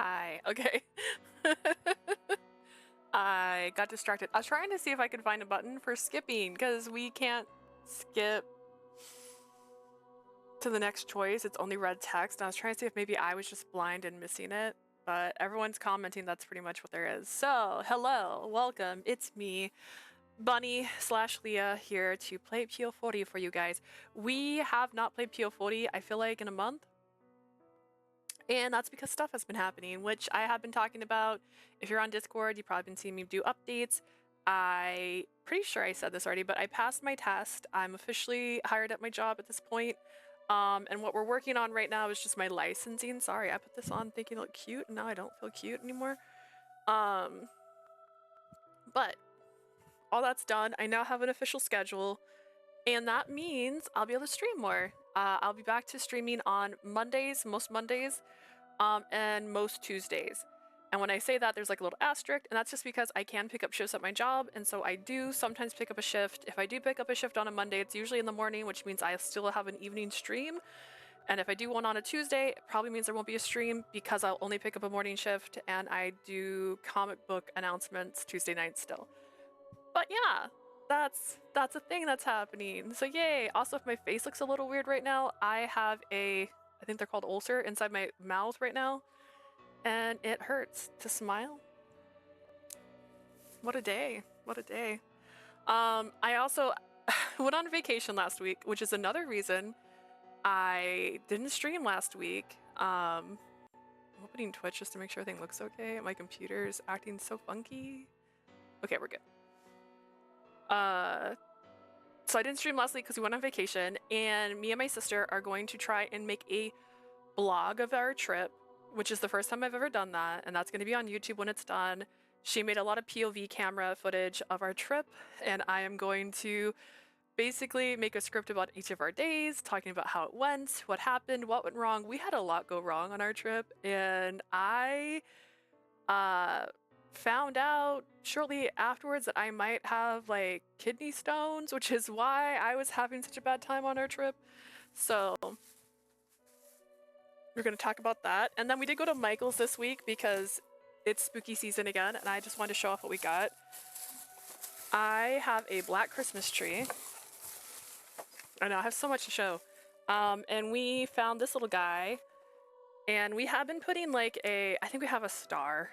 Hi. Okay. I got distracted. I was trying to see if I could find a button for skipping because we can't skip to the next choice. It's only red text. And I was trying to see if maybe I was just blind and missing it, but everyone's commenting that's pretty much what there is. So, hello, welcome. It's me, Bunny/Leah, here to play Piofiore for you guys. We have not played Piofiore, I feel like, in a month. And that's because stuff has been happening, which I have been talking about. If you're on Discord, you've probably been seeing me do updates. Pretty sure I said this already, but I passed my test. I'm officially hired at my job at this point. And what we're working on right now is just my licensing. Sorry, I put this on thinking it looked cute, and now I don't feel cute anymore. But all that's done. I now have an official schedule, and that means I'll be able to stream more. I'll be back to streaming on Mondays, most Mondays, and most Tuesdays. And when I say that, there's like a little asterisk, and that's just because I can pick up shifts at my job, and so I do sometimes pick up a shift. If I do pick up a shift on a Monday, it's usually in the morning, which means I still have an evening stream. And if I do one on a Tuesday, it probably means there won't be a stream because I'll only pick up a morning shift, and I do comic book announcements Tuesday nights still. But yeah, that's a thing that's happening. So yay. Also, if my face looks a little weird right now, I have I think they're called ulcer inside my mouth right now, and it hurts to smile. What a day. What a day. I also went on vacation last week, which is another reason I didn't stream last week. I'm opening Twitch just to make sure everything looks okay. My computer's acting so funky. Okay, we're good. So I didn't stream last week because we went on vacation, and me and my sister are going to try and make a vlog of our trip, which is the first time I've ever done that, and that's going to be on YouTube when it's done. She made a lot of POV camera footage of our trip, and I am going to basically make a script about each of our days, talking about how it went, what happened, what went wrong. We had a lot go wrong on our trip, and I found out shortly afterwards that I might have like kidney stones, which is why I was having such a bad time on our trip. So we're going to talk about that. And then we did go to Michael's this week because it's spooky season again, and I just wanted to show off what we got. I have a black Christmas tree. I know, I have so much to show. And we found this little guy, and we have been putting like I think we have a star.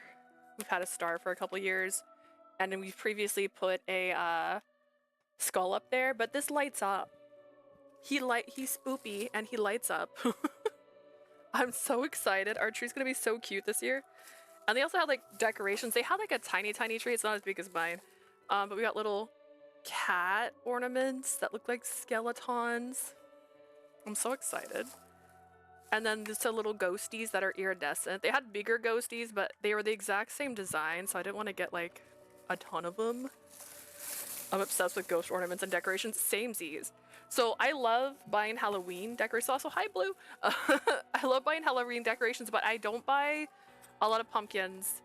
We've had a star for a couple years, and then we've previously put a skull up there, but this lights up. He's spoopy and he lights up. I'm so excited. Our tree's gonna be so cute this year. And they also had like decorations. They had like a tiny tree. It's not as big as mine. But we got little cat ornaments that look like skeletons. I'm so excited. And then just little ghosties that are iridescent. They had bigger ghosties, but they were the exact same design, so I didn't want to get like a ton of them. I'm obsessed with ghost ornaments and decorations. Samesies. So I love buying Halloween decorations. Also, hi Blue. I love buying Halloween decorations, but I don't buy a lot of pumpkins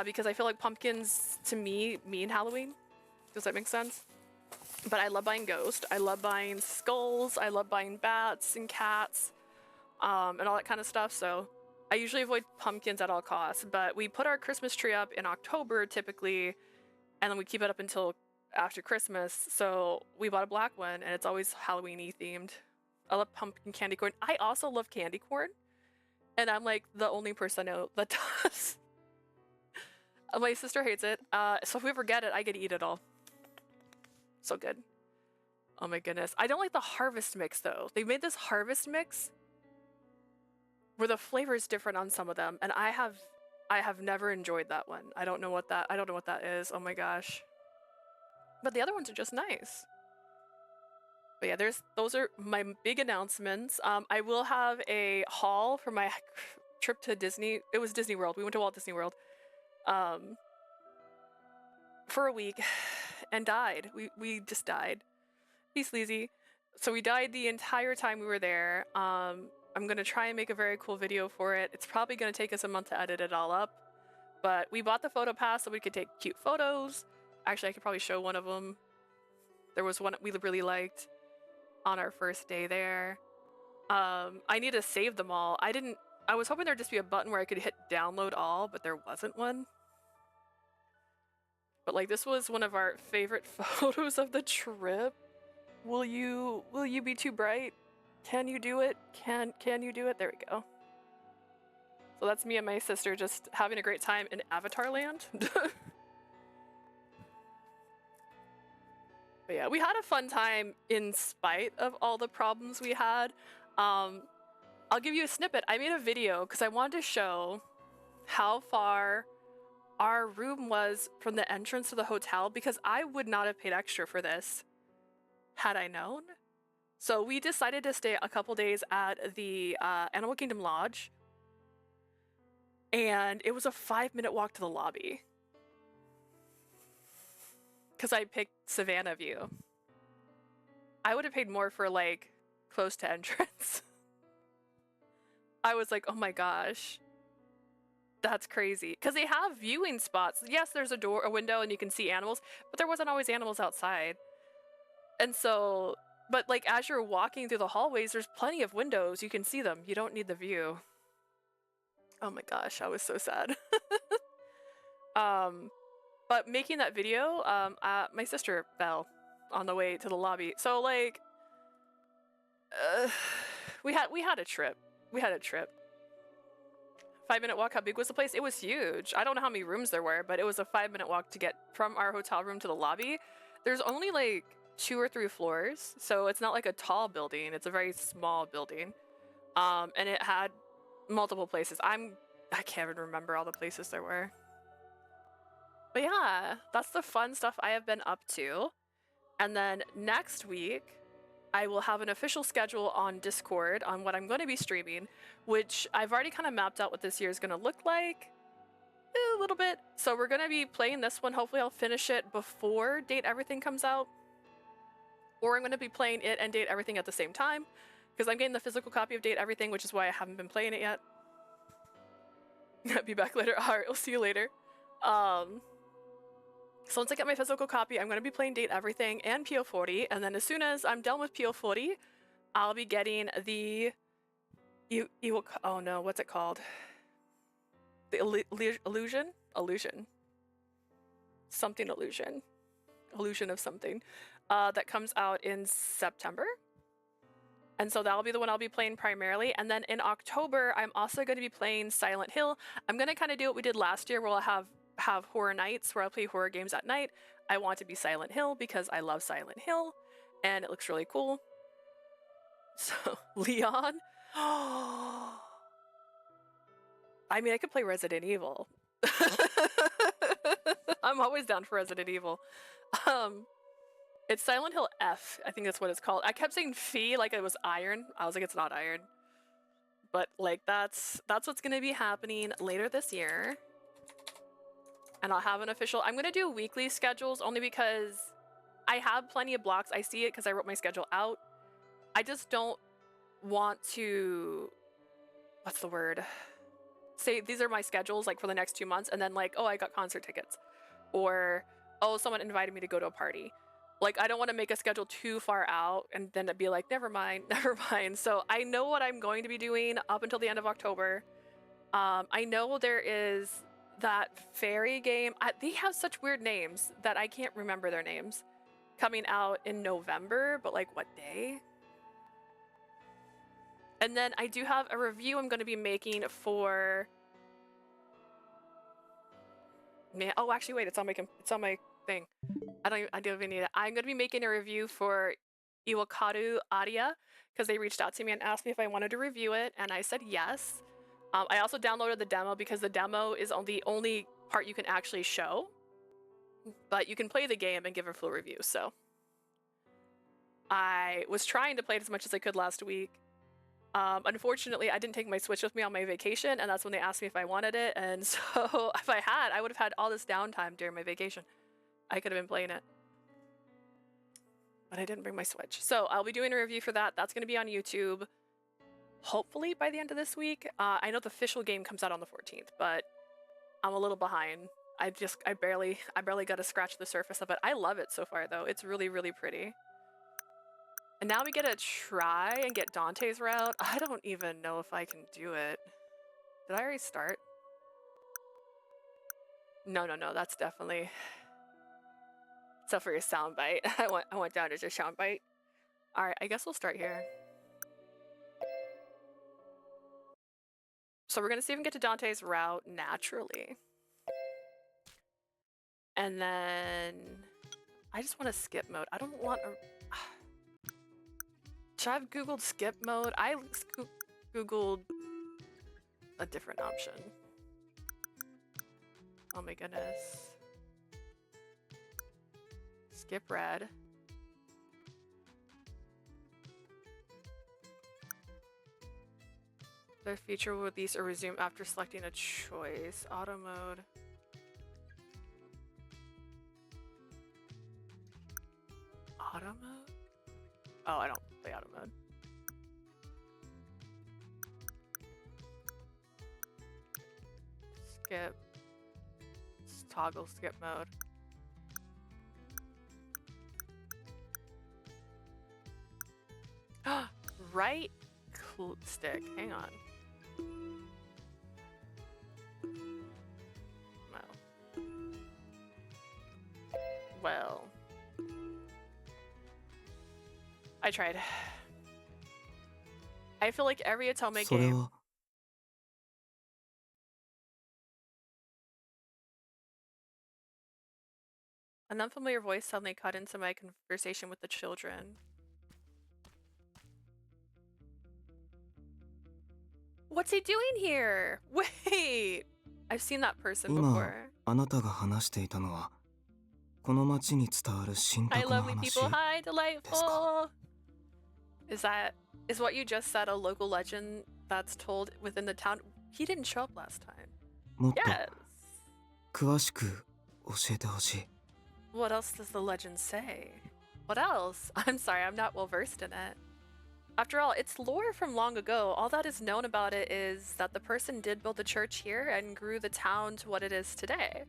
because I feel like pumpkins to me mean Halloween. Does that make sense? But I love buying ghosts. I love buying skulls. I love buying bats and cats. And all that kind of stuff, so I usually avoid pumpkins at all costs, but we put our Christmas tree up in October typically, and then we keep it up until after Christmas, so we bought a black one, and it's always Halloween-y themed. I love pumpkin candy corn. I also love candy corn, and I'm like the only person I know that does. My sister hates it, so if we ever get it, I get to eat it all. So good. Oh my goodness. I don't like the harvest mix, though. They made this harvest mix where the flavor is different on some of them, and I have never enjoyed that one. I don't know what that is. Oh my gosh. But the other ones are just nice. But yeah, those are my big announcements. I will have a haul for my trip to Disney. It was Disney World. We went to Walt Disney World for a week and died. We just died. Be sleazy. So we died the entire time we were there. I'm going to try and make a very cool video for it. It's probably going to take us a month to edit it all up. But we bought the photo pass so we could take cute photos. Actually, I could probably show one of them. There was one we really liked on our first day there. I need to save them all. I didn't I was hoping there'd just be a button where I could hit download all, but there wasn't one. But like this was one of our favorite photos of the trip. Will you be too bright? Can you do it? Can you do it? There we go. So that's me and my sister just having a great time in Avatar Land. But yeah, we had a fun time in spite of all the problems we had. I'll give you a snippet. I made a video because I wanted to show how far our room was from the entrance to the hotel, because I would not have paid extra for this had I known. So we decided to stay a couple days at the Animal Kingdom Lodge, and it was a 5-minute walk to the lobby because I picked Savannah View. I would have paid more for like close to entrance. I was like, oh my gosh, that's crazy. Because they have viewing spots. Yes, there's a window, and you can see animals, but there wasn't always animals outside. And so, but like as you're walking through the hallways, there's plenty of windows. You can see them. You don't need the view. Oh my gosh, I was so sad. But making that video, my sister fell on the way to the lobby. So like, we had a trip. We had a trip. 5-minute walk. How big was the place? It was huge. I don't know how many rooms there were, but it was a 5-minute walk to get from our hotel room to the lobby. There's only like 2 or 3 floors, so it's not like a tall building. It's a very small building, and it had multiple places. I can't even remember all the places there were. But yeah, that's the fun stuff I have been up to. And then next week, I will have an official schedule on Discord on what I'm going to be streaming, which I've already kind of mapped out what this year is going to look like a little bit. So we're going to be playing this one. Hopefully I'll finish it before Date Everything comes out, or I'm going to be playing it and Date Everything at the same time, because I'm getting the physical copy of Date Everything, which is why I haven't been playing it yet. I'll be back later. All right, I'll see you later. So once I get my physical copy, I'm going to be playing Date Everything and Piofiore, and then as soon as I'm done with Piofiore, I'll be getting the oh no, what's it called? The illusion of something that comes out in September. And so that'll be the one I'll be playing primarily. And then in October, I'm also going to be playing Silent Hill. I'm going to kind of do what we did last year, where I'll have horror nights where I'll play horror games at night. I want to be Silent Hill because I love Silent Hill and it looks really cool. So Leon, I mean, I could play Resident Evil. I'm always down for Resident Evil. It's Silent Hill F, I think that's what it's called. I kept saying Fee like it was iron. I was like, it's not iron. But like that's what's gonna be happening later this year. And I'll have an official, I'm gonna do weekly schedules only because I have plenty of blocks. I see it because I wrote my schedule out. I just don't want to, what's the word? Say these are my schedules like for the next 2 months, and then like, oh, I got concert tickets, or oh, someone invited me to go to a party. Like, I don't want to make a schedule too far out and then it'd be like, never mind. So I know what I'm going to be doing up until the end of October. I know there is that fairy game. They have such weird names that I can't remember their names, coming out in November, but like what day? And then I do have a review I'm going to be making for, man, oh, actually, wait, it's on my thing. I don't even need it. I'm going to be making a review for Iwakaru Aria because they reached out to me and asked me if I wanted to review it, and I said yes. I also downloaded the demo because the demo is the only part you can actually show, but you can play the game and give a full review. So I was trying to play it as much as I could last week. Unfortunately, I didn't take my Switch with me on my vacation, and that's when they asked me if I wanted it. And so if I had, I would have had all this downtime during my vacation. I could have been playing it, but I didn't bring my Switch. So I'll be doing a review for that. That's going to be on YouTube, hopefully by the end of this week. I know the official game comes out on the 14th, but I'm a little behind. I barely got to scratch the surface of it. I love it so far, though. It's really, really pretty. And now we get to try and get Dante's route. I don't even know if I can do it. Did I already start? No, that's definitely... Except for your soundbite. I went down to just soundbite. Alright, I guess we'll start here. So we're gonna see if we can get to Dante's route naturally. And then... I just want to skip mode. I don't want a... Should I have Googled skip mode? I Googled a different option. Oh my goodness. Skip red. Their feature will release or resume after selecting a choice. Auto mode. Auto mode? Oh, I don't play auto mode. Skip. Toggle skip mode. Right stick. Hang on. Well. I tried. I feel like every Atome game... An unfamiliar voice suddenly cut into my conversation with the children. What's he doing here? Wait! I've seen that person before. Hi, lovely people. Hi, delightful. Is what you just said a local legend that's told within the town? He didn't show up last time. Yes. What else does the legend say? What else? I'm sorry, I'm not well versed in it. After all, it's lore from long ago. All that is known about it is that the person did build the church here and grew the town to what it is today.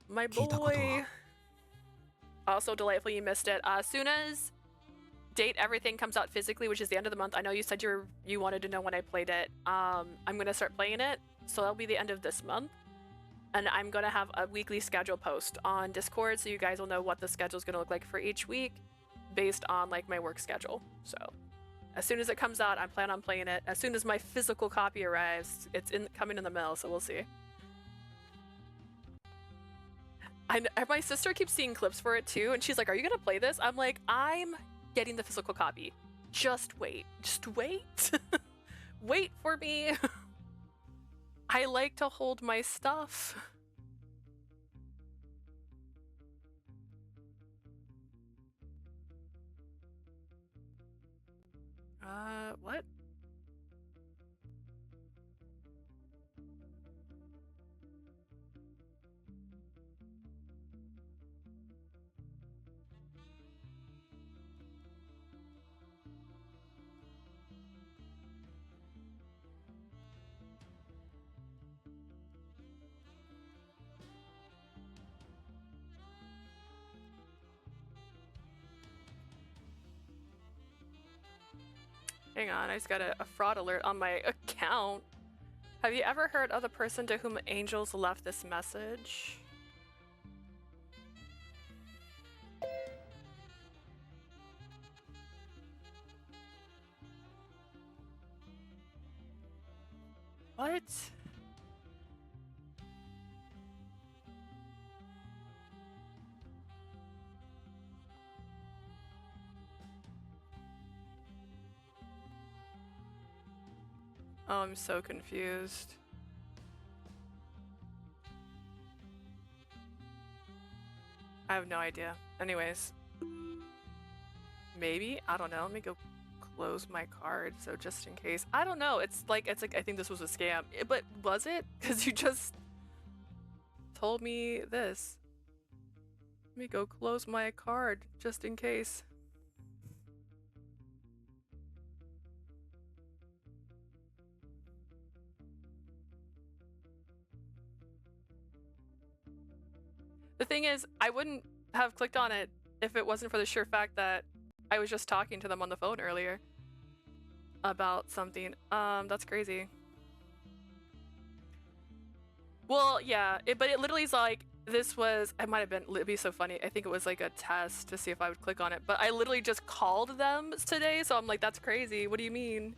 My boy. Also delightful you missed it. As soon as date everything comes out physically, which is the end of the month, I know you said you wanted to know when I played it. I'm gonna start playing it, so that'll be the end of this month. And I'm gonna have a weekly schedule post on Discord, so you guys will know what the schedule is gonna look like for each week, based on like my work schedule. So, as soon as it comes out, I plan on playing it. As soon as my physical copy arrives, it's coming in the mail, so we'll see. My sister keeps seeing clips for it too, and she's like, "Are you gonna play this?" I'm like, "I'm getting the physical copy. Just wait. Just wait. Wait for me." I like to hold my stuff. What? Hang on, I just got a fraud alert on my account. Have you ever heard of the person to whom angels left this message? What? Oh, I'm so confused. I have no idea. Anyways. Maybe? I don't know. Let me go close my card, so just in case. I don't know. It's like I think this was a scam. But was it? Because you just told me this. Let me go close my card, just in case. The thing is, I wouldn't have clicked on it if it wasn't for the sure fact that I was just talking to them on the phone earlier. about something. That's crazy. Well, yeah, but it literally is like, this was, it might have been, it'd be so funny. I think it was like a test to see if I would click on it, but I literally just called them today, so I'm like, that's crazy. What do you mean?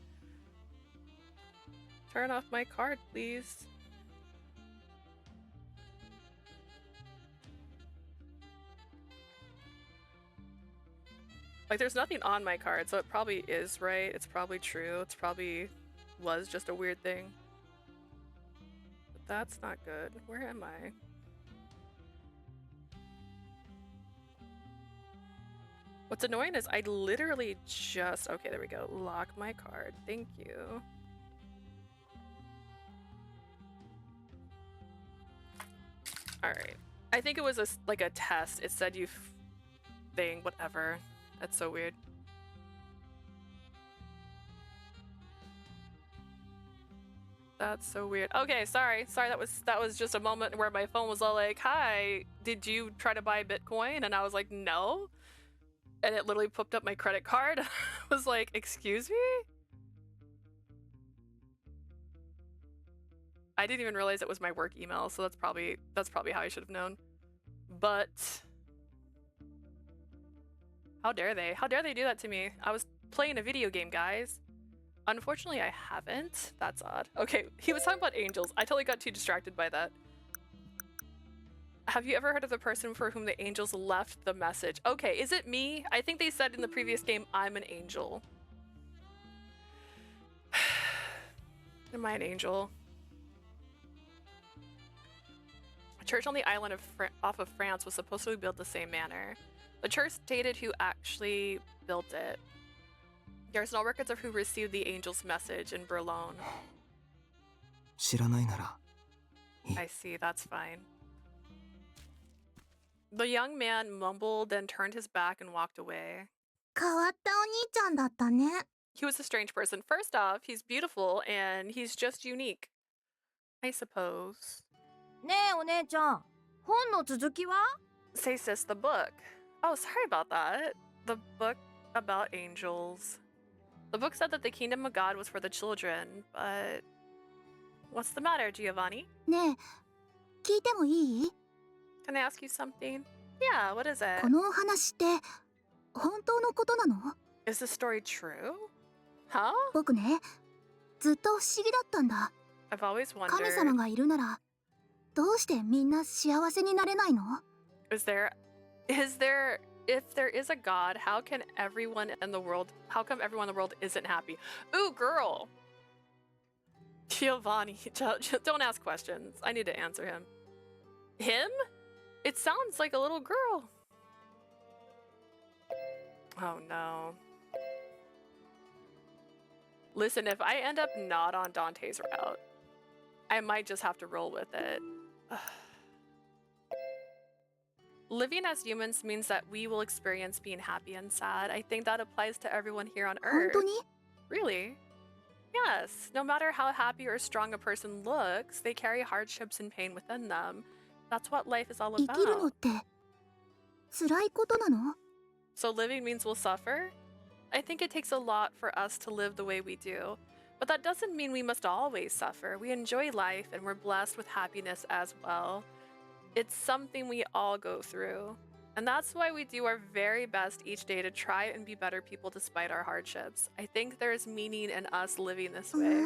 Turn off my card, please. Like, there's nothing on my card, so it probably is right. It's probably true. It's probably was just a weird thing. But that's not good. Where am I? What's annoying is I literally just... Okay, there we go. Lock my card. Thank you. Alright. I think it was like a test. It said you thing, whatever. That's so weird. That's so weird. Okay, sorry. Sorry, that was just a moment where my phone was all like, "Hi, did you try to buy Bitcoin?" And I was like, "No." And it literally popped up my credit card. I was like, "Excuse me?" I didn't even realize it was my work email, so that's probably how I should have known. But how dare they? How dare they do that to me? I was playing a video game, guys. Unfortunately, I haven't. That's odd. Okay, he was talking about angels. I totally got too distracted by that. Have you ever heard of the person for whom the angels left the message? Okay, is it me? I think they said in the previous game, I'm an angel. Am I an angel? A church on the island of off of France was supposed to be built the same manner. The church stated who actually built it. There's no records of who received the angel's message in Berlin. I see, that's fine. The young man mumbled, then turned his back and walked away. He was a strange person. First off, he's beautiful and he's just unique. I suppose. Say sis, the book. Oh, sorry about that. The book about angels. The book said that the kingdom of God was for the children, but... What's the matter, Giovanni? Can I ask you something? Yeah, what is it? Is this story true? Huh? I've always wondered... If there is a God, how come everyone in the world isn't happy? Ooh, girl! Giovanni, don't ask questions. I need to answer him. Him? It sounds like a little girl. Oh no. Listen, if I end up not on Dante's route, I might just have to roll with it. Living as humans means that we will experience being happy and sad. I think that applies to everyone here on Earth. Really? Yes. No matter how happy or strong a person looks, they carry hardships and pain within them. That's what life is all about. So living means we'll suffer? I think it takes a lot for us to live the way we do. But that doesn't mean we must always suffer. We enjoy life and we're blessed with happiness as well. It's something we all go through. And that's why we do our very best each day to try and be better people despite our hardships. I think there's meaning in us living this way.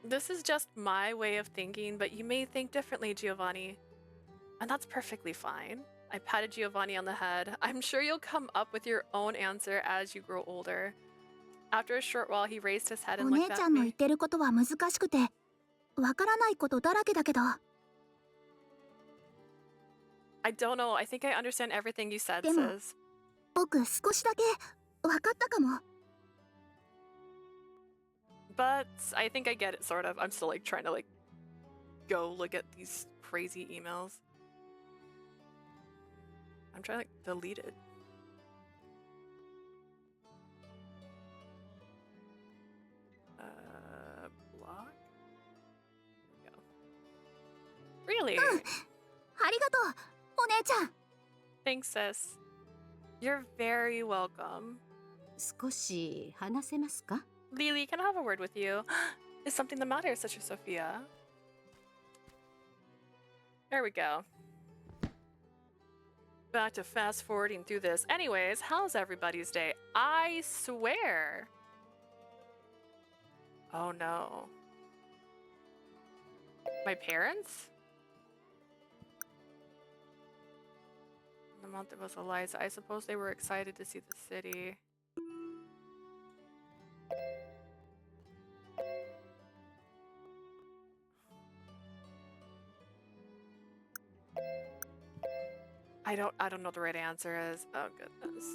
This is just my way of thinking, but you may think differently, Giovanni. And that's perfectly fine. I patted Giovanni on the head. I'm sure you'll come up with your own answer as you grow older. After a short while, he raised his head and looked at me. I don't know. I think I understand everything you said, sis. But I think I get it, sort of. I'm still like trying to like go look at these crazy emails. I'm trying to like delete it. Block? There we go. Really? Thanks, sis. You're very welcome. 少し話せますか？ Lily, can I have a word with you? Is something the matter, Sister Sophia? There we go. Back to fast forwarding through this. Anyways, how's everybody's day? I swear. Oh no. My parents? The month it was Eliza. I suppose they were excited to see the city. I don't know what the right answer is. Oh goodness.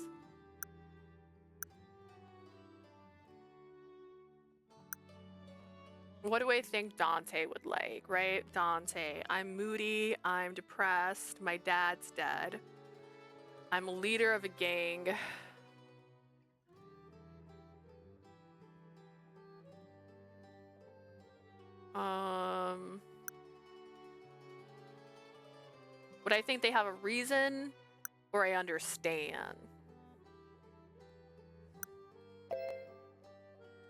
What do I think Dante would like, right? Dante. I'm moody, I'm depressed, my dad's dead. I'm a leader of a gang. Would I think they have a reason, or I understand?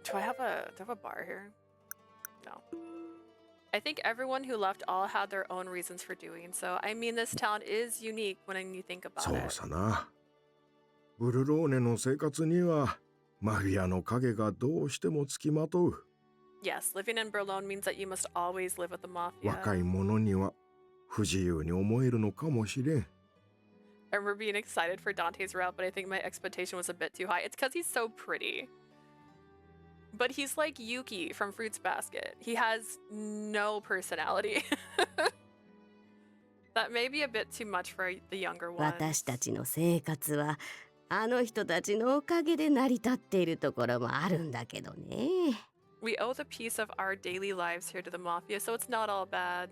Do I have a bar here? No. I think everyone who left all had their own reasons for doing so. I mean, this town is unique when you think about it. そうさな。ブルローネの生活にはマフィアの影がどうしてもつきまとう。Yes, living in Berlin means that you must always live with the mafia. 若い者には不自由に思えるのかもしれん。 I remember being excited for Dante's route, but I think my expectation was a bit too high. It's because he's so pretty. But he's like Yuki from Fruits Basket. He has no personality. That may be a bit too much for the younger ones. 私たちの生活はあの人たちのおかげで成り立っているところもあるんだけどね。We owe the piece of our daily lives here to the mafia, so it's not all bad.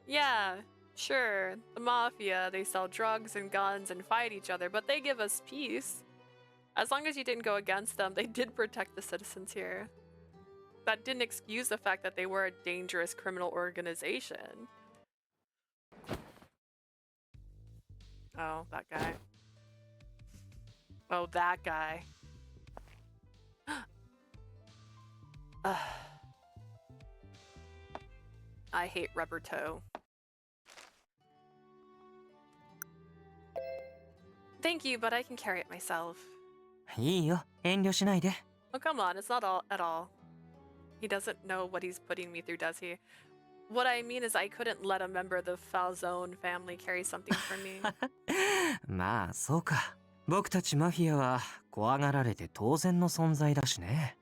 Yeah, sure, the mafia, they sell drugs and guns and fight each other, but they give us peace. As long as you didn't go against them, they did protect the citizens here. That didn't excuse the fact that they were a dangerous criminal organization. Oh, that guy. Oh, that guy. I hate rubber toe. Thank you, but I can carry it myself. いいよ、遠慮しないで。 Oh, come on, it's not all at all. He doesn't know what he's putting me through, does he? What I mean is I couldn't let a member of the Falzone family carry something for me. まあ、そうか。僕たちマフィアは怖がられて当然の存在だしね。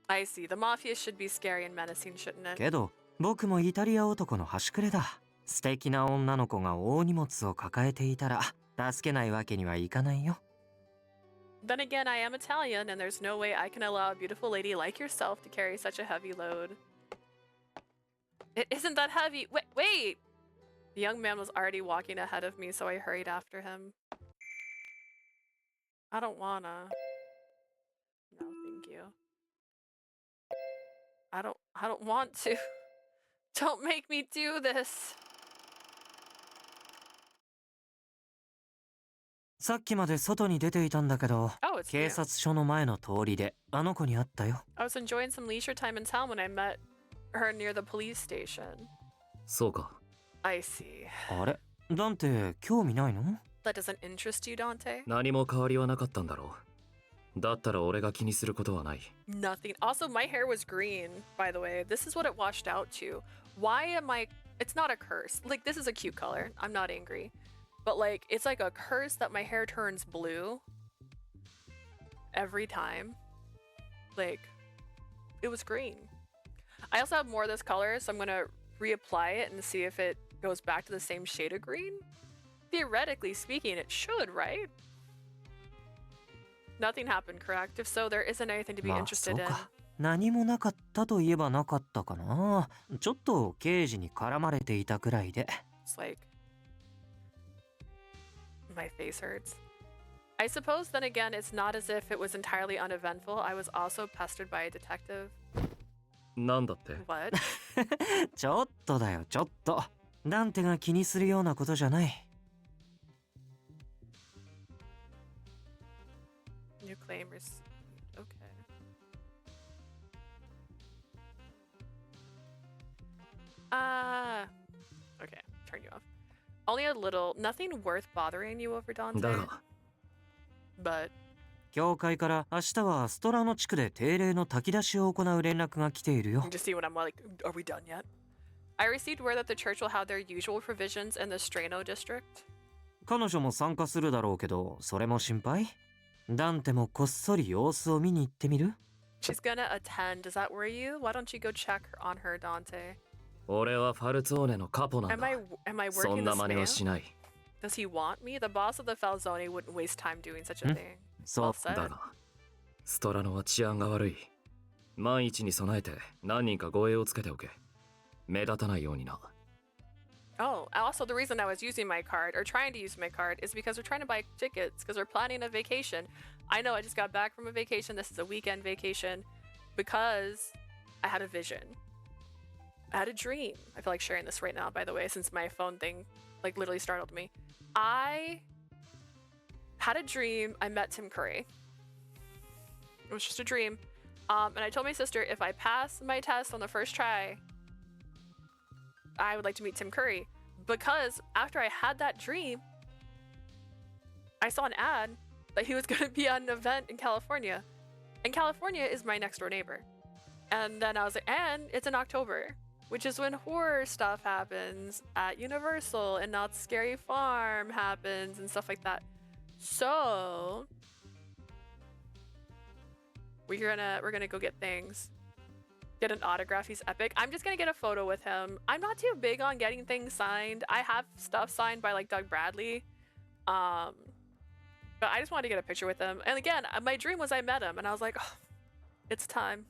I see. The mafia should be scary and menacing, shouldn't it? けど、僕もイタリア男の端くれだ。素敵な女の子が大荷物を抱えていたら、助けないわけにはいかないよ。Then again, I am Italian, and there's no way I can allow a beautiful lady like yourself to carry such a heavy load. It isn't that heavy. Wait! The young man was already walking ahead of me, so I hurried after him. I don't wanna. No, thank you. I don't want to. Don't make me do this. さっきまで外に出ていたんだけど、 Oh, it's 警 you. 察署の前の通りであの子に会ったよ。 I was enjoying some leisure time in town when I met her near the police station. そうか。 I see. あれ、ダンテ興味ないの？ That doesn't interest you, Dante? 何も変わりはなかったんだろう。だったら俺が気にすることはない。 Nothing. Also, my hair was green, by the way. This is what it washed out to. Why am I... It's not a curse. Like, this is a cute color. I'm not angry. But, like, it's like a curse that my hair turns blue every time. Like, it was green. I also have more of this color, so I'm going to reapply it and see if it goes back to the same shade of green. Theoretically speaking, it should, right? Nothing happened, correct? If so, there isn't anything to be まあ、 interested そう in. か。何もなかったといえばなかったかな。ちょっと刑事に絡まれていたくらいで。 It's like... My face hurts. I suppose then again, it's not as if it was entirely uneventful. I was also pestered by a detective. なんだって？ What? ちょっとだよ、ちょっと。ダンテが気にするようなことじゃない。New claim receipt. Okay. Okay, turn you off. Only a little, nothing worth bothering you over, Dante. だが But 教会から明日はストラノ地区で定例の炊き出しを行う連絡が来ているよ。 just see what I'm like. Are we done yet? I received word that the church will have their usual provisions in the Strano district. 彼女も参加するだろうけど、それも心配？ダンテもこっそり様子を見に行ってみる？ She's gonna attend. Does that worry you? Why don't you go check on her, Dante? 俺はファルツォーネのカポなん Am だ I そ working んな this 真似 man? をしない Does he want me? The boss of the Falzone wouldn't waste time doing such a thing. そう Well said. だがストラノは治安が悪い万一に備えて何人か護衛をつけておけ目立たないようにな Oh, also the reason I was using my card, or trying to use my card, is because we're trying to buy tickets, because we're planning a vacation. I know I just got back from a vacation. This is a weekend vacation, because I had a vision. I had a dream. I feel like sharing this right now, by the way, since my phone thing, like, literally startled me. I had a dream. I met Tim Curry. It was just a dream. And I told my sister, if I pass my test on the first try, I would like to meet Tim Curry, because after I had that dream, I saw an ad that he was going to be at an event in California, and California is my next door neighbor. And then I was like, and it's in October, which is when horror stuff happens at Universal and Not Scary Farm happens and stuff like that. So we're gonna go get things. Get an autograph. He's epic. I'm just gonna get a photo with him. I'm not too big on getting things signed. I have stuff signed by like Doug Bradley, but I just wanted to get a picture with him. And again, my dream was I met him, and I was like, oh, it's time.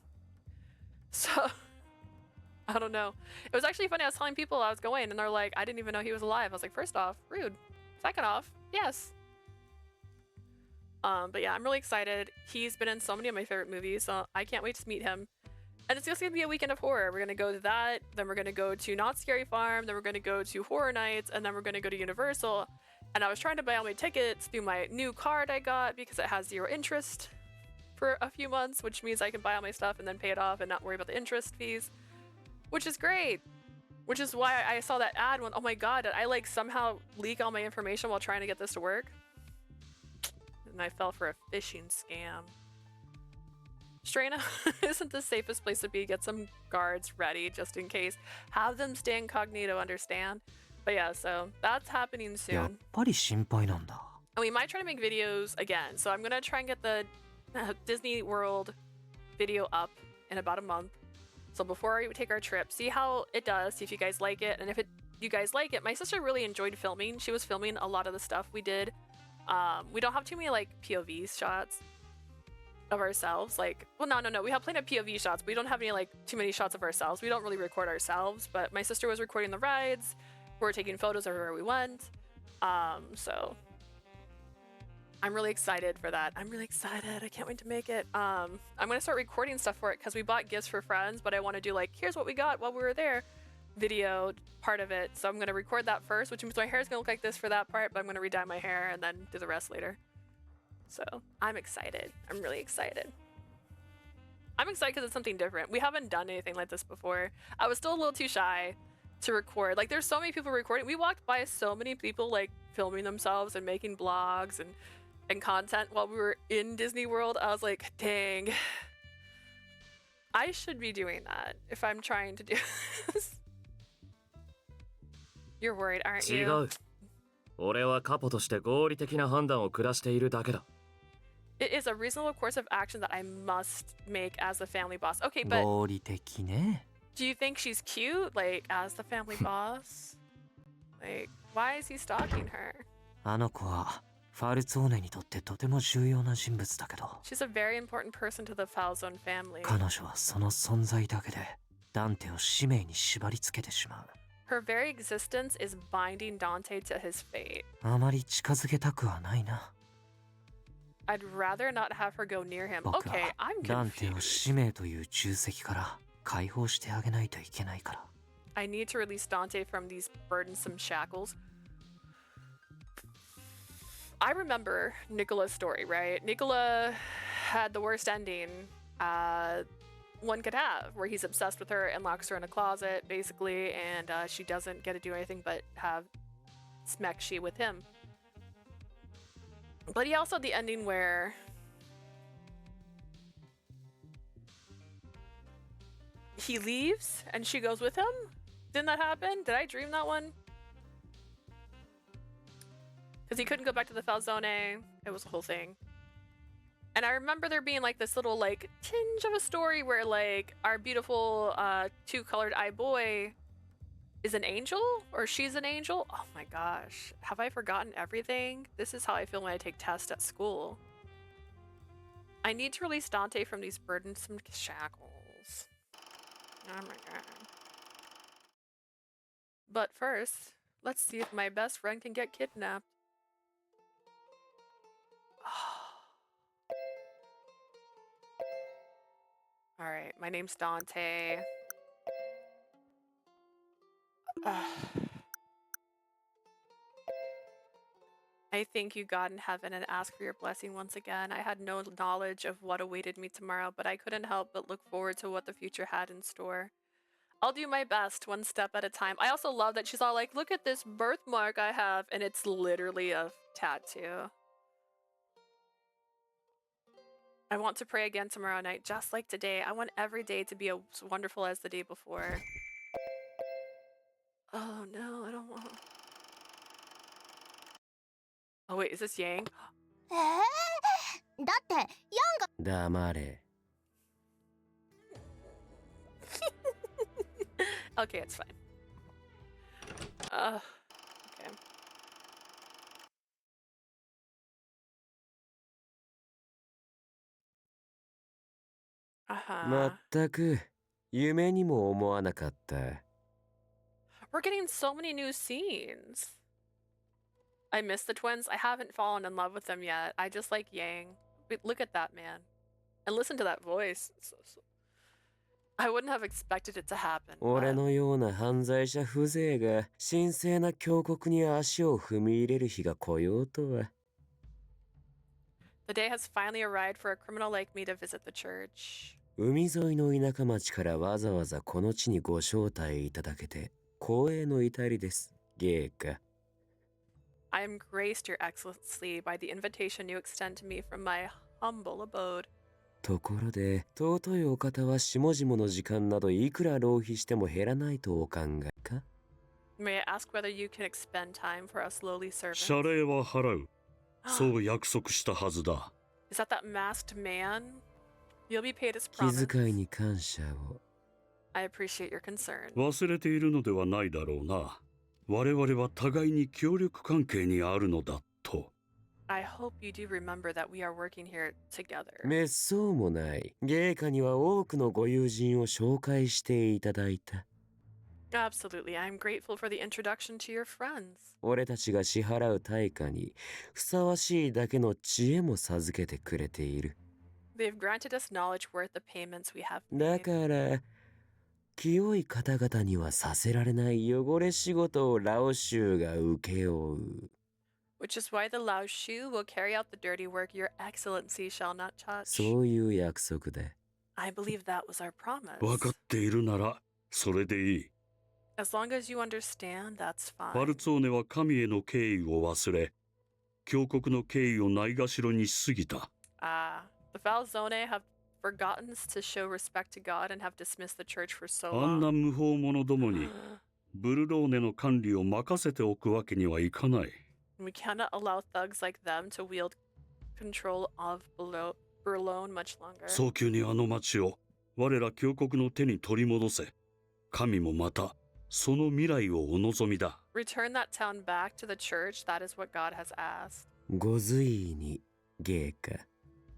So I don't know. It was actually funny. I was telling people I was going, and they're like, I didn't even know he was alive. I was like, first off, rude. Second off, yes. But yeah, I'm really excited. He's been in so many of my favorite movies, so I can't wait to meet him. And it's just gonna be a weekend of horror. We're gonna go to that, then we're gonna go to Not Scary Farm, then we're gonna go to Horror Nights, and then we're gonna go to Universal. And I was trying to buy all my tickets through my new card I got because it has 0 interest for a few months, which means I can buy all my stuff and then pay it off and not worry about the interest fees, which is great. Which is why I saw that ad when, oh my god, did I like somehow leak all my information while trying to get this to work? And I fell for a phishing scam. Strana isn't the safest place to be. Get some guards ready just in case. Have them stay incognito, understand? But yeah, so that's happening やっ soon. ぱり心配なんだ。 And we might try to make videos again. So I'm gonna try and get the Disney World video up in about a month. So before we take our trip, see how it does, see if you guys like it. And if you guys like it, my sister really enjoyed filming. She was filming a lot of the stuff we did. We don't have too many like POV shots of ourselves. Like, well, no. We have plenty of POV shots. But we don't have any like too many shots of ourselves. We don't really record ourselves. But my sister was recording the rides. We're taking photos of where we went. So I'm really excited for that. I'm really excited. I can't wait to make it. I'm gonna start recording stuff for it because we bought gifts for friends, but I want to do like, here's what we got while we were there video part of it. So I'm gonna record that first, which means my hair is gonna look like this for that part, but I'm gonna re-dye my hair and then do the rest later. So I'm excited. I'm really excited. I'm excited because it's something different. We haven't done anything like this before. I was still a little too shy to record. Like, there's so many people recording. We walked by so many people like filming themselves and making vlogs and content while we were in Disney World. I was like, dang, I should be doing that if I'm trying to do this. You're worried, aren't 違 you? う俺はカポとして合理的な判断を下しているだけだ It is a reasonable course of action that I must make as the family boss. Okay, but 合理的ね。 do you think she's cute, like, as the family boss? Like, why is he stalking her? あの子はファルツォーネにとってとても重要な人物だけど、 She's a very important person to the Falzone family. 彼女はその存在だけでダンテを使命に縛り付けてしまう。 Her very existence is binding Dante to his fate. あまり近づけたくはないな。 I'd rather not have her go near him. 僕 Okay, は I'm ダンテを confused. 使命という重責から解放してあげないといけないから。 I need to release Dante from these burdensome shackles. I remember Nicola's story, right? Nicola had the worst ending one could have, where he's obsessed with her and locks her in a closet, basically, and she doesn't get to do anything but have smekshi with him. But he also had the ending where he leaves and she goes with him. Didn't that happen? Did I dream that one? Because he couldn't go back to the Falzone. It was a whole thing. And I remember there being like this little like tinge of a story where like our beautiful two-colored eye boy is an angel, or she's an angel. Oh my gosh, have I forgotten everything? This is how I feel when I take tests at school. I need to release Dante from these burdensome shackles. Oh my god. But first, let's see if my best friend can get kidnapped. Alright, my name's Dante. I thank you, God in heaven, and ask for your blessing once again. I had no knowledge of what awaited me tomorrow, but I couldn't help but look forward to what the future had in store. I'll do my best, one step at a time. I also love that she's all like, look at this birthmark I have, and it's literally a tattoo. I want to pray again tomorrow night, just like today. I want every day to be as wonderful as the day before. Oh no, I don't want... Oh wait, is this Yang? だってヤンが黙れ。 Okay, it's fine. Okay.まったく夢にも思わなかった。 We're getting so many new scenes. I miss the twins. I haven't fallen in love with them yet. I just like Yang. Wait, look at that man. And listen to that voice. I wouldn't have expected it to happen. 俺のような犯罪者風情が神聖な峡谷に足を踏み入れる日が来ようとは。 The day has finally arrived for a criminal like me to visit the church. 海沿いの田舎町からわざわざこの地にご招待いただけて光栄の至りです、芸家。 I am graced, Your Excellency, by the invitation you extend to me from my humble abode. ところで、尊いお方は下々の時間などいくら浪費しても減らないとお考えか？ May I ask whether you can expend time for us lowly servants? 謝礼は払う。そう約束したはずだ。Is that masked man? You'll be paid as 気 promised. 遣いに感謝を。 I appreciate your concern. 忘れているのではないだろうな。我々は互いに協力関係にあるのだと。 I hope you do remember that we are working here together. めっそうもない。芸家には多くのご友人を紹介していただいた。 Absolutely. I'm grateful for the introduction to your friends. 俺たちが支払う対価にふさわしいだけの知恵も授けてくれている。 They've granted us knowledge worth the payments we have だ made. から清い方々にはさせられない汚れ仕事をラオシュウが請け負う。 Which is why the Lao Shu will carry out the dirty work Your Excellency shall not touch. そういう約束だ。 I believe that was our promise. 分かっているならそれでいい。 As long as you understand, that's ファ fine. ルツォーネは神への敬意を忘れ、峡谷の敬意をないがしろにしすぎた。 The Falzone have forgotten to show respect to God and have dismissed the church for so あんな long. 無法者どもにブルローネの管理を任せておくわけにはいかない。 We cannot allow thugs like them to wield control of Burlone much longer. 早急にあの町を我ら峡谷の手に取り戻せ。神もまたその未来をお望みだ。 Return that town back to the church. That is what God has asked. ご随意に芸家。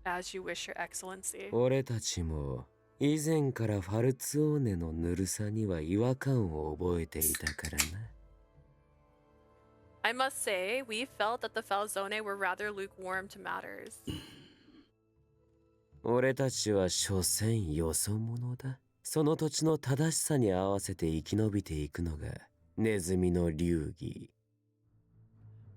As you wish, Your Excellency. 俺たちも以前からファルツォーネのぬるさには違和感を覚えていたからな。 I must say, we felt that the Falzone were rather lukewarm to matters. 俺たちは所詮よそ者だ。その土地の正しさに合わせて生き延びていくのがネズミの流儀。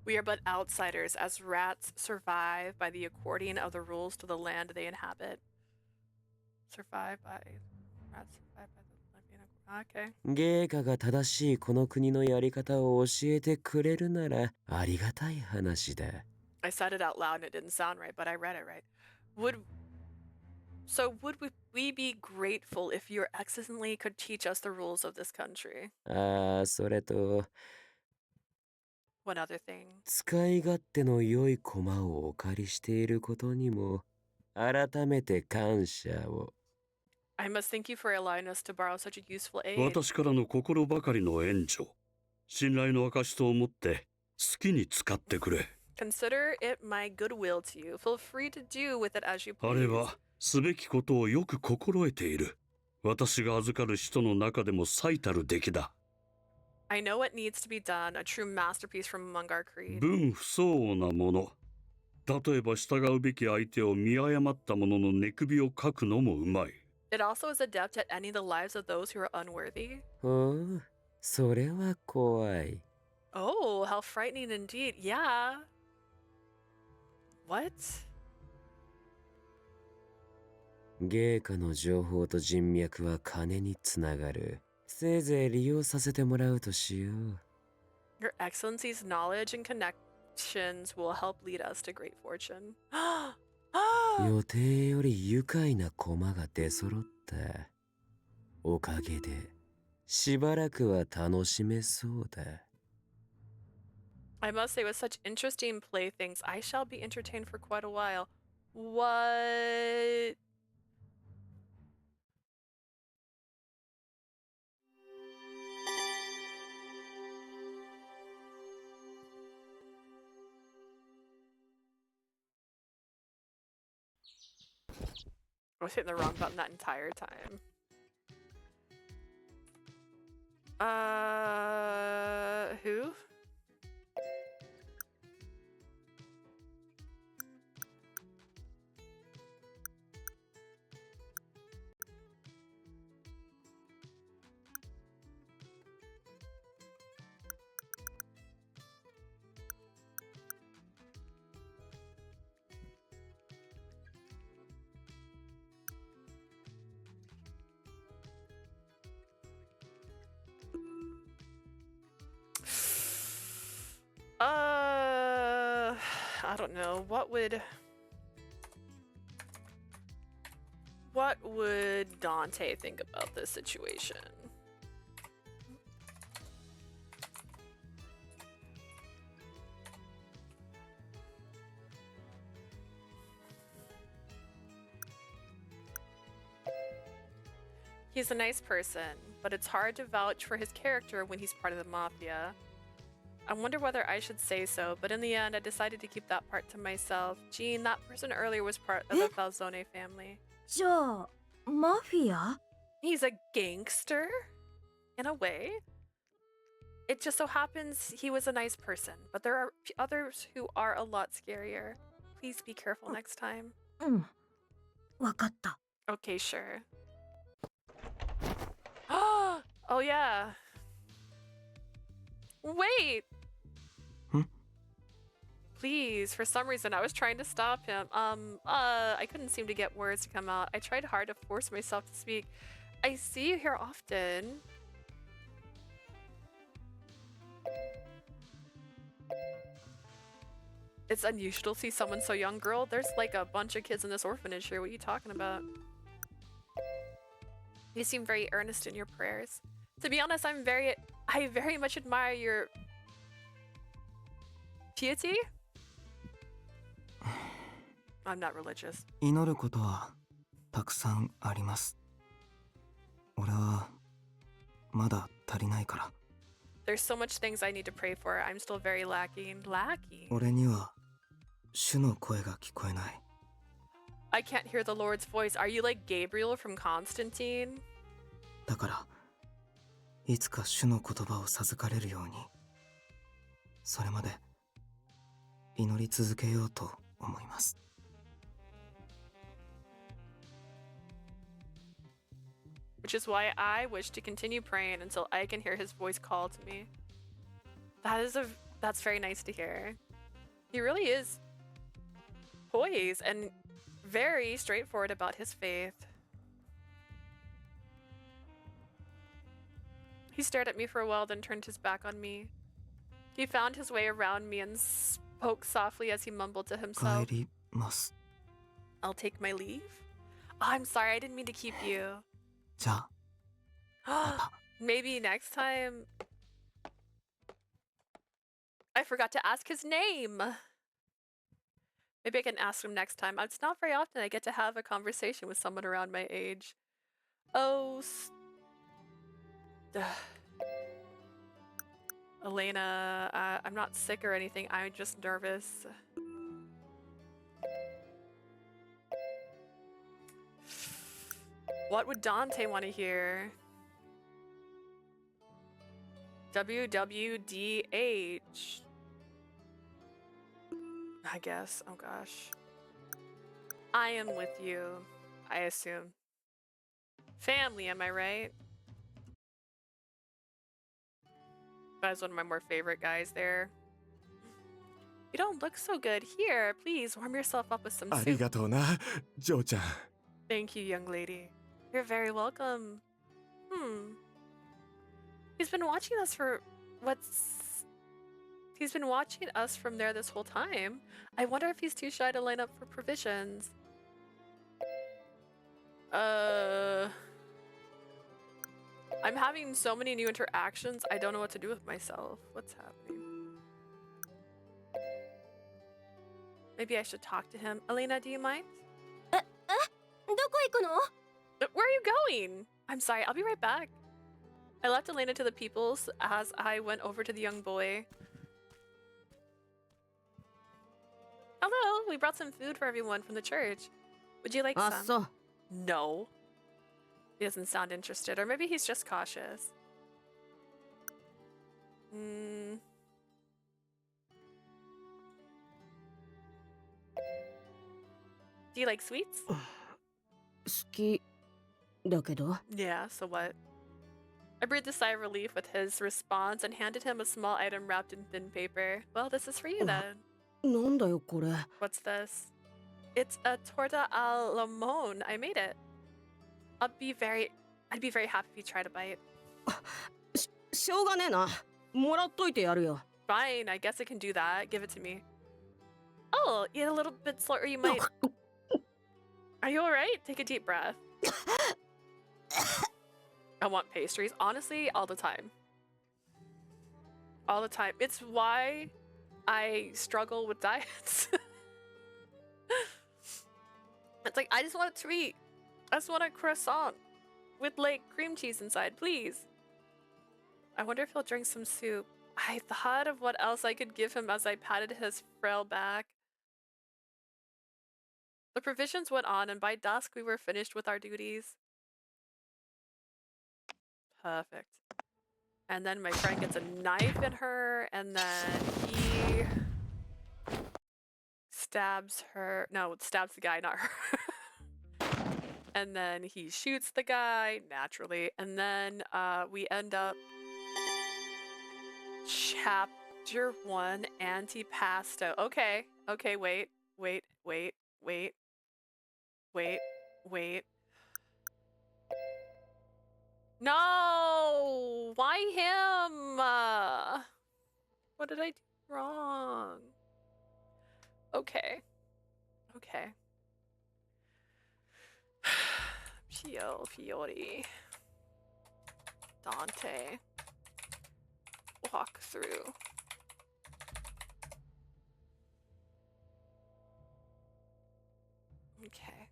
We are but outsiders, as rats survive by the according of the rules to the land they inhabit. Survive by rats survive by the land they inhabit. Okay. 芸家が正しいこの国のやり方を教えてくれるならありがたい話だ。I said it out loud and it didn't sound right, but I read it right. Would we be grateful if your excellency could teach us the rules of this country? ああ、それと One other thing. 使い勝手の良い駒をお借りしていることにも改めて感謝を。I must thank you for allowing us to borrow such a useful aid. 私からの心ばかりの援助、信頼の証と思って好きに使ってくれ。 Consider it my goodwill to you. Feel free to do with it as you あれ please. はすべきことをよく心得ている。私が預かる人の中でも最たる出来だ。 I know what needs to be done, a true masterpiece from among our creed. 分不相応なもの。例えば従うべき相手を見誤った者の寝首をかくのもうまい。 It also is adept at ending the lives of those who are unworthy. おう、それは怖い。 Oh, how frightening indeed. Yeah. What? 芸家の情報と人脈は金につながる。せいぜい利用させてもらうとしよう。 Your Excellency's knowledge and connections will help lead us to great fortune. 予定より愉快な駒が出揃った。おかげでしばらくは楽しめそうだ。 I must say, with such interesting playthings, I shall be entertained for quite a while. What? I was hitting the wrong button that entire time. Who? I don't know. What would Dante think about this situation? He's a nice person, but it's hard to vouch for his character when he's part of the mafia. I wonder whether I should say so, but in the end, I decided to keep that part to myself. Jean, that person earlier was part of the Falzone family. じゃあマフィア？ He's a gangster? In a way. It just so happens he was a nice person, but there are others who are a lot scarier. Please be careful next time. うん。わかった。 Okay, sure. Oh yeah. Wait! Please, for some reason I was trying to stop him. I couldn't seem to get words to come out. I tried hard to force myself to speak. I see you here often. It's unusual to see someone so young, girl. There's like a bunch of kids in this orphanage here. What are you talking about? You seem very earnest in your prayers. To be honest, I very much admire your piety? I'm not religious. 祈ることはたくさんあります。俺はまだ足りないから。 There's so much things I need to pray for. I'm still very lacking. Lacking? 俺には主の声が聞こえない。 I can't hear the Lord's voice. Are you like Gabriel from Constantine? だからいつか主の言葉を授かれるように、それまで祈り続けようと思います。 Which is why I wish to continue praying until I can hear his voice call to me. That is a That's very nice to hear. He really is poised and very straightforward about his faith. He stared at me for a while, then turned his back on me. He found his way around me and spoke softly as he mumbled to himself. 帰ります。 I'll take my leave? Oh, I'm sorry, I didn't mean to keep you. じゃあ、 Maybe next time. I forgot to ask his name. Maybe I can ask him next time. It's not very often I get to have a conversation with someone around my age. Oh, Elena, I'm not sick or anything. I'm just nervous. What would Dante want to hear? WWDH. I guess. Oh gosh. I am with you, I assume. Family, am I right? That is one of my more favorite guys there. You don't look so good. Here, please warm yourself up with some あり soup. がとうな、ジョーちゃん。 Thank you, young lady. You're very welcome. He's been watching us for He's been watching us from there this whole time. I wonder if he's too shy to line up for provisions. I'm having so many new interactions, I don't know what to do with myself. What's happening? Maybe I should talk to him. Elena, do you mind? どこ行くの？ Where are you going? I'm sorry, I'll be right back. I left Elena to the peoples as I went over to the young boy. Hello, we brought some food for everyone from the church. Would you like あ、 some? そう。 No. He doesn't sound interested, or maybe he's just cautious. Do you like sweets? 好きだけど。 Yeah, so what? I breathed a sigh of relief with his response and handed him a small item wrapped in thin paper. Well, this is for you then. なんだよこれ。 What's this? It's a torta al limon. I made it. I'd be very happy if you try to bite. しょうがねえな。もらっといてやるよ。 Fine, I guess I can do that. Give it to me. Oh, eat a little bit slower. You might. Are you alright? Take a deep breath. I want pastries. Honestly, all the time. All the time. It's why I struggle with diets. It's like, I just want a treat. I just want a croissant with like cream cheese inside, please. I wonder if he'll drink some soup. I thought of what else I could give him as I patted his frail back. The provisions went on, and by dusk we were finished with our duties. Perfect. And then my friend gets a knife in her, and then he stabs her. No, stabs the guy, not her. And then he shoots the guy, naturally. And then we end up Chapter 1, Antipasto. Okay, okay, wait. No! Why him? What did I do wrong? Okay. Piofiore. Dante. Walk through. Okay.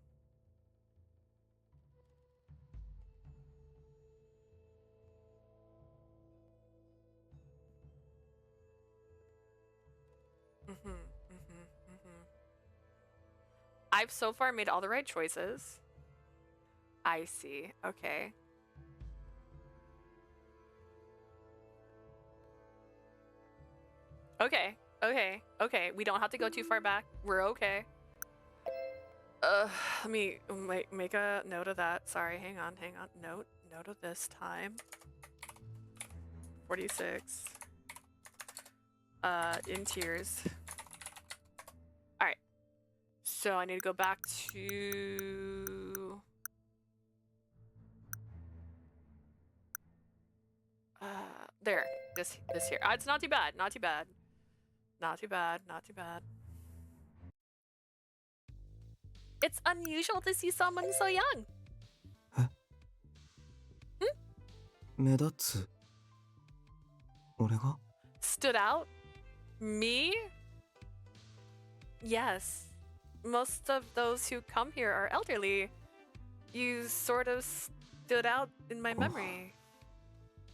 I've so far made all the right choices. I see. Okay. Okay. We don't have to go too far back. We're okay. Let me make a note of that. Sorry, hang on. Note of this time. 46. in tears. Alright. So I need to go back to... there. This here. It's not too bad. Not too bad. Not too bad. Not too bad. It's unusual to see someone so young. 目立つ俺が Stood out? Me? Yes. Most of those who come here are elderly. You sort of stood out in my memory.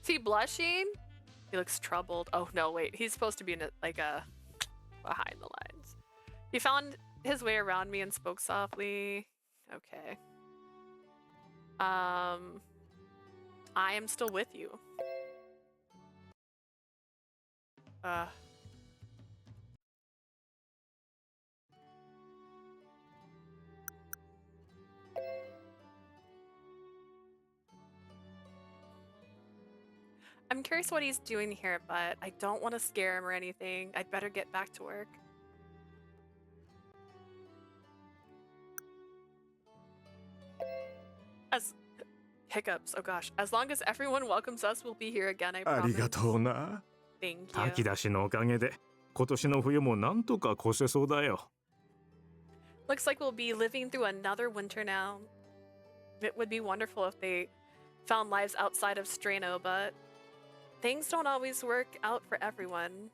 Is he blushing? He looks troubled. Oh no, wait. He's supposed to be in a, like a behind the lines. He found his way around me and spoke softly. Okay. I am still with you. I'm curious what he's doing here, but I don't want to scare him or anything. I'd better get back to work. As hiccups, oh gosh. As long as everyone welcomes us, we'll be here again, I あり promise. がとうな。 Thank 炊き you. 出しのおかげで今年の冬もなんとか越せそうだよ。 Looks like we'll be living through another winter now. It would be wonderful if they found lives outside of Strano, but things don't always work out for everyone.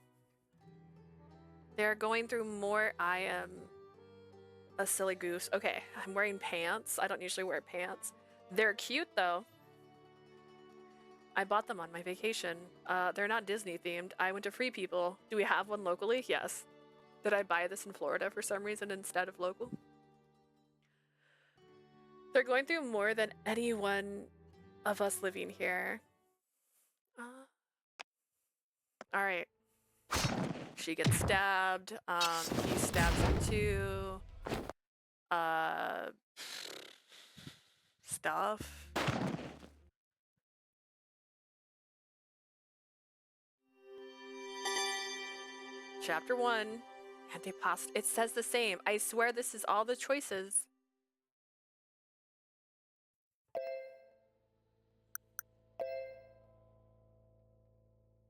They're going through more. I am a silly goose. Okay, I'm wearing pants. I don't usually wear pants. They're cute though. I bought them on my vacation. They're not Disney themed. I went to Free People. Do we have one locally? Yes. Did I buy this in Florida for some reason instead of local? They're going through more than any one of us living here. Alright. She gets stabbed. He stabs her too. Stuff. Chapter 1. Antipost. It says the same. I swear this is all the choices.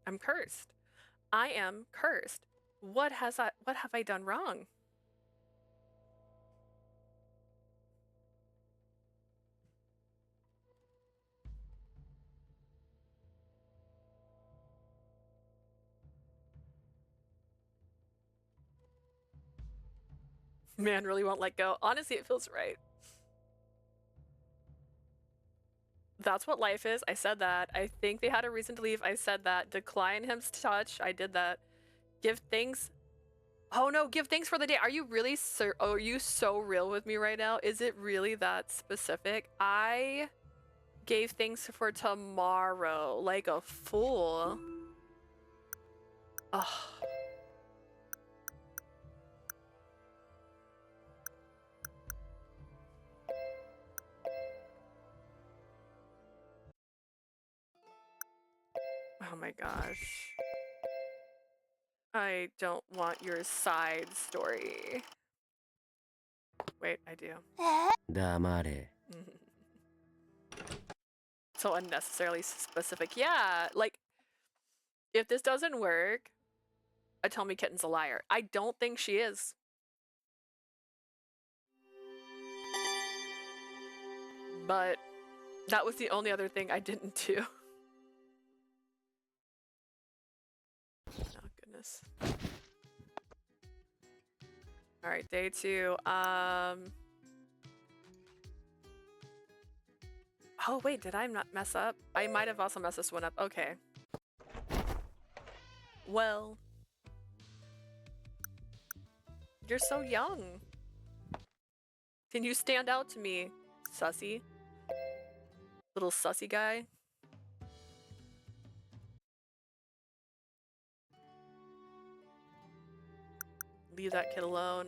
I'm cursed. I am cursed. What have I done wrong? Man really won't let go. Honestly, it feels right. That's what life is. I said that. I think they had a reason to leave. I said that. Decline him's touch. I did that. Give thanks. Oh no, give thanks for the day. Are you really are you so real with me right now? Is it really that specific? I gave thanks for tomorrow like a fool. Ugh. Oh my gosh. I don't want your side story. Wait, I do. 黙れ So unnecessarily specific. Yeah, like, if this doesn't work, Atomi Kitten's a liar. I don't think she is. But that was the only other thing I didn't do. Oh, goodness. All right, day 2. Oh, wait, did I not mess up? I might have also messed this one up. Okay. Well. You're so young. Can you stand out to me, sussy? Little sussy guy. Leave that kid alone.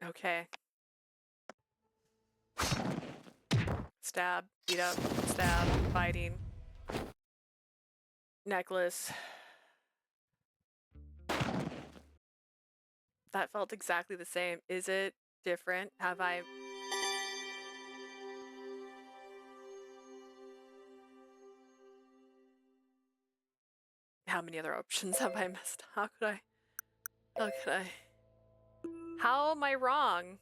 Okay. Stab, beat up, stab, fighting. necklace. That felt exactly the same. Is it different? Have I... How many other options have I missed? How could I? How could I? How am I wrong?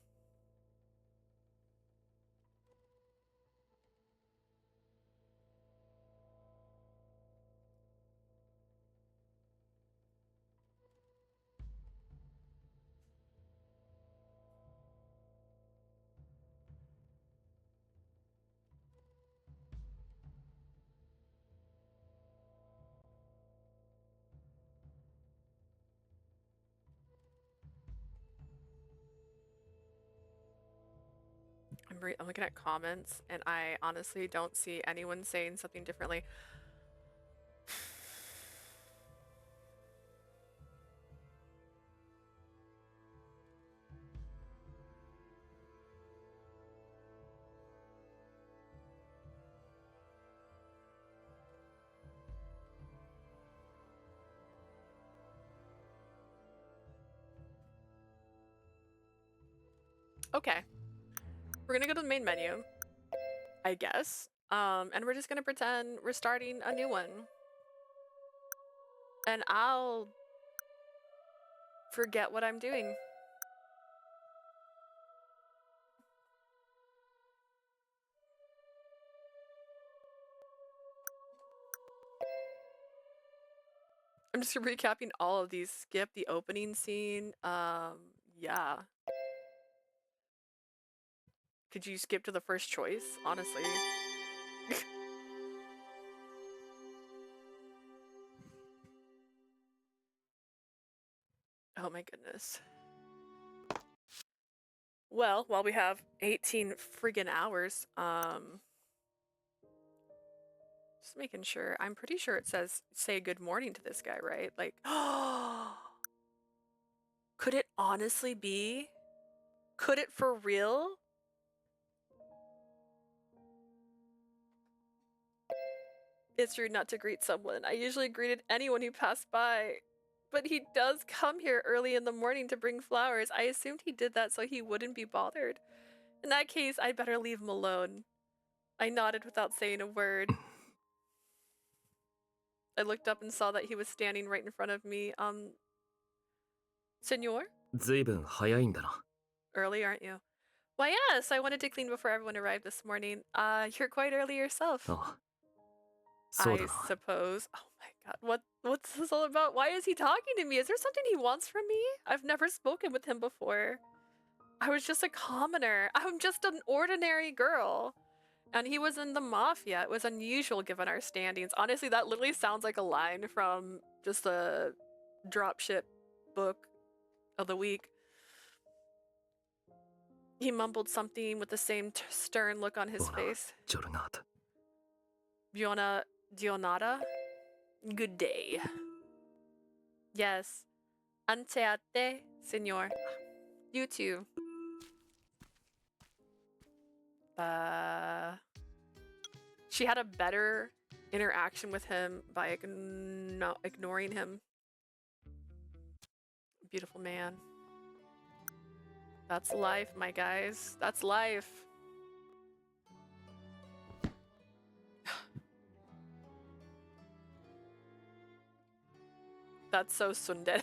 I'm looking at comments, and I honestly don't see anyone saying something differently. Okay. We're gonna go to the main menu, I guess. And we're just gonna pretend we're starting a new one. And I'll forget what I'm doing. I'm just recapping all of these. Skip the opening scene. Yeah. Could you skip to the first choice? Honestly. Oh my goodness. Well, while we have 18 friggin' hours, just making sure. I'm pretty sure it says say good morning to this guy, right? Like, could it honestly be? Could it for real? It's rude not to greet someone. I usually greeted anyone who passed by. But he does come here early in the morning to bring flowers. I assumed he did that so he wouldn't be bothered. In that case, I'd better leave him alone. I nodded without saying a word. I looked up and saw that he was standing right in front of me. Senor? ずいぶん早いんだな。 Early, aren't you? Why, yes, I wanted to clean before everyone arrived this morning. You're quite early yourself. ああ。そうだ I な。 suppose. Oh my god, what's this all about? Why is he talking to me? Is there something he wants from me? I've never spoken with him before. I was just a commoner. I'm just an ordinary girl. And he was in the mafia. It was unusual given our standings. Honestly, that literally sounds like a line from just a dropship book of the week. He mumbled something with the same stern look on his Buona face. giornata. Buona giornata? Good day. Yes. Ante a te, signor. You too. She had a better interaction with him by ignoring him. Beautiful man. That's life, my guys. That's life. That's so tsundere.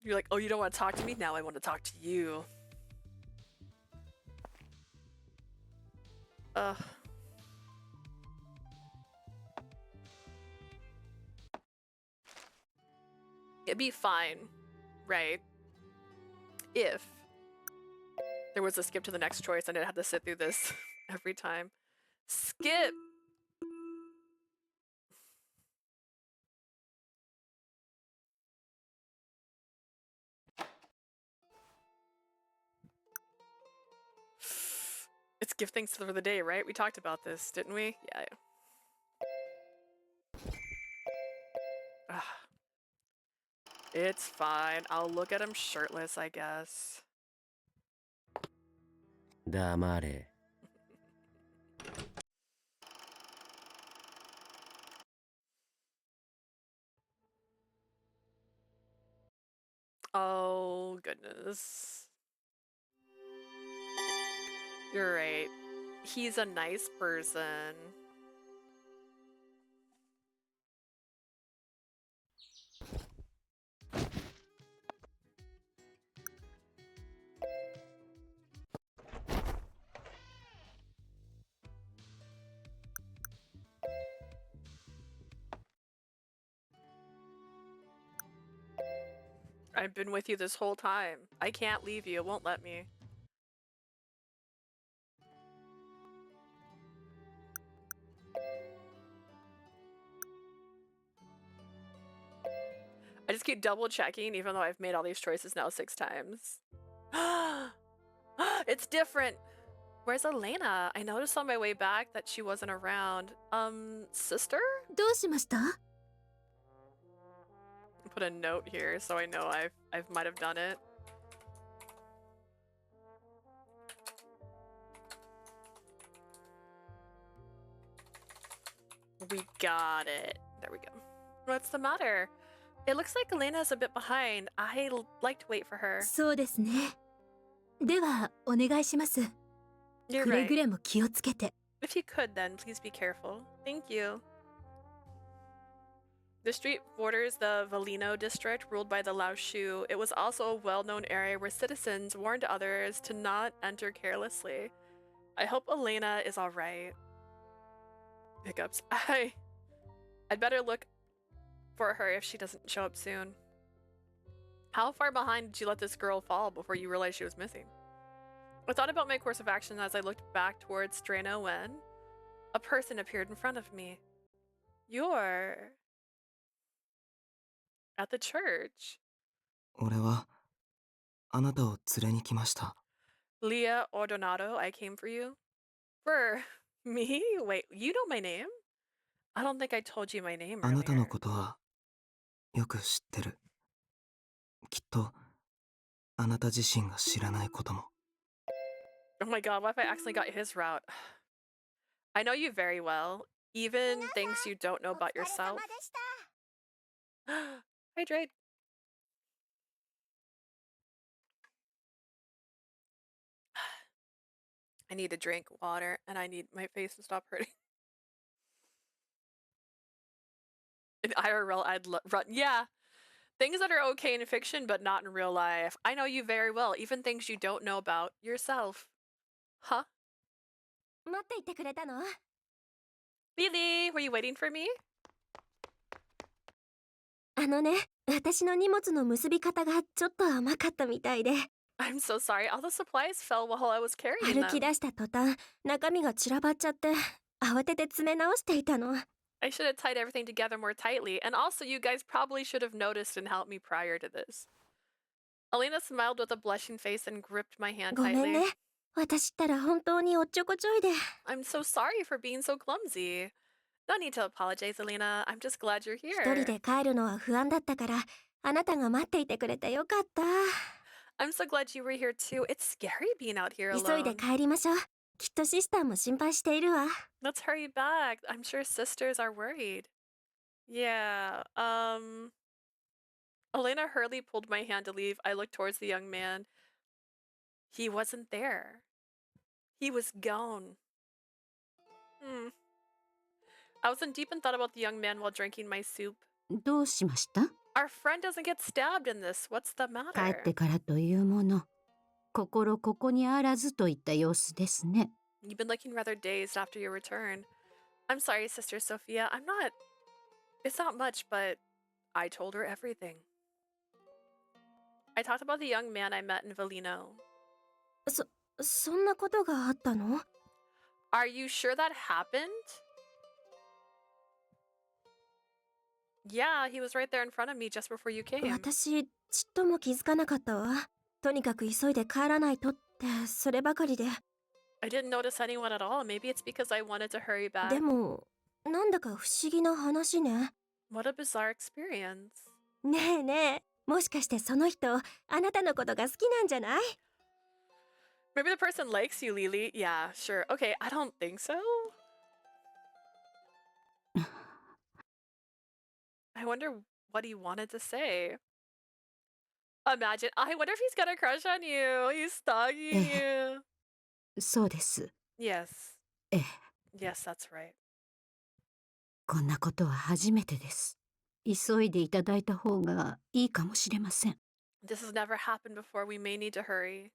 You're like, oh, you don't want to talk to me? Now I want to talk to you. Ugh. It'd be fine, right? If there was a skip to the next choice and I had to sit through this every time. Skip! It's give thanks for the day, right? We talked about this, didn't we? Yeah. Ugh. It's fine. I'll look at him shirtless, I guess. 黙れ。This... You're right. He's a nice person. I've been with you this whole time. I can't leave you. It won't let me. I just keep double checking even though I've made all these choices now 6 times. It's different. Where's Elena? I noticed on my way back that she wasn't around. Sister? どうしました？ Put a note here so I know I might have done it. We got it. There we go. What's the matter? It looks like Elena's a bit behind. I'd like to wait for her. そうですね。ではお願いします。 You're くれ right. ぐれも気をつけて。 If you could then, please be careful. Thank you. The street borders the Velino district ruled by the Lao Shu. It was also a well-known area where citizens warned others to not enter carelessly. I hope Elena is alright. Hiccups. I'd better look for her if she doesn't show up soon. How far behind did you let this girl fall before you realized she was missing? I thought about my course of action as I looked back towards Strano when a person appeared in front of me. You're at the church. 俺はあなたを連れに来ました。 Leah Ordonado, I came for you. For me? Wait, you know my name? I don't think I told you my name あなたの earlier. ことはよく知ってる。きっとあなた自身が知らないことも。 Oh my god, what if I accidentally got his route? I know you very well, even things you don't know about yourself. Hydrate. I need to drink water and I need my face to stop hurting. In IRL, I'd run. Yeah. Things that are okay in fiction, but not in real life. I know you very well, even things you don't know about yourself. Huh? 待っていてくれたの？ Lily, were you waiting for me? あのね、私の荷物の結び方がちょっと甘かったみたいで、 I'm so sorry. All the supplies fell while I was carrying 歩き them. 出した途端、中身が散らばっちゃって、慌てて詰め直していたの。 I should have tied everything together more tightly, and also you guys probably should have noticed and helped me prior to this. Elena smiled with a blushing face and gripped my hand ごめん tightly. ね。私ったら本当におっちょこちょいで。 I'm so sorry for being so clumsy. No need to apologize, Elena. I'm just glad you're 一人 here. で帰るのは不安だったから、あなたが待っていてくれてよかった。 I'm so glad you were here too. It's scary being out here 急いで alone. 帰りましょう。きっとシスターも心配しているわ。 Let's hurry back. I'm sure sisters are worried. Yeah, Elena hurriedly pulled my hand to leave. I looked towards the young man. He wasn't there. He was gone. I was in deep in thought about the young man while drinking my soup. どうしました？ Our friend doesn't get stabbed in this. What's the 帰っ matter? てからというもの、心ここにあらずといった様子ですね。 You've been looking rather dazed after your return. I'm sorry, Sister Sophia. I'm not... It's not much, but I told her everything. I talked about the young man I met in Velino. そんなことがあったの？ Are you sure that happened? Yeah, he was right there in front of me just before you came. 私、ちっとも気づかなかったわ。とにかく急いで帰らないとって、そればかりで。 I didn't notice anyone at all. Maybe it's because I wanted to hurry back. でも、なんだか不思議な話ね。 What a bizarre experience. ねえねえ、もしかしてその人、あなたのことが好きなんじゃない？ Maybe the person likes you, Lily. Yeah, sure. Okay, I don't think so. I wonder what he wanted to say. Imagine. I wonder if he's got a crush on you. He's stalking you. そうです。 Yes. ええ、 Yes, that's right. こんなことは初めてです。急いでいただいた方がいいかもしれません。 This has never happened before. We may need to hurry.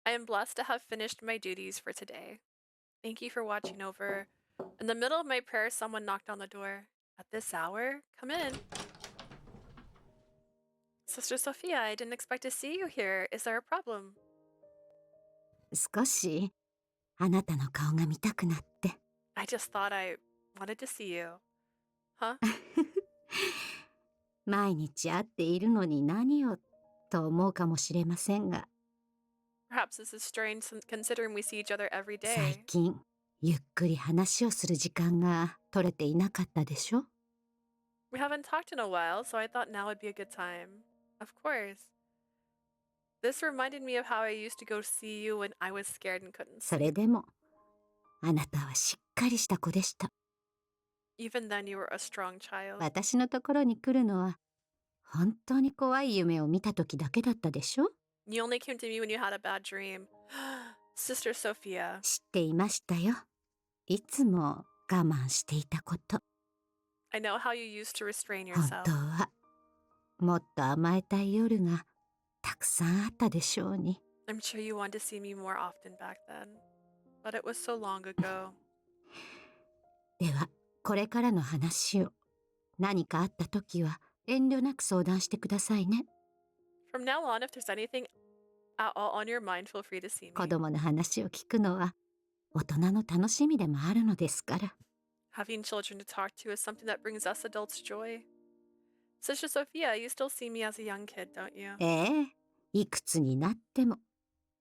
I am blessed to have finished my duties for today. Thank you for watching over. In the middle of my prayer, someone knocked on the door. At this hour? Come in. Sister Sophia, I didn't expect to see you here. Is there a problem? 少しあなたの顔が見たくなって。 I just thought I wanted to see you. Huh? 毎日会っているのに何をと思うかもしれませんが、 Perhaps this is strange considering we see each other every 最 day. 近ゆっくり話をする時間が取れていなかったでしょ。 We haven't talked in a while, so I thought now would be a good time. Of course. This reminded me of how I used to go see you when I was scared and couldn't それ sleep. でもあなたはしっかりした子でした。 Even then, you were a strong child. 私のところに来るのは本当に怖い夢を見た時だけだったでしょ。 You only came to me when you had a bad dream. Sister Sophia. 知っていましたよ。いつも我慢していたこと。 I know how you used to restrain 本 yourself. 当はもっと甘えたい夜がたくさんあったでしょうに。 I'm sure you wanted to see me more often back then. But it was so long ago. ではこれからの話を何かあった時は遠慮なく相談してくださいね。 From now on, if there's anything at all on your mind, feel free to see 子 me. 供の話を聞くのは大人の楽しみでもあるのですから。 Having children to talk to is something that brings us adults joy. Sister Sophia, you still see me as a young kid, don't you? ええ、いくつになっても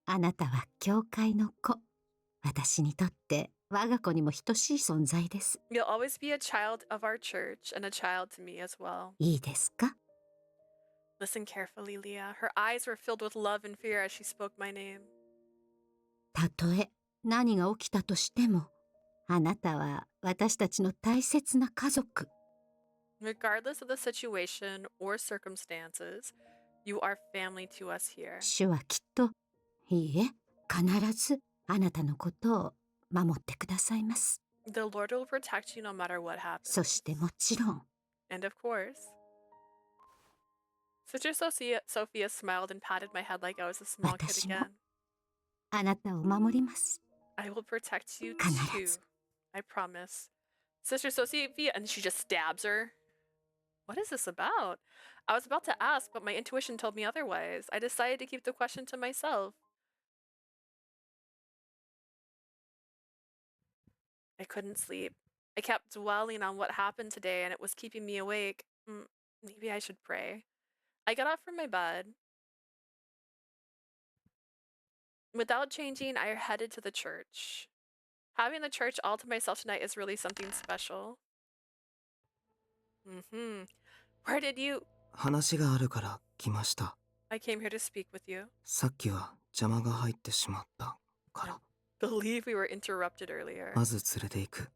あなたは教会の子。私にとって我が子にも等しい存在です。 You'll always be a child of our church and a child to me as well. いいですか？ Listen carefully, Leah. Her eyes were filled with love and fear as she spoke my name. たとえ何が起きたとしてもあなたは私たちの大切な家族。 Regardless of the situation or circumstances, you are family to us here. 主はきっと、いいえ、必ずあなたのことを守ってくださいます。 The Lord will protect you no matter what happens. そしてもちろん、 And of course. Sister Sophia smiled and patted my head like I was a small kid 私も again. あなたを守ります。 I will protect you 必 too. ず。 I promise. Sister Sophia, and she just stabs her. What is this about? I was about to ask, but my intuition told me otherwise. I decided to keep the question to myself. I couldn't sleep. I kept dwelling on what happened today, and it was keeping me awake. Maybe I should pray. I got up from my bed. Without changing, I headed to the church. Having the church all to myself tonight is really something special. Where did you... 話があるから来ました。 I came here to speak with you. さっきは邪魔が入ってしまったから。 Believe we were interrupted earlier. まず連れて行く。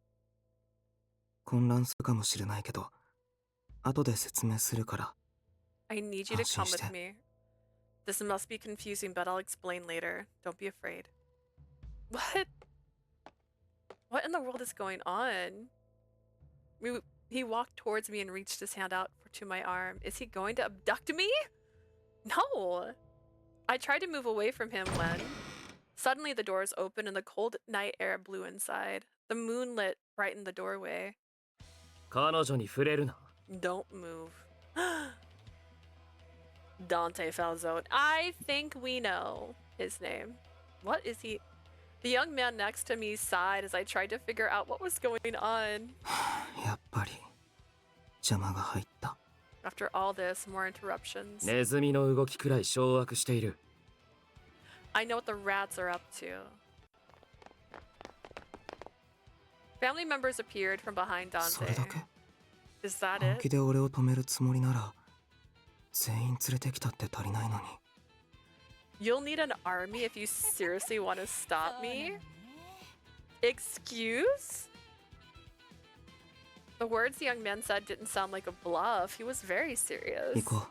混乱するかもしれないけど、後で説明するから。 I need you to come with 安心して。 me. This must be confusing, but I'll explain later. Don't be afraid. What? What in the world is going on? He walked towards me and reached his hand out to my arm. Is he going to abduct me? No! I tried to move away from him when... Suddenly the doors opened and the cold night air blew inside. The moonlit brightened the doorway. 彼女に触れるな。 Don't move. Dante Falzone. I think we know his name. What is he? The young man next to me sighed as I tried to figure out what was going on. やっぱり邪魔が入った。 After all this, more interruptions. ネズミの動きくらい掌握している。 I know what the rats are up to. Family members appeared from behind それ Dante. だけ Is that 本 it? 気で俺を止めるつもりなら全員連れてきたって足りないのに。 You'll need an army if you seriously want to stop me? Excuse? The words the young man said didn't sound like a bluff. He was very serious. 行こう。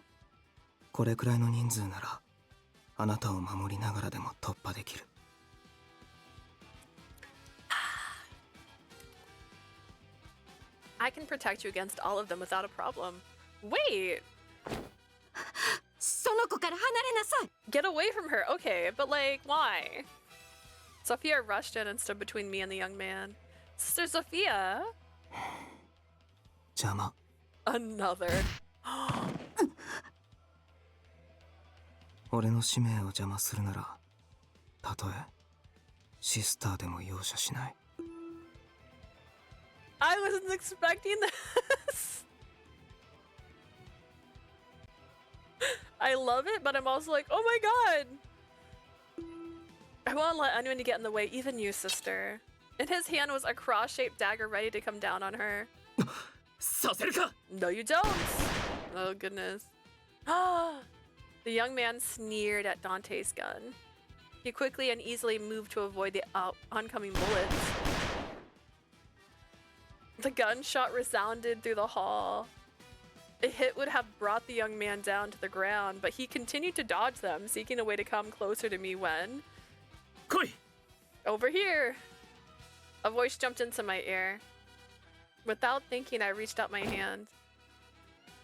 これくらいの人数ならあなたを守りながらでも突破できる。I can protect you against all of them without a problem. Wait! その子から離れなさい。 Get away from her. Okay, but like, why? Sophia rushed in and stood between me and the young man. Sister Sophia? 邪魔。 Another. 俺の使命を邪魔するなら、たとえシスターでも容赦しない。 I wasn't expecting this. I love it, but I'm also like, oh my god. I won't let anyone get in the way, even you, sister. In his hand was a cross-shaped dagger ready to come down on her. させるか。 No, you don't. Oh, goodness. The young man sneered at Dante's gun. He quickly and easily moved to avoid the oncoming bullets. The gunshot resounded through the hall. A hit would have brought the young man down to the ground, but he continued to dodge them, seeking a way to come closer to me when... 来い。 Over here! A voice jumped into my ear. Without thinking, I reached out my hand.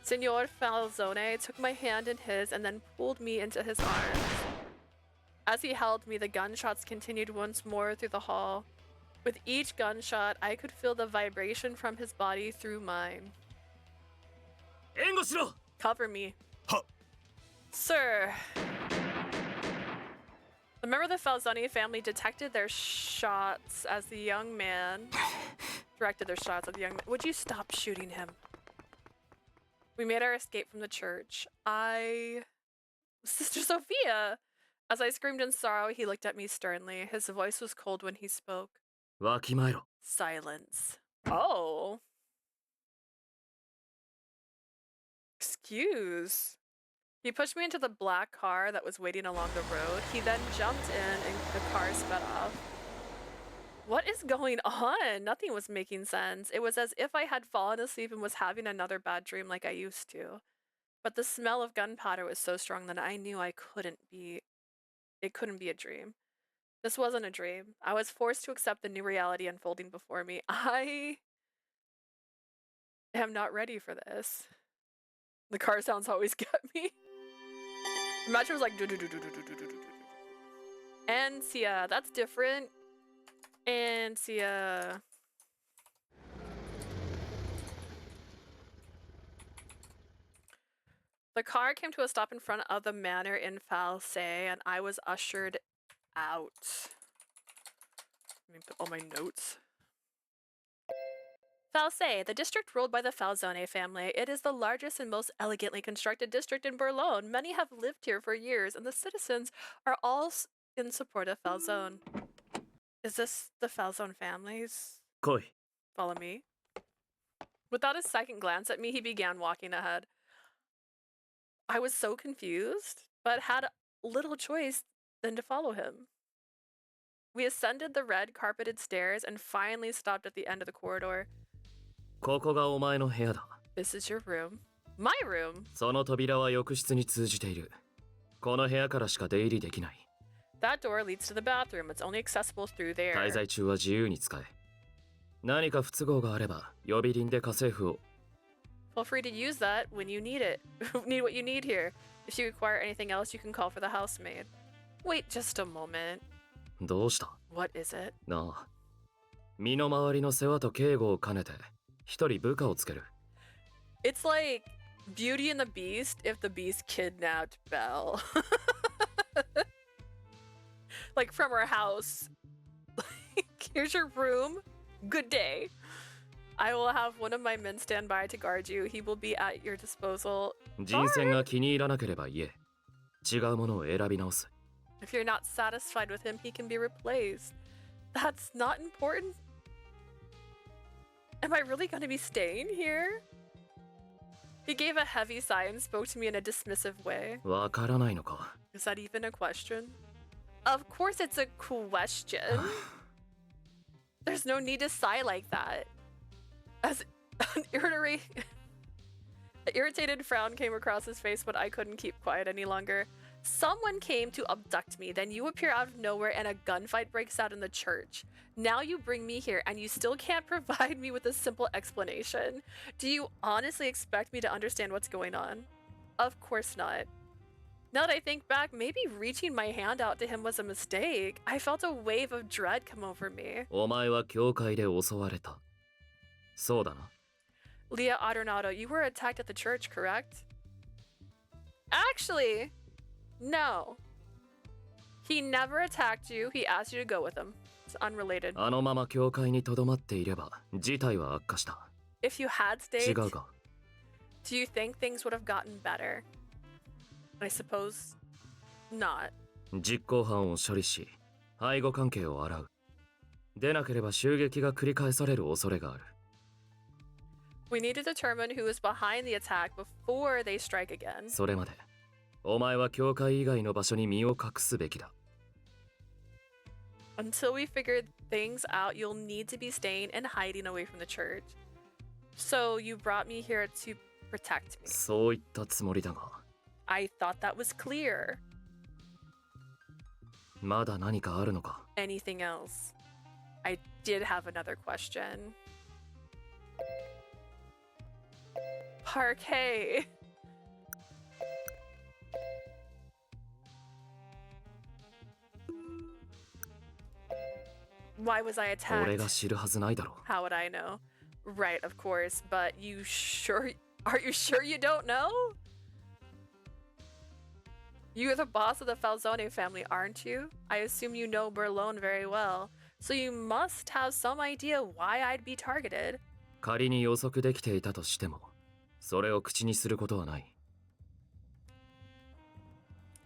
Signor Falzone took my hand in his and then pulled me into his arms. As he held me, the gunshots continued once more through the hall. With each gunshot, I could feel the vibration from his body through mine. 援護しろ。 Cover me. は。 Sir. The member of the Falzone family detected their shots as the young man directed their shots at the young man. Would you stop shooting him? We made our escape from the church. Sister Sophia! As I screamed in sorrow, he looked at me sternly. His voice was cold when he spoke. わきまえろ。 Silence. Oh. Excuse. He pushed me into the black car that was waiting along the road. He then jumped in and the car sped off. What is going on? Nothing was making sense. It was as if I had fallen asleep and was having another bad dream like I used to. But the smell of gunpowder was so strong that I knew it couldn't be a dream. This wasn't a dream. I was forced to accept the new reality unfolding before me. I am not ready for this. The car sounds always get me. Imagine it was like do do do do do do do do do. Ansia, that's different. Ansia. The car came to a stop in front of the manor in False, and I was ushered out. Let me put all my notes. False, the district ruled by the Falzone family. It is the largest and most elegantly constructed district in Berlin. Many have lived here for years, and the citizens are all in support of Falzone. Is this the Falzone families? 来い。 Follow me. Without a second glance at me, he began walking ahead. I was so confused, but had little choice than to follow him. We ascended the red carpeted stairs and finally stopped at the end of the corridor. ここがお前の部屋だ。 This is your room. My room? その扉は浴室に通じている。この部屋からしか出入りできない。 That door leads to the bathroom. It's only accessible through there. 滞在中は自由に使え。何か不都合があれば呼び鈴で家政婦を。 Feel free to use that when you need it. Need what you need here. If you require anything else, you can call for the housemaid. Wait just a moment. どうした？ What is it? なあ。身の回りの世話と警護を兼ねて一人部下をつける。 It's like Beauty and the Beast if the Beast kidnapped Belle. Like from her house. Like, here's your room. Good day. I will have one of my men stand by to guard you. He will be at your disposal. 人選が気に入らなければ言え。違うものを選び直す。 If you're not satisfied with him, he can be replaced. That's not important. Am I really going to be staying here? He gave a heavy sigh and spoke to me in a dismissive way. わからないのか。 Is that even a question? Of course it's a question. There's no need to sigh like that. An irritated frown came across his face, but I couldn't keep quiet any longer. Someone came to abduct me, then you appear out of nowhere and a gunfight breaks out in the church. Now you bring me here and you still can't provide me with a simple explanation. Do you honestly expect me to understand what's going on? Of course not. Now that I think back, maybe reaching my hand out to him was a mistake. I felt a wave of dread come over me. お前は教会で襲われた。そうだな。Leah Adornado, you were attacked at the church, correct? Actually, no. He never attacked you. He asked you to go with him. It's unrelated. あのまま教会に留まっていれば、事態は悪化した。If you had 違 stayed, うか。 do you think things would have gotten better? I suppose not. 実行犯を処理し、背後関係を洗う。でなければ襲撃が繰り返される恐れがある。We need to determine who is behind the attack before they strike again. それまで、お前は教会以外の場所に身を隠すべきだ。Until we figure things out, you'll need to be staying and hiding away from the church. So you brought me here to protect me. そう言ったつもりだが。 I thought that was clear. まだ何かあるのか？ Anything else? I did have another question. Parquet. Why was I 俺が attacked? 知るはずないだろ。 How would I know? Right, of course, but you sure? Are you sure you don't know? You're the boss of the Falzone family, aren't you? I assume you know Berlone very well, so you must have some idea why I'd be targeted. 仮に予測できていたとしても、それを口にすることはない。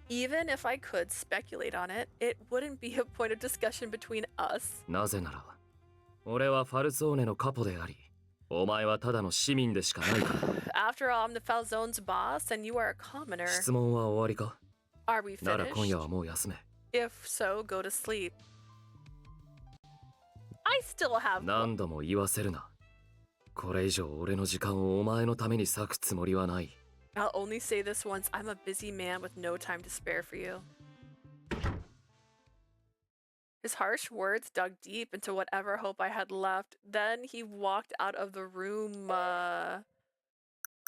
Even if I could speculate on it, it wouldn't be a point of discussion between us. なぜなら、俺はファルソーネのカポであり、お前はただの市民でしかないから。After all, I'm the Falzone's boss, and you are a commoner. 質問は終わりか？ Are we なら今 finished? 夜はもう休め。 If so, go to sleep. I still have. 何度も言わせるな。これ以上俺の時間をお前のために割くつもりはない。 I'll only say this once. I'm a busy man with no time to spare for you. His harsh words dug deep into whatever hope I had left. Then he walked out of the room. Oh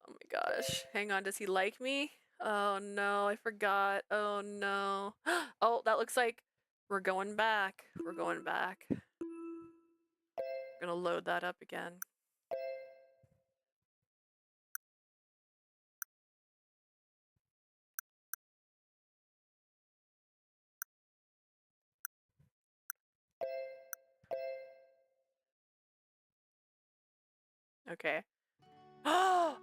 my gosh. Hang on, does he like me? Oh no, I forgot. Oh no. Oh, that looks like we're going back. We're going back. I'm gonna load that up again. Okay. Oh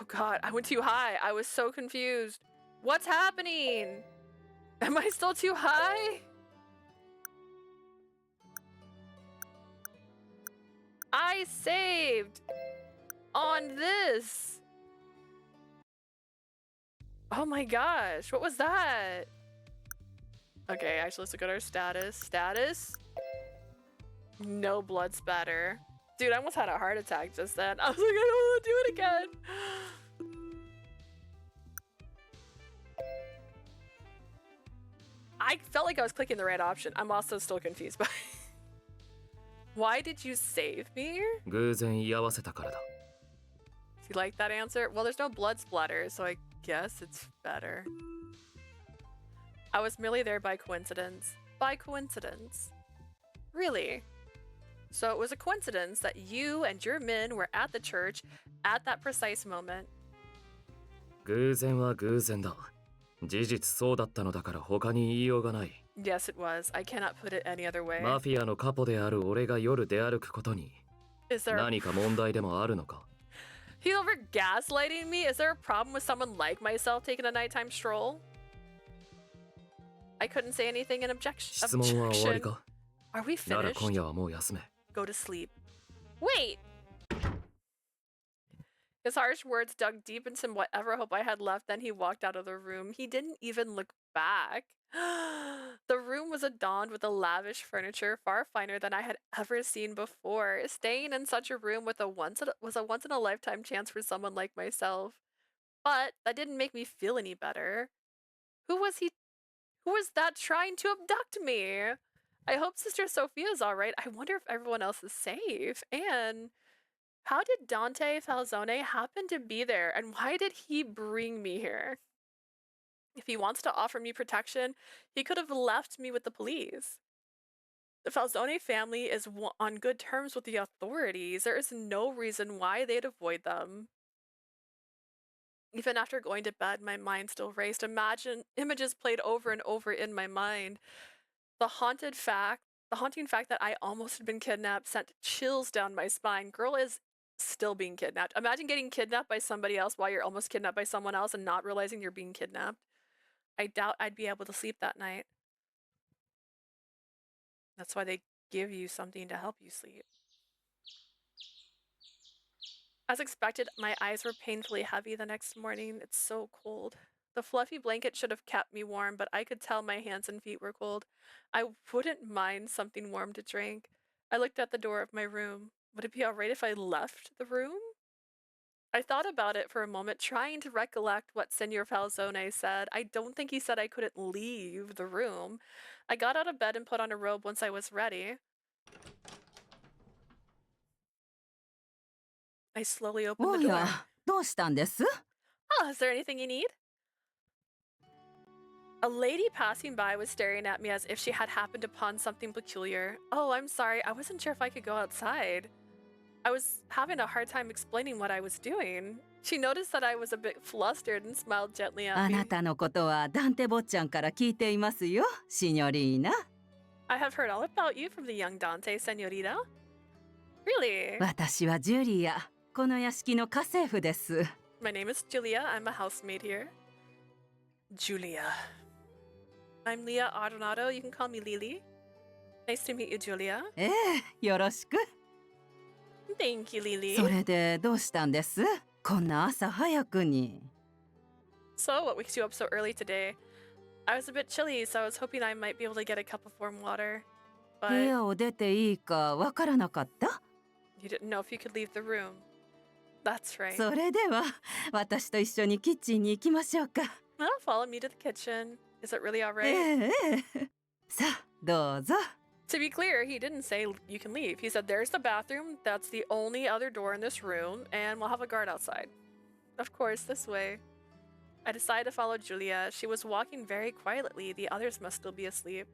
god, I went too high. I was so confused. What's happening? Am I still too high? I saved on this. Oh my gosh, what was that? Okay, actually, let's look at our status. Status? No blood spatter. Dude, I almost had a heart attack just then. I was like, I don't want to do it again. I felt like I was clicking the right option. I'm also still confused by Why did you save me? 偶然居合わせたからだ。 Do you like that answer? Well, there's no blood splatter, so I guess it's better. I was merely there by coincidence. By coincidence? Really? So it was a coincidence that you and your men were at the church at that precise moment. 偶然は偶然だ。事実そうだったのだから他に言いようがない。 Yes, it was. I cannot put it any other way. マフィアのカポである俺が夜出歩くことに Is there 何か問題でもあるのか？ He's over gaslighting me? Is there a problem with someone like myself taking a nighttime stroll? I couldn't say anything in 質問は終わり objection. か？ Are we なら finished? 今夜はもう休め。 Go to sleep. Wait! His harsh words dug deep into whatever hope I had left, then he walked out of the room. He didn't even look back. The room was adorned with a lavish furniture far finer than I had ever seen before. Staying in such a room with was a once in a lifetime chance for someone like myself. But that didn't make me feel any better. Who was he? Who was that trying to abduct me? I hope Sister Sophia's all right. I wonder if everyone else is safe. And how did Dante Falzone happen to be there? And why did he bring me here? If he wants to offer me protection, he could have left me with the police. The Falzone family is on good terms with the authorities. There is no reason why they'd avoid them. Even after going to bed, my mind still raced. Images played over and over in my mind. The haunting fact that I almost had been kidnapped sent chills down my spine. Girl is still being kidnapped. Imagine getting kidnapped by somebody else while you're almost kidnapped by someone else and not realizing you're being kidnapped. I doubt I'd be able to sleep that night. That's why they give you something to help you sleep. As expected, my eyes were painfully heavy the next morning. It's so cold. The fluffy blanket should have kept me warm, but I could tell my hands and feet were cold. I wouldn't mind something warm to drink. I looked at the door of my room. Would it be alright if I left the room? I thought about it for a moment, trying to recollect what Senor Falzone said. I don't think he said I couldn't leave the room. I got out of bed and put on a robe once I was ready. I slowly opened the door. どうしたんです？ Oh, is there anything you need? A lady passing by was staring at me as if she had happened upon something peculiar. Oh, I'm sorry. I wasn't sure if I could go outside. I was having a hard time explaining what I was doing. She noticed that I was a bit flustered and smiled gently at あ me. なたのことはダンテ坊ちゃんから聞いていますよ、シニョリーナ。 I have heard all about you from the young Dante, senorita. Really? 私はジュリア。この屋敷の家政婦です。 My name is Julia. I'm a housemaid here. Julia. I'm Leah Adonato. You can call me Lily. Nice to meet you, Julia. ええ、よろしく。 Thank you, Lily. それでどうしたんです？こんな朝早くに。 So, what wakes you up so early today? I was a bit chilly, so I was hoping I might be able to get a cup of warm water. 部 But 屋を出ていいかわからなかった？ you didn't know if you could leave the room. That's right. それでは私と一緒にキッチンに行きましょうか。 Well, follow me to the kitchen. Is it really え alright? えええ。さあどうぞ。 To be clear, he didn't say you can leave. He said there's the bathroom, that's the only other door in this room, and we'll have a guard outside. Of course, this way. I decided to follow Julia. She was walking very quietly. The others must still be asleep.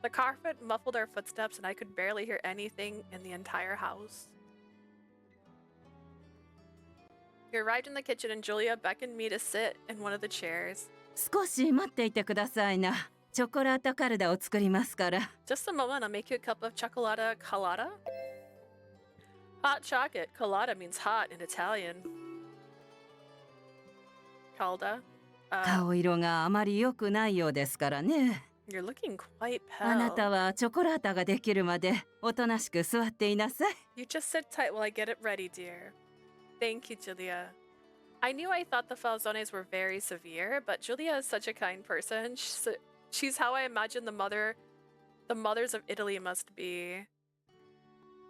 The carpet muffled our footsteps, and I could barely hear anything in the entire house. We arrived in the kitchen, and Julia beckoned me to sit in one of the chairs. 少し待っていてくださいな。チョコラータカルダを作りますから。 Just a moment, I'll make you a cup of chocolata colada. Hot chocolate. Colada means hot in Italian. Calda. 顔色があまり良くないようですからね。 You're looking quite あなた pale. はチョコラータができるまでおとなしく座っていなさい。 You just sit tight while I get it ready, dear. Thank you, Julia. I knew I thought the Falzones were very severe, but Julia is such a kind person. She's how I imagine the mothers of Italy must be.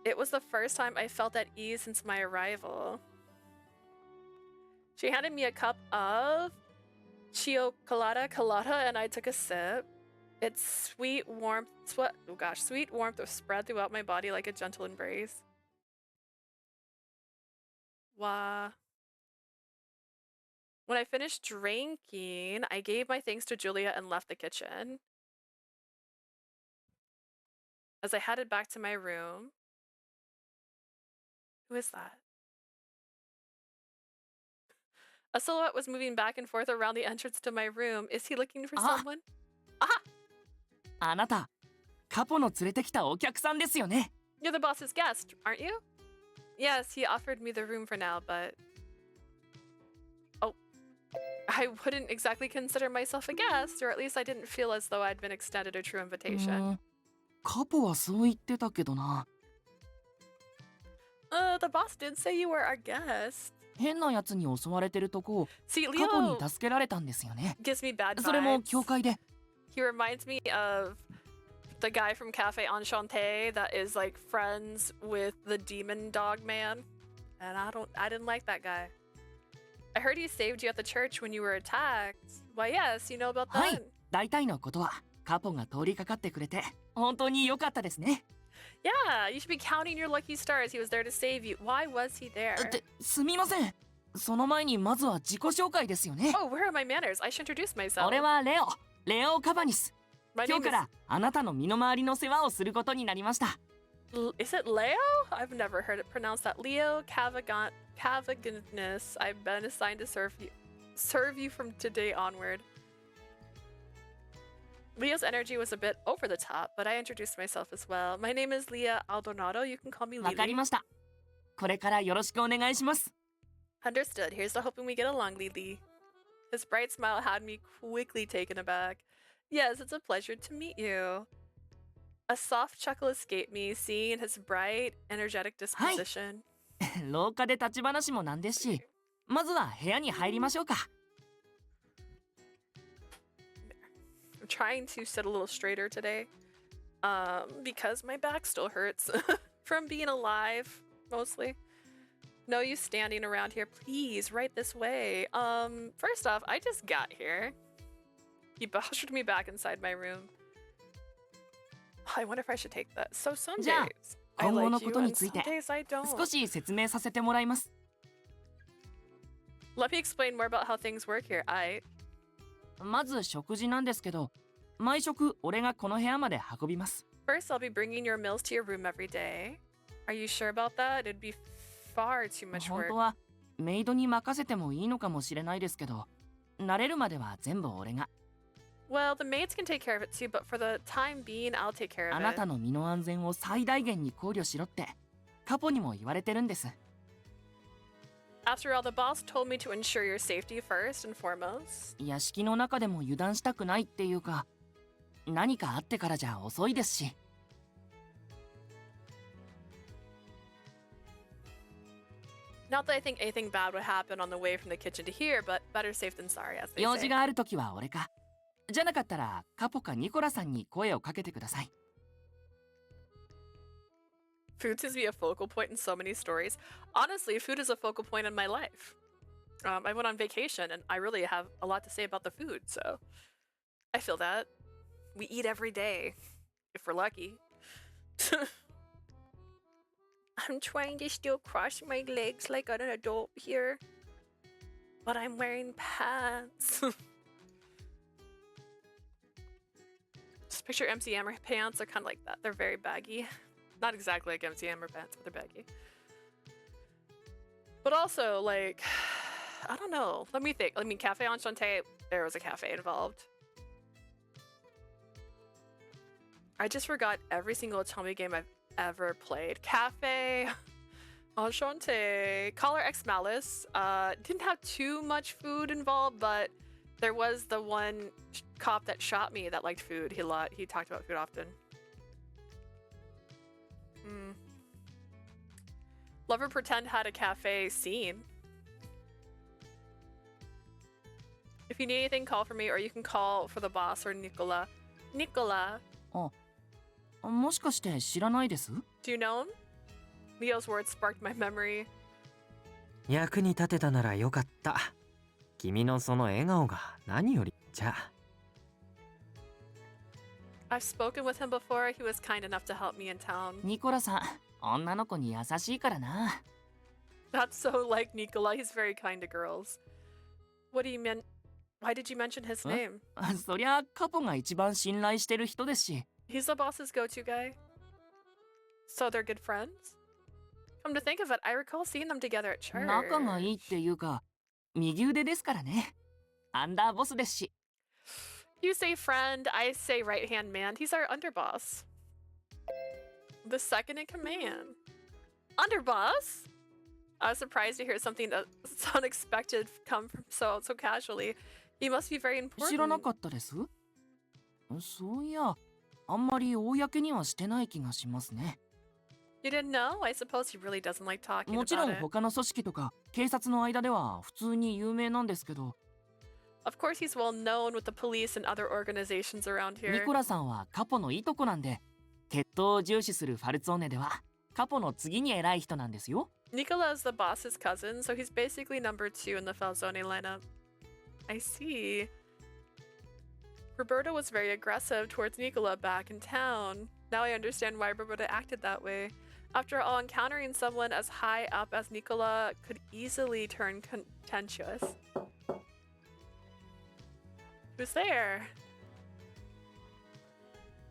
It was the first time I felt at ease since my arrival. She handed me a cup of colada, and I took a sip. Its sweet warmth was spread throughout my body like a gentle embrace. Wow. When I finished drinking, I gave my thanks to Julia and left the kitchen. As I headed back to my room... Who is that? A silhouette was moving back and forth around the entrance to my room. Is he looking for someone? あなた、カポの連れてきたお客さんですよね。 You're the boss's guest, aren't you? Yes, he offered me the room for now, but... Oh. I wouldn't exactly consider myself a guest, or at least I didn't feel as though I'd been extended a true invitation. カポはそう言ってたけどな。The boss did say you were our guest. 変なやつに襲われてるとこを See, カポに Leo 助けられたんですよね。 gives me bad それも vibes. 教会で。He reminds me of the guy from Cafe Enchanté that is like friends with the demon dog man. And I didn't like that guy. I heard he saved you at the church when you were attacked. Why, yes, you know about はい that? 大体のことはカポが通りかかってくれて本当に良かったですね Yeah, you should be counting your lucky stars. He was there to save you. Why was he there? すみませんその前にまずは自己紹介ですよね Oh, where are my manners? I should introduce myself. 俺はレオ・カバニス My 今 name 日からあなたの身の回りの世話をすることになりました is it Leo? I've never heard it pronounced that. Leo Cavaganus. I've been assigned to serve you from today onward. Leo's energy was a bit over the top, but I introduced myself as well. My name is Leah Aldonado. You can call me わかり Lily. ましたこれからよろしくお願いします Understood. Here's to hoping we get along, Lily. His bright smile had me quickly taken aback. Yes, it's a pleasure to meet you. A soft chuckle escaped me, seeing his bright, energetic disposition. 廊下で立ち話もなんですしまずは部屋に入りましょうか I'm trying to sit a little straighter today, because my back still hurts from being alive, mostly. No use standing around here. Please, right this way. First off, I just got here. He ushered me back inside my room. I wonder if I should take that. So some じゃあ days I 今後の like こ you とに and つい some て days I don't. 少し説明させてもらいます Let me explain more about how things work here. I まず食事なんですけど毎食俺がこの部屋まで運びます first I'll be bringing your meals to your room every day. Are you sure about that? It'd be far too much 本 work. 当はメイドに任せてもいいのかもしれないですけど慣れるまでは全部俺が Well, the maids can take care of it too, but for the time being, I'll take care あ of な it. たの身の安全を最大限に考慮しろってカポにも言われてるんです After all, the boss told me to ensure your safety first and foremost. 屋敷の中でも油断したくないっていうか何かあってからじゃ遅いですし Not that I think anything bad would happen on the way from the kitchen to here, but better safe than sorry, as they 用 say. 事があるときは俺かじゃなかったらカポかニコラさんに声をかけてください Food seems to be a focal point in so many stories. Honestly, food is a focal point in my life. I went on vacation, and I really have a lot to say about the food, so I feel that. We eat every day, if we're lucky. I'm trying to still cross my legs like an adult here, but I'm wearing pants. Just picture MC Hammer pants. They're kind of like that. They're very baggy. Not exactly like MC Hammer pants, but they're baggy. But also, like, I don't know. Let me think. I mean, Cafe Enchanté, there was a cafe involved. I just forgot every single Tommy game I've ever played. Cafe Enchanté, Collar X Malice. Didn't have too much food involved, but there was the one cop that shot me that liked food. He talked about food often. Lover Pretend had a cafe scene. If you need anything, call for me, or you can call for the boss or Nicola. Nicola, もしかして知らないです do you know him? Leo's words sparked my memory. 役に立てたならよかった。君のその笑顔が何より。じゃあ。I've spoken with him before. He was kind enough to help me in town. ニコラさん女の子に優しいからな That's so like Nicola. He's very kind to girls. What do you mean? Why did you mention his name? そりゃカポが一番信頼してる人ですし He's the boss's go-to guy. So they're good friends? Come to think of it, I recall seeing them together at church. 仲がいいっていうか右腕ですからねアンダーボスですし You say friend, I say right-hand man. He's our underboss. The second in command. Underboss? I was surprised to hear something that's unexpected come from so casually. He must be very 知らな important. かったですそういやあんまり公にはしてない気がしますね You didn't know? I suppose he really doesn't like talking もちろ about ん it. 他の組織とか警察の間では普通に有名なんですけど Of course, he's well known with the police and other organizations around ニ here. コラさんはカポのいとこなんで、血統を重視するファルツォーネではカポの次に偉い人なんですよ。 Nicola is the boss's cousin, so he's basically number 2 in the Falzone lineup. I see. Roberta was very aggressive towards Nicola back in town. Now I understand why Roberta acted that way. After all, encountering someone as high up as Nicola could easily turn contentious. Who's there?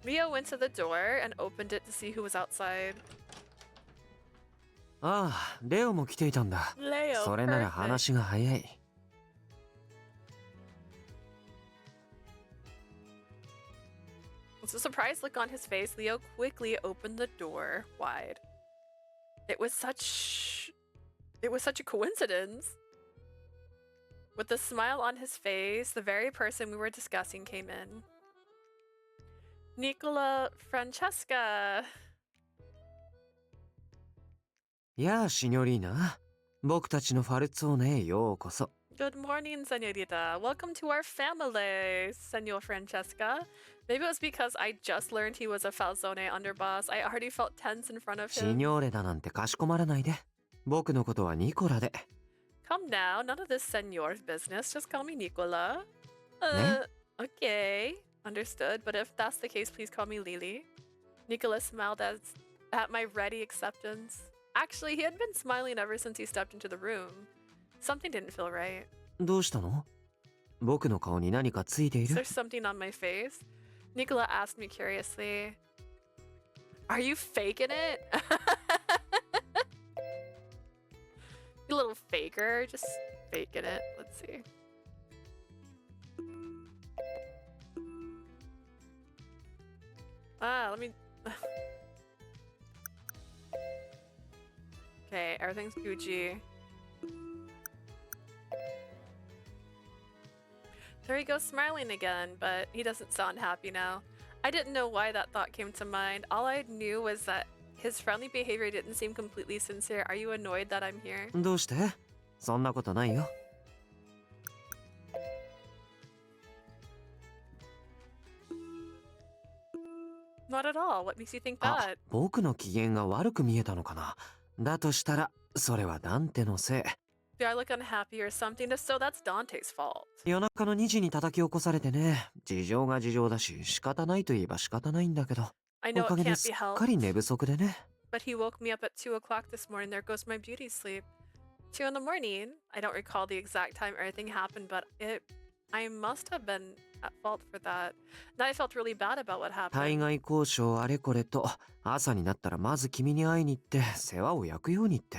Leo went to the door and opened it to see who was outside. ああ、レオも来ていたんだ。 Leo, それなら perfect. 話が早い。With a surprised look on his face, Leo quickly opened the door wide. It was such a coincidence. With a smile on his face, the very person we were discussing came in. Nicola Francesca. やあ、シニョリーナ。僕たちのファルツォーネへようこそ。 Good morning, señorita. Welcome to our family, Senor Francesca. Maybe it was because I just learned he was a Falzone underboss. I already felt tense in front of シ him. ニョーレだなんてかしこまらないで。僕のことはニコラで。 Come now, none of this senor's business. Just call me Nicola. Ne? Okay, understood. But if that's the case, please call me Lily. Nicola smiled at my ready acceptance. Actually, he had been smiling ever since he stepped into the room. Something didn't feel right. どうしたの？僕の顔に何かついてい Is る？ there something on my face? Nicola asked me curiously. Are you faking it? You little faker, just faking it. Let's see. Let me... Okay, everything's Gucci. There he goes smiling again, but he doesn't sound happy now. I didn't know why that thought came to mind. All I knew was that his friendly behavior didn't seem completely sincere. Are you annoyed that I'm here? どうして？そんなことないよ。 Not at all. What makes you think あ、 that? 僕の機嫌が悪く見えたのかな。だとしたら、それはダンテのせい。 Do I look unhappy or something? If so, that's Dante's fault. 夜中の2時に叩き起こされてね。事情が事情だし、仕方ないといえば仕方ないんだけど。 I お know か it げで can't す be っ helped. かり寝不足でね。 But he woke me up at 2 o'clock this morning. There goes my beauty sleep. 2 in the morning? I don't recall the exact time everything happened, but I must have been at fault for that. Now I felt really bad about what 対 happened. 外交渉あれこれと、朝になったらまず君に会いに行って世話を焼くようにって。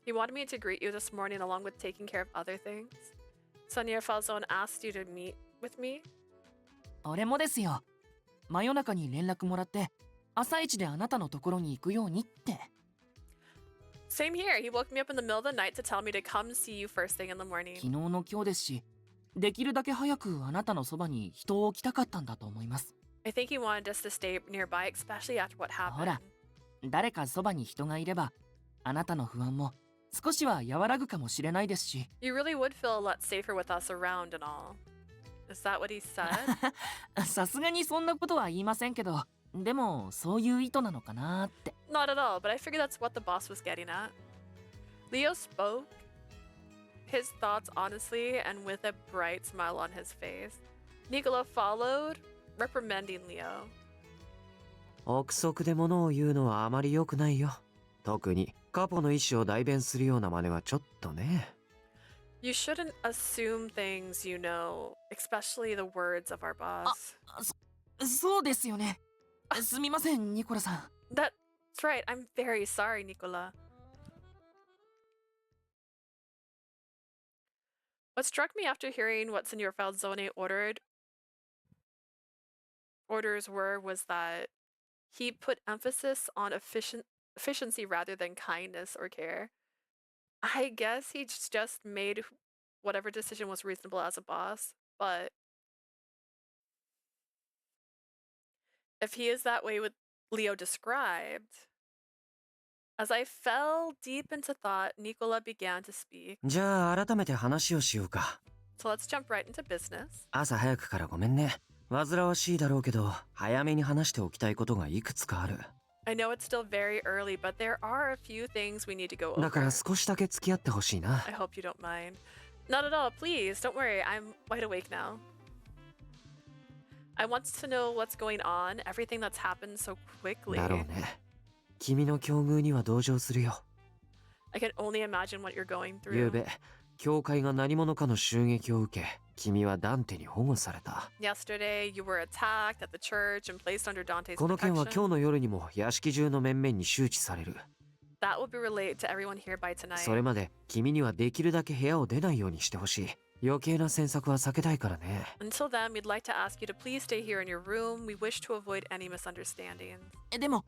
He wanted me to greet you this morning along with taking care of other things. Sonia Falzone asked you to meet with me? 俺もですよ。真夜中に連絡もらって、朝一であなたのところに行くようにって。 Same here. He woke me up in the middle of the night to tell me to come see you first thing in the morning. 昨日の今日ですし、できるだけ早くあなたのそばに人を置きたかったんだと思います。 I think he wanted us to stay nearby, especially after what ほ happened. ら、誰かそばに人がいれば、あなたの不安も少しは和らぐかもしれないですし。 You really would feel a lot safer with us around and all. Is that what he said? さすがにそんなことは言いませんけど、でもそういう意図なのかなって。 Not at all, but I figured that's what the boss was getting at. Leo spoke his thoughts honestly and with a bright smile on his face. Nicola followed, reprimanding Leo. 憶測で物を言うのはあまり良くないよ。特にカポの意思を代弁するような真似はちょっとね。 You shouldn't assume things you know, especially the words of our boss. そうですよね。すみません、ニコラさん。 That's right. I'm very sorry, Nicola. What struck me after hearing what Senor Falzone orders were was that he put emphasis on efficiency rather than kindness or care. I guess he just made whatever decision was reasonable as a boss, but if he is that way with Leo described, as I fell deep into thought, Nicola began to speak. じゃあ改めて話をしようか。So let's jump right into business. 朝早くからごめんね。煩わしいだろうけど、早めに話しておきたいことがいくつかある。I know it's still very early, but there are a few things we need to go over. だから少しだけ付き合ってほしいな。I hope you don't mind. Not at all, please. Don't worry. I'm wide awake now. I want to know what's going on, everything that's happened so quickly. だろうね。君の境遇には同情するよ。I can only imagine what you're going ゆう through. べ、教会が何者かの襲撃を受け、君はダンテに保護された。Yesterday, you were attacked at the church and placed under Dante's この件は protection. 今日の夜にも屋敷中の面々に周知される。That will be relayed to everyone here by tonight. それまで君にはできるだけ部屋を出ないようにしてほしい。余計な詮索は避けたいからね。Until then, we'd like to ask you to please stay here in your room. We wish to avoid any misunderstandings. でも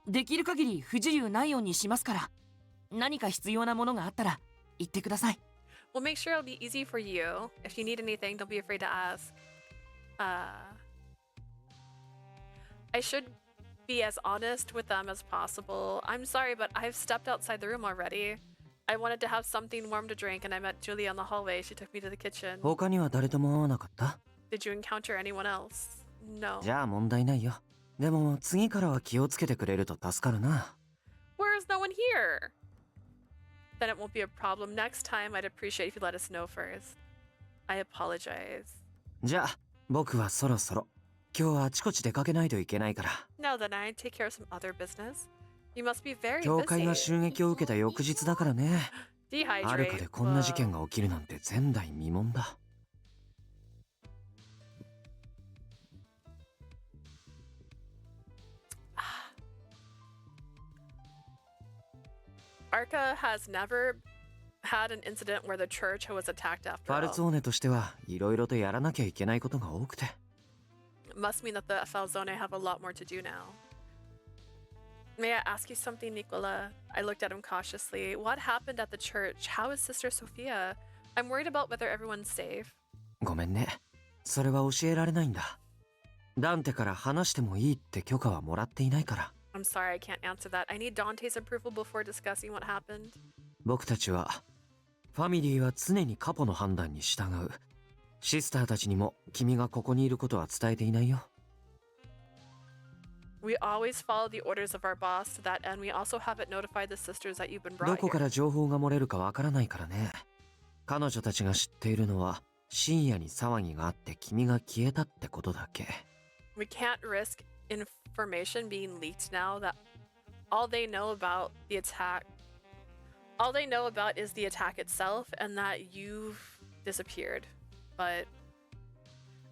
できる限り不自由ないようにしますから、何か必要なものがあったら言ってください。 We'll make sure it'll be easy for you. If you need anything, don't be afraid to ask. I should be as honest with them as possible. I'm sorry, but I've stepped outside the room already. I wanted to have something warm to drink, and I met Julia in the hallway. She took me to the kitchen. 他には誰とも会わなかった？ Did you encounter anyone else? No. じゃあ問題ないよ。でも次からは気をつけてくれると助かるな。 Where is no one here? Then it won't be a problem. Next time, I'd appreciate if you let us know first. I apologize. じゃあ僕はそろそろ。今日はあちこち出かけないといけないから。Now then, I take care of some other business. You must be very 教会が busy. 襲撃を受けた翌日だからね。あるか Dehydrate. でこんな事件が起きるなんて前代未聞だ。Arca has never had an incident where the church was attacked フ after ァル all. ツォーネとしてはいろいろとやらなきゃいけないことが多くて。 It must mean that the Falzone have a lot more to do now. May I ask you something, Nicola? I looked at him cautiously. What happened at the church? How is Sister Sophia? I'm worried about whether everyone's safe. ごめんね。それは教えられないんだ。ダンテから話してもいいって許可はもらっていないから。 I'm sorry, I can't answer that. I need Dante's approval before discussing what happened. 僕たちは、ファミリーは常にカポの判断に従う。シスターたちにも君がここにいることは伝えていないよ。We always follow the orders of our boss. To that end, we also haven't notified the sisters that you've been ど brought こか here. ら情報が漏れるかわからないからね。彼女たちが知っているのは、深夜に騒ぎがあって君が消えたってことだけ。We can't risk information being leaked now that all they know about the attack all they know about is the attack itself and that you've disappeared. But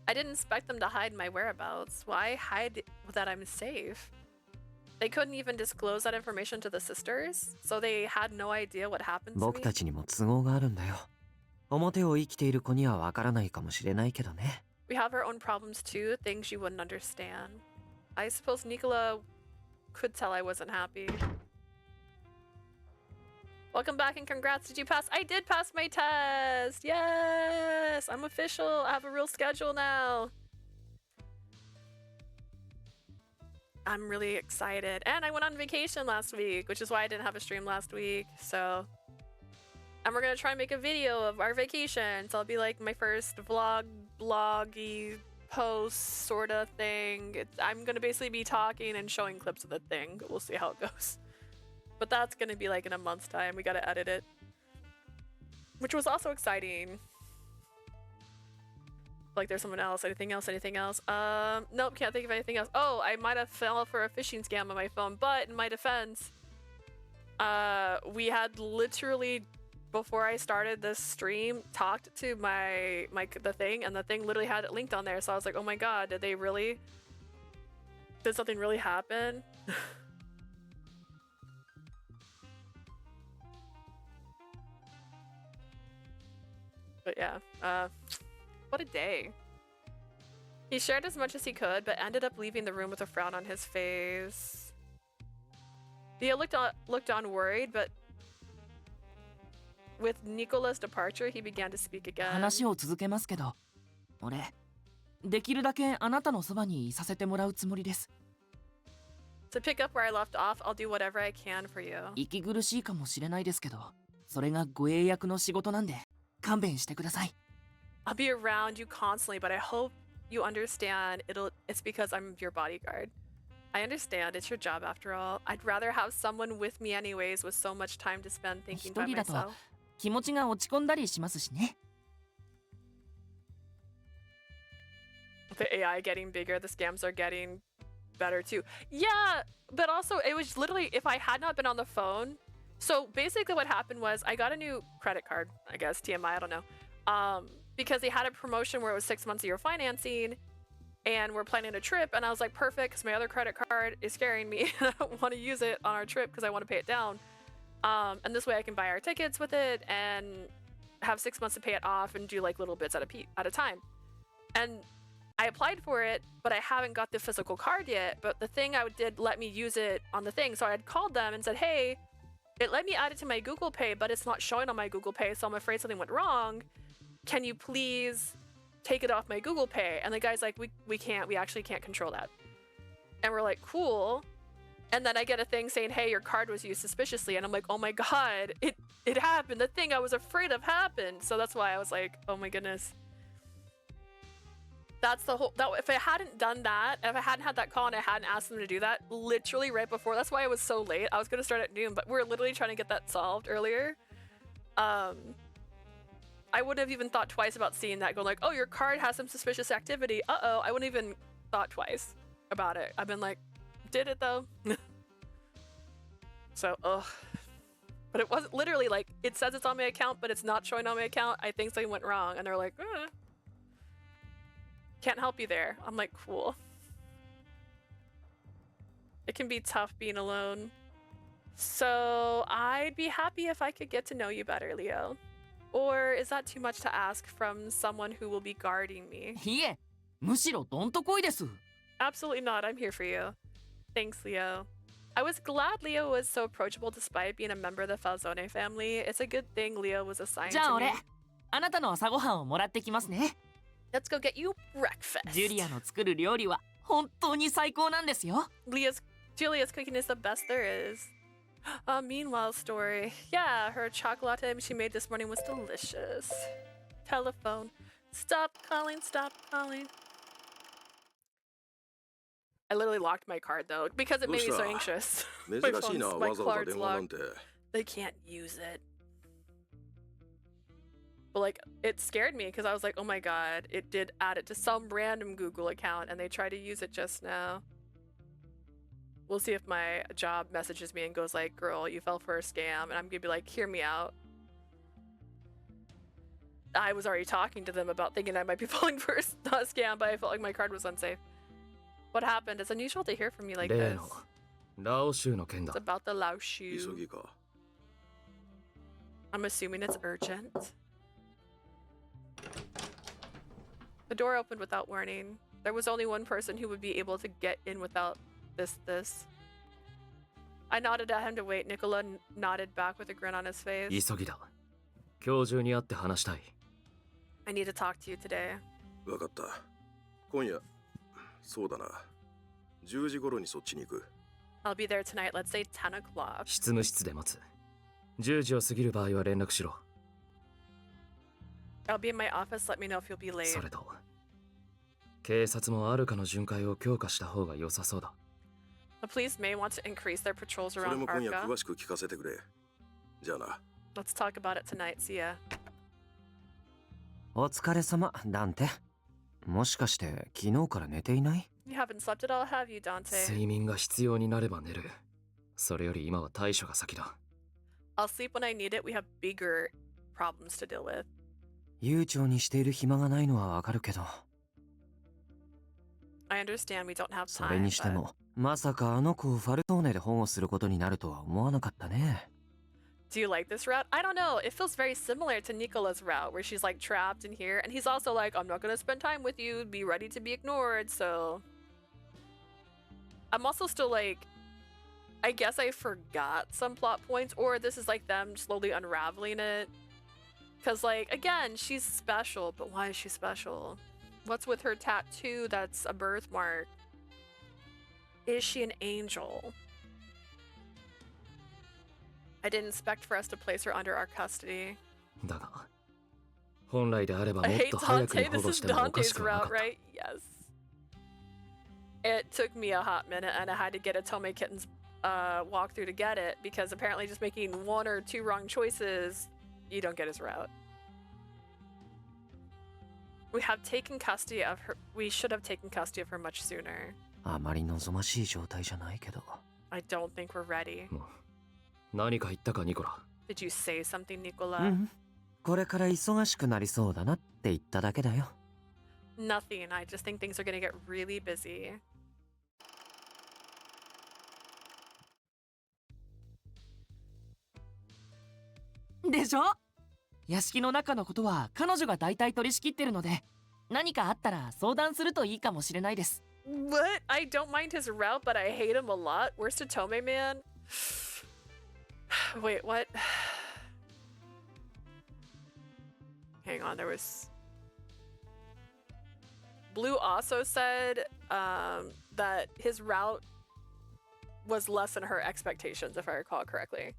I didn't expect them to hide my whereabouts. Why hide that I'm safe? They couldn't even disclose that information to the sisters, so they had no idea what happened to 僕 me. たちにも都合があるんだよ。表を生きている子にはわからないかもしれないけどね。We have our own problems too, things you wouldn't understand. I suppose Nicola could tell I wasn't happy. Welcome back and congrats. Did you pass? I did pass my test. Yes, I'm official. I have a real schedule now. I'm really excited. And I went on vacation last week, which is why I didn't have a stream last week. So, and we're going to try and make a video of our vacation. So it'll be like my first vloggy post sort of thing. I'm going to basically be talking and showing clips of the thing. We'll see how it goes. But that's going to be like in a month's time. We got to edit it. Which was also exciting. Like there's someone else. Anything else? Anything else? Nope, can't think of anything else. Oh, I might have fell for a phishing scam on my phone. But in my defense, we had literally, before I started this stream, talked to the thing, and the thing literally had it linked on there. So I was like, oh my god, did something really happen? But yeah, what a day. He shared as much as he could, but ended up leaving the room with a frown on his face. Dia looked on worried, but with Nicola's departure, he began to speak again. 話を続けますけど、俺、できるだけあなたのそばにいさせてもらうつもりです。To pick up where I left off, I'll do whatever I can for you. 息苦しいかもしれないですけど、それが護衛役の仕事なんで、勘弁してください。I'll be around you constantly, but I hope you understand it's because I'm your bodyguard. I understand, it's your job after all. I'd rather have someone with me anyways with so much time to spend thinking by 一人だと myself. 気持ちが落ち込んだりしますしね。 The AI getting bigger, the scams are getting better too. Yeah, but also it was literally if I had not been on the phone. So basically what happened was I got a new credit card, I guess, TMI, I don't know. Because they had a promotion where it was 6 months of your financing and we're planning a trip, and I was like, perfect, because my other credit card is scaring me and I don't want to use it on our trip because I want to pay it down. And this way I can buy our tickets with it and have 6 months to pay it off and do like little bits at a time. And I applied for it, but I haven't got the physical card yet. But the thing did let me use it on the thing. So I had called them and said, hey, it let me add it to my Google Pay, but it's not showing on my Google Pay. So I'm afraid something went wrong. Can you please take it off my Google Pay? And the guy's like, we actually can't control that. And we're like, cool. And then I get a thing saying, hey, your card was used suspiciously. And I'm like, oh my God, it happened. The thing I was afraid of happened. So that's why I was like, oh my goodness. That's the whole, if I hadn't done that, if I hadn't had that call and I hadn't asked them to do that, literally right before, that's why I was so late. I was going to start at noon, but we were literally trying to get that solved earlier. I wouldn't have even thought twice about seeing that, going like, oh, your card has some suspicious activity. Uh-oh, I wouldn't even thought twice about it. I've been like, did it though? So, ugh. But it wasn't literally like, it says it's on my account, but it's not showing on my account. I think something went wrong. And they're like, can't help you there. I'm like, cool. It can be tough being alone. So I'd be happy if I could get to know you better, Leo. Or is that too much to ask from someone who will be guarding me? いえ、むしろどんとこいです。 Absolutely not. I'm here for you. Thanks, Leo. I was glad Leo was so approachable despite being a member of the Falzone family. It's a good thing Leo was assigned じゃあ to 俺、 me. あなたの朝ごはんをもらってきますね。 Let's go get you breakfast. ジュリアの作る料理は本当に最高なんですよ。 Julia's cooking is the best there is. Meanwhile story. Yeah, her chocolate she made this morning was delicious. Telephone. Stop calling, stop calling. I literally locked my card though because it made me so anxious. my card's locked. They can't use it. But like, it scared me because I was like, oh my god, it did add it to some random Google account and they tried to use it just now. We'll see if my job messages me and goes like, girl, you fell for a scam. And I'm gonna be like, hear me out. I was already talking to them about thinking I might be falling for not a scam, but I felt like my card was unsafe. What happened? It's unusual to hear from you like this. It's about the Lao Shu. I'm assuming it's urgent. The door opened without warning. There was only one person who would be able to get in without this. I nodded at him to wait. Nicola nodded back with a grin on his face. I need to talk to you today. わかった。今夜、そうだな。10時頃にそっちに行く。I'll be there tonight. Let's say 10 o'clock. 執務室で待つ。10時を過ぎる場合は連絡しろ。I'll be in my office. Let me know if you'll be late. それと、警察もあるかの巡回を強化した方が良さそうだ。The police may want to increase their patrols それ around も今夜 Arca. 詳しく聞かせてくれ。じゃあな。Let's talk about it tonight. See ya. お疲れ様、ダンテ。もしかして昨日から寝ていない？ You haven't slept at all, have you, Dante? 睡眠が必要になれば寝る。それより今は対処が先だ。I'll sleep when I need it. We have bigger problems to deal with. 悠長にしている暇がないのはわかるけど。I understand we don't have それ time, にして but も、まさかあの子をファルトーネで保護することになるとは思わなかったね。do you like this route? I don't know. It feels very similar to Nicola's route, where she's like trapped in here, and he's also like, I'm not gonna spend time with you, be ready to be ignored, so... I'm also still like... I guess I forgot some plot points, or this is like them slowly unraveling it. Because like, again, she's special, but why is she special? What's with her tattoo that's a birthmark? Is she an angel? I didn't expect for us to place her under our custody. だが、本来であれば I もっ hate と早くに Dante. 保 This 護 is してもおかし Dante's くはなか route, った。 right? Yes. It took me a hot minute, and I had to get a Tome Kittens walkthrough to get it, because apparently just making one or two wrong choices, you don't get his route. We have taken custody of her. We should have taken custody of her much sooner. あまり望ましい状態じゃないけど。 I don't think we're ready. 何か言ったかニコラ。 Did you say something, う Nicola? ん。これから忙しくなりそうだなって言っただけだよ。 Nothing. I just think things are gonna get really busy. でしょ？屋敷の中のことは彼女が大体取り仕切ってるので、何かあったら相談するといいかもしれないです。 What? I don't mind his route, but I hate him a lot. Where's the Tome man? Wait, what? Hang on, there was... Blue also said that his route was less than her expectations, if I recall correctly.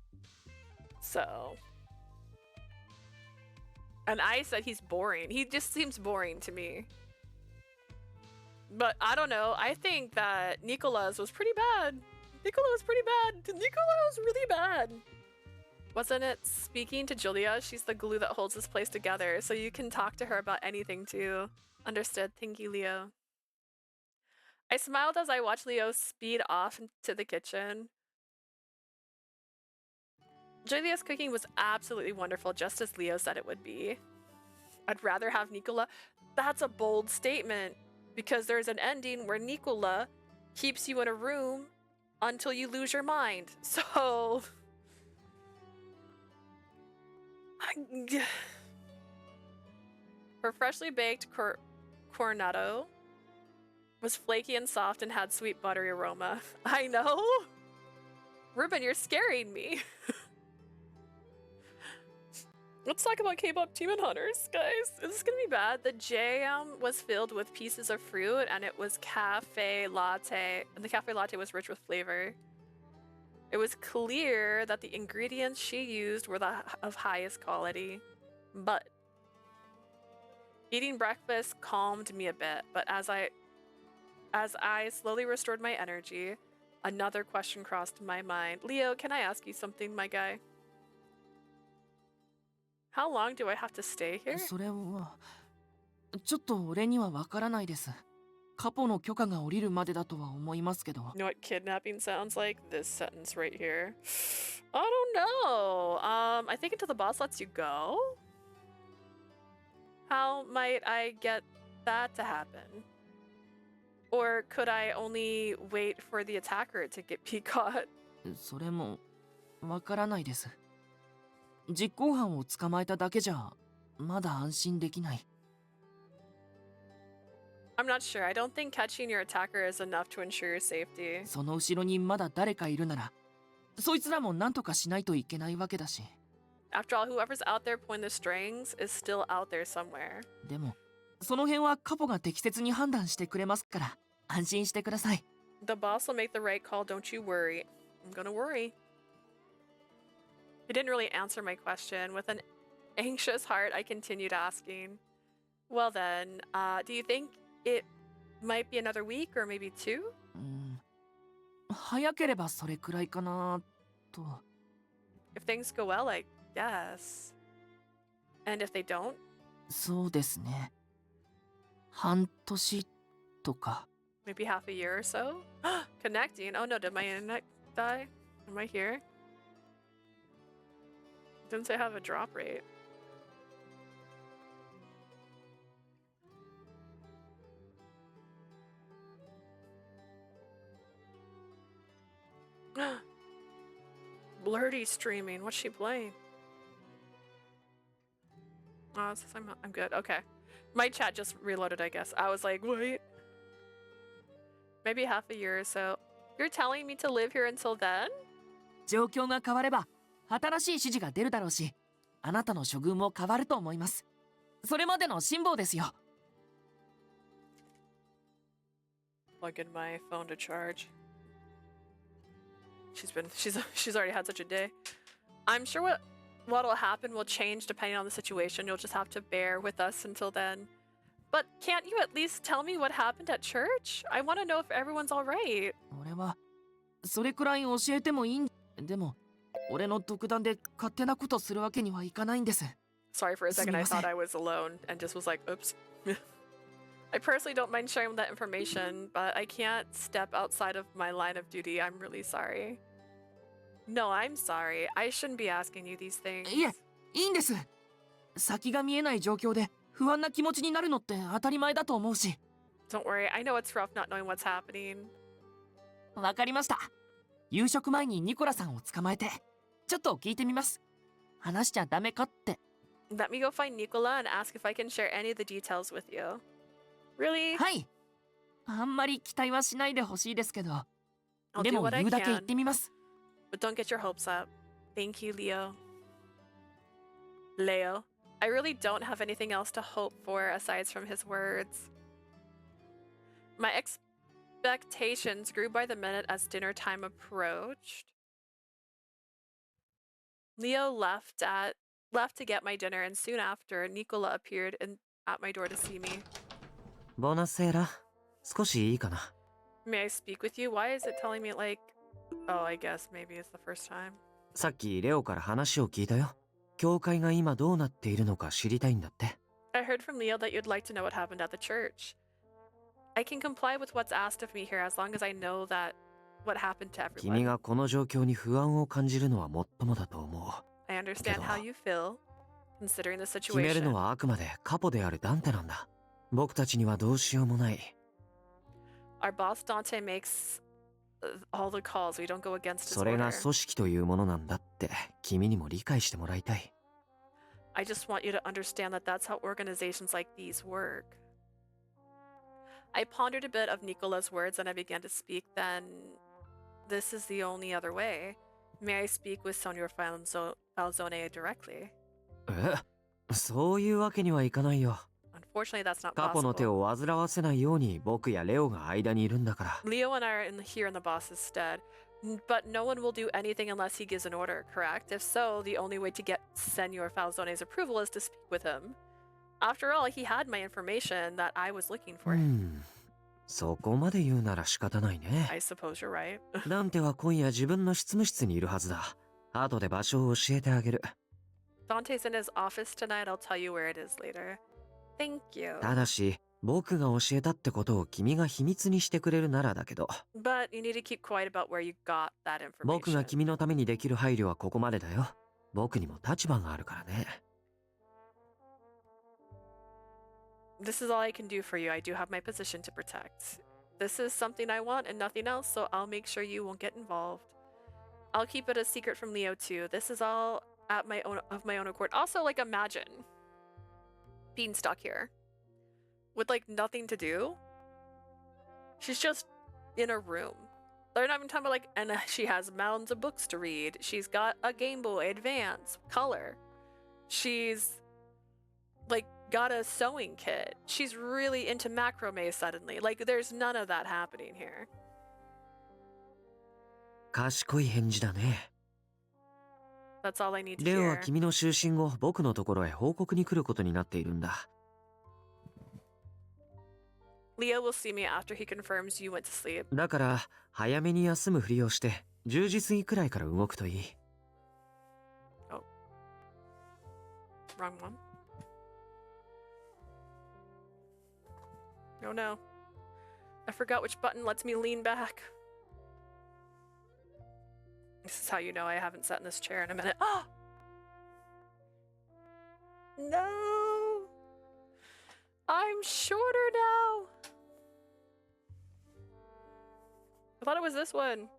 So... And I said he's boring. He just seems boring to me. But I don't know. I think that Nicola's was pretty bad. Nicola was pretty bad. Nicola was really bad. Wasn't it? Speaking to Julia, she's the glue that holds this place together. So you can talk to her about anything too. Understood. Thank you, Leo. I smiled as I watched Leo speed off into the kitchen. Julia's cooking was absolutely wonderful, just as Leo said it would be. I'd rather have Nicola. That's a bold statement, because there's an ending where Nicola keeps you in a room until you lose your mind. So... Her freshly baked cornetto was flaky and soft and had sweet buttery aroma. I know! Ruben, you're scaring me. Let's talk about K-pop Demon Hunters, guys. This is gonna be bad. The jam was filled with pieces of fruit, and it was cafe latte. And the cafe latte was rich with flavor. It was clear that the ingredients she used were of highest quality. But eating breakfast calmed me a bit. But as I slowly restored my energy, another question crossed my mind. Leo, can I ask you something, my guy? How long do I have to stay here? それはちょっと俺にはわからないです。カポの許可が下りるまでだとは思いますけど。 You know what kidnapping sounds like? This sentence right here. I don't know. I think until the boss lets you go. How might I get that to happen? Or could I only wait for the attacker to be caught? それもわからないです。実行犯を捕まえただけじゃまだ安心できない。 I'm not sure. I don't think catching your attacker is enough to ensure your safety. その後ろにまだ誰かいるなら、そいつらも何とかしないといけないわけだし。 After all, whoever's out there pulling the strings is still out there somewhere. でも、その辺はカポが適切に判断してくれますから、安心してください。 The boss will make the right call, don't you worry. I'm gonna worry. He didn't really answer my question. With an anxious heart, I continued asking. Well then, do you think it might be another week or maybe two? 早ければそれくらいかなと。 If things go well, I guess. And if they don't? そうですね。半年とか。 Maybe half a year or so? Connecting? Oh no, did my internet die? Am I here? Didn't say I have a drop rate. Blurty streaming. What's she playing? Oh, it says I'm good. Okay. My chat just reloaded, I guess. I was like, wait. Maybe half a year or so. You're telling me to live here until then? 状況が変われば、新しい指示が出るだろうし、あなたの処遇も変わると思います。それまでの辛抱ですよ。 Plug in my phone to charge. She's already had such a day. I'm sure what what'll happen will change depending on the situation. You'll just have to bear with us until then. But can't you at least tell me what happened at church? I want to know if everyone's alright. 俺はそれくらい教えてもいいんでも俺の独断で勝手なことするわけにはいかないんです。 Sorry, for a second I thought I was alone and just was like, oops. I personally don't mind sharing that information, but I can't step outside of my line of duty. I'm really sorry. No, I'm sorry. I shouldn't be asking you these things. いえ、いいんです。先が見えない状況で不安な気持ちになるのって当たり前だと思うし。 Don't worry, I know it's rough not knowing what's happening. わかりました。夕食前にニコラさんを捕まえてちょっと聞いてみます。話しちゃダメかって。 Let me go find Nicola and ask if I can share any of the details with you. Really? はい。あんまり期待はしないでほしいですけど。 I'll で do も what I 言うだけ言っ can. てみます。 But don't get your hopes up. Thank you, Leo. Leo, I really don't have anything else to hope for aside from his words. My expectations grew by the minute as dinner time approached. Leo left to get my dinner, and soon after, Nicola appeared at my door to see me. ボナセーラ、少しいいかな。 May I speak with you? Why is it telling me like... Oh, I guess maybe it's the first time. さっきレオから話を聞いたよ。教会が今どうなっているのか知りたいんだって。 I heard from Leo that you'd like to know what happened at the church. I can comply with what's asked of me here as long as I know that what happened to everyone. 君がこの状況に不安を感じるのはもっともだと思う。 I understand how you feel, considering the 決める situation. のはあくまでカポであるダンテなんだ。僕たちにはどうしようもない。 Our boss Dante makes all the calls. We don't go against his それ order. が組織というものなんだって君にも理解してもらいたい。 I just want you to understand that that's how organizations like these work. I pondered a bit of Nicola's words and I began to speak. Then, this is the only other way. May I speak with Sonia Falzone directly? そういうわけにはいかないよ。 Unfortunately, that's not カポの手 possible. を煩わせないように僕やレオが間にいるんだから。 Leo and I are here in the boss's stead. But no one will do anything unless he gives an order, correct? If so, the only way to get Senor Falzone's approval is to speak with him. After all, he had my information that I was looking for. そこまで言うなら仕方ないね。 I suppose you're right. ダンテは今夜自分の執務室にいるはずだ。後で場所を教えてあげる。 Dante's in his office tonight. I'll tell you where it is later. Thank you. ただし、僕が教えたってことを君が秘密にしてくれるならだけど。 But you need to keep quiet about where you got that information. 僕が君のためにできる配慮はここまでだよ。僕にも立場があるからね。 This is all I can do for you. I do have my position to protect. This is something I want and nothing else, so I'll make sure you won't get involved. I'll keep it a secret from Leo too. This is all of my own accord. Also, like, imagine being stuck here with like nothing to do. She's just in a room. They're not even talking about like, and she has mounds of books to read. She's got a Game Boy Advance color. She's like got a sewing kit. She's really into macrame suddenly. Like, there's none of that happening here. 賢い返事だね。 That's all I need to レオは hear. 君の就寝後、僕のところへ報告に来ることになっているんだ。 Leo will see me after he confirms you went to sleep. だから、早めに休むふりをして、10時過ぎくらいから動くといい。 Oh. Wrong one. Oh no. I forgot which button lets me lean back. This is how you know I haven't sat in this chair in a minute. Oh! No! I'm shorter now! I thought it was this one.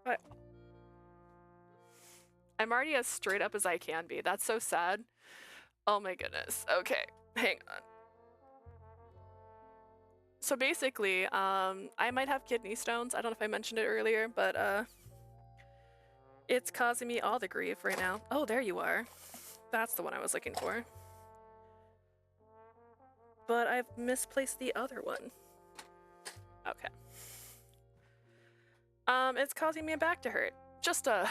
What? I'm already as straight up as I can be. That's so sad. Oh my goodness. Okay, hang on. So basically, I might have kidney stones. I don't know if I mentioned it earlier, but it's causing me all the grief right now. Oh, there you are. That's the one I was looking for. But I've misplaced the other one. Okay. It's causing me a back to hurt. just a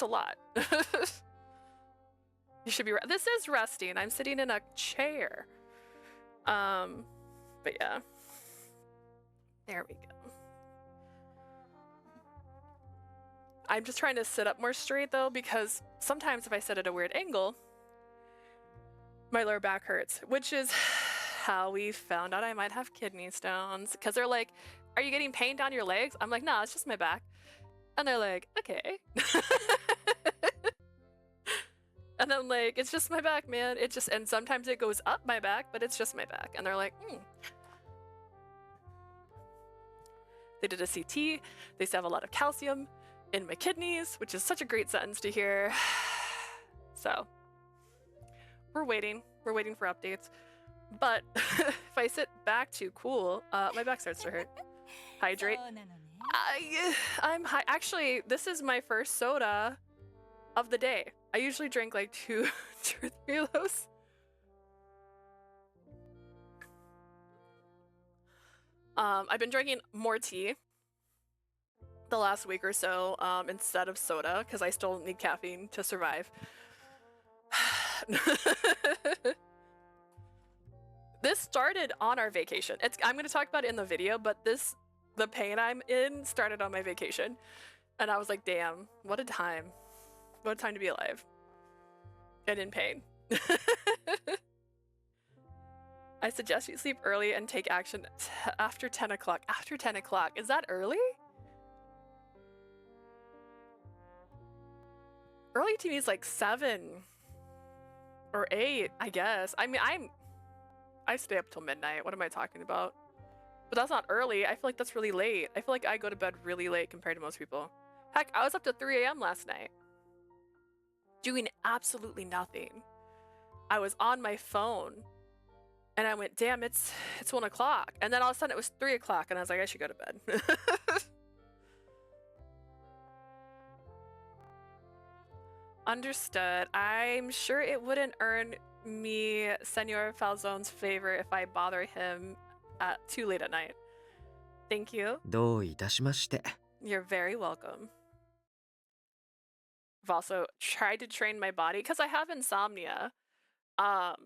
lot. You should be. This is resting. I'm sitting in a chair. But yeah. There we go. I'm just trying to sit up more straight though, because sometimes if I sit at a weird angle, my lower back hurts, which is how we found out I might have kidney stones. Because they're like, "Are you getting pain down your legs?" I'm like, "No, it's just my back." And they're like, "Okay." And I'm like, "It's just my back, man. It just," and sometimes it goes up my back, but it's just my back. And they're like, They did a CT. They still have a lot of calcium in my kidneys, which is such a great sentence to hear. So we're waiting. We're waiting for updates. But if I sit back too cool, my back starts to hurt. Hydrate. I'm high. Actually, this is my first soda of the day. I usually drink like two or three of those. I've been drinking more tea the last week or so instead of soda because I still need caffeine to survive. This started on our vacation. I'm going to talk about it in the video, but the pain I'm in started on my vacation. And I was like, damn, what a time. What a time to be alive. And in pain. I suggest you sleep early and take action after 10 o'clock. After 10 o'clock. Is that early? Early to me is like 7 or 8, I guess. I mean, I stay up till midnight. What am I talking about? But that's not early. I feel like that's really late. I feel like I go to bed really late compared to most people. Heck, I was up to 3 a.m. last night. Doing absolutely nothing. I was on my phone. And I went, damn, it's 1 o'clock. And then all of a sudden it was 3 o'clock. And I was like, I should go to bed. Understood. I'm sure it wouldn't earn me Senor Falzone's favor if I bother him too late at night. Thank you. どういたしまして。 You're very welcome. I've also tried to train my body because I have insomnia. I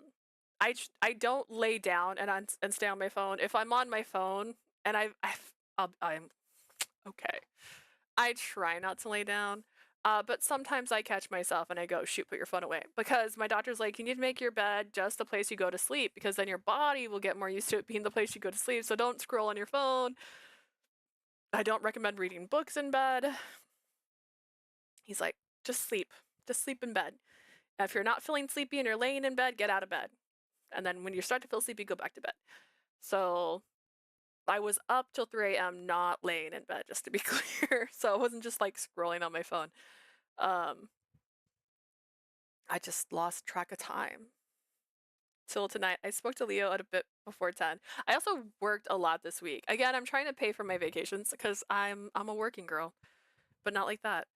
don't lay down and stay on my phone. If I'm on my phone and I'm okay. I try not to lay down. But sometimes I catch myself and I go, shoot, put your phone away. Because my doctor's like, you need to make your bed just the place you go to sleep, because then your body will get more used to it being the place you go to sleep. So don't scroll on your phone. I don't recommend reading books in bed. He's like, just sleep. Just sleep in bed. If you're not feeling sleepy and you're laying in bed, get out of bed. And then when you start to feel sleepy, go back to bed. So I was up till 3 a.m. not laying in bed, just to be clear. So I wasn't just like scrolling on my phone. I just lost track of time till tonight. I spoke to Leo at a bit before 10. I also worked a lot this week. Again, I'm trying to pay for my vacations because I'm a working girl, but not like that.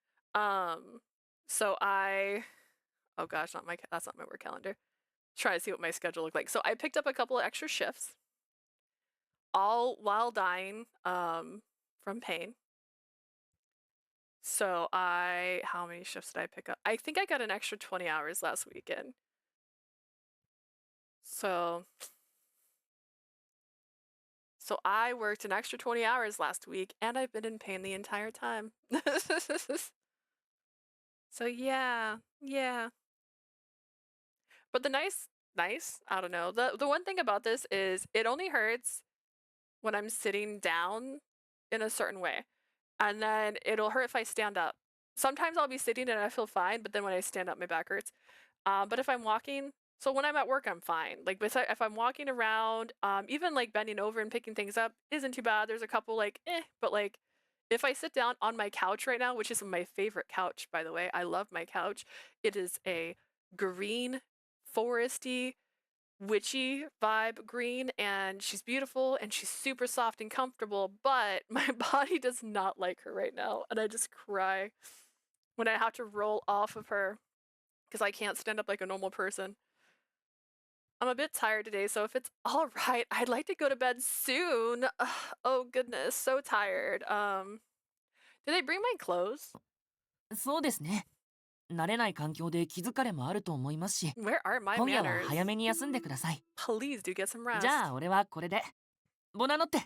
So oh gosh, that's not my work calendar. Trying to see what my schedule looked like. So I picked up a couple of extra shifts, all while dying from pain. So how many shifts did I pick up? I think I got an extra 20 hours last weekend. So I worked an extra 20 hours last week, and I've been in pain the entire time. So yeah. But the nice, I don't know. The one thing about this is it only hurts when I'm sitting down in a certain way. And then it'll hurt if I stand up. Sometimes I'll be sitting and I feel fine, but then when I stand up, my back hurts. But if I'm walking, so when I'm at work, I'm fine. Like, if I'm walking around, even like bending over and picking things up isn't too bad. There's a couple like, but like, if I sit down on my couch right now, which is my favorite couch, by the way, I love my couch. It is a green, foresty, witchy vibe green, and she's beautiful and she's super soft and comfortable, but my body does not like her right now, and I just cry when I have to roll off of her because I can't stand up like a normal person. I'm a bit tired today, so if it's all right, I'd like to go to bed soon. Ugh, oh goodness, so tired. Did they bring my clothes? そうですね。慣れない環境で気疲れもあると思いますし、 Where are my 今夜は manners? 早めに休んでください。 Please do get some rest. じゃあ俺はこれで。ボナノって。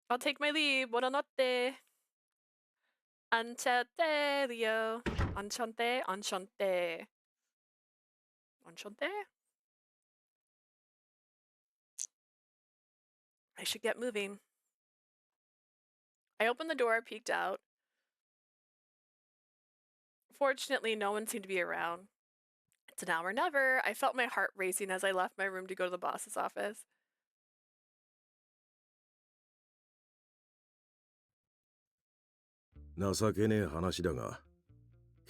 I'll take my leave. Buonanotte. Anchate, Leo. Anchante, anchante. Anchante? I should get moving. I opened the door, peeked out. Fortunately, no one seemed to be around. It's now or never. I felt my heart racing as I left my room to go to the boss's office. 情けねえ話だが、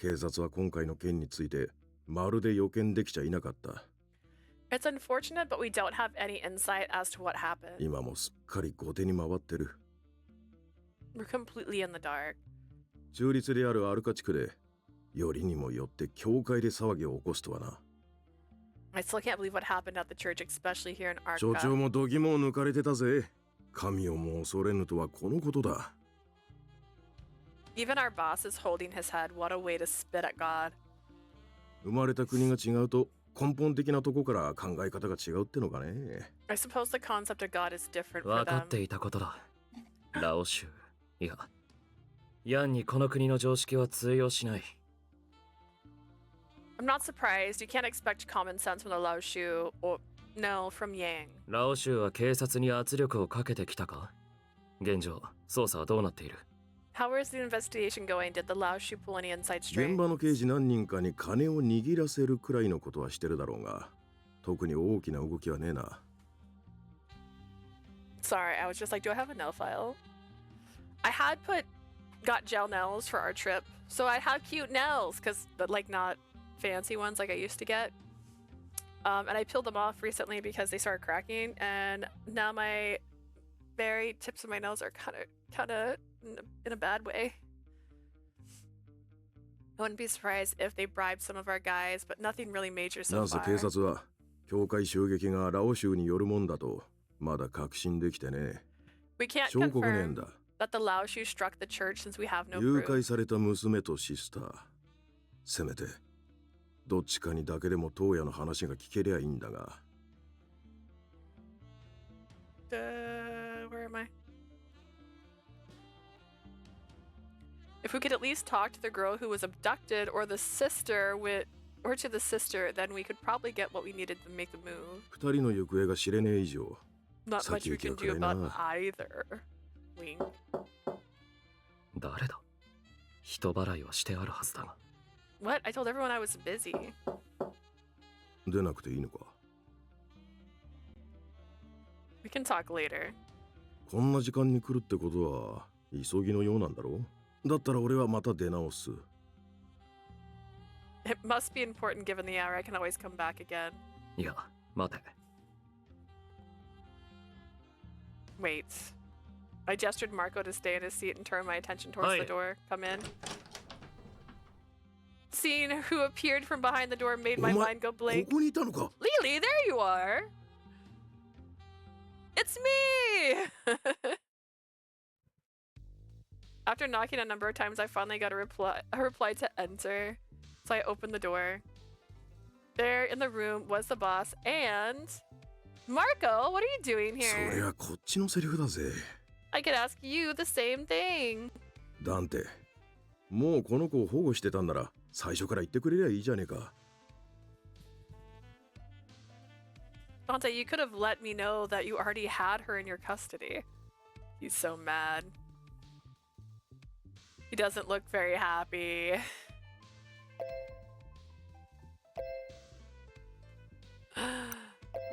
警察は今回の件についてまるで予見できちゃいなかった。It's unfortunate, but we don't have any insight as to what happened. 今もすっかり後手に回ってる。We're completely in the dark. 中立であるアルカ地区で、よりにもよって教会で騒ぎを起こすとはな。I still can't believe what happened at the church, especially here in 所 Arca. 長も度肝を抜かれてたぜ。神をも恐れぬとはこのことだ。Even our boss is holding his head. What a way to spit at God. 生まれた国が違うと根本的なとこから考え方が違うってのかね。I suppose the concept of God is different for 分か them. っていたことだ。ラオ州。いや、ヤンにこの国の常識は通用しない。I'm not surprised. You can't expect common sense from the Lao Shu or no, from Yang. ラオ州は警察に圧力をかけてきたか？現状、捜査はどうなっている？ How is the investigation going? Did the Lao Shu pull any inside 現 strings? 場の刑事何人かに金を握らせるくらいのことはしてるだろうが、特に大きな動きはねえな。Sorry, I was just like, do I have a nail file? I had got gel nails for our trip, so I have cute nails, but like not fancy ones like I used to get. And I peeled them off recently because they started cracking, and now my very tips of my nails are kind of in a bad way. I wouldn't be surprised if they bribed some of our guys, but nothing really major な so ぜ far. 警察は教会襲撃がラオ州によるもんだとまだ確信できてね。 We can't 証拠がねえ confirm んだ。 that the Lao Shu struck the church since we have no 誘 proof. 拐された娘とシスター。せめてどっちかにだけでも当夜の話が聞けりゃいいんだが。Where am I? If we could at least talk to the girl who was abducted or the sister or to the sister, then we could probably get what we needed to make the move. 二人の行方が知れねえ以上、 Not much we can do about 先行きは暗い either. Wink. 誰だ？人払いはしてあるはずだが。 What? I told everyone I was busy. 出なくていいのか。 We can talk later. こんな時間に来るってことは急ぎのようなんだろう。だったら俺はまた出直す。 It must be important given the hour. I can always come back again. いや、待て。 Wait. I gestured Marco to stay in his seat and turn my attention towards Hi. the door. Come in. Seeing who appeared from behind the door made my mind go こ blank. こにいたのか。 Lily, there you are. It's me! After knocking a number of times, I finally got a reply to enter. So I opened the door. There in the room was the boss and... Marco, what are you doing そり here? ゃこっちのセリフだぜ。 I could ask you the same thing. ダンテ、もうこの子を保護してたんなら最初から言ってくれりゃいいじゃねえか。 Dante, you could have let me know that you already had her in your custody. He's so mad. He doesn't look very happy.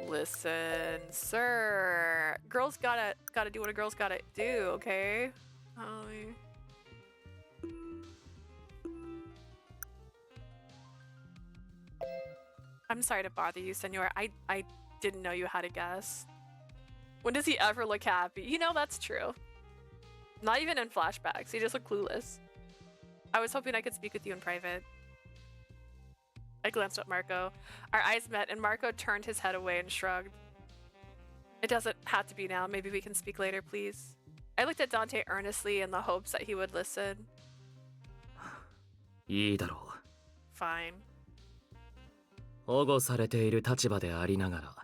Listen, sir. Girls gotta do what a girl's gotta do, okay? I'm sorry to bother you, senor. I didn't know you had a guess. When does he ever look happy? You know, that's true. Not even in flashbacks. He just looked clueless. I was hoping I could speak with you in private. I glanced at Marco. Our eyes met and Marco turned his head away and shrugged. It doesn't have to be now. Maybe we can speak later, please. I looked at Dante earnestly in the hopes that he would listen. いいだろう。 Fine. 保護されている立場でありながら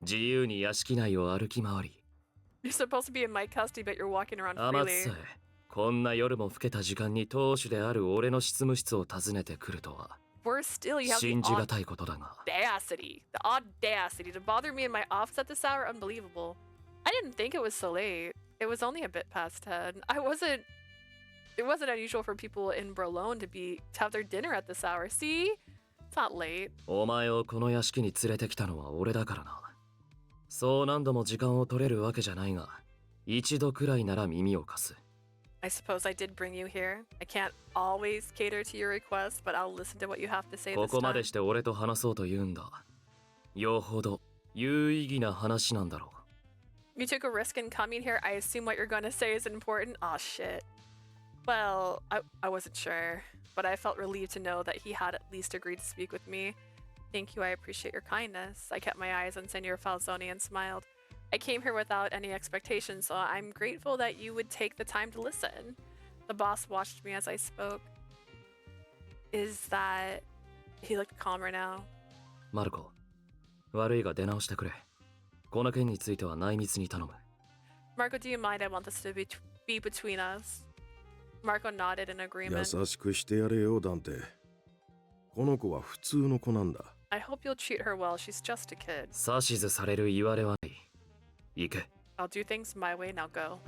自由に屋敷内を歩き回り、 You're supposed to be in my custody, but you're walking around あまつ freely. さえこんな夜も更けた時間に当主である俺の執務室を訪ねてくるとは Worse still, you have the 信じがたいことだが、 audacity. The audacity to bother me in my office at this hour? Unbelievable. I didn't think it was so late. It was only a bit past 10. It wasn't unusual for people in Prologue to have their dinner at this hour. See? It's not late. お前をこの屋敷に連れてきたのは俺だからな。そう何度も時間を取れるわけじゃないが、一度くらいなら耳を貸す。 I suppose I did bring you here. I can't always cater to your requests, but I'll listen to what you have to say こ this こま time. でして俺と話そうと言うんだ。よほど有意義な話なんだろう。 You took a risk in coming here. I assume what you're gonna say is important. Aw, shit. Well, I wasn't sure, but I felt relieved to know that he had at least agreed to speak with me. Thank you, I appreciate your kindness. I kept my eyes on Senor Falzoni and smiled. I came here without any expectations, so I'm grateful that you would take the time to listen. The boss watched me as I spoke. Is that... He looked calmer now. マルコ、悪いが出直してくれ。この件については内密に頼む。 Marco, do you mind? I want this to be between us. Marco nodded in agreement. 優しくしてやれよ、ダンテ。この子は普通の子なんだ。I hope you'll treat her well. She's just a kid. 指図される言われはない。行け。 I'll do things my way. Now go.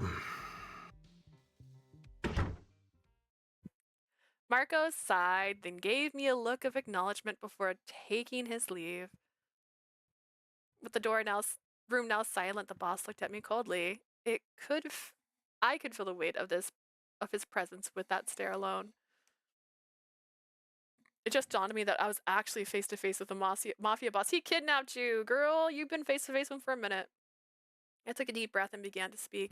Marco sighed, then gave me a look of acknowledgement before taking his leave. With the room now silent, the boss looked at me coldly. I could feel the weight of his presence with that stare alone. It just dawned on me that I was actually face to face with the mafia boss. He kidnapped you, girl. You've been face to face with him for a minute. I took a deep breath and began to speak.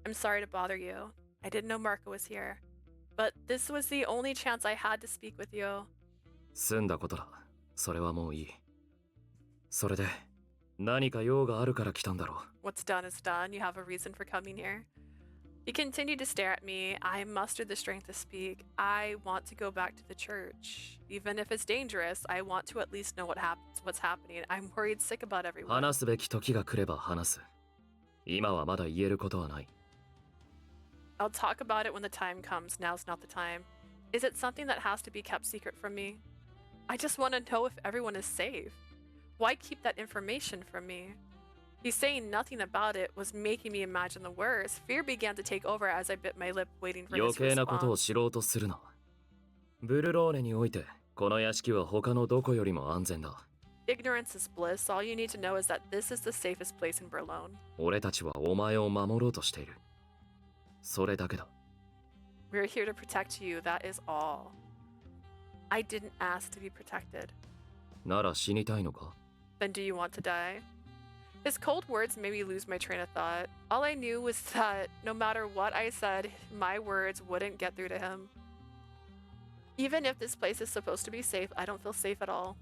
I'm sorry to bother you. I didn't know Marco was here. But this was the only chance I had to speak with you. 済んだことだ。それはもういい。それで、何か用があるから来たんだろう。 What's done is done. You have a reason for coming here. He continued to stare at me. I mustered the strength to speak. I want to go back to the church. Even if it's dangerous, I want to at least know what's happening. I'm worried sick about everyone. 話すべき時が来れば話す。今はまだ言えることはない。 I'll talk about it when the time comes. Now's not the time. Is it something that has to be kept secret from me? I just want to know if everyone is safe. Why keep that information from me? He's saying nothing about it was making me imagine the worst. Fear began to take over as I bit my lip, waiting for 余 his 計なことを response. 知ろうとするな。ブルローネにおいて、この屋敷は他のどこよりも安全だ。 Ignorance is bliss. All you need to know is that this is the safest place in Prologue. 俺たちはお前を守ろうとしている。それだけだ。 We're here to protect you. That is all. I didn't ask to be protected. なら死にたいのか？ Then do you want to die? His cold words made me lose my train of thought. All I knew was that no matter what I said, my words wouldn't get through to him. Even if this place is supposed to be safe, I don't feel safe at all.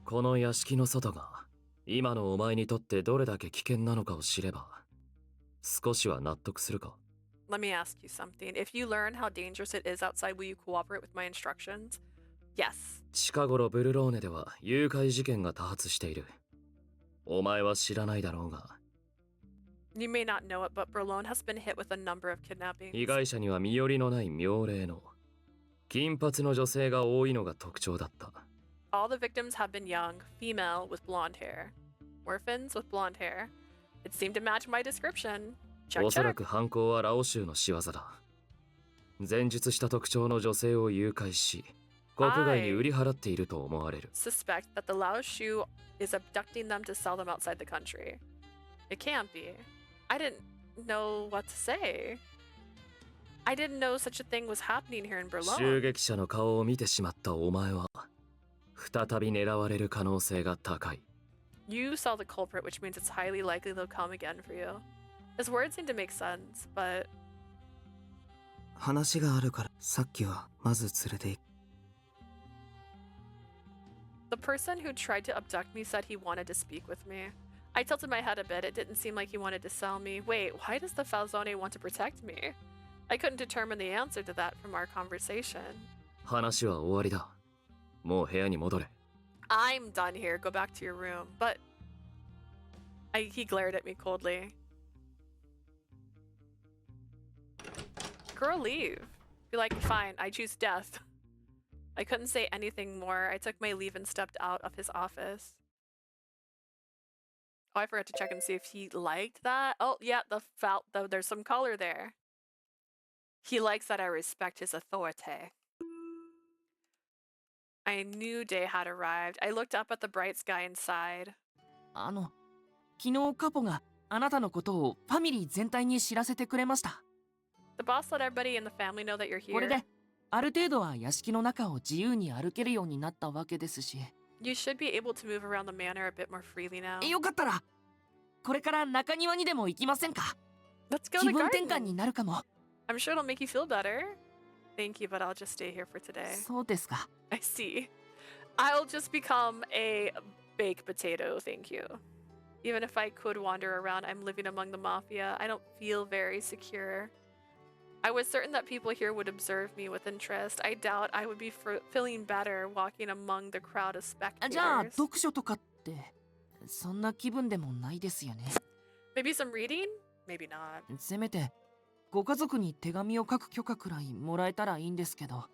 この屋敷の外が今のお前にとってどれだけ危険なのかを知れば少しは納得するか？ Let me ask you something. If you learn how dangerous it is outside, will you cooperate with my instructions? Yes. 近頃ブルローネでは誘拐事件が多発している。お前は知らないだろうが。 You may not know it, but Prologue has been hit with a number of kidnappings. 被害者には身寄りのない妙齢の金髪の女性が多いのが特徴だった。 All the victims have been young, female with blonde hair. Orphans with blonde hair. It seemed to match my description. Check, おそら check. く犯行はラオ州の仕業だ。前述した特徴の女性を誘拐し、国外に売り払っていると思われる。 Suspect that the Lao Shu is abducting them to sell them outside the country. It can't be. I didn't know what to say. I didn't know such a thing was happening here in 襲 Prologue. 撃者の顔を見てしまったお前は、再び狙われる可能性が高い。 You saw the culprit, which means it's highly likely they'll come again for you. His words seem to make sense, but 話があるからさっきはまず連れて行く。 the person who tried to abduct me said he wanted to speak with me. I tilted my head a bit. It didn't seem like he wanted to sell me. Wait, why does the Falzone want to protect me? I couldn't determine the answer to that from our conversation. 話は終わりだ。もう部屋に戻れ。I'm done here. Go back to your room. But he glared at me coldly. Girl, leave. Be like, fine, I choose death. I couldn't say anything more. I took my leave and stepped out of his office. Oh, I forgot to check and see if he liked that. Oh, yeah, there's some color there. He likes that I respect his authority. A new day had arrived. I looked up at the bright sky and sighed. 昨日カポがあなたのことをファミリー全体に知らせてくれました。The boss let everybody in the family know that you're here. これである程度は屋敷の中を自由に歩けるようになったわけですし。You should be able to move around the manor a bit more freely now. よかったらこれから中庭にでも行きませんか？ Let's go to 気 the 分転換 garden. になるかも。I'm sure it'll make you feel better. Thank you, but I'll just stay here for today. そうですか。I see. I'll just become a baked potato, thank you. Even if I could wander around, I'm living among the mafia. I don't feel very secure. I was certain that people here would observe me with interest. I doubt I would be feeling better walking among the crowd of じゃあ spectators. 読書とかってそんな気分でもないですよね。 Maybe some reading? Maybe not. せめてご家族に手紙を書く許可くらいもらえたらいいんですけど。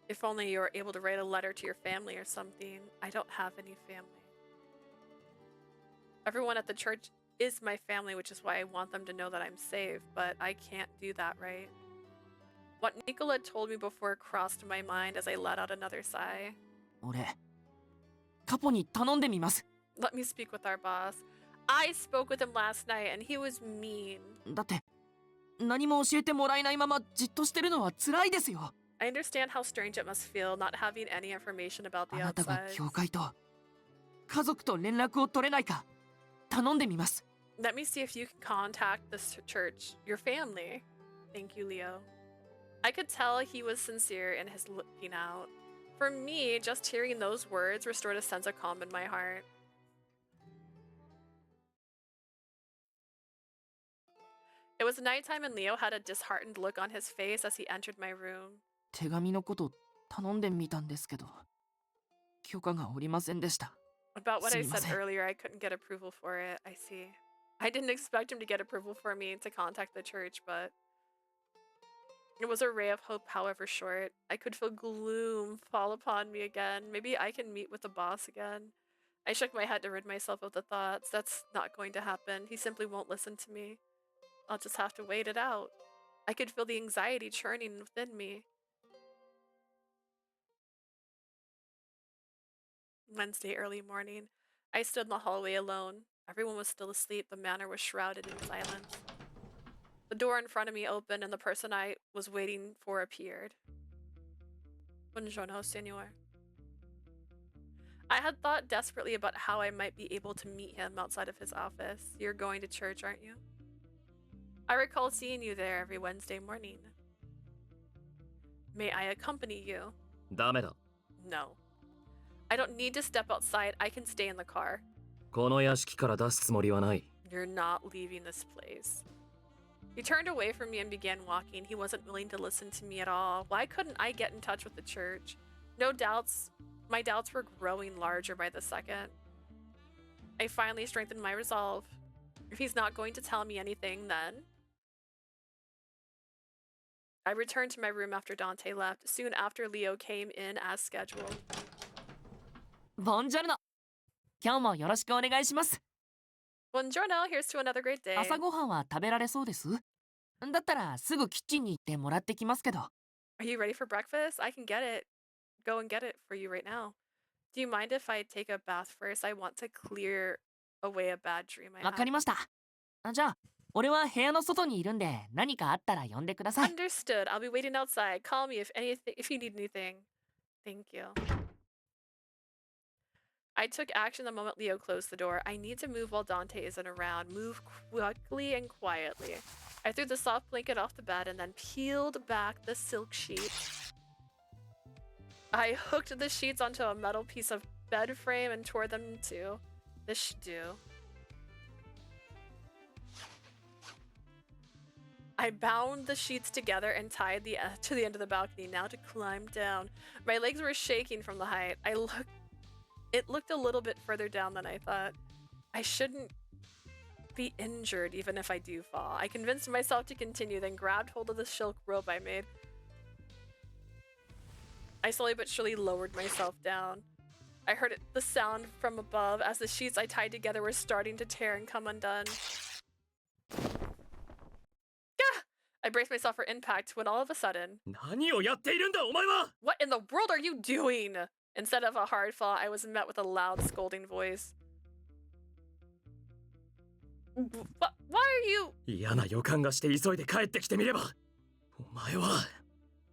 If only you were able to write a letter to your family or something. I don't have any family. Everyone at the church is my family, which is why I want them to know that I'm safe, but I can't do that, right? What Nicola told me before crossed my mind as I let out another sigh. 俺カポに頼んでみます。 Let me speak with our boss. I spoke with him last night and he was mean. だって何も教えてもらえないままじっとしてるのは辛いですよ。 I understand how strange it must feel not having any information about あ the なたが outside. 教会と家族と連絡を取れないか頼んでみます。 Let me see if you can contact the church, your family. Thank you, Leo. I could tell he was sincere in his looking out. For me, just hearing those words restored a sense of calm in my heart. It was nighttime and Leo had a disheartened look on his face as he entered my room. 手紙のこと頼んでみたんですけど許可が下りませんでした。 About what I said すみません。 earlier, I couldn't get approval for it. I see. I didn't expect him to get approval for me to contact the church, but it was a ray of hope, however short. I could feel gloom fall upon me again. Maybe I can meet with the boss again. I shook my head to rid myself of the thoughts. That's not going to happen. He simply won't listen to me. I'll just have to wait it out. I could feel the anxiety churning within me. Wednesday early morning. I stood in the hallway alone. Everyone was still asleep. The manor was shrouded in silence. The door in front of me opened and the person I was waiting for appeared. Buongiorno, signor. I had thought desperately about how I might be able to meet him outside of his office. You're going to church, aren't you? I recall seeing you there every Wednesday morning. May I accompany you? ダメだ。 No. I don't need to step outside. I can stay in the car. この屋敷から出すつもりはない。 You're not leaving this place. He turned away from me and began walking. He wasn't willing to listen to me at all. Why couldn't I get in touch with the church? No doubts. My doubts were growing larger by the second. I finally strengthened my resolve. If he's not going to tell me anything, then... I returned to my room after Dante left. Soon after, Leo came in as scheduled. ボンジョルノ。今日もよろしくお願いします。 Buongiorno, here's to another great day. 朝ごはんは食べられそうです？だったらすぐキッチンに行ってもらってきますけど。 Are you ready for breakfast? I can get it. Go and get it for you right now. Do you mind if I take a bath first? I want to clear away a bad dream I わかり had. ました。じゃあ、俺は部屋の外にいるんで何かあったら呼んでください。 Understood. I'll be waiting outside. Call me if you need anything. Thank you. I took action the moment Leo closed the door. I need to move while Dante isn't around. Move quickly and quietly. I threw the soft blanket off the bed and then peeled back the silk sheet. I hooked the sheets onto a metal piece of bed frame and tore them in two. This should do. I bound the sheets together and tied the to the end of the balcony. Now to climb down. My legs were shaking from the height. It looked a little bit further down than I thought. I shouldn't be injured even if I do fall. I convinced myself to continue, then grabbed hold of the silk rope I made. I slowly but surely lowered myself down. I heard the sound from above as the sheets I tied together were starting to tear and come undone. Gah! I braced myself for impact when all of a sudden... 何をやっているんだお前は What in the world are you doing? Instead of a hard fall, I was met with a loud scolding voice. Why are you... 嫌な予感がして急いで帰ってきてみればお前は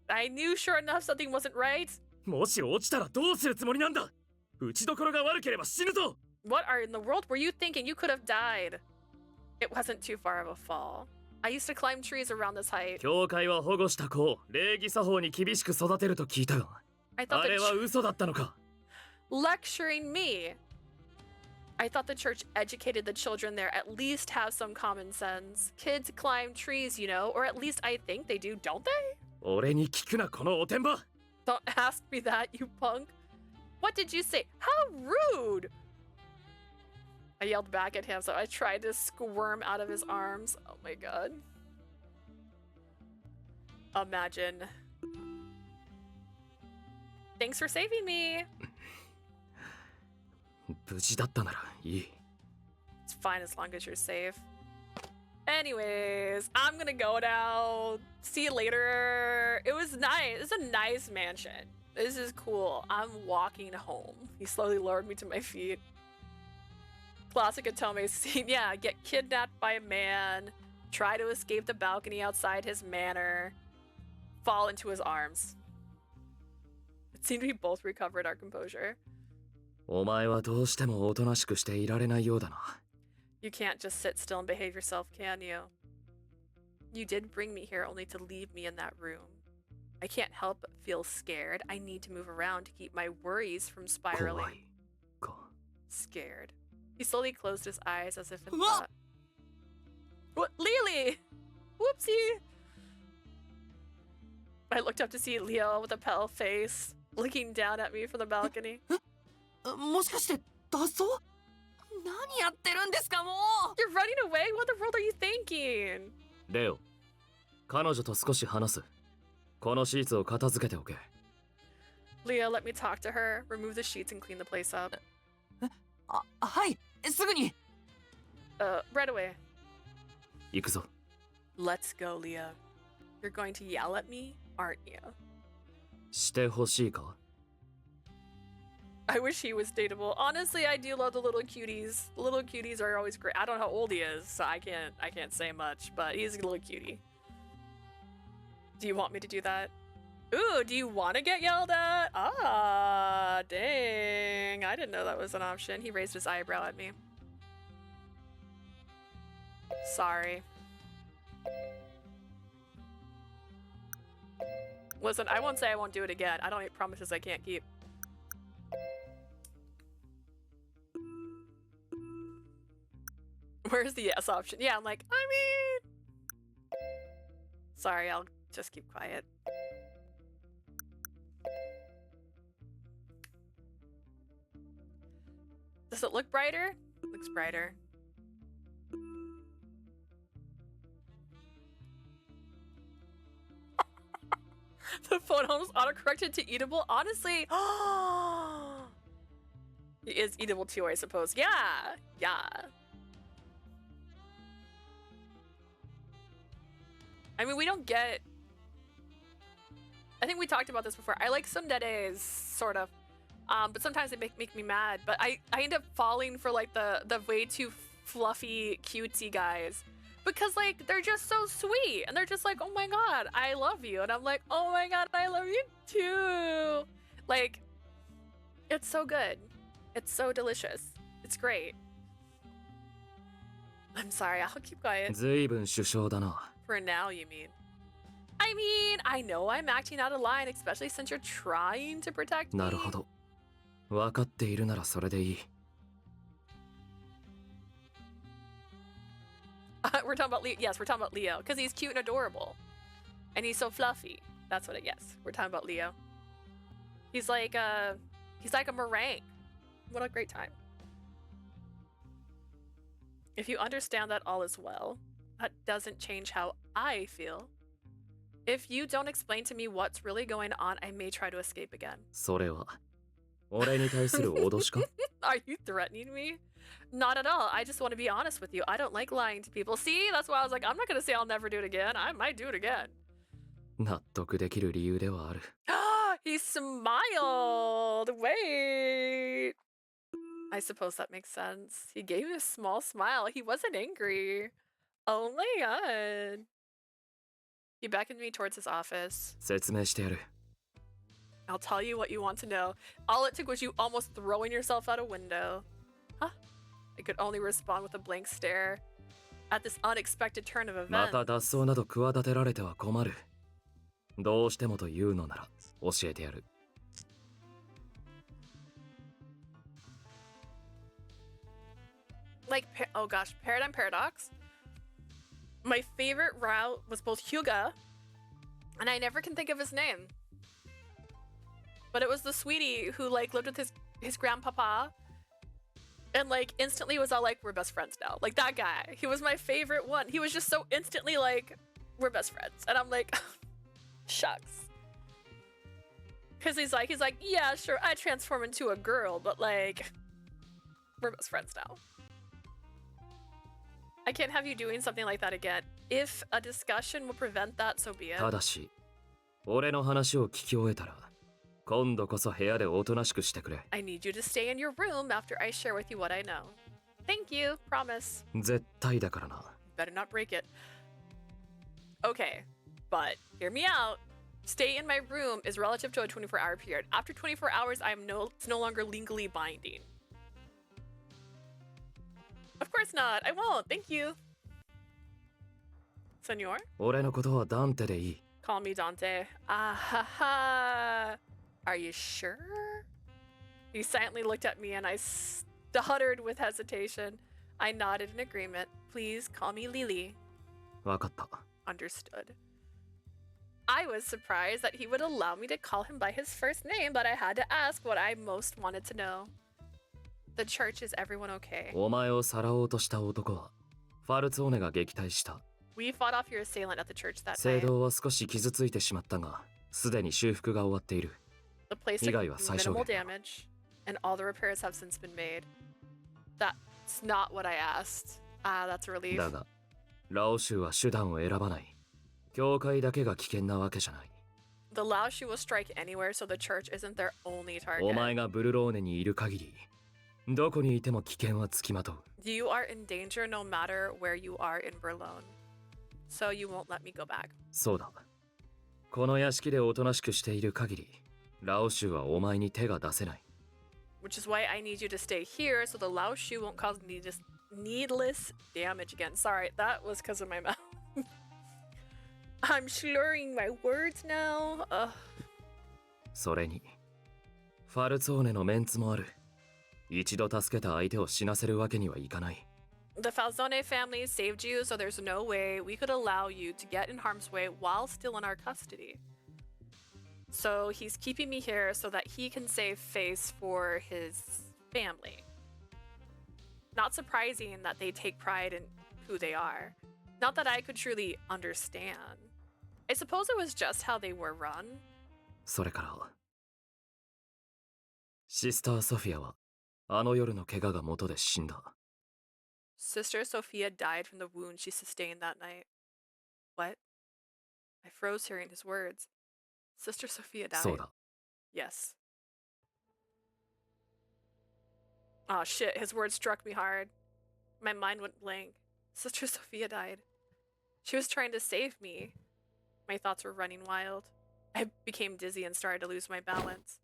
I knew sure enough something wasn't right. もし落ちたらどうするつもりなんだ打ちどころが悪ければ死ぬぞ What are in the world were you thinking? You could have died. It wasn't too far of a fall. I used to climb trees around this height. 教会は保護した子を礼儀作法に厳しく育てると聞いたが I thought あれは嘘だったのか Lecturing me. I thought the church educated the children there at least have some common sense. Kids climb trees, you know, or at least I think they do, don't they? 俺に聞くなこのおてんば Don't ask me that, you punk. What did you say? How rude! I yelled back at him, so I tried to squirm out of his arms. Oh my god. Imagine. Thanks for saving me. 無事だったならいい It's fine as long as you're safe. Anyways, I'm gonna go now. See you later. It was nice. It's a nice mansion. This is cool. I'm walking home. He slowly lowered me to my feet. Classic Atome scene. Yeah, get kidnapped by a man. Try to escape the balcony outside his manor. Fall into his arms. It seemed we both recovered our composure. お前はどうしてもおとなしくしていられないようだな You can't just sit still and behave yourself, can you? You did bring me here only to leave me in that room. I can't help but feel scared. I need to move around to keep my worries from 怖 spiraling. いか Scared. He slowly closed his eyes as if in thought. What? Lily! Whoopsie! I looked up to see Leo with a pale face, looking down at me from the balcony. もしかして脱走？何やってるんですかもう You're running away? What the world are you thinking? レオ彼女と少し話すこのシーツを片付けておけ Leo let me talk to her, remove the sheets and clean the place up. はい、すぐに Right away. 行くぞ Let's go, Leo. You're going to yell at me, aren't you? してほしいか I wish he was dateable. Honestly, I do love the little cuties. The little cuties are always great. I don't know how old he is, so I can't say much, but he's a little cutie. Do you want me to do that? Ooh, do you want to get yelled at? Ah, dang. I didn't know that was an option. He raised his eyebrow at me. Sorry. Listen, I won't say I won't do it again. I don't make promises I can't keep. Where's the yes option? Yeah, I'm like, I mean... Sorry, I'll just keep quiet. Does it look brighter? Looks brighter. The phone almost autocorrected to eatable. Honestly, it is eatable too, I suppose. Yeah, yeah. I mean, we don't get... I think we talked about this before. I like tsunderes, sort of. But sometimes they make me mad. But I end up falling for like the way too fluffy, cutesy guys. Because like, they're just so sweet. And they're just like, oh my god, I love you. And I'm like, oh my god, I love you too. Like, it's so good. It's so delicious. It's great. I'm sorry, I'll keep quiet. 随分首相だな For now, you mean? I mean, I know I'm acting out of line, especially since you're trying to protect me. なるほど分かっているならそれでいい We're talking about Leo. Yes, we're talking about Leo because he's cute and adorable, and he's so fluffy. That's what it. Yes, we're talking about Leo. He's like a meringue. What a great time. If you understand that all is well, that doesn't change how I feel. If you don't explain to me what's really going on, I may try to escape again. それは俺に対する脅しか Are you threatening me? Not at all. I just want to be honest with you. I don't like lying to people. See, that's why I was like, I'm not going to say I'll never do it again. I might do it again. 納得できる理由ではある。He smiled. Wait. I suppose that makes sense. He gave me a small smile. He wasn't angry. Oh my god. He beckoned me towards his office. 説明してやる。I'll tell you what you want to know. All it took was you almost throwing yourself out a window. Huh? I could only respond with a blank stare. At this unexpected turn of ま events. た脱走など企てられては困る。どうしてもと言うのなら教えてやる。Like, oh gosh, Paradigm Paradox. My favorite route was both Hyuga, and I never can think of his name. But it was the sweetie who like lived with his grandpapa, and like instantly was all like, we're best friends now. Like that guy, he was my favorite one. He was just so instantly like, we're best friends, and I'm like, shucks. Cause he's like, yeah, sure, I transform into a girl, but like, we're best friends now. I can't have you doing something like that again. If a discussion will prevent that, so be it. ただし、俺の話を聞き終えたら、今度こそ部屋でおとなしくしてくれ。I need you to stay in your room after I share with you what I know. Thank you, promise. 絶対だからな。Better not break it. Okay, but hear me out. Stay in my room is relative to a 24-hour period. After 24 hours, it's no longer legally binding. Of course not. I won't. Thank you. Senor? 俺のことはダンテでいい。Call me Dante. Ah ha ha. Are you sure? He silently looked at me and I stuttered with hesitation. I nodded in agreement. Please call me Lily. わかった。Understood. I was surprised that he would allow me to call him by his first name, but I had to ask what I most wanted to know. The church, is everyone okay? お前をさらおうとした男は、ファルツォーネが撃退した。We fought off your assailant at the church that 聖 night. 堂は少し傷ついてしまったが、すでに修復が終わっている。 The place 以 took 外は最小 minimal 限。 damage, and all the repairs have since been made. That's not what I asked. Ah, that's a relief. だが、ラオ州は手段を選ばない。教会だけが危険なわけじゃない。The Laoshi will strike anywhere, so the church isn't their only お前 target. がブルローネにいる限り、どこにいても危険はつきまとう。 You are in danger no matter where you are in Berlin. So you won't let me go back. そうだ。この屋敷でおとなしくしている限り、ラオ州はお前に手が出せない。 Which is why I need you to stay here so the Laoshi won't cause needless damage again. Sorry, that was because of my mouth. I'm slurring my words now. Ugh. それに、ファルツォーネのメンツもある。一度助けた相手を死なせるわけにはいかない。 The Falzone family saved you, so there's no way we could allow you to get in harm's way while still in our custody. So he's keeping me here so that he can save face for his family. Not surprising that they take pride in who they are. Not that I could truly understand. I suppose it was just how they were run. それから、シスター・ソフィアは、あの夜の怪我が元で死んだ。 Sister Sophia died from the wound she sustained that night. What? I froze hearing his words. Sister Sophia died. そうだ。 Yes. Oh shit, his words struck me hard. My mind went blank. Sister Sophia died. She was trying to save me. My thoughts were running wild. I became dizzy and started to lose my balance.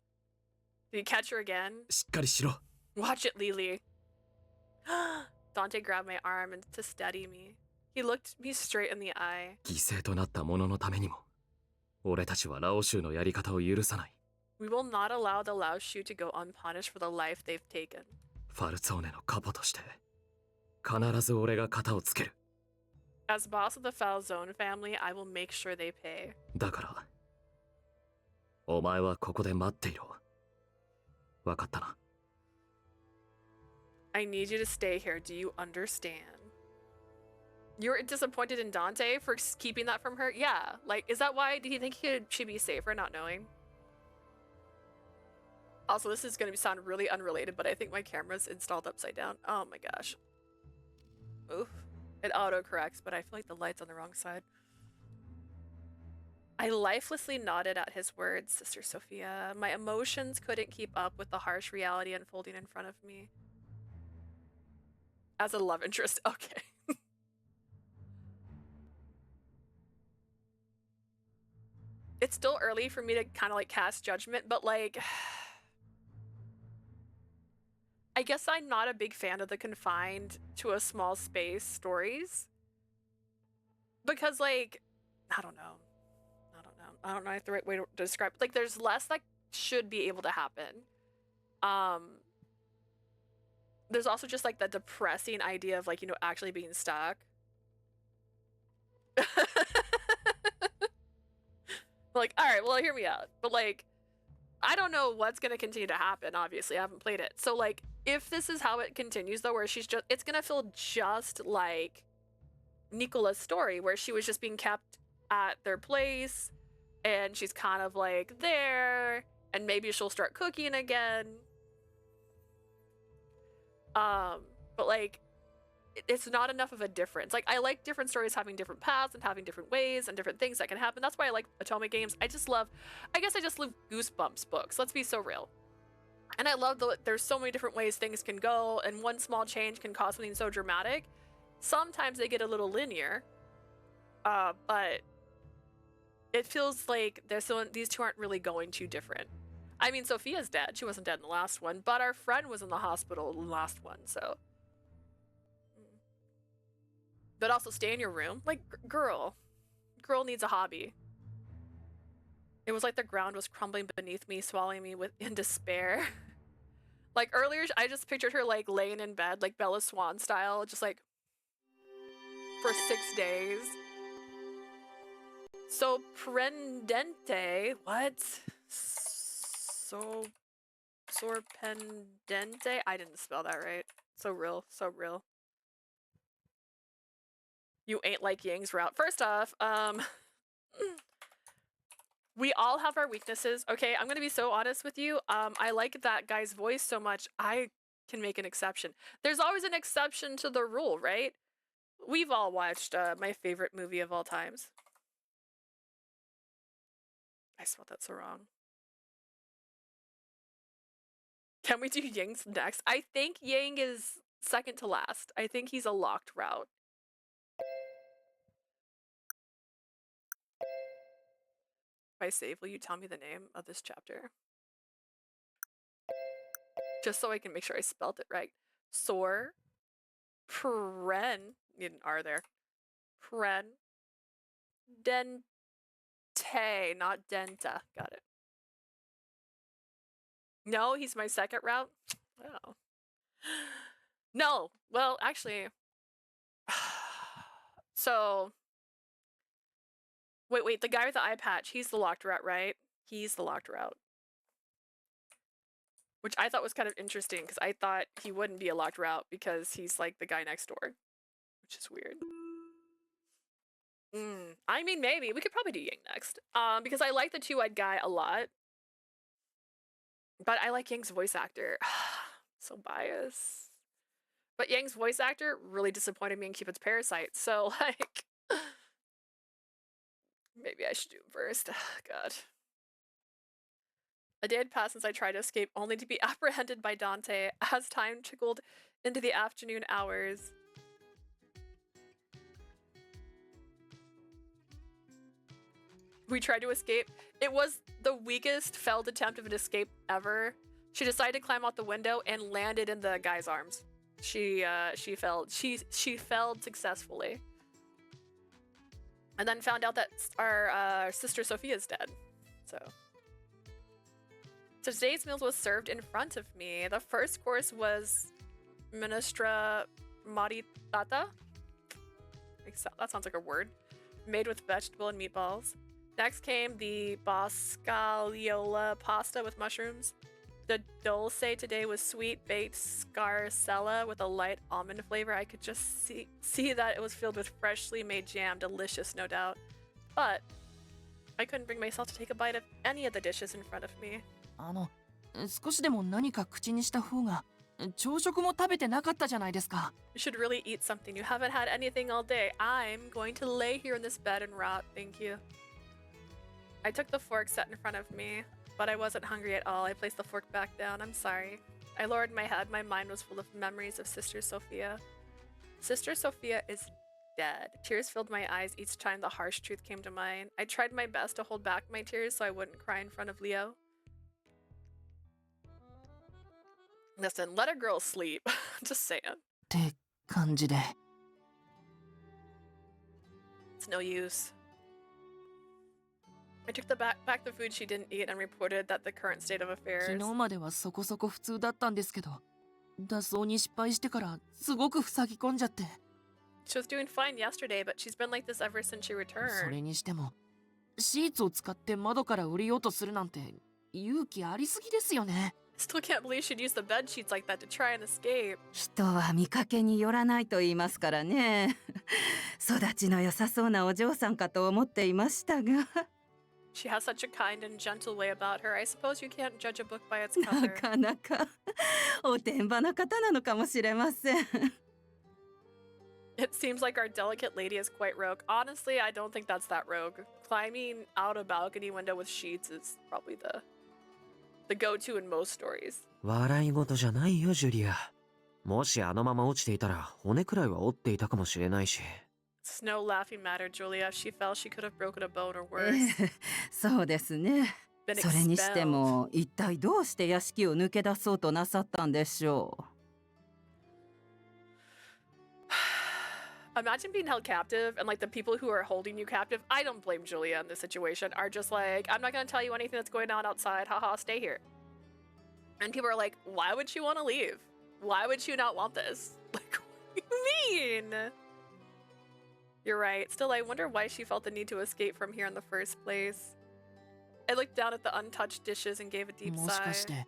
Did you catch her again? しっかりしろ。 Watch it, Lily. Dante grabbed my arm to steady me. He looked me straight in the eye. 犠牲となった者のためにも、俺たちはラオ州のやり方を許さない。 We will not allow the Laoshu to go unpunished for the life they've taken. ファルツォーネのカポとして、必ず俺が肩をつける。As boss of the Falzone family, I will make sure they pay. だからお前はここで待っていろ。わかったな。 I need you to stay here. Do you understand? You're disappointed in Dante for keeping that from her? Yeah. Like, is that why? Did he think she'd be safer not knowing? Also, this is going to sound really unrelated, but I think my camera's installed upside down. Oh my gosh. Oof. It auto-corrects, but I feel like the light's on the wrong side. I lifelessly nodded at his words, Sister Sophia. My emotions couldn't keep up with the harsh reality unfolding in front of me. As a love interest, okay. It's still early for me to kind of like cast judgment, but like, I guess I'm not a big fan of the confined to a small space stories. Because like, I don't know if the right way to describe it. Like, there's less that should be able to happen. There's also just like the depressing idea of like, you know, actually being stuck. Like, all right, well, hear me out. But like, I don't know what's going to continue to happen. Obviously, I haven't played it. So like, if this is how it continues though, where she's just, it's going to feel just like Nicola's story, where she was just being kept at their place and she's kind of like there, and maybe she'll start cooking again. But like, it's not enough of a difference. Like, I like different stories having different paths and having different ways and different things that can happen. That's why I like Otome games. I just love Goosebumps books. Let's be so real. And I love that there's so many different ways things can go, and one small change can cause something so dramatic. Sometimes they get a little linear, but it feels like these two aren't really going too different. I mean, Sophia's dead. She wasn't dead in the last one, but our friend was in the hospital in the last one, so. But also stay in your room. Like, girl needs a hobby. It was like the ground was crumbling beneath me, swallowing me in despair. Like, earlier, I just pictured her, like, laying in bed, like Bella Swan style, just, like, for 6 days. Sorprendente? What? Sorprendente? I didn't spell that right. So real. You ain't like Yang's route. First off, we all have our weaknesses. Okay, I'm gonna be so honest with you. I like that guy's voice so much, I can make an exception. There's always an exception to the rule, right? We've all watched my favorite movie of all times. I spelled that so wrong. Can we do Yang's next? I think Yang is second to last. I think he's a locked route. If I save, will you tell me the name of this chapter? Just so I can make sure I spelled it right. Need an R there. Dente, not Denta. Got it. No, he's my second route? Oh. No, well, actually. So. Wait, the guy with the eye patch, he's the locked route, right? He's the locked route. Which I thought was kind of interesting, because I thought he wouldn't be a locked route because he's like the guy next door. Which is weird. I mean, maybe. We could probably do Yang next. Because I like the two-eyed guy a lot. But I like Yang's voice actor. So biased. But Yang's voice actor really disappointed me in Cupid's Parasite. So, like... Maybe I should do him first. God. A day had passed since I tried to escape, only to be apprehended by Dante as time trickled into the afternoon hours. We tried to escape. It was the weakest failed attempt of an escape ever. She decided to climb out the window and landed in the guy's arms. She failed. She failed successfully. And then found out that our sister Sophia's dead. So today's meal was served in front of me. The first course was minestra maritata. That sounds like a word. Made with vegetable and meatballs. Next came the boscagliola pasta with mushrooms. The dulce today was sweet baked scarsella with a light almond flavor. I could just see that it was filled with freshly made jam. Delicious, no doubt. But I couldn't bring myself to take a bite of any of the dishes in front of me. 少しでも何か口にした方が、朝食も食べてなかったじゃないですか。You should really eat something. You haven't had anything all day. I'm going to lay here in this bed and rot. Thank you. I took the fork set in front of me, but I wasn't hungry at all. I placed the fork back down. I'm sorry. I lowered my head. My mind was full of memories of Sister Sophia. Sister Sophia is dead. Tears filled my eyes each time the harsh truth came to mind. I tried my best to hold back my tears so I wouldn't cry in front of Leo. Listen, let a girl sleep. Just saying. って感じで。It's no use. I took back the food she didn't eat and reported that the current state of affairs. 昨日まではそこそこ普通だったんですけど、脱走に失敗してからすごく塞ぎ込んじゃって。She was doing fine yesterday, but she's been like this ever since she returned. それにしても、シーツを使って窓から降りようとするなんて勇気ありすぎですよね。Still can't believe she'd use the bed sheets like that to try and escape. 人は見かけによらないと言いますからね。育ちの良さそうなお嬢さんかと思っていましたが。She has such a kind and gentle way about her. I suppose you can't judge a book by its な cover. かなかおてんばな方なのかもしれません。It seems like our delicate lady is quite rogue. Honestly, I don't think that's that rogue. Climbing out a balcony window with sheets is probably the go-to in most stories. 笑い事じゃないよ、ジュリア。もしあのまま落ちていたら骨くらいは折っていたかもしれないし。It's no laughing matter, Julia. If she fell, she could have broken a bone or worse. そうですね。それにしても一体どうして屋敷を抜け出そうとなさったんでしょう。Imagine being held captive and like the people who are holding you captive, I don't blame Julia in this situation, are just like, I'm not going to tell you anything that's going on outside. Haha, stay here. And people are like, why would she want to leave? Why would she not want this? Like, what do you mean? You're right. Still, I wonder why she felt the need to escape from here in the first place. I looked down at the untouched dishes and gave a deep もしかし sigh. て、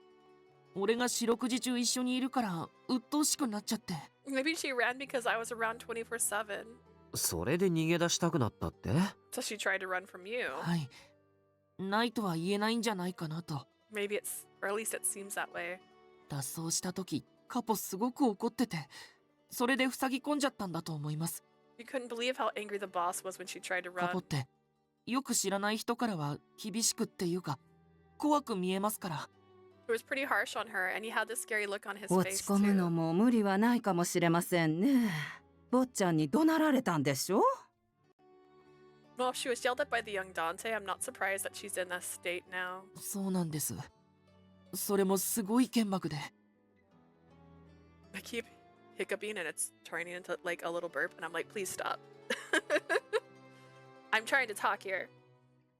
俺が四六時中一緒にいるから鬱陶しくなっちゃって。Maybe she ran because I was around 24/7. それで逃げ出したくなったって？ So she tried to run from you. はい。ないとは言えないんじゃないかなと。Maybe it's, or at least it seems that way. 脱走した時、カポすごく怒ってて、それで塞ぎ込んじゃったんだと思います。You couldn't believe how angry the boss was when she tried to カポ run. って、よく知らない人からは厳しくっていうか、怖く見えますから。It was pretty harsh on her, and he had this scary look on his 落 face ち込むの too. も無理はないかもしれませんね。坊ちゃんに怒鳴られたんでしょ？ Well, if she was yelled at by the young Dante, I'm not surprised that she's in that state now. そうなんです。それもすごい剣幕で。I keep hiccuping and it's turning into like a little burp, and I'm like, please stop. I'm trying to talk here.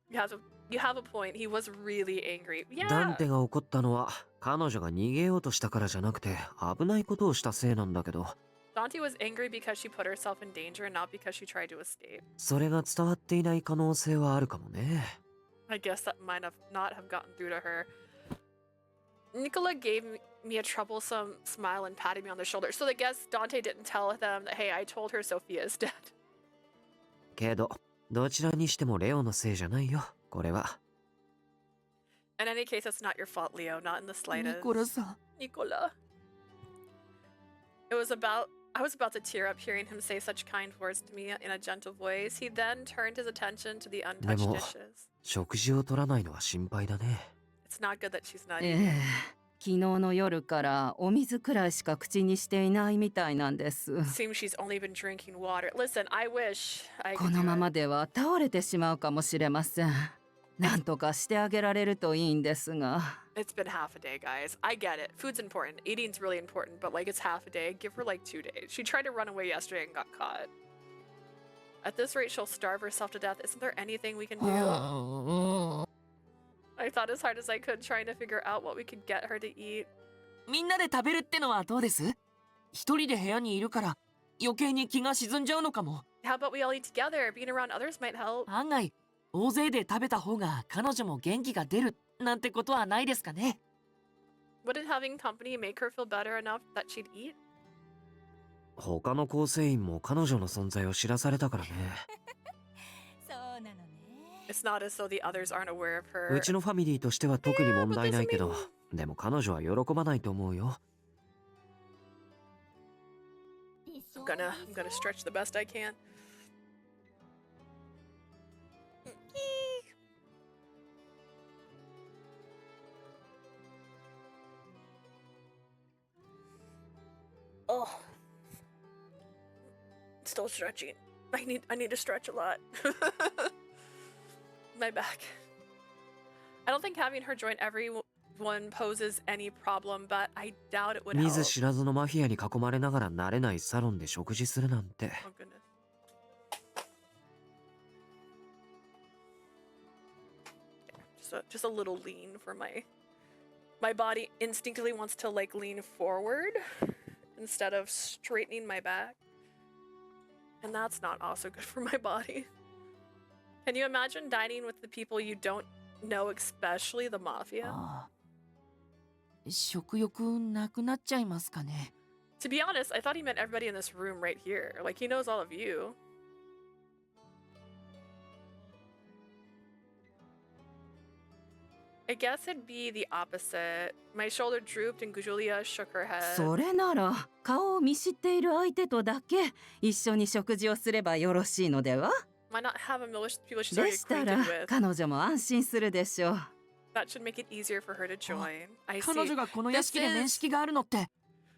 You have a point. He was really angry. ダ Yeah. ンテが怒ったのは彼女が逃げようとしたからじゃなくて危ないことをしたせいなんだけど。Dante was angry because she put herself in danger and not because she tried to escape. それが伝わっていない可能性はあるかもね。I guess that might have not have gotten through to her. Nicola gave me a troublesome smile and patted me on the shoulder. So I guess Dante didn't tell them that, hey, I told her Sophia is dead. けどどちらにしてもレオのせいじゃないよ、これは。In any case, it's not your fault, Leo. Not in the ニ slightest. コラさん。 Nicola. I was about to tear up hearing him say such kind words to me in a gentle voice. He then turned his attention to the untouched でも dishes. 食事を取らないのは心配だね。 It's not good that she's not え eating. え、昨日の夜からお水くらいしか口にしていないみたいなんです。 Seems she's only been drinking water. Listen, I wish I こ could の do ま it. までは倒れてしまうかもしれません。なんとかしてあげられるといいんですが。It's been half a day, guys. I get it. Food's important. Eating's really important, but like it's half a day. Give her like 2 days. She tried to run away yesterday and got caught. At this rate, she'll starve herself to death. Isn't there anything we can do? I thought as hard as I could trying to figure out what we could get her to eat. みんなで食べるってのはどうです？一人で部屋にいるから余計に気が沈んじゃうのかも。How about we all eat together? Being around others might help. 案外大勢で食べた方が彼女も元気が出るなんてことはないですかね。 Wouldn't having company make her feel better enough that she'd eat? 他の構成員も彼女の存在を知らされたからね。そうなのね。 It's not as though the others aren't aware of her. うちのファミリーとしては特に問題ないけど、でも彼女は喜ばないと思うよ。I'm gonna stretch the best I can. Oh, still stretching. I need to stretch a lot. My back. I don't think having her join everyone poses any problem, but I doubt it would 見 help. ず知らずのマフィアに囲まれながら慣れないサロンで食事するなんて。Oh goodness. Just a little lean for my body instinctively wants to like lean forward instead of straightening my back. And that's not also good for my body. Can you imagine dining with the people you don't know, especially the mafia? ああ、食欲なくなっちゃいますかね。 To be honest, I thought he meant everybody in this room right here. Like, he knows all of you. I guess it'd be the opposite. My shoulder drooped and Julia shook her head. それなら顔を見知っている相手とだけ一緒に食事をすればよろしいのでは？ Why not have a militia people she's で already したら acquainted with? 彼女も安心するでしょう。 That should make it easier for her to join. I 彼 see. 女がこの屋敷で面識があるのって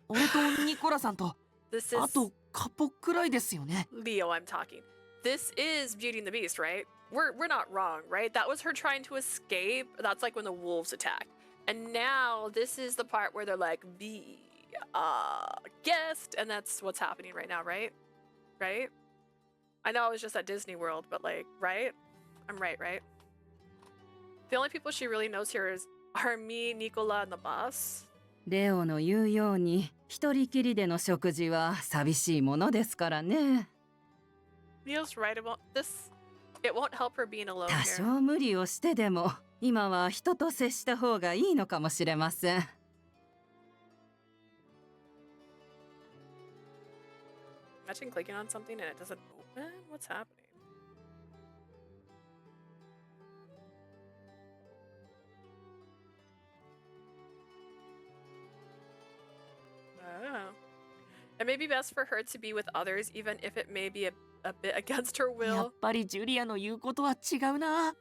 俺とニコラさんと This あ is とカポくらいですよね。 Leo, I'm talking. This is Beauty and the Beast, right? We're not wrong, right? That was her trying to escape. That's like when the wolves attacked. And now this is the part where they're like, be guest, and that's what's happening right now, right? Right? I know I was just at Disney World, but like, right? I'm right? The only people she really knows here are me, Nicola, and the boss. レオの言うように一人きりでの食事は寂しいものですからね。 Leo's right about this. It won't help her being alone 多 here. 少無理をしてでも今は人と接した方がいいのかもしれません。 Imagine clicking on something and it doesn't open? What's happening? Oh. It may be best for her to be with others, even if it may be a bit against her や will. っぱりジュリアの言うことは違うな。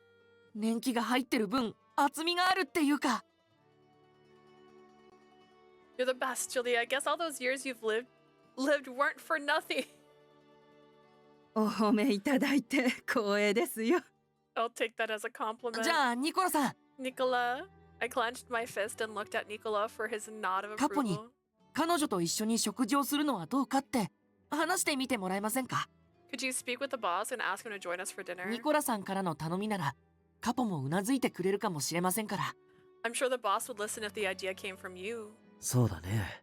年季が入ってる分厚みがあるっていうか。 You're the best, Julia. I guess all those years you've lived weren't for nothing. お褒めいただいて光栄ですよ。 I'll take that as a compliment. じゃあニコラさん、 Nicola. I clenched my fist and looked at Nicola for his nod of 過去に approval. 彼女と一緒に食事をするのはどうかって話してみてもらえませんか。 Could you speak with the boss and ask him to join us for dinner? ニコラさんからの頼みならカポもうなずいてくれるかもしれませんから。 I'm sure the boss would listen if the idea came from you. そうだね。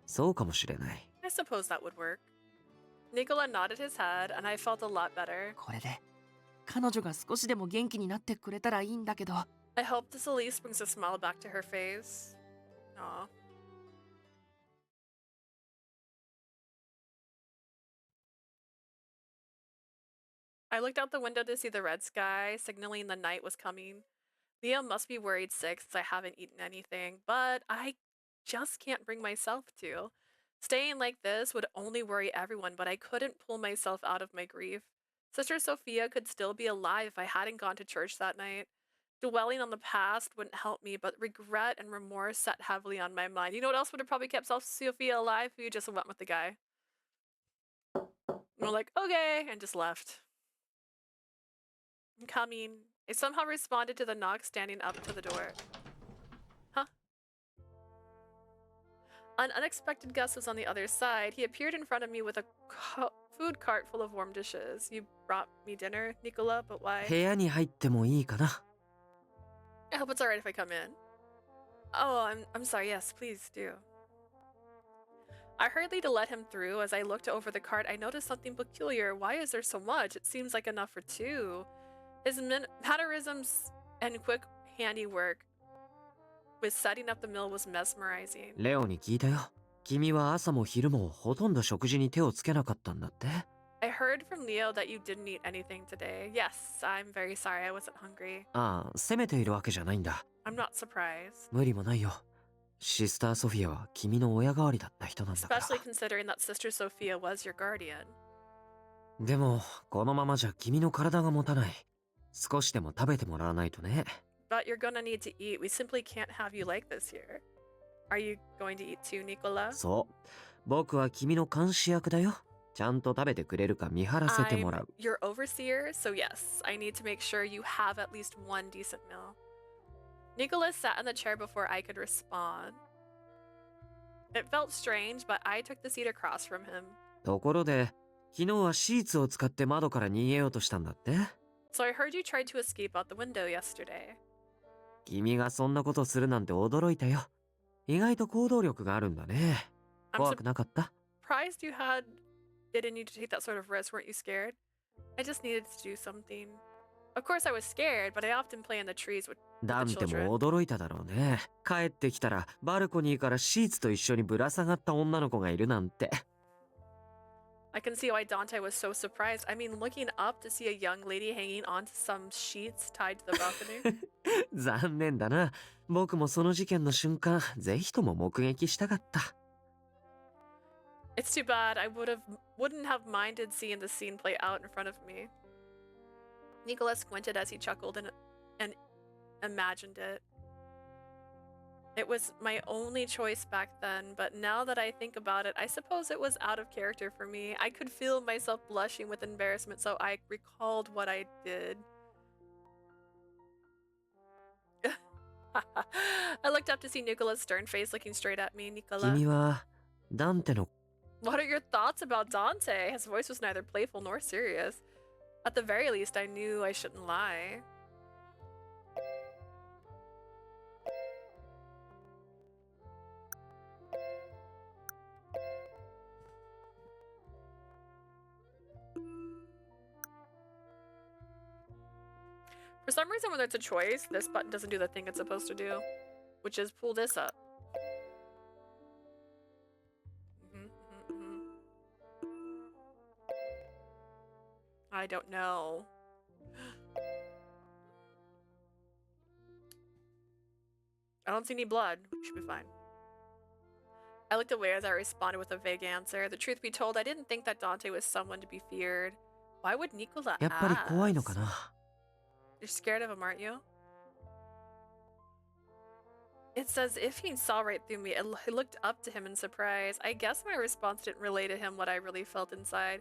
そうかもしれない。 I suppose that would work. Nicola nodded his head, and I felt a lot better. これで彼女が少しでも元気になってくれたらいいんだけど。 I hope this at least brings a smile back to her face. Aw. I looked out the window to see the red sky, signaling the night was coming. Leo must be worried sick since I haven't eaten anything, but I just can't bring myself to. Staying like this would only worry everyone, but I couldn't pull myself out of my grief. Sister Sophia could still be alive if I hadn't gone to church that night. Dwelling on the past wouldn't help me, but regret and remorse sat heavily on my mind. You know what else would have probably kept Sophia alive if you just went with the guy? And we're like, okay, and just left. I'm coming. I somehow responded to the knock standing up to the door. Huh? An unexpected guest was on the other side. He appeared in front of me with a food cart full of warm dishes. You brought me dinner, Nicola, but why? 部屋に入ってもいいかな。 I hope it's alright if I come in. Oh, I'm sorry. Yes, please do. I hurried to let him through. As I looked over the cart, I noticed something peculiar. Why is there so much? It seems like enough for two. His mannerisms and quick handiwork with setting up the meal was mesmerizing. レオに聞いたよ。君は朝も昼もほとんど食事に手をつけなかったんだって。I heard from Leo that you didn't eat anything today. Yes, I'm very sorry. I wasn't hungry. ああ、責めているわけじゃないんだ。I'm not surprised. 無理もないよ。シスターソフィアは君の親代わりだった人なんだから。 Especially considering that Sister Sophia was your guardian. でも、このままじゃ君の体が持たない。少しでも食べてもらわないとね。But you're gonna need to eat. We simply can't have you like this here. Are you going to eat too, Nicola? そう。僕は君の監視役だよ。ちゃんと食べてくれるか見張らせてもらう。I'm your overseer, so yes, I need to make sure you have at least one decent meal. Nicholas sat in the chair before I could respond. It felt strange, but I took the seat across from him. ところで、昨日はシーツを使って窓から逃げようとしたんだって？ So I heard you tried to escape out the window yesterday. 君がそんなことするなんて驚いたよ。意外と行動力があるんだね。怖くなかった？ Surprised you had it in you to take that sort of risk. Weren't you scared? I just needed to do something. Of course I was scared, but I often play in the trees with ダン the テ children. も驚いただろうね。帰ってきたらバルコニーからシーツと一緒にぶら下がった女の子がいるなんて。I can see why Dante was so surprised. I mean, looking up to see a young lady hanging onto some sheets tied to the balcony. 残念だな。僕もその事件の瞬間、ぜひとも目撃したかった。It's too bad. I wouldn't have minded seeing the scene play out in front of me. Nicholas squinted as he chuckled and imagined it. It was my only choice back then, but now that I think about it, I suppose it was out of character for me. I could feel myself blushing with embarrassment, so I recalled what I did. I looked up to see Nicola's stern face looking straight at me. Nicola, 君はダンテの what are your thoughts about Dante? His voice was neither playful nor serious. At the very least, I knew I shouldn't lie. For some reason, when there's a choice, this button doesn't do the thing it's supposed to do, which is pull this up. I don't know. I don't see any blood. We should be fine. I looked away as I responded with a vague answer. The truth be told, I didn't think that Dante was someone to be feared. Why would Nicola やっぱり怖いの ask? かな。 You're scared of him, aren't you? It's as if he saw right through me. I looked up to him in surprise. I guess my response didn't relay to him what I really felt inside.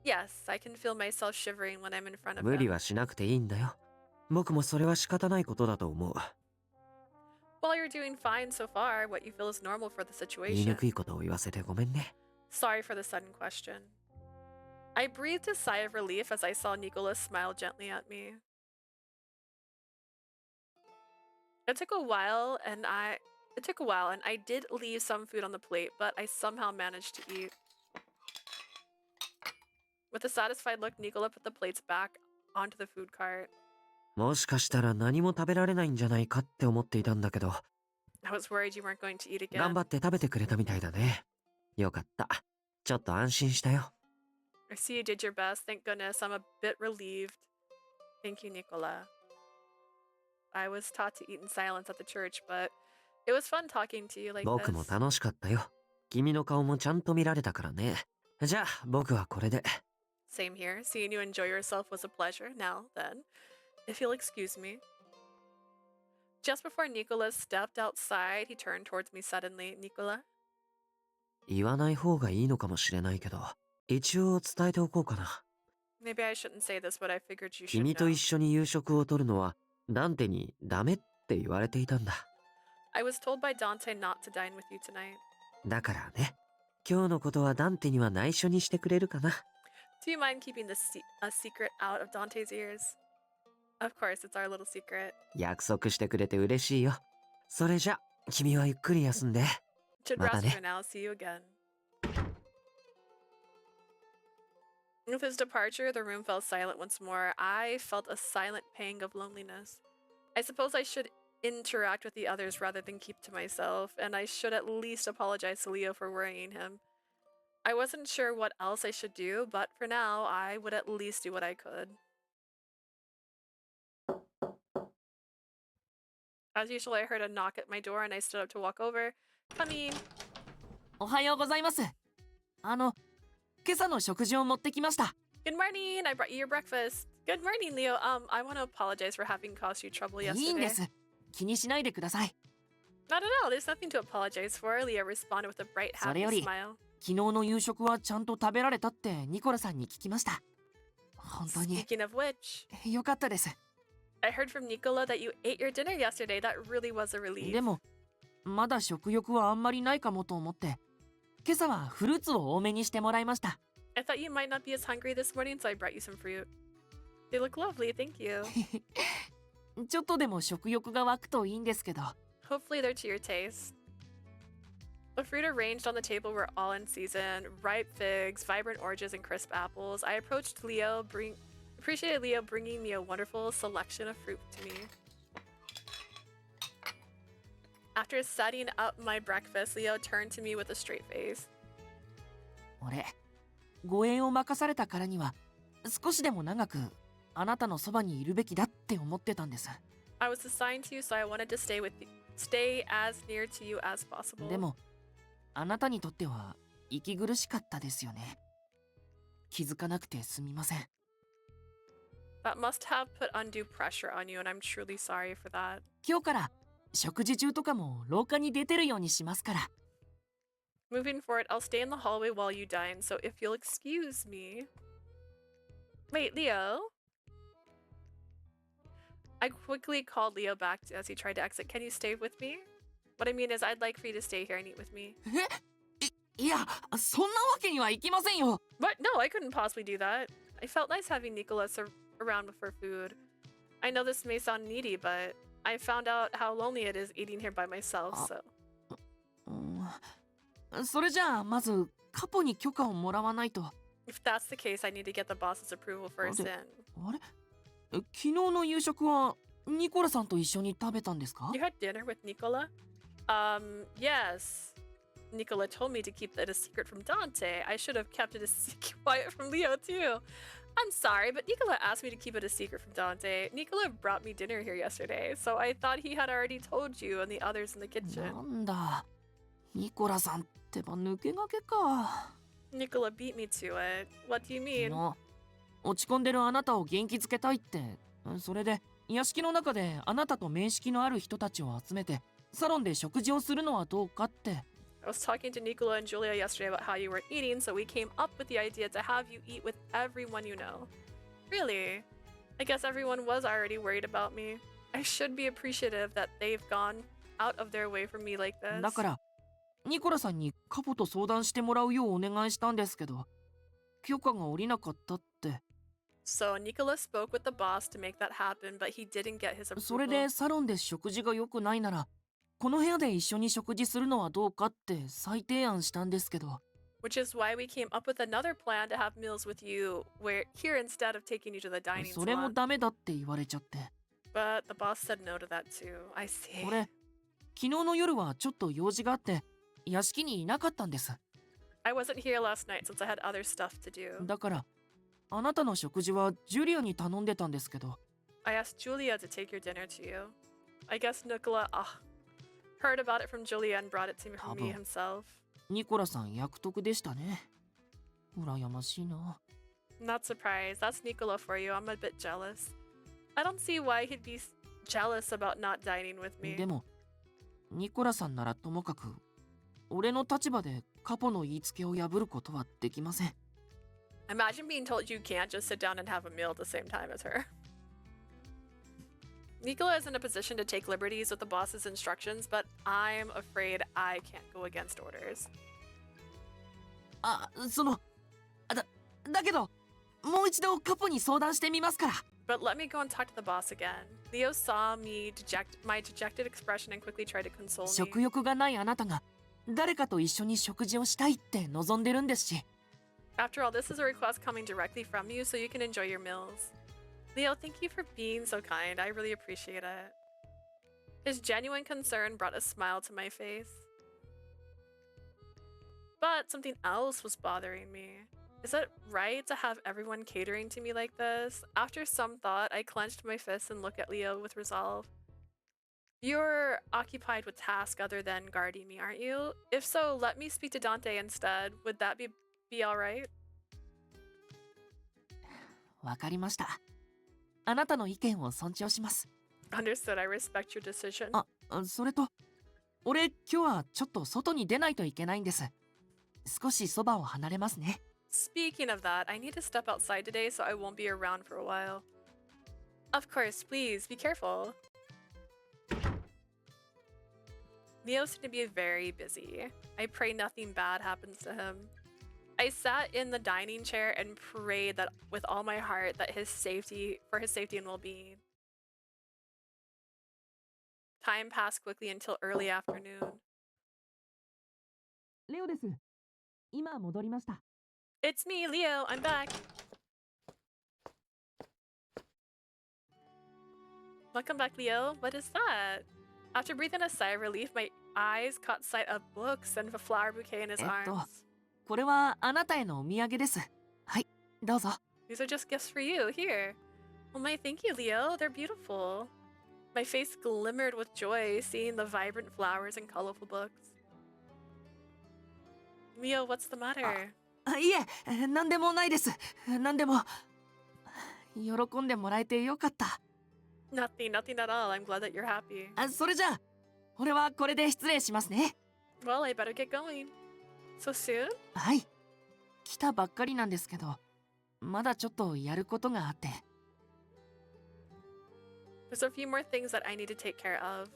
Yes, I can feel myself shivering when I'm in front of 無理 him. はしなくていいんだよ。僕もそれは仕方ないことだと思う。 Well, you're doing fine so far. What you feel is normal for the 言い situation. にくいことを言わせてごめんね。 Sorry for the sudden question. I breathed a sigh of relief as I saw Nicholas smile gently at me. It took a while, and I did leave some food on the plate, but I somehow managed to eat. With a satisfied look, Nicola put the plates back onto the food cart. もしかしたら何も食べられないんじゃないかって思っていたんだけど、 I was worried you weren't going to eat 頑 again. 張って食べてくれたみたいだね。よかった。ちょっと安心したよ。 I see you did your best. Thank goodness. I'm a bit relieved. Thank you, Nicola. I was taught to eat in silence at the church, but it was fun talking to you like 僕も this. 楽しかったよ。君の顔もちゃんと見られたからね。じゃあ、僕はこれで。 Same here. Seeing you enjoy yourself was a pleasure. Now, then, if you'll excuse me. Just before Nicholas stepped outside, he turned towards me suddenly. Nicola? 言わない方がいいのかもしれないけど、一応伝えておこうかな。 Maybe I shouldn't say this, but I figured you should 君と know. 一緒に夕食をとるのは、ダンテにダメって言われていたんだ。 I was told by Dante not to dine with you tonight. だからね、今日のことはダンテには内緒にしてくれるかな。 Do you mind keeping a secret out of Dante's ears? Of course, it's our little secret. 約束してくれて嬉しいよ。それじゃ、君はゆっくり休んで。 Should また rest ね。 for now. See you again. With his departure, the room fell silent once more. I felt a silent pang of loneliness. I suppose I should interact with the others rather than keep to myself, and I should at least apologize to Leo for worrying him. I wasn't sure what else I should do, but for now, I would at least do what I could. As usual, I heard a knock at my door and I stood up to walk over. Come in. おはようございます。今朝の食事を持ってきました。Good morning. I brought you your breakfast. Good morning, Leo. I want to apologize for having caused you trouble い yesterday. いんです。気にしないでください。Not at all. There's nothing to apologize for. Leo responded with a bright, それ happy より、 smile. 昨日の夕食はちゃんと食べられたってニコラさんに聞きました。本当に Speaking of which, よかったです。 I heard from Nicola that you ate your dinner yesterday. That really was a relief. でも、まだ食欲はあんまりないかもと思って、今朝はフルーツを多めにしてもらいました。I thought you might not be as hungry this morning, so I brought you some fruit. They look lovely, thank you. ちょっとでも食欲が湧くといいんですけど。 Hopefully they're to your taste. The fruit arranged on the table were all in season, ripe figs, vibrant oranges, and crisp apples. I approached Leo, appreciated Leo bringing me a wonderful selection of fruit to me. After setting up my breakfast, Leo turned to me with a straight face. 俺、護衛を任されたからには、少しでも長くあなたのそばにいるべきだって思ってたんです。I was assigned to you, so I wanted to stay as near to you as possible. でも、あなたにとっては息苦しかったですよね。気づかなくてすみません。That must have put undue pressure on you, and I'm truly sorry for that. 今日から食事中とかも廊下に出てるようにしますから。Moving forward, I'll stay in the hallway while you dine, so if you'll excuse me. Wait, Leo? I quickly called Leo back as he tried to exit. Can you stay with me? What I mean is, I'd like for you to stay here and eat with me. いや、そんなわけにはいきませんよ。What? No, I couldn't possibly do that. I felt nice having Nicholas around for food. I know this may sound needy, but I found out how lonely it is eating here by myself, so. それじゃあまずカポに許可をもらわないと。If that's the case, I need to get the boss's approval first then. あれ？昨日の夕食はニコラさんと一緒に食べたんですか？ You had dinner with Nicola? Yes. Nicola told me to keep it a secret from Dante. I should have kept it a secret quiet from Leo too. I'm sorry, but Nicola asked me to keep it a secret from Dante. Nicola brought me dinner here yesterday, so I thought he had already told you and the others in the kitchen. なんだ、ニコラさんってば抜け駆けか。Nicola beat me to it. What do you mean? 落ち込んでるあなたを元気づけたいって。それで屋敷の中であなたと面識のある人たちを集めてサロンで食事をするのはどうかって。I was talking to Nicola and Julia yesterday about how you weren't eating, so we came up with the idea to have you eat with everyone you know. Really? I guess everyone was already worried about me. I should be appreciative that they've gone out of their way for me like this. だからニコラさんにカポと相談してもらうようお願いしたんですけど、許可が下りなかったって。So Nicola spoke with the boss to make that happen, but he didn't get his approval. それでサロンで食事が良くないなら、この部屋で一緒に食事するのはどうかって再提案したんですけど。Which is why we came up with another plan to have meals with you here instead of taking you to the dining それも salon. ダメだって言われちゃって。But the boss said no to that too. I see. 俺、昨日の夜はちょっと用事があって屋敷にいなかったんです。I wasn't here last night since I had other stuff to do. だからあなたの食事はジュリアに頼んでたんですけど。I asked Julia to take your dinner to you. I guess Nicola heard about it from Julia and brought it to me himself. ニコラさん役得でしたね。羨ましいな。Not surprised. That's Nicola for you. I'm a bit jealous. I don't see why he'd be jealous about not dining with me. でもニコラさんならともかく俺の立場でカポの言いつけを破ることはできません。Imagine being told you can't just sit down and have a meal at the same time as her. Nicola is in a position to take liberties with the boss's instructions, but I'm afraid I can't go against orders. だけどもう一度カポに相談してみますから。But let me go and talk to the boss again. Leo saw my dejected expression and quickly tried to console me. 食欲がないあなたが誰かと一緒に食事をしたいって望んでるんですし、After all, this is a request coming directly from you, so you can enjoy your meals. Leo, thank you for being so kind. I really appreciate it. His genuine concern brought a smile to my face. But something else was bothering me. Is it right to have everyone catering to me like this? After some thought, I clenched my fists and looked at Leo with resolve. You're occupied with tasks other than guarding me, aren't you? If so, let me speak to Dante instead. Would that be alright? わかりました。あなたの意見を尊重します。Understood, I respect your decision. あ、それと、俺今日はちょっと外に出ないといけないんです。少しそばを離れますね。Speaking of that, I need to step outside today, so I won't be around for a while. Of course, please be careful. Leo seemed to be very busy. I pray nothing bad happens to him. I sat in the dining chair and prayed that with all my heart that for his safety and well-being. Time passed quickly until early afternoon. レオです。今戻りました。It's me, Leo. I'm back. Welcome back, Leo. What is that? After breathing a sigh of relief, my eyes caught sight of books and a flower bouquet in his arms. これはあなたへのお土産です。はい、どうぞ。These are just gifts for you. Here. Well, my thank you, Leo. They're beautiful. My face glimmered with joy seeing the vibrant flowers and colorful books. Leo, what's the matter? いえ、なんでもないです。なんでも。喜んでもらえてよかった。Nothing at all. I'm glad that you're happy. それじゃあ、俺はこれで失礼しますね。Well, I better get going. So soon? はい。来たばっかりなんですけど、まだちょっとやることがあって。There's a few more things that I need to take care of.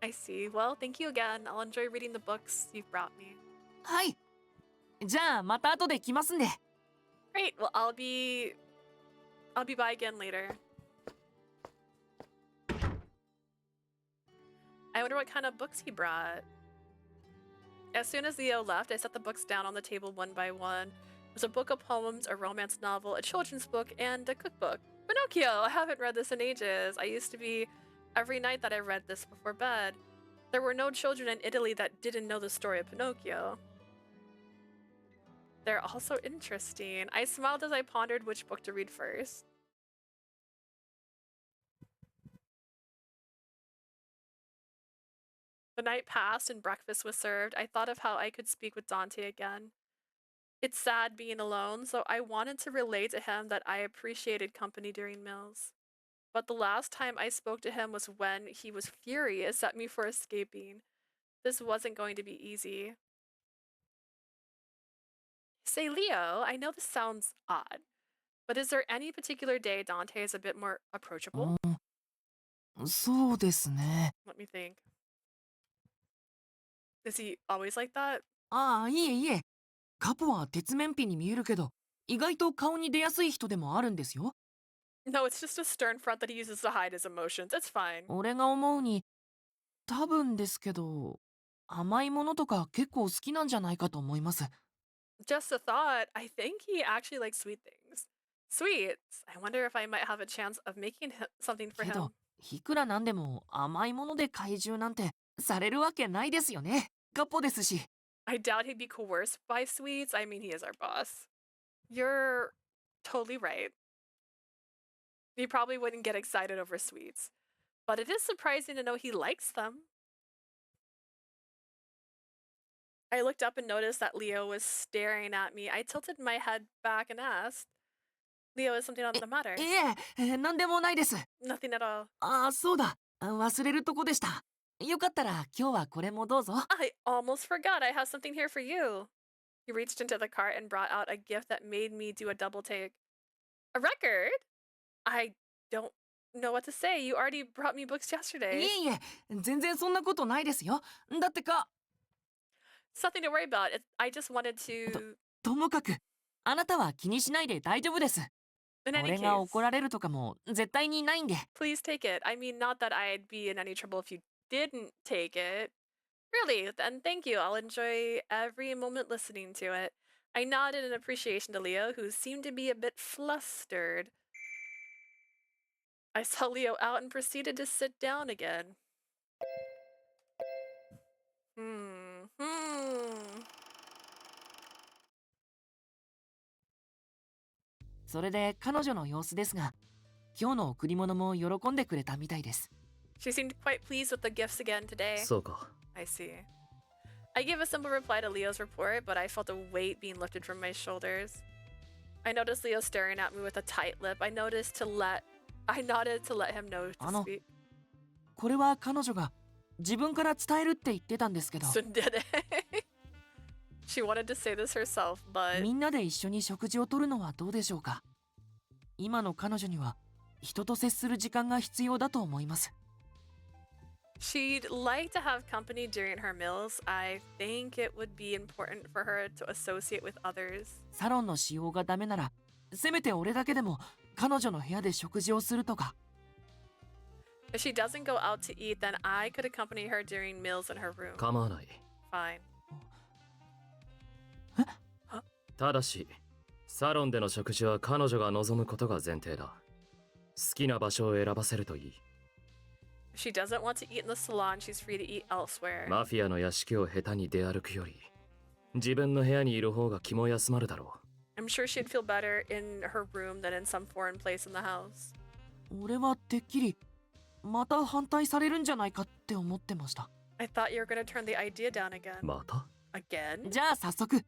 I see. Well, thank you again. I'll enjoy reading the books you've brought me. はい。じゃあまた後で来ますんで。Great. Well, I'll be by again later. I wonder what kind of books he brought. As soon as Leo left, I set the books down on the table one by one. It was a book of poems, a romance novel, a children's book, and a cookbook. Pinocchio! I haven't read this in ages. I used to be every night that I read this before bed. There were no children in Italy that didn't know the story of Pinocchio. They're also interesting. I smiled as I pondered which book to read first. The night passed and breakfast was served. I thought of how I could speak with Dante again. It's sad being alone, so I wanted to relate to him that I appreciated company during meals. But the last time I spoke to him was when he was furious at me for escaping. This wasn't going to be easy. Say, Leo, I know this sounds odd, but is there any particular day Dante is a bit more approachable? そうですね。Let me think. Is he always like that? いえいえ。カポは鉄面皮に見えるけど、意外と顔に出やすい人でもあるんですよ。No, it's just a stern front that he uses to hide his emotions. It's fine. 俺が思うに、多分ですけど、甘いものとか結構好きなんじゃないかと思います。Just a thought. I think he actually likes sweet things. Sweets. I wonder if I might have a chance of making something for け him. ど、いくらなんでも甘いもので怪獣なんてされるわけないですよね。カポですし。I doubt he'd be coerced by sweets. I mean, he is our boss. You're totally right. He probably wouldn't get excited over sweets. But it is surprising to know he likes them. I looked up and noticed that Leo was staring at me. I tilted my head back and asked, Leo, is something on the matter? いえ、なんでもないです。Nothing at all. そうだ。忘れるとこでした。よかったら今日はこれもどうぞ。I almost forgot. I have something here for you. He reached into the cart and brought out a gift that made me do a double take. A record? I don't know what to say. You already brought me books yesterday. いえいえ、全然そんなことないですよ。だってか。Something to worry about. I just wanted to... ともかく、あなたは気にしないで大丈夫です。俺が怒られるとかも絶対にないんで。Please take it. I mean, not that I'd be in any trouble if you didn't take it. Really, then thank you. I'll enjoy every moment listening to it. I nodded in appreciation to Leo, who seemed to be a bit flustered. I saw Leo out and proceeded to sit down again. Hmm. それで彼女の様子ですが、今日の贈り物も喜んでくれたみたいです。She seemed quite pleased with the gifts again today. そうか。 I see. I gave a simple reply to Leo's report, but I felt a weight being lifted from my shoulders. I noticed Leo staring at me with a tight lip. I nodded to let him know to speak. これは彼女が自分から伝えるって言ってたんですけど。Tsundere. She wanted to say this herself, but みんなで一緒に食事をとるのはどうでしょうか。今の彼女には人と接する時間が必要だと思います。she'd like to have company during her meals. I think it would be important for her to associate with others. サロンの使用がダメなら、せめて俺だけでも彼女の部屋で食事をするとか。If she doesn't go out to eat, then I could accompany her during meals in her room. 構わない。 Fine. ただし、サロンでの食事は彼女が望むことが前提だ。好きな場所を選ばせるといい。If she doesn't want to eat in the salon, she's free to eat elsewhere. マフィアの屋敷を下手に出歩くより、自分の部屋にいる方が気も休まるだろう。I'm sure she'd feel better in her room than in some foreign place in the house. 俺はてっきりまた反対されるんじゃないかって思ってました。I thought you were gonna turn the idea down again. また？ Again? じゃあ早速、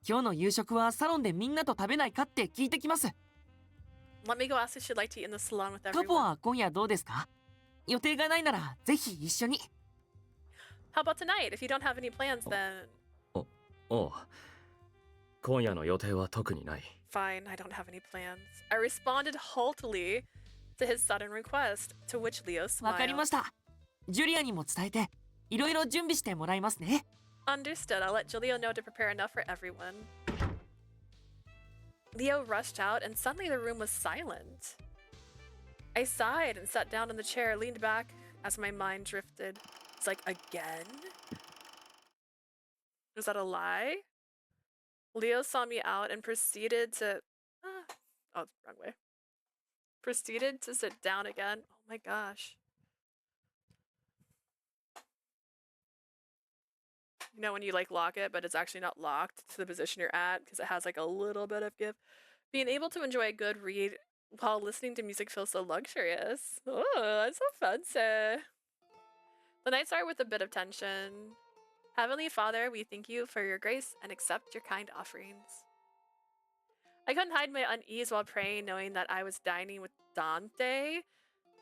今日の夕食はサロンでみんなと食べないかって聞いてきます。Let me go ask if she'd like to eat in the salon with カポ everyone. は今夜どうですか？予定がないならぜひ一緒に。How about tonight? If you don't have any plans, then おう。今夜の予定は特にない。 fine, I don't have any plans. I responded haughtily to his sudden request, to which Leo わかり smiled. ました。ジュリアにも伝えて、いろいろ準備してもらいますね。Understood. I'll let Julio know to prepare enough for everyone. Leo rushed out, and suddenly the room was silent. I sighed and sat down in the chair, leaned back as my mind drifted. It's like, again? Was that a lie? Leo saw me out and proceeded to... Oh, wrong way. Proceeded to sit down again. Oh my gosh. You know when you like lock it, but it's actually not locked to the position you're at because it has like a little bit of give. Being able to enjoy a good read while listening to music feels so luxurious. Oh, that's so fancy. The night started with a bit of tension. Heavenly Father, we thank you for your grace and accept your kind offerings. I couldn't hide my unease while praying, knowing that I was dining with Dante.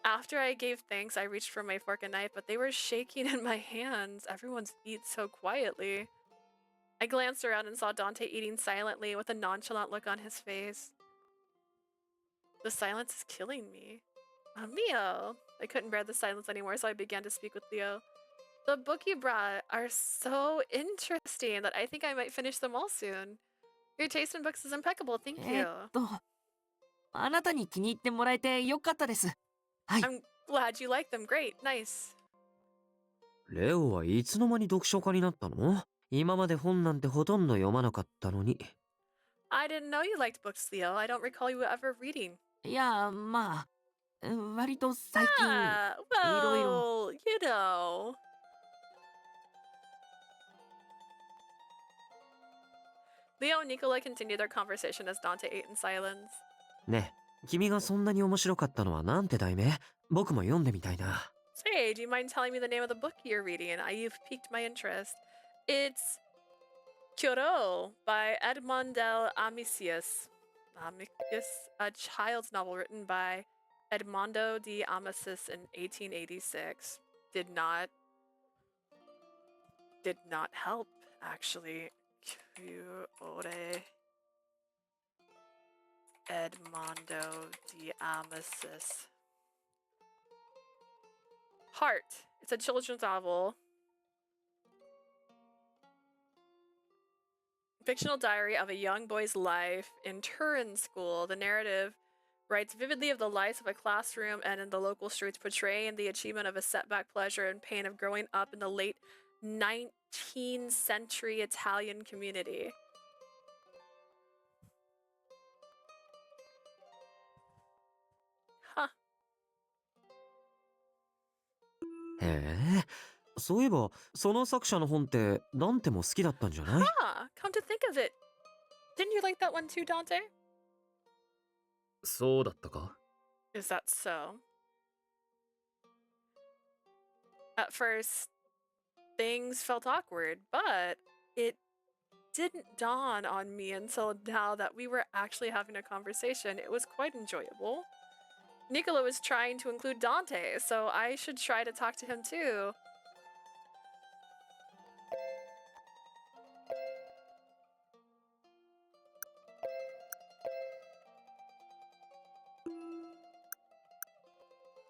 After I gave thanks, I reached for my fork and knife, but they were shaking in my hands. Everyone's eats so quietly. I glanced around and saw Dante eating silently with a nonchalant look on his face. The silence is killing me. Mio! I couldn't bear the silence anymore, so I began to speak with Leo. The book you brought are so interesting that I think I might finish them all soon. Your taste in books is impeccable, thank you. あなたに気に入ってもらえてよかったです。はい。I'm glad you like them. Great, nice. レオはいつの間に読書家になったの？今まで本なんてほとんど読まなかったのに。I didn't know you liked books, Leo. I don't recall you ever reading. いや、まあ、割と最近、Ah, いろいろ。 well, you know. Leo and Nicola continued their conversation as Dante ate in silence. ねえ、君がそんなに面白かったのはなんて題名？僕も読んでみたいな。Say, do you mind telling me the name of the book you're reading? You've piqued my interest. It's Kyoro by Edmondel Amicius. Amicius, a child's novel written by Edmondo de Amicis in 1886. Did not help, actually. Kyore Edmondo de Amicis. Heart. It's a children's novel. Fictional diary of a young boy's life in Turin school. The narrative writes vividly of the life of a classroom and in the local streets, portraying the achievement of a setback, pleasure, and pain of growing up in the late 19th century Italian community. へえ、そういえばその作者の本ってダンテも好きだったんじゃない？ Huh, come to think of it. Didn't you like that one too, Dante? そうだったか？ Is that so? At first, things felt awkward, but it didn't dawn on me until now that we were actually having a conversation. It was quite enjoyable. Nicola was trying to include Dante, so I should try to talk to him too.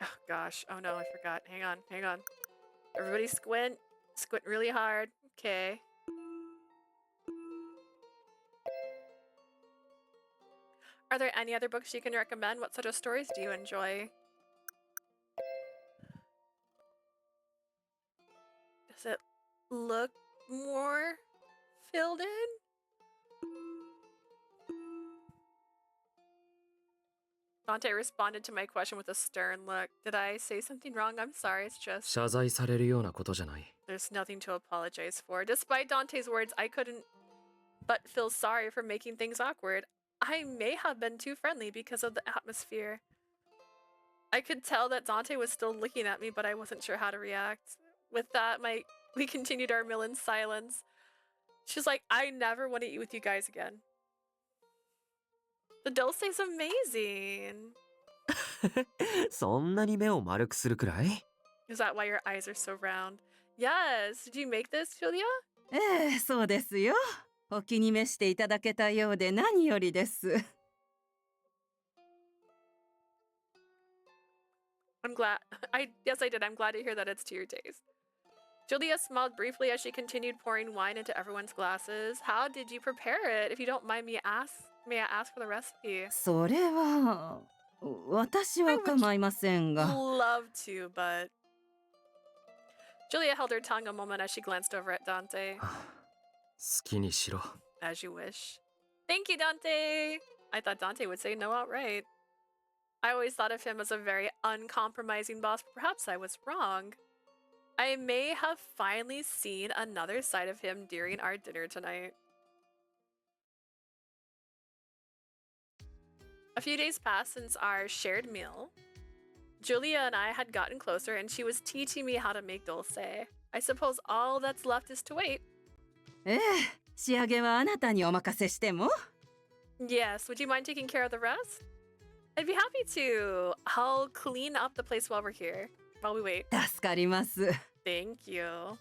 Oh gosh, oh no, I forgot. Hang on, hang on. Everybody squint. Squint really hard. Okay. Are there any other books you can recommend? What sort of stories do you enjoy? Does it look more filled in? Dante responded to my question with a stern look. Did I say something wrong? I'm sorry, it's just... 謝罪されるようなことじゃない。 There's nothing to apologize for. Despite Dante's words, I couldn't but feel sorry for making things awkward. I may have been too friendly because of the atmosphere. I could tell that Dante was still looking at me, but I wasn't sure how to react. With that, we continued our meal in silence. She's like, I never want to eat with you guys again. The dulce's amazing. そんなに目を丸くするくらい？ Is that why your eyes are so round? Yes. Did you make this, Julia? ええ、そうですよ。お気に召していただけたようで何よりです。I'm glad. Yes, I did. I'm glad to hear that it's to your taste. Julia smiled briefly as she continued pouring wine into everyone's glasses. How did you prepare it? If you don't mind me may I ask for the recipe? それは私は構いませんが。Love to, but Julia held her tongue a moment as she glanced over at Dante. 好きにしろ。 As you wish. Thank you, Dante. I thought Dante would say no outright. I always thought of him as a very uncompromising boss, but perhaps I was wrong. I may have finally seen another side of him during our dinner tonight. A few days passed since our shared meal. Julia and I had gotten closer and she was teaching me how to make dulce. I suppose all that's left is to wait. ええ、仕上げはあなたにお任せしても？ Yes, would you mind taking care of the rest? I'd be happy to. I'll clean up the place while we're here. While we wait. 助かります。Thank you.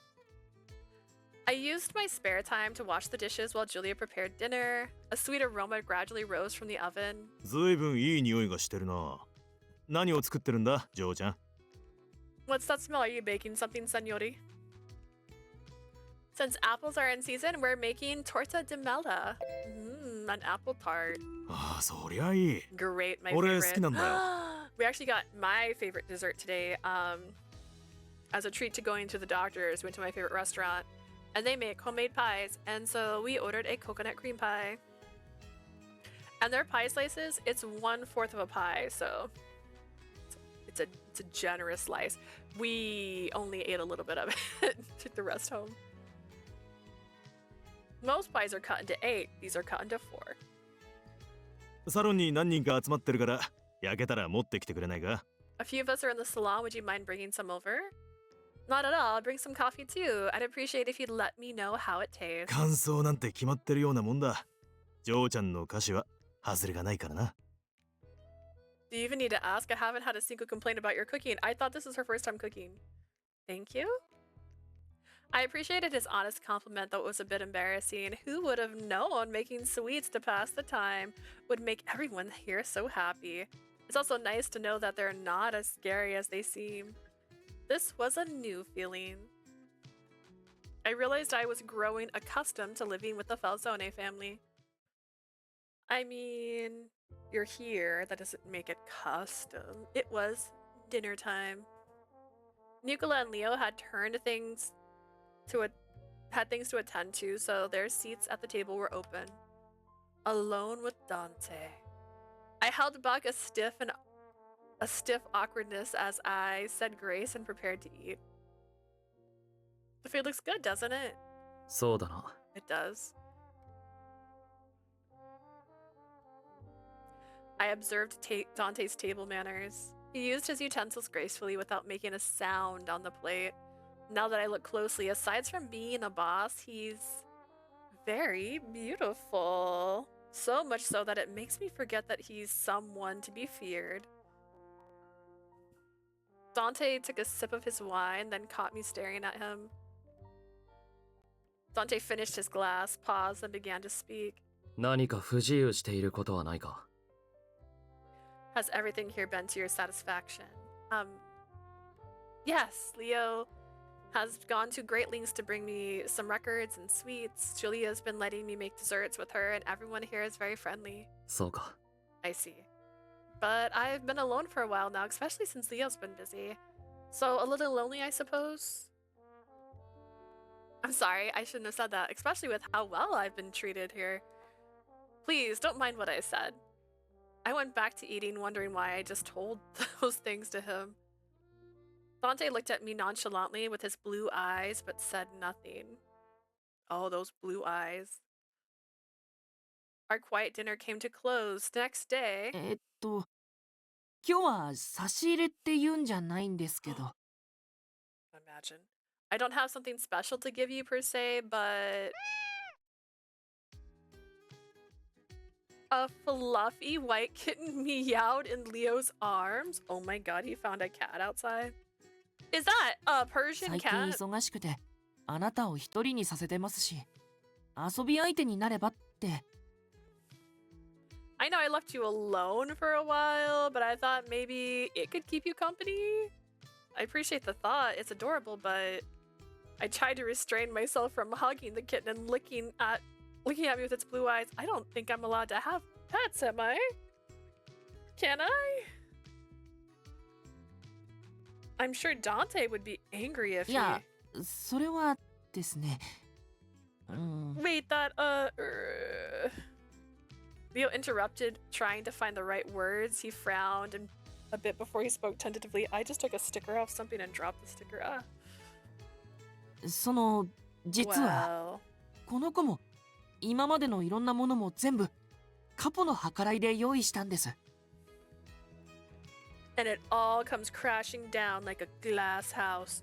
I used my spare time to wash the dishes while Julia prepared dinner. A sweet aroma gradually rose from the oven. ずいぶんいい匂いがしてるな。何を作ってるんだ、ジョーちゃん。What's that smell? Are you baking something, Senori? Since apples are in season, we're making torta de mela. An apple tart. ああ、そりゃいい。 Great, my 俺 favorite. 好きなんだよ。We actually got my favorite dessert today. As a treat to going to the doctor's, went to my favorite restaurant, and they make homemade pies, and so we ordered a coconut cream pie. And their pie slices, it's 1/4 of a pie, so it's a generous slice. We only ate a little bit of it, took the rest home. Most pies are cut into 8. These are cut into 4. サロンに何人か集まってるから、焼けたら持ってきてくれないか？ A few of us are in the salon. Would you mind bringing some over? Not at all. I'll bring some coffee too. I'd appreciate if you'd let me know how it tastes. 感想なんて決まってるようなもんだ。ジョーちゃんの歌詞は外れがないからな。Do you even need to ask? I haven't had a single complaint about your cooking. I thought this was her first time cooking. Thank you. I appreciated his honest compliment, though it was a bit embarrassing. Who would have known making sweets to pass the time would make everyone here so happy? It's also nice to know that they're not as scary as they seem. This was a new feeling. I realized I was growing accustomed to living with the Falzone family. I mean, you're here. That doesn't make it custom. It was dinner time. Nicola and Leo had things to attend to, so their seats at the table were open. Alone with Dante. I held back a stiff awkwardness as I said grace and prepared to eat. The food looks good, doesn't it? そうだな。 It does. I observed Dante's table manners. He used his utensils gracefully without making a sound on the plate. Now that I look closely, aside from being a boss, he's very beautiful. So much so that it makes me forget that he's someone to be feared. Dante took a sip of his wine, then caught me staring at him. Dante finished his glass, paused, and began to speak. 何か不自由していることはないか？ Has everything here been to your satisfaction? Yes, Leo has gone to great lengths to bring me some records and sweets. Julia's been letting me make desserts with her, and everyone here is very friendly. そうか。 I see. But I've been alone for a while now, especially since Leo's been busy. So a little lonely, I suppose? I'm sorry, I shouldn't have said that, especially with how well I've been treated here. Please, don't mind what I said. I went back to eating, wondering why I just told those things to him. Dante looked at me nonchalantly with his blue eyes, but said nothing. Oh, those blue eyes. Our quiet dinner came to close. The next day... 今日は差し入れって言うんじゃないんですけど。 Imagine. I don't have something special to give you per se, but... A fluffy white kitten meowed in Leo's arms. Oh my god, he found a cat outside. Is that a Persian 最近 cat? 忙しくて、あなたを一人にさせてますし、遊び相手になればって。 I know I left you alone for a while, but I thought maybe it could keep you company. I appreciate the thought. It's adorable, but I tried to restrain myself from hugging the kitten and looking at me with its blue eyes. I don't think I'm allowed to have pets, am I? Can I? I'm sure Dante would be angry if いや、それはですね。Wait, Leo interrupted, trying to find the right words. He frowned and a bit before he spoke tentatively. I just took a sticker off something and dropped the sticker. その、実は、この子も、今までのいろんなものも全部、カポの計らいで用意したんです。 And it all comes crashing down like a glass house.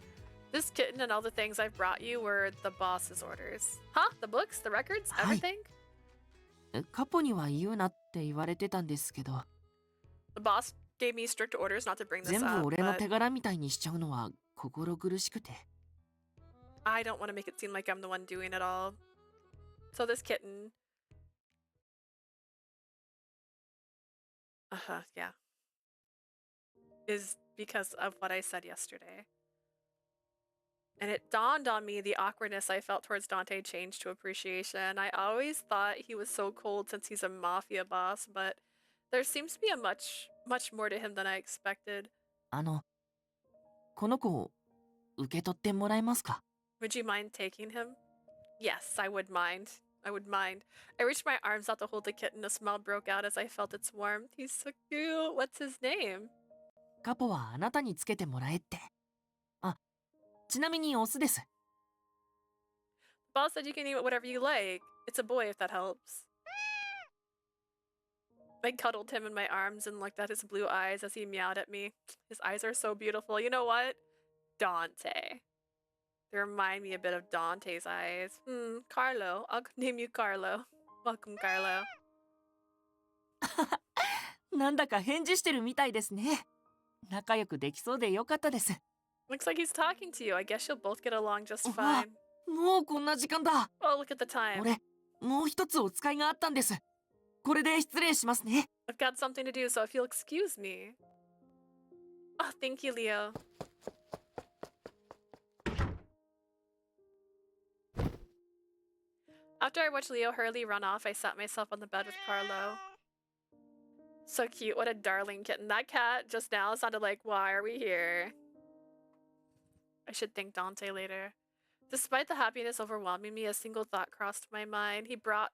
This kitten and all the things I've brought you were the boss's orders. Huh? The books? The records? Everything? カポには言うなって言われてたんですけど。 The boss gave me strict orders not to bring this 全部 up, 俺の but 手柄みたいにしちゃうのは心苦しくて。 I don't want to make it seem like I'm the one doing it all. So this kitten... yeah. Is because of what I said yesterday. And it dawned on me the awkwardness I felt towards Dante changed to appreciation. I always thought he was so cold since he's a mafia boss, but there seems to be a much more to him than I expected. この子、受け取ってもらえますか? Would you mind taking him? Yes, I would mind. I would mind. I reached my arms out to hold the kitten. A smile broke out as I felt its warmth. He's so cute. What's his name? カポはあなたにつけてもらえって。あ、ちなみにオスです。 Boss said you can name it whatever you like. It's a boy if that helps. I cuddled him in my arms and looked at his blue eyes as he meowed at me. His eyes are so beautiful. You know what? Dante. They remind me a bit of Dante's eyes. Carlo. I'll name you Carlo. Welcome, Carlo. なんだか返事してるみたいですね。仲良くできそうでよかったです。 Looks like he's talking to you. I guess you'll both get along just fine. もうこんな時間だ。 Oh, look at the time. 俺、もう一つお使いがあったんです。これで失礼しますね。 I've got something to do, so if you'll excuse me. Oh, thank you, Leo. After I watched Leo hurriedly run off, I sat myself on the bed with Carlo. So cute, what a darling kitten. That cat just now sounded like, why are we here? I should thank Dante later. Despite the happiness overwhelming me, a single thought crossed my mind. He bought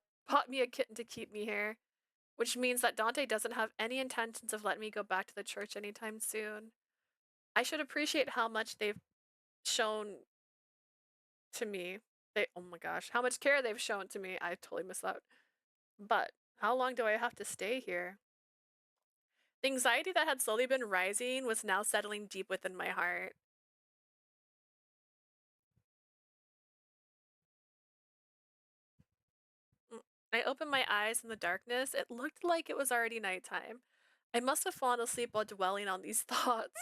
me a kitten to keep me here. Which means that Dante doesn't have any intentions of letting me go back to the church anytime soon. I should appreciate how much they've shown to me. Oh my gosh, how much care they've shown to me. I totally missed that. But how long do I have to stay here? The anxiety that had slowly been rising was now settling deep within my heart. I opened my eyes in the darkness. It looked like it was already nighttime. I must have fallen asleep while dwelling on these thoughts.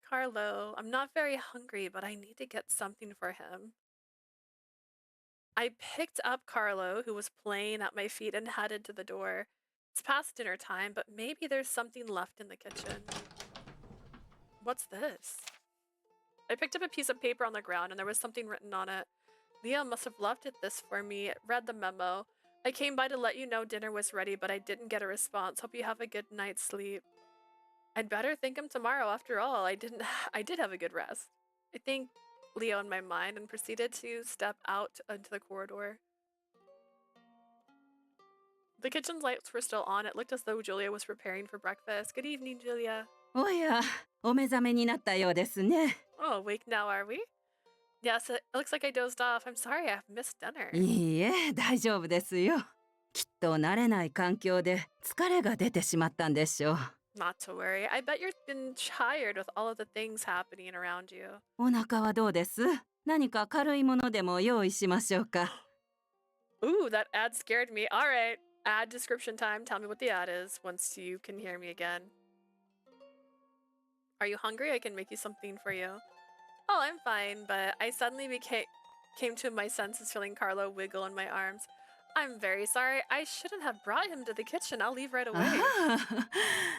Carlo, I'm not very hungry, but I need to get something for him. I picked up Carlo, who was playing at my feet, and headed to the door. It's past dinner time, but maybe there's something left in the kitchen. What's this? I picked up a piece of paper on the ground, and there was something written on it. Leah must have left this for me. It read the memo. I came by to let you know dinner was ready, but I didn't get a response. Hope you have a good night's sleep. I'd better thank him tomorrow. After all, I did have a good rest. I thanked Leo in my mind and proceeded to step out into the corridor. The kitchen's lights were still on. It looked as though Julia was preparing for breakfast. Good evening, Julia. おや、お目覚めになったようですね。 Oh, awake now, are we? Yes, it looks like I dozed off. I'm sorry I've missed dinner. いいえ、大丈夫ですよ。きっと慣れない環境で疲れが出てしまったんでしょう。 Not to worry. I bet you've been tired with all of the things happening around you. お腹はどうです？何か軽いものでも用意しましょうか。 Ooh, that ad scared me. All right, ad description time. Tell me what the ad is once you can hear me again. Are you hungry? I can make you something for you. Oh, I'm fine, but I suddenly came to my senses feeling Carlo wiggle in my arms. I'm very sorry. I shouldn't have brought him to the kitchen. I'll leave right away. ああ、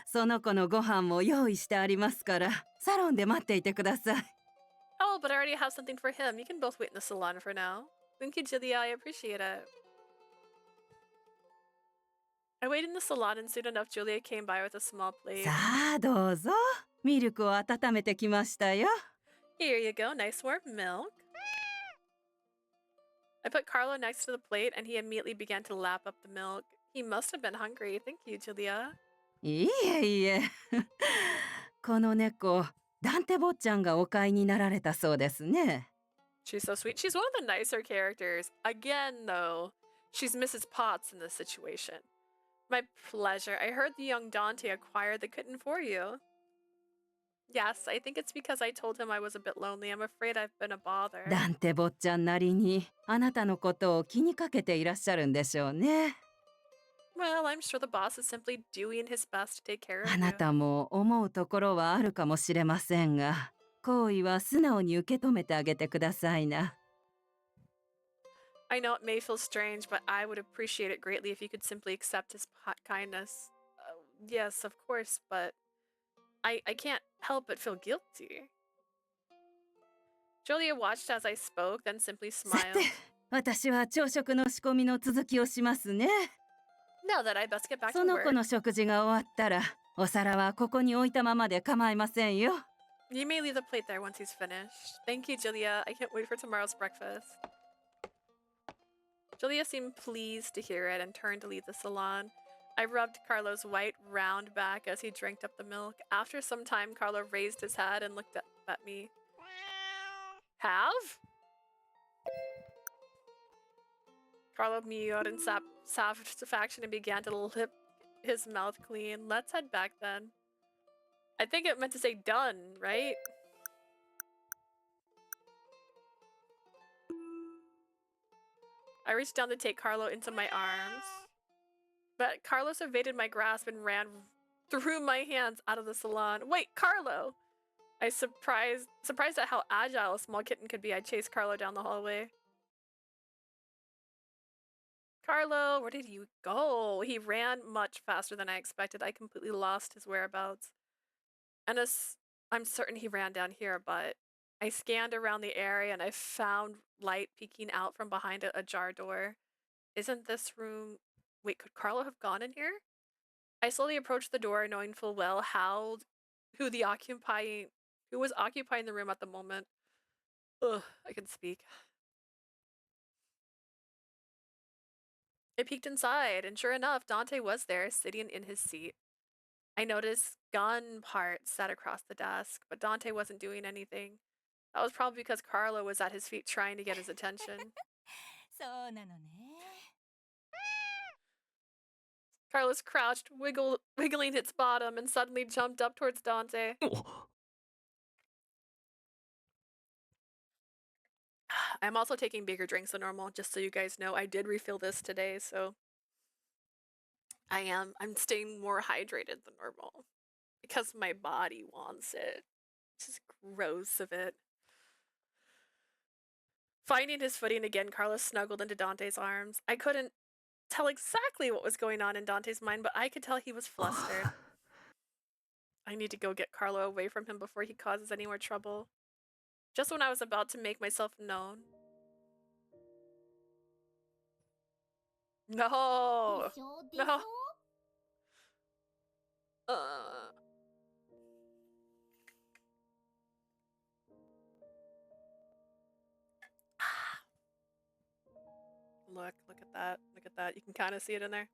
その子のご飯も用意してありますから、サロンで待っていてください。 Oh, but I already have something for him. You can both wait in the salon for now. Thank you, Julia. I appreciate it. I waited in the salon and soon enough Julia came by with a small plate. さあ、どうぞ。ミルクを温めてきましたよ。 Here you go. Nice warm milk. I put Carlo next to the plate and he immediately began to lap up the milk. He must have been hungry. Thank you, Julia. いいえいえ。この猫、ダンテ坊ちゃんがお飼いになられたそうですね。 She's so sweet. She's one of the nicer characters. Again, though, she's Mrs. Potts in this situation. My pleasure. I heard the young Dante acquired the kitten for you. Yes, I think it's because I told him I was a bit lonely. I'm afraid I've been a bother. ダンテ坊ちゃんなりにあなたのことを気にかけていらっしゃるんでしょうね。 Well, I'm sure the boss is simply doing his best to take care of あ you. なたも思うところはあるかもしれませんが、好意は素直に受け止めてあげてくださいな。 I know it may feel strange, but I would appreciate it greatly if you could simply accept his kindness. Yes, of course, but I can't help but feel guilty. Julia watched as I spoke, then simply さ smiled. て、私は朝食の仕込みの続きをしますね。 Now that I best get back そ to の子 work. の食事が終わったら、お皿はここに置いたままで構いませんよ。 You may leave the plate there once he's finished. Thank you, Julia. I can't wait for tomorrow's breakfast. Julia seemed pleased to hear it and turned to leave the salon. I rubbed Carlo's white, round back as he drank up the milk. After some time, Carlo raised his head and looked at me. Have? Carlo mewed in satisfaction and began to lip his mouth clean. Let's head back then. I think it meant to say done, right? I reached down to take Carlo into my arms. But Carlos evaded my grasp and ran through my hands out of the salon. Wait, Carlo! I surprised at how agile a small kitten could be. I chased Carlo down the hallway. Carlo, where did you go? He ran much faster than I expected. I completely lost his whereabouts. And I'm certain he ran down here, but I scanned around the area and I found light peeking out from behind a jar door. Isn't this room... Wait, could Carlo have gone in here? I slowly approached the door, knowing full well who was occupying the room at the moment. Ugh, I can speak. I peeked inside, and sure enough, Dante was there, sitting in his seat. I noticed gun parts sat across the desk, but Dante wasn't doing anything. That was probably because Carlo was at his feet trying to get his attention. そうなのね。 Carlos crouched, wiggling its bottom, and suddenly jumped up towards Dante. I'm also taking bigger drinks than normal, just so you guys know. I did refill this today, so I'm staying more hydrated than normal because my body wants it. It's just gross of it. Finding his footing again, Carlos snuggled into Dante's arms. I couldn't tell exactly what was going on in Dante's mind, but I could tell he was flustered. I need to go get Carlo away from him before he causes any more trouble. Just when I was about to make myself known. No! No! Look at that. Look at that. You can kind of see it in there.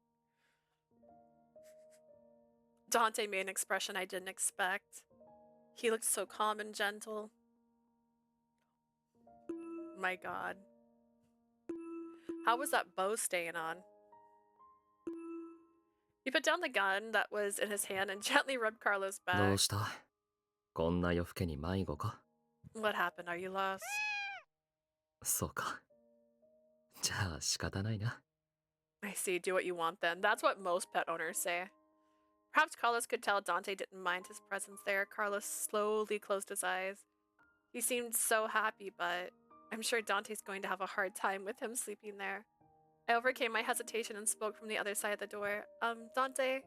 Dante made an expression I didn't expect. He looked so calm and gentle. My God. How was that bow staying on? He put down the gun that was in his hand and gently rubbed Carlo's ど back. うした？こんな夜更けに迷子か？ What happened? Are you lost? そうか。じゃあ仕方ないな。 I see. Do what you want then. That's what most pet owners say. Perhaps Carlos could tell Dante didn't mind his presence there. Carlos slowly closed his eyes. He seemed so happy, but I'm sure Dante's going to have a hard time with him sleeping there. I overcame my hesitation and spoke from the other side of the door. Dante?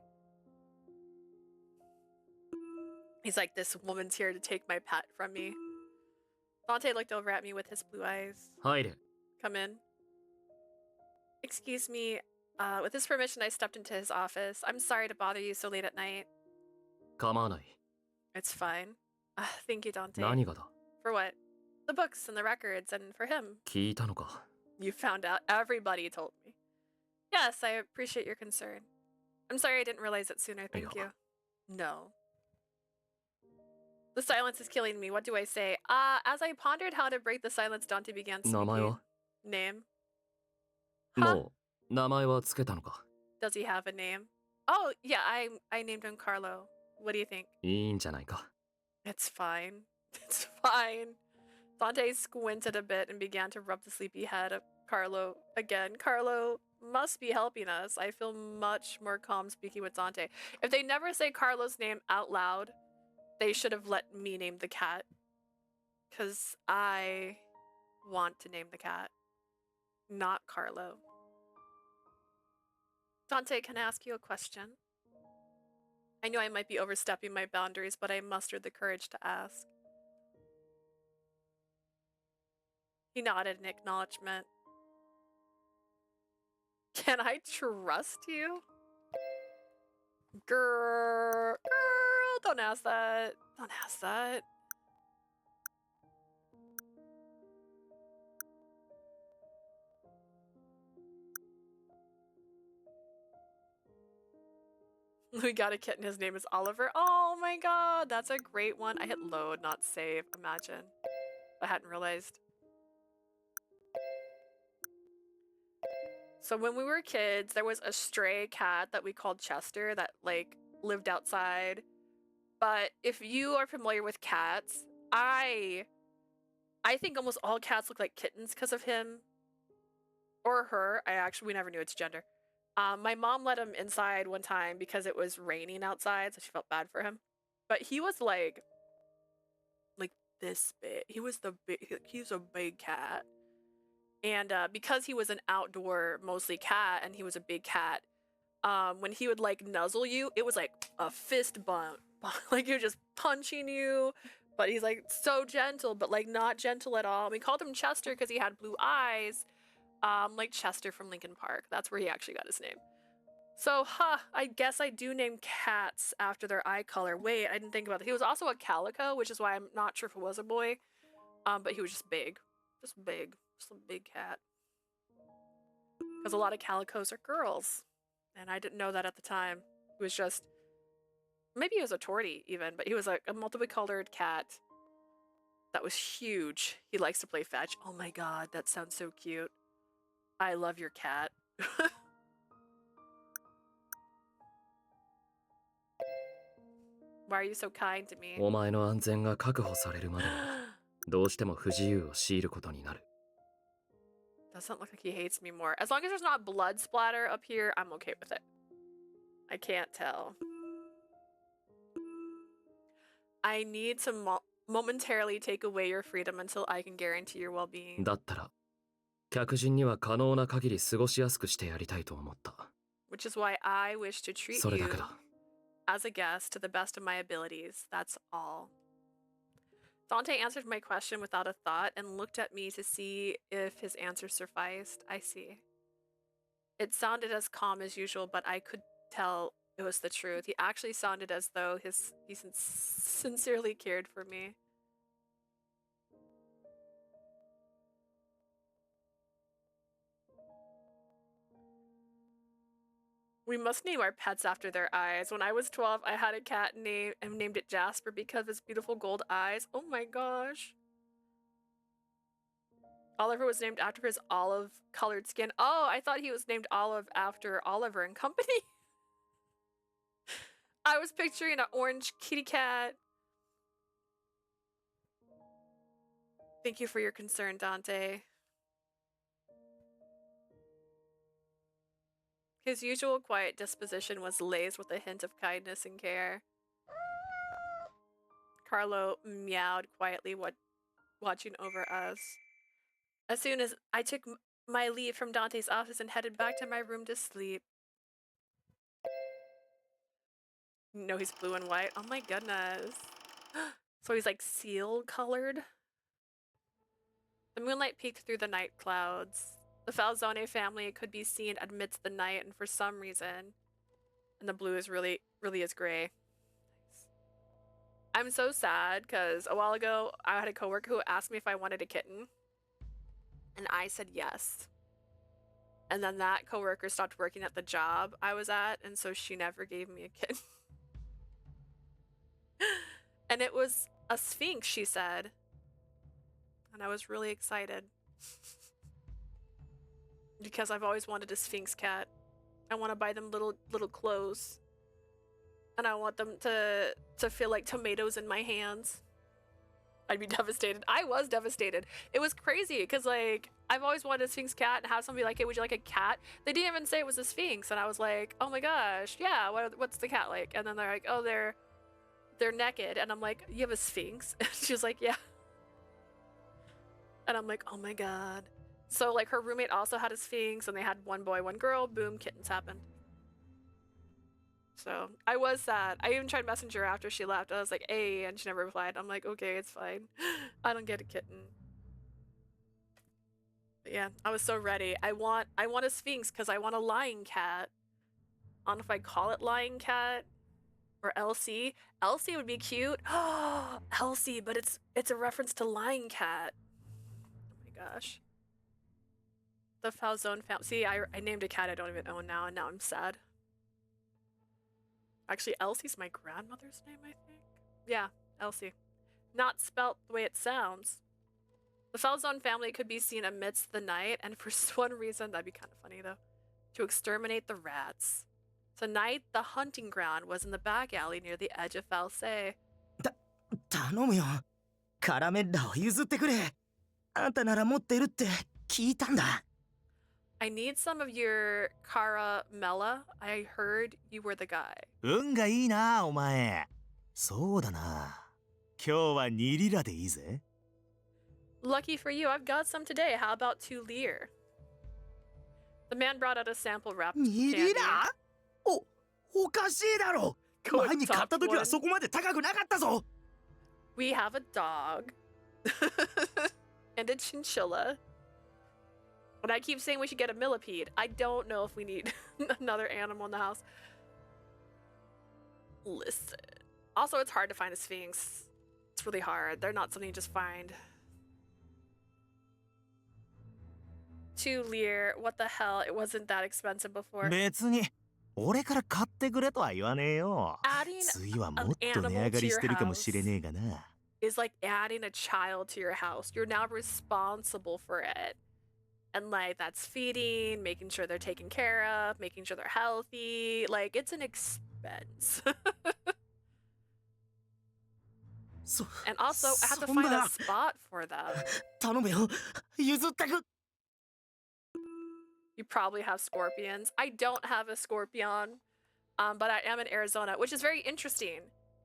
He's like, this woman's here to take my pet from me. Dante looked over at me with his blue eyes. 入れ。 Come in. Excuse me. With his permission, I stepped into his office. I'm sorry to bother you so late at night. 構わない。 It's fine. Thank you, Dante. 何がだ？ For what? The books and the records, and for him. 聞いたのか？ You found out. Everybody told me. Yes, I appreciate your concern. I'm sorry I didn't realize it sooner. Thank you. No. The silence is killing me. What do I say? As I pondered how to break the silence, Dante began 名前 speaking. は？ Name? もう名前はつけたのか？ Does he have a name? Oh, yeah, I named him Carlo. What do you think? いいんじゃないか。 It's fine. It's fine. Dante squinted a bit and began to rub the sleepy head of Carlo again. Carlo must be helping us. I feel much more calm speaking with Dante. If they never say Carlo's name out loud, they should have let me name the cat. Because I want to name the cat, not Carlo. Dante, can I ask you a question? I know I might be overstepping my boundaries, but I mustered the courage to ask. He nodded in acknowledgement. Can I trust you? Girl, don't ask that. Don't ask that. We got a kitten. His name is Oliver. Oh my God, that's a great one. I hit load, not save. Imagine. I hadn't realized. So when we were kids, there was a stray cat that we called Chester that like lived outside. But if you are familiar with cats, I think almost all cats look like kittens because of him or her. We never knew its gender. My mom let him inside one time because it was raining outside, so she felt bad for him. But he was like this big. He's a big cat. And because he was an outdoor mostly cat and he was a big cat, when he would like nuzzle you, it was like a fist bump. Like you're just punching you, but he's like so gentle, but like not gentle at all. We called him Chester because he had blue eyes, like Chester from Linkin Park. That's where he actually got his name. So, I guess I do name cats after their eye color. Wait, I didn't think about that. He was also a calico, which is why I'm not sure if it was a boy. But he was just big. Just big. Just a big cat. Because a lot of calicos are girls. And I didn't know that at the time. He was just... Maybe he was a tortie, even. But he was like a multicolored cat That was huge. He likes to play fetch. Oh my god, that sounds so cute. I love your cat. Why are you so kind to me? お前の安全が確保されるまではどうしても不自由を強いることになる。 Doesn't look like he hates me more. As long as there's not blood splatter up here, I'm okay with it. I can't tell. I need to momentarily take away your freedom until I can guarantee your well-being. だったら客人には可能な限り過ごしやすくしてやりたいと思った。 Which is why I wish to treat それ you だけだ。 as a guest to the best of my abilities. That's all. Dante answered my question without a thought and looked at me to see if his answer sufficed. I see. It sounded as calm as usual, but I could tell it was the truth. He actually sounded as though he sincerely cared for me. We must name our pets after their eyes. When I was 12, I had a cat named it Jasper because of its beautiful gold eyes. Oh my gosh. Oliver was named after his olive-colored skin. Oh, I thought he was named Olive after Oliver and Company. I was picturing an orange kitty cat. Thank you for your concern, Dante. His usual quiet disposition was laced with a hint of kindness and care. Carlo meowed quietly, watching over us. As soon as I took my leave from Dante's office and headed back to my room to sleep. No, he's blue and white. Oh my goodness. So he's like seal colored. The moonlight peeked through the night clouds. The Falzone family could be seen amidst the night, and for some reason, and the blue is really is gray. I'm so sad because a while ago I had a coworker who asked me if I wanted a kitten, and I said yes. And then that coworker stopped working at the job I was at, and so she never gave me a kitten. And it was a Sphinx, she said, and I was really excited. Because I've always wanted a Sphinx cat. I want to buy them little clothes. And I want them to feel like tomatoes in my hands. I'd be devastated. I was devastated. It was crazy because like I've always wanted a Sphinx cat and have somebody like, hey, would you like a cat? They didn't even say it was a Sphinx, and I was like, oh my gosh, yeah. What's the cat like? And then they're like, oh, they're naked, and I'm like, you have a Sphinx? And she was like, yeah. And I'm like, oh my god. So like her roommate also had a Sphinx, and they had one boy, one girl. Boom, kittens happened. So I was sad. I even tried Messenger after she left. I was like, hey, and she never replied. I'm like, okay, it's fine. I don't get a kitten. But yeah, I was so ready. I want a Sphinx because I want a lying cat. I don't know if I call it lying cat or Elsie. Elsie would be cute. Oh, Elsie, but it's a reference to lying cat. Oh my gosh. The Falzone family. See, I named a cat I don't even own now, and now I'm sad. Actually, Elsie's my grandmother's name, I think. Yeah, Elsie. Not spelt the way it sounds. The Falzone family could be seen amidst the night, and for one reason, that'd be kind of funny though, to exterminate the rats. Tonight, the hunting ground was in the back alley near the edge of False. 頼むよ。カラメッラを譲ってくれ。あんたなら持ってるって聞いたんだ。I need some of your caramella. I heard you were the guy. 運がいいな、お前。そうだな。今日は2リラでいいぜ。Lucky for you, I've got some today. How about 2 lire? The man brought out a sample wrapped 2 candy. リラ？おかしいだろ。前に買った時はそこまで高くなかったぞ。We have a dog. And a chinchilla. But I keep saying we should get a millipede. I don't know if we need another animal in the house. Listen. Also, it's hard to find a Sphinx. It's really hard. They're not something you just find. 2 lire. What the hell? It wasn't that expensive before. 別に俺から買ってくれとは言わねえよ。次はもっと値上がりしてるかもしれねえがな。is like adding a child to your house. You're now responsible for it. And like that's feeding, making sure they're taken care of, making sure they're healthy. Like it's an expense. And also, I have to find a spot for them. You probably have scorpions. I don't have a scorpion, but I am in Arizona, which is very interesting.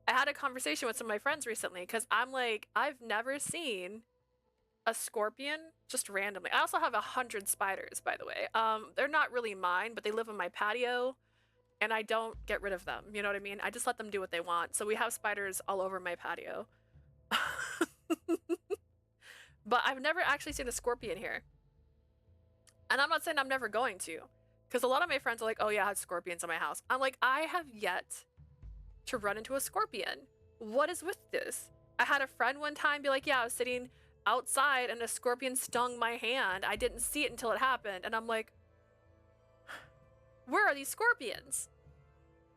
I had a conversation with some of my friends recently because I'm like, I've never seen a scorpion just randomly. I also have 100 spiders, by the way. They're not really mine, but they live on my patio, and I don't get rid of them. You know what I mean? I just let them do what they want. So we have spiders all over my patio. But I've never actually seen a scorpion here. And I'm not saying I'm never going to, because a lot of my friends are like, oh yeah, I have scorpions in my house. I'm like, I have yet to run into a scorpion. What is with this? I had a friend one time be like, yeah, I was sitting outside and a scorpion stung my hand. I didn't see it until it happened. And I'm like, where are these scorpions?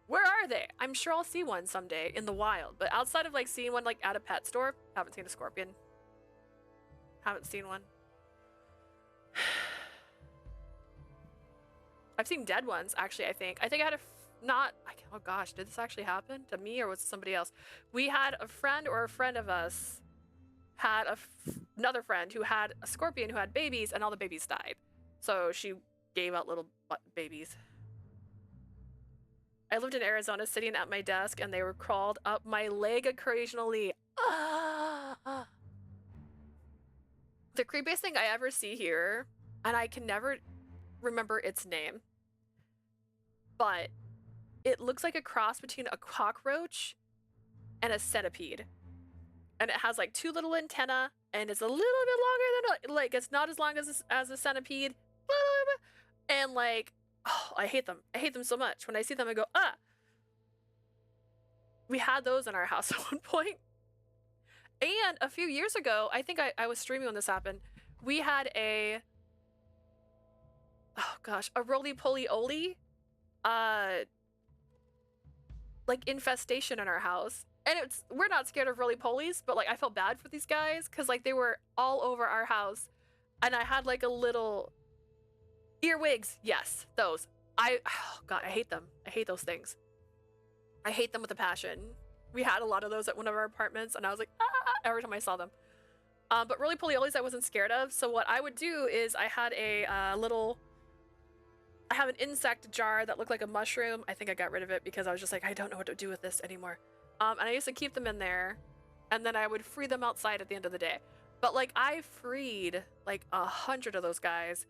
Where are they? I'm sure I'll see one someday in the wild. But outside of like seeing one like at a pet store, haven't seen a scorpion. Haven't seen one. I've seen dead ones, actually, I think. I had a, oh gosh, did this actually happen to me or was it somebody else? We had a friend or a friend of us had another friend who had a scorpion who had babies and all the babies died. So she gave out little babies. I lived in Arizona sitting at my desk and they were crawled up my leg occasionally. The creepiest thing I ever see here, and I can never remember its name, but it looks like a cross between a cockroach and a centipede. And it has like 2 little antennae and it's a little bit longer than like it's not as long as a centipede. And like, oh, I hate them. I hate them so much. When I see them, I go, ah. We had those in our house at one point. And a few years ago, I think I was streaming when this happened. We had a, oh gosh, a roly-poly-oly, like infestation in our house. And we're not scared of roly-polies, but like I felt bad for these guys because like they were all over our house. And I had like a little earwigs. Yes, those. Oh God, I hate them. I hate those things. I hate them with a passion. We had a lot of those at one of our apartments and I was like, ah, every time I saw them. But roly-poly-olies I wasn't scared of. So what I would do is I had a I have an insect jar that looked like a mushroom. I think I got rid of it because I was just like, I don't know what to do with this anymore. And I used to keep them in there and then I would free them outside at the end of the day. But like I freed like 100 of those guys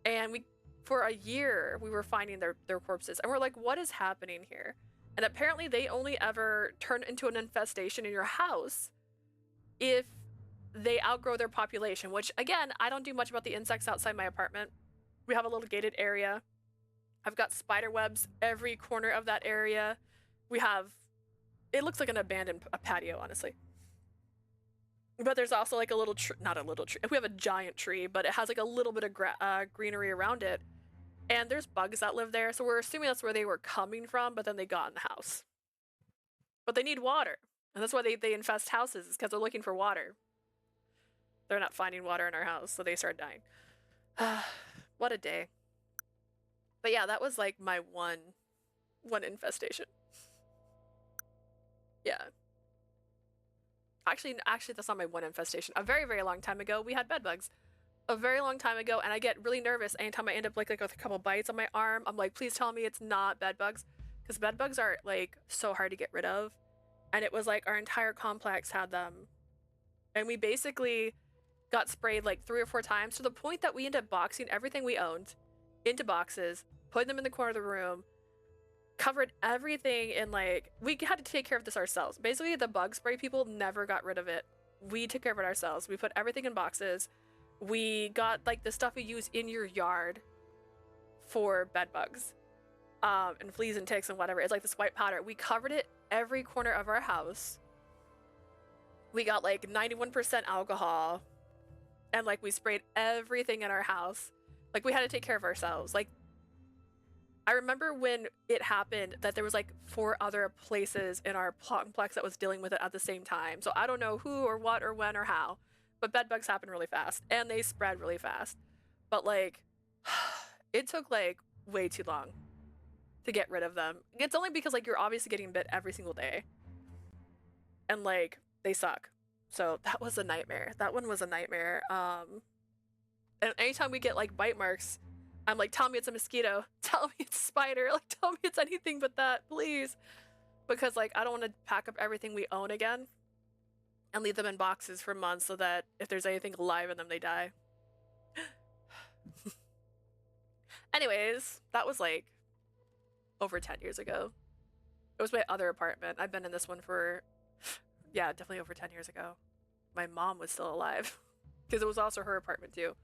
and for a year we were finding their corpses and we're like, what is happening here? And apparently they only ever turn into an infestation in your house if they outgrow their population, which again, I don't do much about the insects outside my apartment. We have a little gated area. I've got spider webs every corner of that area. We have, it looks like an abandoned patio, honestly. But there's also like a little tree, not a little tree. We have a giant tree, but it has like a little bit of greenery around it. And there's bugs that live there. So we're assuming that's where they were coming from, but then they got in the house. But they need water. And that's why they infest houses, is because they're looking for water. They're not finding water in our house, so they start dying. What a day. But yeah, that was like my one infestation. Yeah. Actually, that's not my one infestation. A very, very long time ago, we had bed bugs. A very long time ago, and I get really nervous anytime I end up like with a couple bites on my arm. I'm like, please tell me it's not bed bugs, because bed bugs are like so hard to get rid of. And it was like our entire complex had them. And we basically got sprayed like 3 or 4 times to the point that we ended up boxing everything we owned into boxes, putting them in the corner of the room, covered everything in like, we had to take care of this ourselves. Basically, the bug spray people never got rid of it. We took care of it ourselves. We put everything in boxes. We got like the stuff you use in your yard for bed bugs, and fleas and ticks and whatever. It's like this white powder. We covered it every corner of our house. We got like 91% alcohol, and like we sprayed everything in our house. Like we had to take care of ourselves. Like I remember when it happened that there was like 4 other places in our complex that was dealing with it at the same time. So I don't know who or what or when or how, but bed bugs happen really fast and they spread really fast. But like, it took like way too long to get rid of them. It's only because like you're obviously getting bit every single day, and like they suck. So that was a nightmare. That one was a nightmare. And anytime we get like bite marks, I'm like, tell me it's a mosquito. Tell me it's a spider. Like, tell me it's anything but that, please. Because like I don't want to pack up everything we own again and leave them in boxes for months so that if there's anything alive in them, they die. Anyways, that was like over 10 years ago. It was my other apartment. I've been in this one for, yeah, definitely over 10 years ago. My mom was still alive because it was also her apartment too.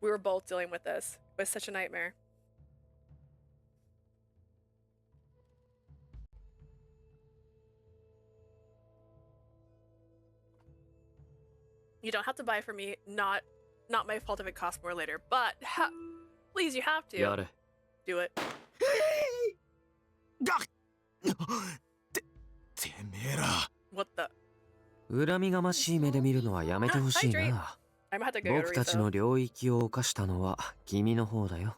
We were both dealing with this. It was such a nightmare. You don't have to buy for me. Not my fault if it costs more later. But please, you have to. やれ。 Do it. てめえら。 What the? 恨みがましい目で見るのはやめてほしいな。 I'm gonna have to go to 僕たち refill. の領域を侵したのは君の方だよ。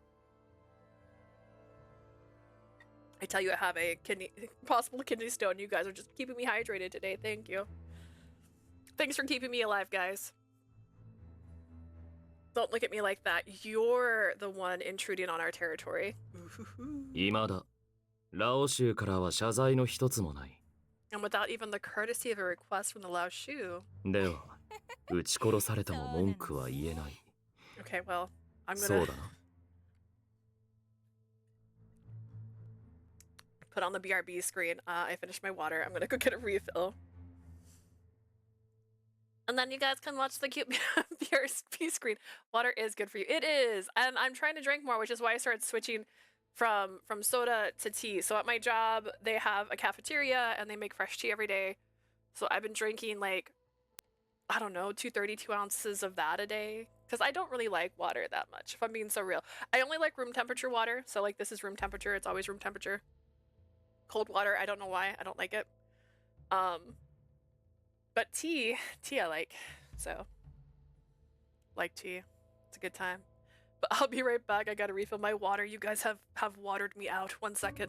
I tell you, I have a possible kidney stone. You guys are just keeping me hydrated today. Thank you. Thanks for keeping me alive, guys. Don't look at me like that. You're the one intruding on our territory. 今だ。ラオ州からは謝罪の一つもない。 And without even the courtesy of a request from the Lao Shu. では、撃ち殺されても文句は言えない。 Okay, well, I'm そう gonna だな。 put on the BRB screen. I finished my water. I'm gonna go get a refill. And then you guys can watch the cute BRB screen. Water is good for you. It is. And I'm trying to drink more, which is why I started switching from soda to tea. So at my job, they have a cafeteria and they make fresh tea every day. So I've been drinking like, I don't know, 232 ounces of that a day. Because I don't really like water that much, if I'm being so real. I only like room temperature water. So like this is room temperature. It's always room temperature. Cold water, I don't know why. I don't like it. But tea I like. So, like tea. It's a good time. But I'll be right back. I gotta refill my water. You guys have watered me out. 1 second.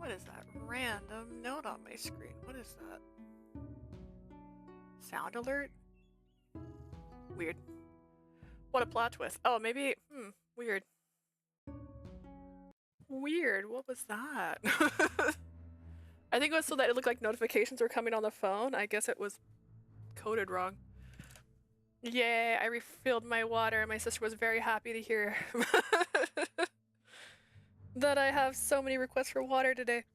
What is that random note on my screen? What is that? Sound alert? Weird. What a plot twist. Oh, maybe, weird. Weird, what was that? I think it was so that it looked like notifications were coming on the phone. I guess it was coded wrong. Yay, I refilled my water. My sister was very happy to hear that I have so many requests for water today.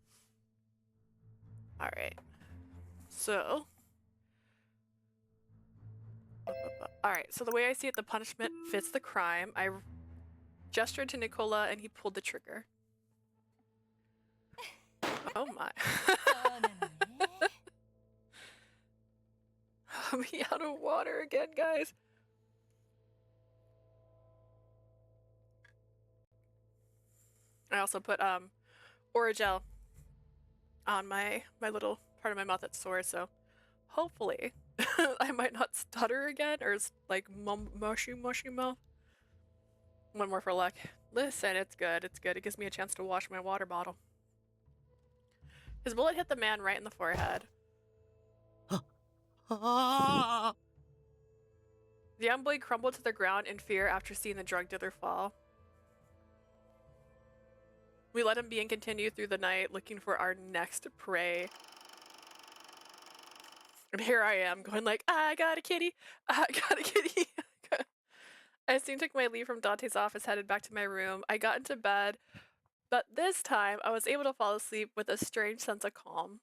Alright. So. Alright, so the way I see it, the punishment fits the crime. I gestured to Nicola and he pulled the trigger. Oh my. I'm out of water again, guys. I also put Oragel on my little part of my mouth that's sore, so hopefully I might not stutter again or like mushy mouth. One more for luck. Listen, it's good. It's good. It gives me a chance to wash my water bottle. His bullet hit the man right in the forehead. The young boy crumbled to the ground in fear after seeing the drug dealer fall. We let him be and continue through the night looking for our next prey. And here I am going like, I got a kitty, I got a kitty. I soon took my leave from Dante's office, headed back to my room. I got into bed, but this time I was able to fall asleep with a strange sense of calm.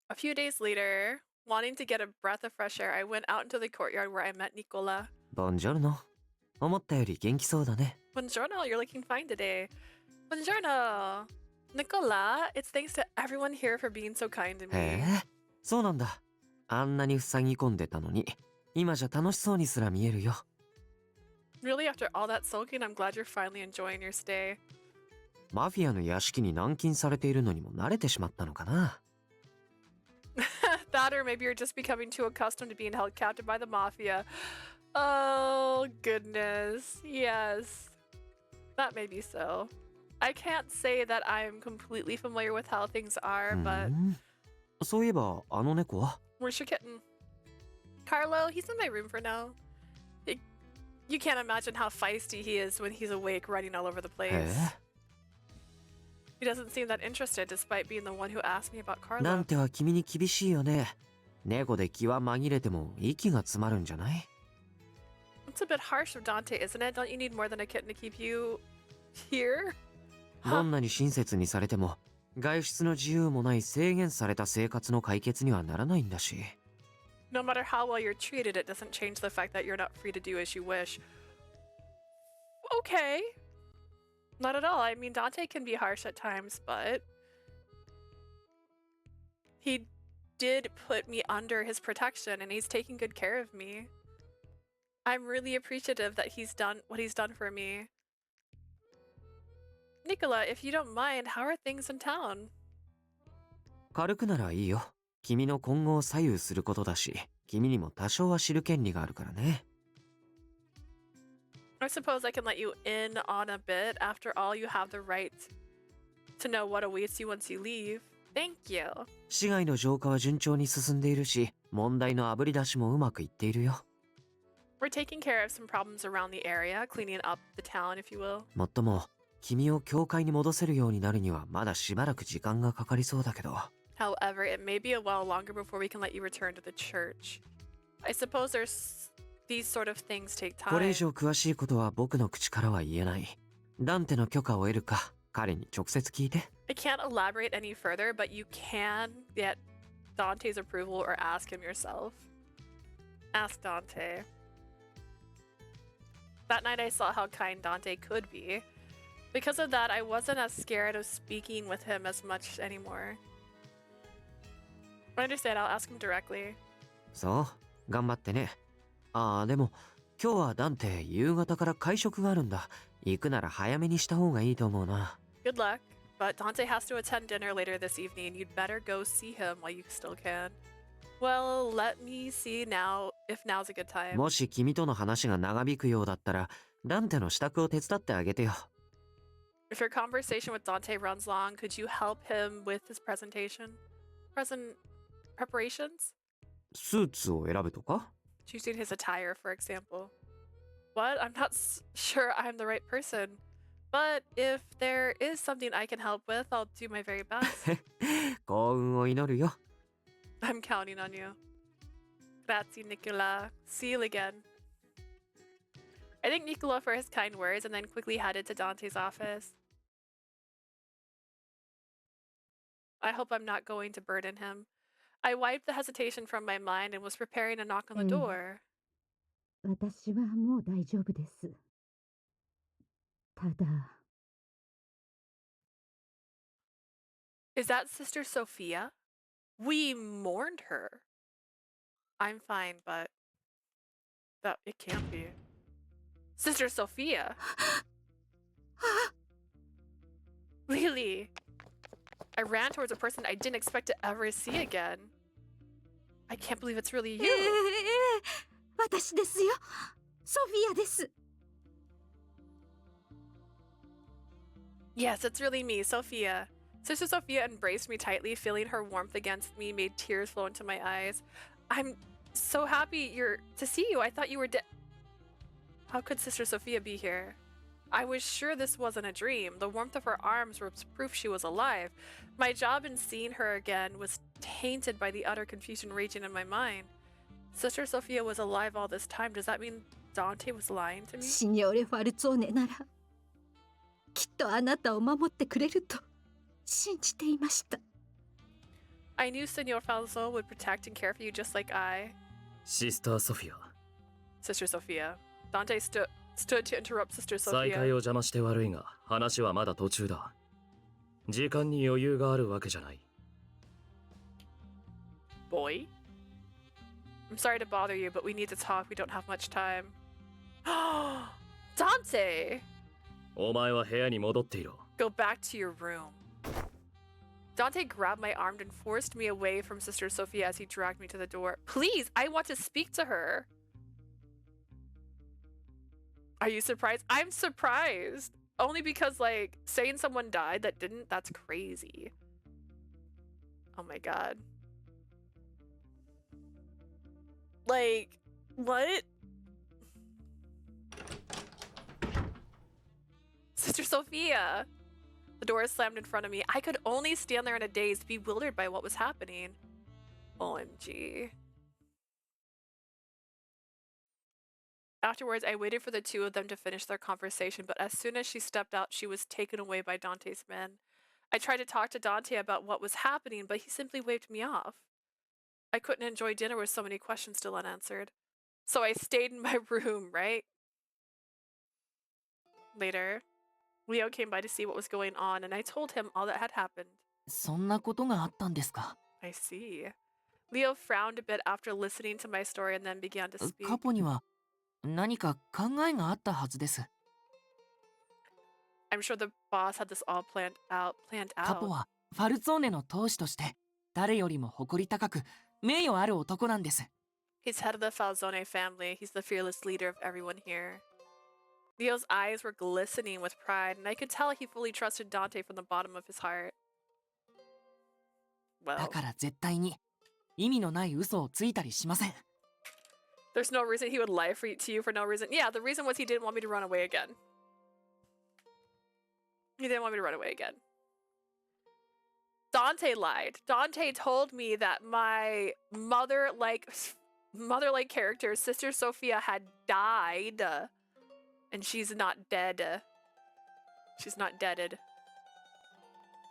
A few days later, wanting to get a breath of fresh air, I went out into the courtyard where I met Nicola. Buongiorno. 思ったより元気そうだね。Buongiorno, you're looking fine today. Buongiorno. Nicola, it's thanks to everyone here for being so kind to me. へえ、そうなんだ。あんなに塞ぎ込んでたのに、今じゃ楽しそうにすら見えるよ。Really, after all that sulking, I'm glad you're finally enjoying your stay. マフィアの屋敷に軟禁されているのにも慣れてしまったのかな。That or maybe you're just becoming too accustomed to being held captive by the mafia. Oh, goodness. Yes. That may be so. I can't say that I'm completely familiar with how things are, but... そういえば、あの猫は Where's your kitten? Carlo, he's in my room for now. You can't imagine how feisty he is when he's awake, running all over the place. へえ。He doesn't seem that interested, despite being the one who asked me about Carlo. なんては君に厳しいよね。猫で気は紛れても息が詰まるんじゃない？ It's a bit harsh of Dante, isn't it? Don't you need more than a kitten to keep you here? どんなに親切にされても、外出の自由もない制限された生活の解決にはならないんだし。No matter how well you're treated, it doesn't change the fact that you're not free to do as you wish. Okay. Not at all. I mean, Dante can be harsh at times, but he did put me under his protection and he's taking good care of me. I'm really appreciative that he's done what he's done for me. Nicola, if you don't mind, how are things in town? 軽くならいいよ。君の今後を左右することだし、君にも多少は知る権利があるからね。I suppose I can let you in on a bit. After all, you have the right to know what awaits you once you leave. Thank you. 市街の浄化は順調に進んでいるし、問題のあぶり出しもうまくいっているよ。We're taking care of some problems around the area, cleaning up the town, if you will. もっとも、君を教会に戻せるようになるにはまだしばらく時間がかかりそうだけど。However, it may be a while longer before we can let you return to the church. I suppose these sort of things take time. これ以上詳しいことは僕の口からは言えない。ダンテの許可を得るか、彼に直接聞いて。I can't elaborate any further, but you can get Dante's approval or ask him yourself. Ask Dante. That night I saw how kind Dante could be. Because of that, I wasn't as scared of speaking with him as much anymore. I understand, I'll ask him directly. そう、頑張ってね。ああ、でも、今日はダンテ、夕方から会食があるんだ。行くなら早めにした方がいいと思うな。Good luck, but Dante has to attend dinner later this evening. You'd better go see him while you still can. Well, let me see now if now's a good time. もし君との話が長引くようだったら、ダンテの支度を手伝ってあげてよ。If your conversation with Dante runs long, could you help him with his presentation? Preparations? スーツを選ぶとか？ Choosing his attire, for example. What? I'm not sure I'm the right person. But if there is something I can help with, I'll do my very best. 幸運を祈るよ。 I'm counting on you. Grazie, Nicola. See you again. I thanked Nicola for his kind words and then quickly headed to Dante's office. I hope I'm not going to burden him. I wiped the hesitation from my mind and was preparing to knock on the door. 私はもう大丈夫です。ただ。Is that Sister Sophia? We mourned her. I'm fine, but it can't be. Sister Sophia. Lily. I ran towards a person I didn't expect to ever see again. I can't believe it's really you. 私ですよ。ソフィアです。Yes, it's really me, Sophia. Sister Sophia embraced me tightly, feeling her warmth against me made tears flow into my eyes. I'm so happy to see you. I thought you were dead. How could Sister Sophia be here? I was sure this wasn't a dream. The warmth of her arms was proof she was alive. My job in seeing her again was tainted by the utter confusion raging in my mind. Sister Sophia was alive all this time. Does that mean Dante was lying to me? シニョーレ・ファルツォーネならきっとあなたを守ってくれると信じていました。I knew Signor Falzo would protect and care for you just like I. シスターソフィア。 Sister Sophia. Dante stood to interrupt Sister 再 Sophia. 会を邪魔して悪いが、話はまだ途中だ。時間に余裕があるわけじゃない。Boy? I'm sorry to bother you, but we need to talk. We don't have much time. Dante! お前は部屋に戻っていろ。 Go back to your room. Dante grabbed my arm and forced me away from Sister Sophia as he dragged me to the door. Please, I want to speak to her. Are you surprised? I'm surprised. Only because, like, saying someone died that didn't, that's crazy. Oh my god. Like, what? Sister Sophia! The door slammed in front of me. I could only stand there in a daze, bewildered by what was happening. OMG. Afterwards, I waited for the two of them to finish their conversation, but as soon as she stepped out, she was taken away by Dante's men. I tried to talk to Dante about what was happening, but he simply waved me off. I couldn't enjoy dinner with so many questions still unanswered. So I stayed in my room, right? Later, Leo came by to see what was going on, and I told him all that had happened. そんなことがあったんですか。 I see. Leo frowned a bit after listening to my story and then began to speak. 過去には何か考えがあったはずです。 I'm sure the boss had this all planned out. カポはファルツォーネの当主として誰よりも誇り高く名誉ある男なんです。 He's head of the Falzone family. He's the fearless leader of everyone here. Leo's eyes were glistening with pride, and I could tell he fully trusted Dante from the bottom of his heart. だ Well, から絶対に意味のない嘘をついたりしません。 there's no reason he would lie to you for no reason. Yeah, the reason was he didn't want me to run away again. He didn't want me to run away again. Dante lied. Dante told me that my mother-like character, Sister Sophia, had died. And she's not dead. She's not deaded.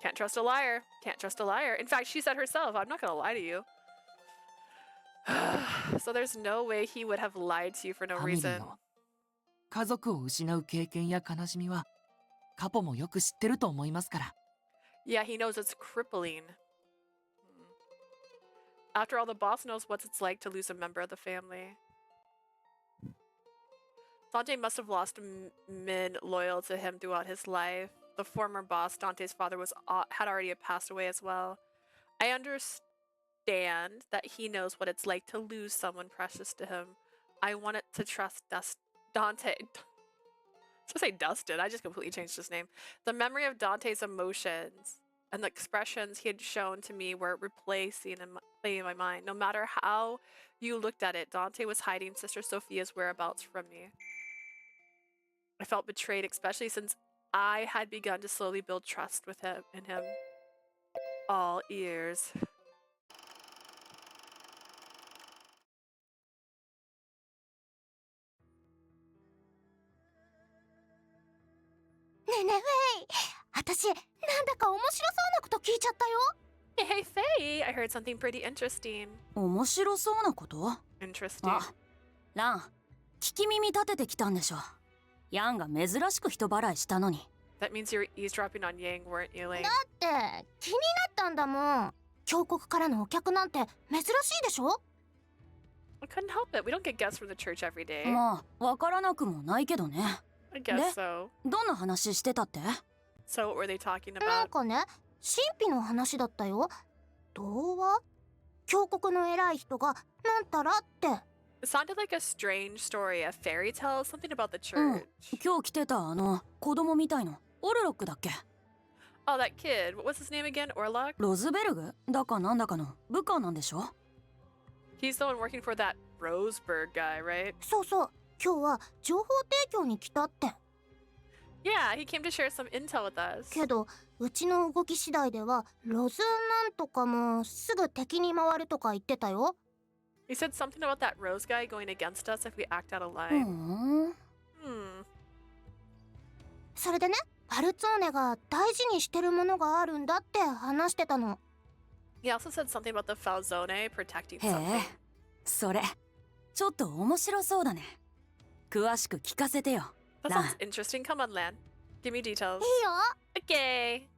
Can't trust a liar. Can't trust a liar. In fact, she said herself, I'm not gonna lie to you. So there's no way he would have lied to you for no ファミリー reason. の家族を失う経験や悲しみはカポもよく知ってると思いますから。 Yeah, he knows it's crippling. After all, the boss knows what it's like to lose a member of the family. Dante must have lost men loyal to him throughout his life. The former boss, Dante's father, had already passed away as well. I understand that he knows what it's like to lose someone precious to him. I wanted to trust Dante. to say Dustin, I just completely changed his name. The memory of Dante's emotions and the expressions he had shown to me were replacing and playing in my mind. No matter how you looked at it, Dante was hiding Sister Sophia's whereabouts from me. I felt betrayed, especially since I had begun to slowly build trust with him in him. All ears. ねえねえフェイ、私なんだか面白そうなこと聞いちゃったよ。Hey, Faye, I heard something pretty interesting. 面白そうなこと？ Interesting. あ、ラン、聞き耳立ててきたんでしょ。ヤンが珍しく人払いしたのに。That means you were eavesdropping on Yang, weren't you, Lane? だって気になったんだもん。峡谷からのお客なんて珍しいでしょ。 I couldn't help it. We don't get guests from the church every day. まあ、わからなくもないけどね。I guess so. どんな話してたって？ So what were they talking なん about? かね、神秘の話だったよ。童話？峡谷の偉い人がなんたらって。It sounded like a strange story, a fairy tale, something about the うん、 church. 今日来てた子供みたいの。オルロックだっけ？ Oh, that kid. What was his name again? Orlok? ロズベルグだかなんだかの部下なんでしょ？ He's the one working for that Roseburg guy, right? そうそう、今日は情報提供に来たって。Yeah, he came to share some intel with us. けど、うちの動き次第ではロズなんとかもすぐ敵に回るとか言ってたよ。He said something about that Rose guy going against us if we act out of line. Hmm. それでね、パルツォーネが大事にしてるものがあるんだって話してたの。He also said something about the Falzone protecting へ something. え、それちょっと面白そうだね。詳しく聞かせてよ。 That ラン。 sounds interesting. Come on, Lan. Give me details. いいよ。 Okay.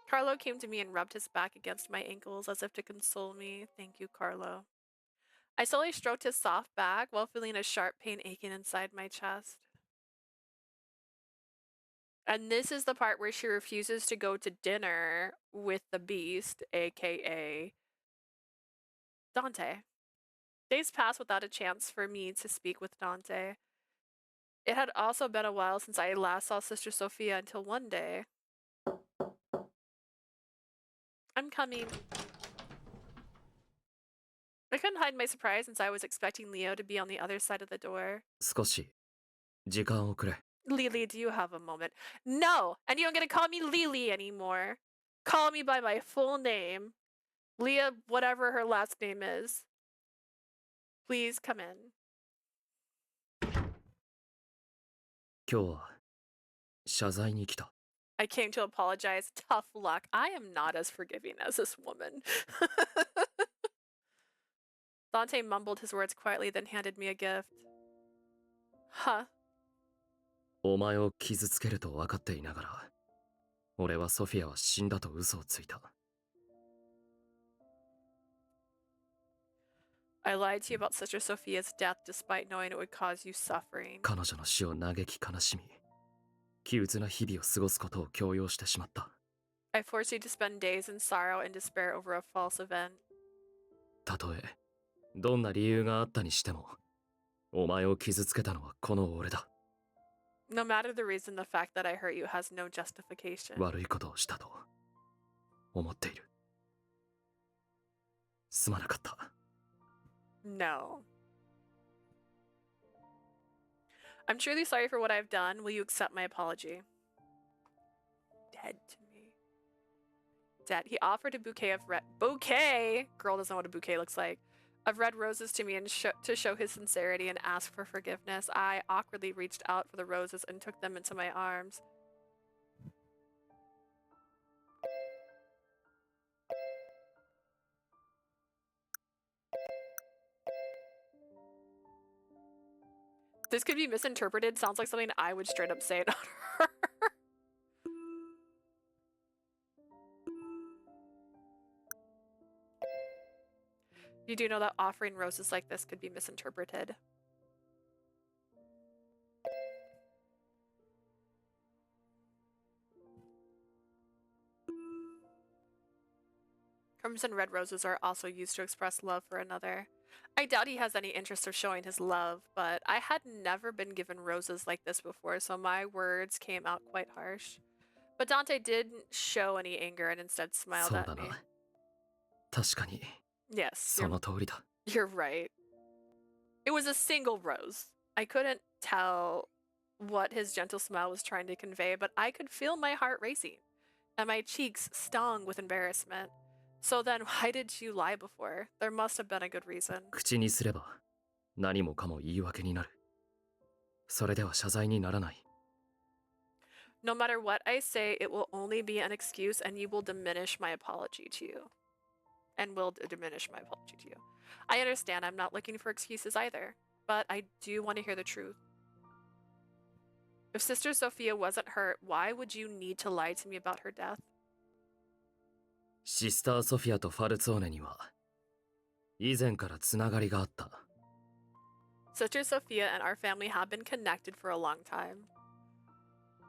Carlo came to me and rubbed his back against my ankles as if to console me. Thank you, Carlo. I slowly stroked his soft back while feeling a sharp pain aching inside my chest. And this is the part where she refuses to go to dinner with the beast, aka Dante. Days passed without a chance for me to speak with Dante. It had also been a while since I last saw Sister Sophia until one day. I'm coming. I couldn't hide my surprise since I was expecting Leo to be on the other side of the door. 少し時間をくれ。 Lily, do you have a moment? No! And you don't get to call me Lily anymore. Call me by my full name. Leah, whatever her last name is. Please come in. 今日は謝罪に来た。 I came to apologize. Tough luck. I am not as forgiving as this woman. Dante mumbled his words quietly, then handed me a gift. Huh? お前を傷つけると分かっていながら、俺はソフィアは死んだと嘘をついた。 I lied to you about Sister Sophia's death despite knowing it would cause you suffering. 彼女の死を嘆き悲しみ、憂鬱な日々を過ごすことを強要してしまった。 I forced you to spend days in sorrow and despair over a false event. たとえ、どんな理由があったにしても、お前を傷つけたのはこの俺だ。 No matter the reason, the fact that I hurt you has no justification. 悪いことをしたと思っている。すまなかった。 No. I'm truly sorry for what I've done. Will you accept my apology? Dead to me. Dead. He offered a bouquet of red... Bouquet! Girl doesn't know what a bouquet looks like. Of red roses to me and to show his sincerity and ask for forgiveness. I awkwardly reached out for the roses and took them into my arms. This could be misinterpreted. Sounds like something I would straight up say on her. You do know that offering roses like this could be misinterpreted. crimson red roses are also used to express love for another. I doubt he has any interest of showing his love, but I had never been given roses like this before, so my words came out quite harsh. But Dante didn't show any anger and instead smiled そう at だ me. な。確かに Yes, その通りだ。 you're right. It was a single rose. I couldn't tell what his gentle smile was trying to convey, but I could feel my heart racing, and my cheeks stung with embarrassment. So then, why did you lie before? There must have been a good reason. 口にすれば何もかも言い訳になる。それでは謝罪にならない。 No matter what I say, it will only be an excuse, and you will diminish my apology to you. And will diminish my apology to you. I understand I'm not looking for excuses either, but I do want to hear the truth. If Sister Sophia wasn't hurt, why would you need to lie to me about her death? シスターソフィアとファルツォーネには以前からつながりがあった。 Sister Sophia and our family have been connected for a long time.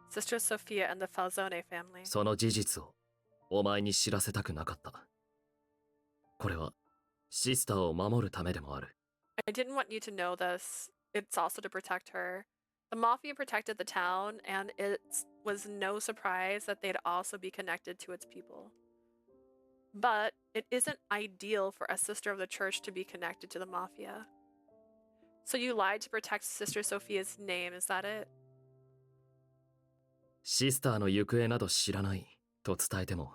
Sister Sophia and the Falzone family. その事実をお前に知らせたくなかった。これはシスターを守るためでもある。 I didn't want you to know this. It's also to protect her. The mafia protected the town, and it was no surprise that they'd also be connected to its people. But it isn't ideal for a sister of the church to be connected to the mafia. So you lied to protect Sister Sophia's name, is that it? シスターの行方など知らないと伝えても、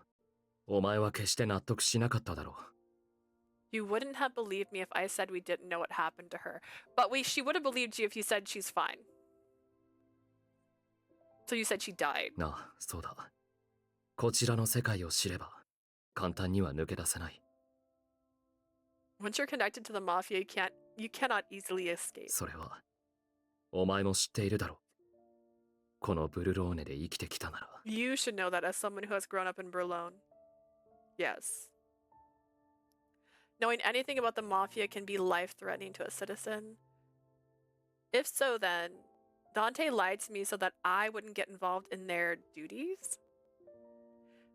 お前は決して納得しなかっただろう。 You wouldn't have believed me if I said we didn't know what happened to her. But she would have believed you if you said she's fine. So you said she died. なあ、そうだ。こちらの世界を知れば、簡単には抜け出せない。 Once you're connected to the mafia, you cannot easily escape. それは、お前も知っているだろう。このブルローネで生きてきたなら。 You should know that as someone who has grown up in Berlin. Yes. Knowing anything about the mafia can be life-threatening to a citizen. If so, then, Dante lied to me so that I wouldn't get involved in their duties?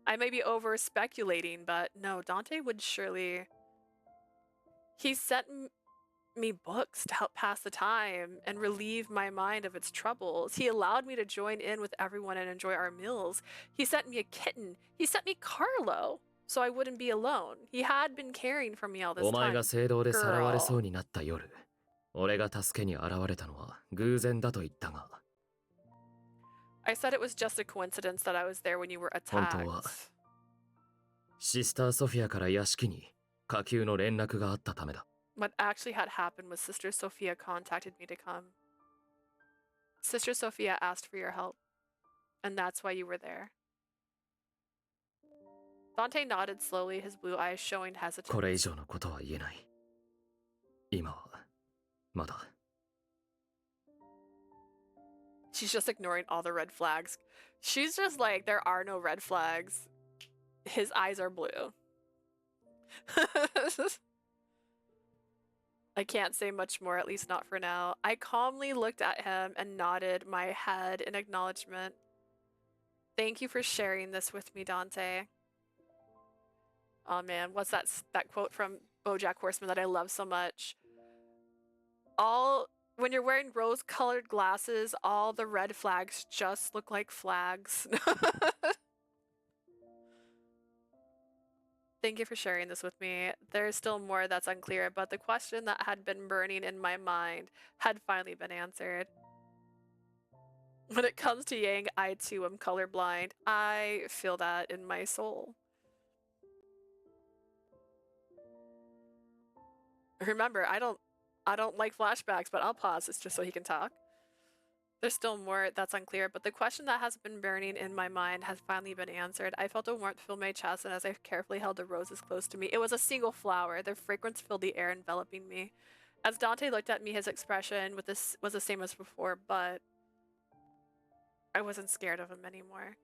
I may be over-speculating, but no, Dante would surely... He sent me books to help pass the time and relieve my mind of its troubles. He allowed me to join in with everyone and enjoy our meals. He sent me a kitten. He sent me Carlo, so I wouldn't be alone. He had been caring for me all this お前 time. が聖堂でさらわれそう Girl. になった夜、俺が助けに現れたのは偶然だと言ったが。 I said it was just a coincidence that I was there when you were 本当は attacked. シスターソフィアから屋敷に火急の連絡があったためだ。 What actually had happened was Sister Sophia contacted me to come. Sister Sophia asked for your help, and that's why you were there. Dante nodded slowly, his blue eyes showing これ以 hesitance. 上のことは言えない。今はまだ。 She's just ignoring all the red flags. She's just like, there are no red flags. His eyes are blue. I can't say much more, at least not for now. I calmly looked at him and nodded my head in acknowledgement. Thank you for sharing this with me, Dante. Oh man, what's that quote from BoJack Horseman that I love so much? When you're wearing rose-colored glasses, all the red flags just look like flags. Thank you for sharing this with me. There's still more that's unclear, but the question that had been burning in my mind had finally been answered. When it comes to Yang, I too am colorblind. I feel that in my soul. Remember, I don't like flashbacks, but I'll pause this just so he can talk. There's still more that's unclear, but the question that has been burning in my mind has finally been answered. I felt a warmth fill my chest, and as I carefully held the roses close to me, it was a single flower. Their fragrance filled the air, enveloping me. As Dante looked at me, his expression was the same as before, but I wasn't scared of him anymore.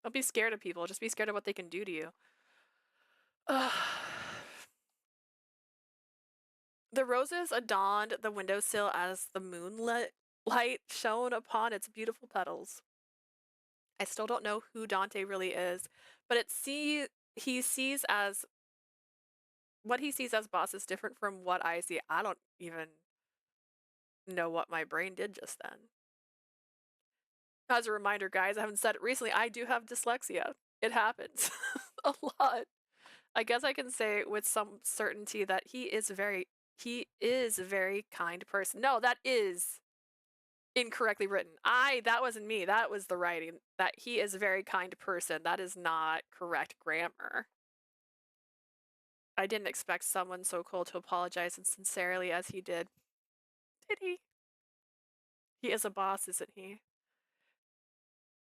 Don't be scared of people, just be scared of what they can do to you. Ugh. The roses adorned the windowsill as the moonlight shone upon its beautiful petals. I still don't know who Dante really is, but he sees as what he sees as boss is different from what I see. I don't even know what my brain did just then. As a reminder, guys, I haven't said it recently, I do have dyslexia. It happens a lot. I guess I can say with some certainty that he is a very kind person. No, that is incorrectly written. That wasn't me. That was the writing. That he is a very kind person. That is not correct grammar. I didn't expect someone so cold to apologize as sincerely as he did. Did he? He is a boss, isn't he?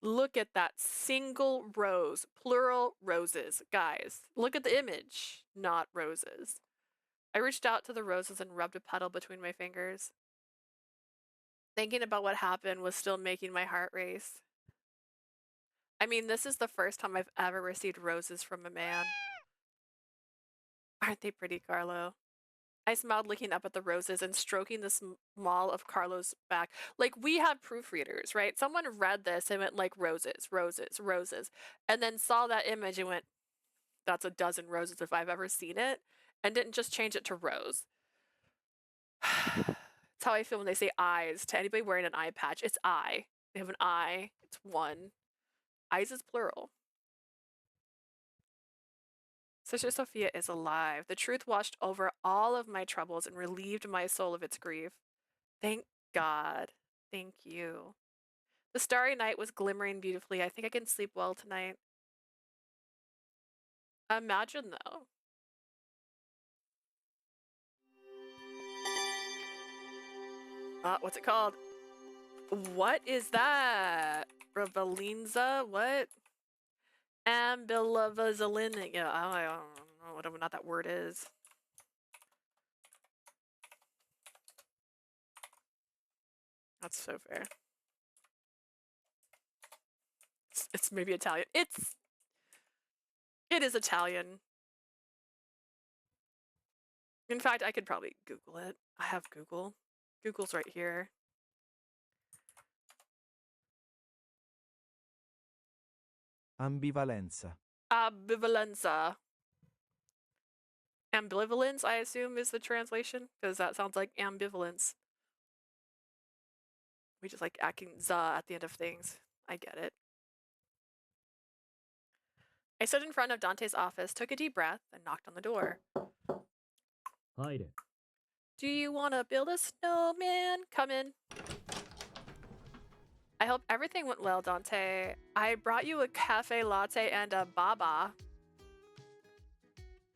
Look at that single rose, plural roses. Guys, look at the image, not roses. I reached out to the roses and rubbed a petal between my fingers. Thinking about what happened was still making my heart race. I mean, this is the first time I've ever received roses from a man. Aren't they pretty, Carlo? I smiled, looking up at the roses and stroking the small of Carlo's back. Like, we have proofreaders, right? Someone read this and went like, roses, roses, roses, and then saw that image and went, that's a dozen roses if I've ever seen it, and didn't just change it to rose. It's how I feel when they say eyes. To anybody wearing an eye patch, it's eye. They have an eye. It's one. Eyes is plural. Sister Sophia is alive. The truth washed over all of my troubles and relieved my soul of its grief. Thank God. Thank you. The starry night was glimmering beautifully. I think I can sleep well tonight. Imagine, though. What's it called? What is that? Revalenza? What? Ambivalenza. Yeah, I don't know whatever not that word is. That's so fair. It's maybe Italian. It is Italian. In fact, I could probably Google it. I have Google. Google's right here. Ambivalenza. Ambivalenza. Ambivalence, I assume, is the translation, because that sounds like ambivalence. We just like acting za at the end of things. I get it. I stood in front of Dante's office, took a deep breath, and knocked on the door. Hi there. Do you want to build a snowman? Come in. I hope everything went well, Dante. I brought you a cafe latte and a baba.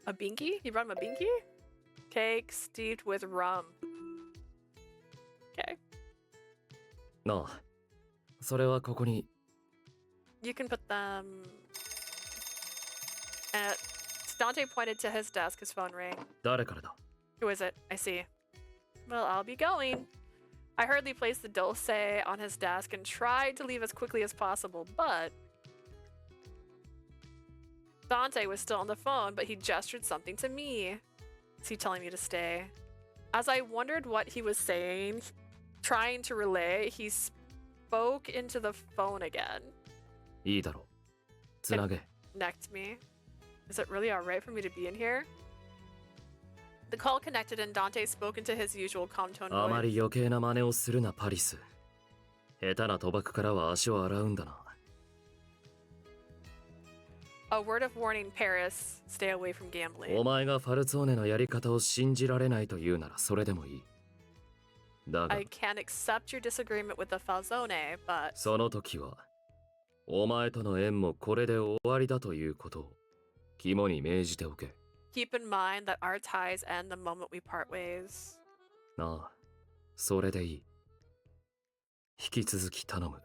A binky? You brought him a binky? Cake steeped with rum. Okay. No. それはここに You can put them... Dante pointed to his desk, his phone rang. 誰からだ Who is it? I see. Well, I'll be going. I hurriedly placed the dulce on his desk and tried to leave as quickly as possible, but... Dante was still on the phone, but he gestured something to me. Is he telling me to stay? As I wondered what he was saying, trying to relay, he spoke into the phone again. いいだろう。つなげ。Connect me. Is it really alright for me to be in here? The call connected and Dante spoke into his usual calm tone あまり voice. 余計な真似をするな、パリス。下手な賭博からは足を洗うんだな。A word of warning, Paris. Stay away from gambling. お前がファルツォーネのやり方を信じられないと言うならそれでもいい。だが、 I can't accept your disagreement with the Falzone, but... その時は、お前との縁もこれで終わりだということを肝に銘じておけ。 Keep in mind that our ties end the moment we part ways. なあ、それでいい。引き続き頼む。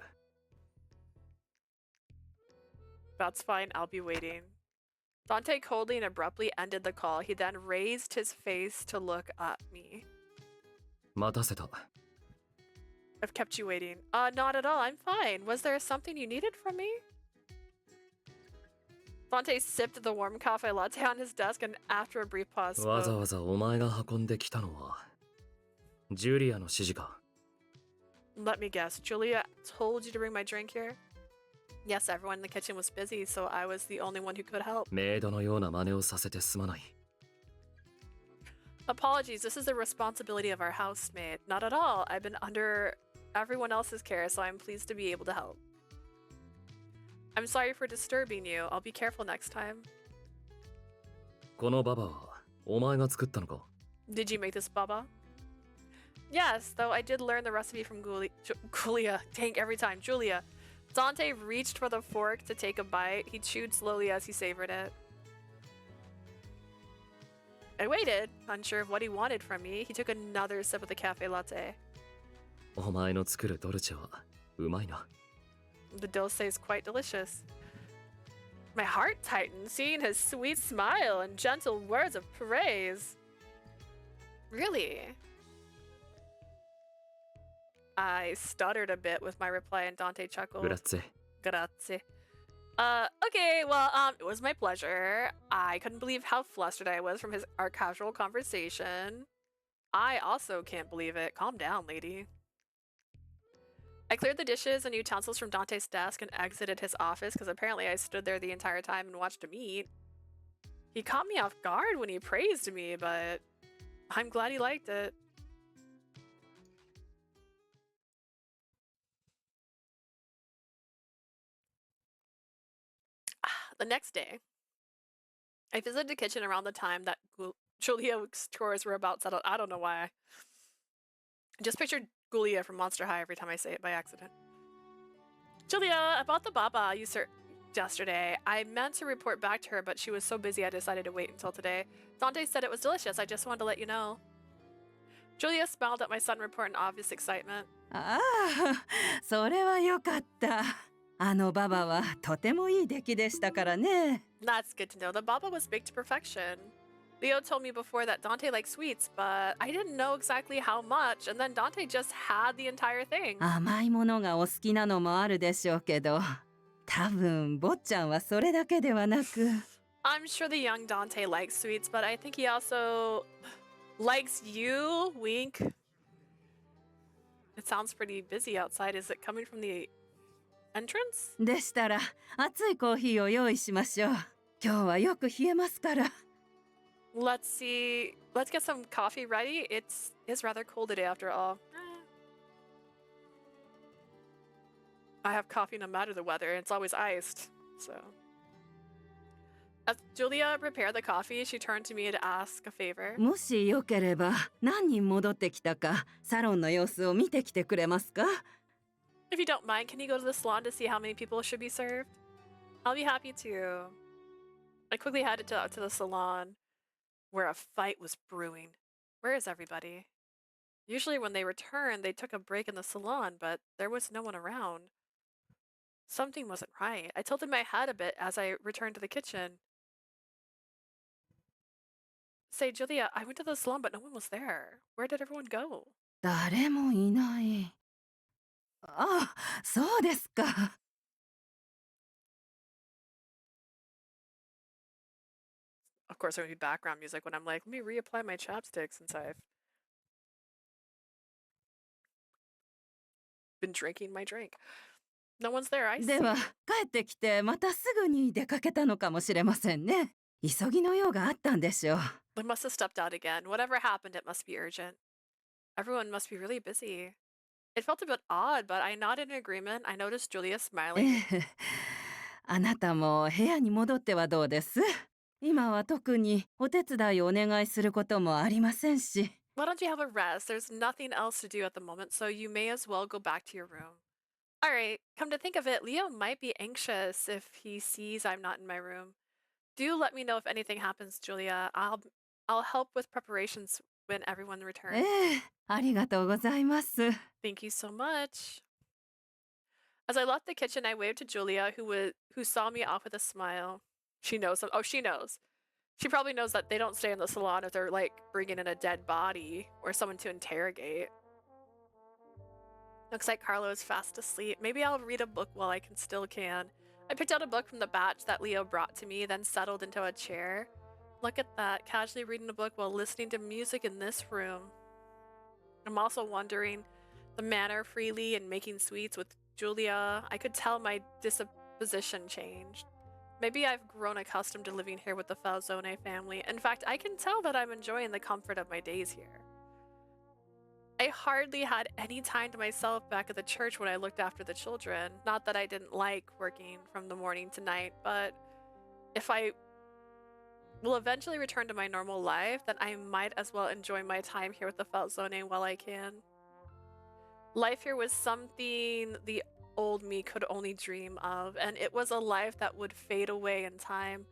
That's fine, I'll be waiting. Dante coldly and abruptly ended the call. He then raised his face to look at me. 待たせた。 I've kept you waiting. Not at all, I'm fine. Was there something you needed from me? Dante sipped the warm cafe latte on his desk and after a brief pause わざ spoke. わざお前が運んできたのは、ジュリアの指示か。 Let me guess, Julia told you to bring my drink here? Yes, everyone in the kitchen was busy, so I was the only one who could help. メイドのような真似をさせてすまない。 Apologies, this is the responsibility of our housemaid. Not at all. I've been under everyone else's care, so I'm pleased to be able to help. I'm sorry for disturbing you. I'll be careful next time. このババはお前が作ったのか？ Did you make this baba? Yes, though I did learn the recipe from Julia. Dang, every time. Julia. Dante reached for the fork to take a bite. He chewed slowly as he savored it. I waited, unsure of what he wanted from me. He took another sip of the cafe latte. お前の作るドルチェはうまいな。 The dulce is quite delicious. My heart tightened, seeing his sweet smile and gentle words of praise. Really? I stuttered a bit with my reply and Dante chuckled. Grazie. Grazie. Okay, well, it was my pleasure. I couldn't believe how flustered I was from our casual conversation. I also can't believe it. Calm down, lady. I cleared the dishes and utensils from Dante's desk and exited his office because apparently I stood there the entire time and watched him eat. He caught me off guard when he praised me, but I'm glad he liked it. The next day, I visited the kitchen around the time that Julia's chores were about settled. I don't know why. I just pictured Julia from Monster High every time I say it by accident. Julia, about the baba you served yesterday. I meant to report back to her, but she was so busy I decided to wait until today. Dante said it was delicious. I just wanted to let you know. Julia smiled at my sudden report in obvious excitement. ああ、それはよかった。あのババはとてもいい出来でしたからね。That's good to know. The baba was baked to perfection. Leo told me before that Dante likes sweets, but I didn't know exactly how much, and then Dante just had the entire thing. 甘いものがお好きなのもあるでしょうけど、多分坊ちゃんはそれだけではなく。I'm sure the young Dante likes sweets, but I think he also likes you. Wink. It sounds pretty busy outside. Is it coming from the entrance? でしたら熱いコーヒーを用意しましょう。今日はよく冷えますから。Let's see. Let's get some coffee ready. It's rather cold today after all. I have coffee no matter the weather, and it's always iced. So, as Julia prepared the coffee, she turned to me to ask a favor. もしよければ何人戻ってきたかサロンの様子を見てきてくれますか？ If you don't mind, can you go to the salon to see how many people should be served? I'll be happy to. I quickly headed to the salon, where a fight was brewing. Where is everybody? Usually when they returned, they took a break in the salon, but there was no one around. Something wasn't right. I tilted my head a bit as I returned to the kitchen. Say, Julia, I went to the salon, but no one was there. Where did everyone go? 誰もいない。あ、そうですか。Of course, there would be background music when I'm like, let me reapply my chapstick since I've been drinking my drink. No one's there, I see. では帰ってきてまたすぐに出かけたのかもしれませんね。急ぎの用があったんでしょう。They must have stepped out again. Whatever happened, it must be urgent. Everyone must be really busy. It felt a bit odd, but I nodded in agreement. I noticed Julia smiling. あなたも部屋に戻ってはどうです？今は特にお手伝いをお願いすることもありませんし。Why don't you have a rest? There's nothing else to do at the moment, so you may as well go back to your room. Alright, come to think of it, Leo might be anxious if he sees I'm not in my room. Do let me know if anything happens, Julia. I'll help with preparations when everyone returns. ありがとうございます。Thank you so much. As I left the kitchen, I waved to Julia, who saw me off with a smile. She knows some. Oh, she knows. She probably knows that they don't stay in the salon if they're like bringing in a dead body or someone to interrogate. Looks like Carlo is fast asleep. Maybe I'll read a book while I still can. I picked out a book from the batch that Leo brought to me, then settled into a chair. Look at that, casually reading a book while listening to music in this room. I'm also wondering the manner freely and making sweets with Julia. I could tell my position changed. Maybe I've grown accustomed to living here with the Falzone family. In fact, I can tell that I'm enjoying the comfort of my days here. I hardly had any time to myself back at the church when I looked after the children. Not that I didn't like working from the morning to night, but if I will eventually return to my normal life, then I might as well enjoy my time here with the Falzone while I can. Life here was something the old me could only dream of, and it was a life that would fade away in time.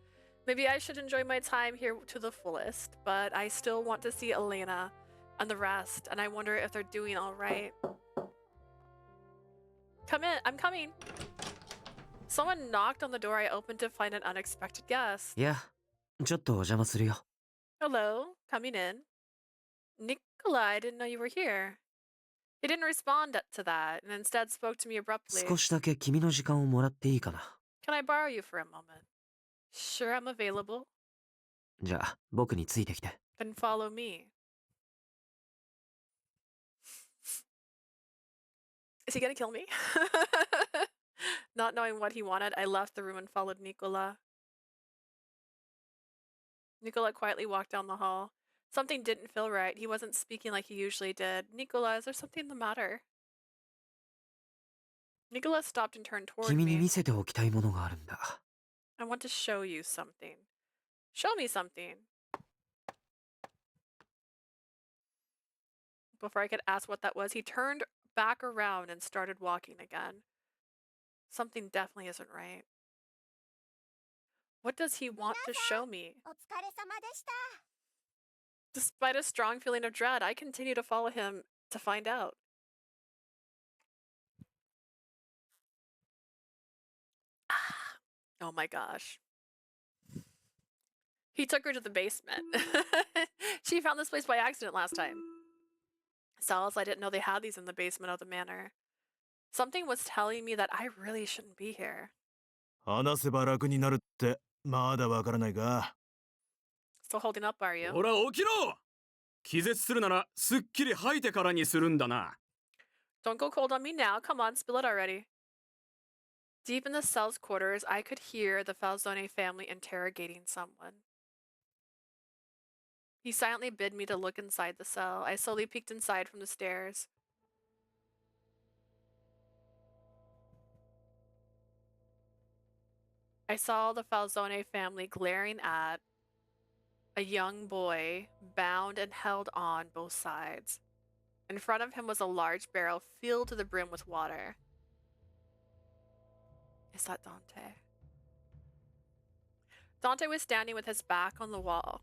Maybe I should enjoy my time here to the fullest, but I still want to see Elena and the rest, and I wonder if they're doing all right. Come in, I'm coming. Someone knocked on the door I opened to find an unexpected guest. いや、ちょっとお邪魔するよ。 Hello, coming in. Nicola, I didn't know you were here. He didn't respond to that and instead spoke to me abruptly. 少しだけ君の時間をもらっていいかな。 Can I borrow you for a moment? Sure, I'm available. じゃあ、僕についてきて。 Then follow me. Is he gonna kill me? Not knowing what he wanted, I left the room and followed Nicola. Nicola quietly walked down the hall. Something didn't feel right. He wasn't speaking like he usually did. Nicola, is there something the matter? Nicola stopped and turned toward 君に me. 見せておきたいものがあるんだ。 I want to show you something. Show me something. Before I could ask what that was, he turned back around and started walking again. Something definitely isn't right. What does he want to show me? お疲れ様でした。 Despite a strong feeling of dread, I continue to follow him to find out. Oh my gosh. He took her to the basement. She found this place by accident last time. Cells, I didn't know they had these in the basement of the manor. Something was telling me that I really shouldn't be here. 話せば楽になるってまだわからないか。 Still holding up, are you? ほら起きろ。気絶するならすっきり吐いてからにするんだな。 Don't go cold on me now. Come on, spill it already. Deep in the cell's quarters, I could hear the Falzone family interrogating someone. He silently bid me to look inside the cell. I slowly peeked inside from the stairs. I saw the Falzone family glaring at a young boy bound and held on both sides. In front of him was a large barrel filled to the brim with water. Is that Dante? Dante was standing with his back on the wall,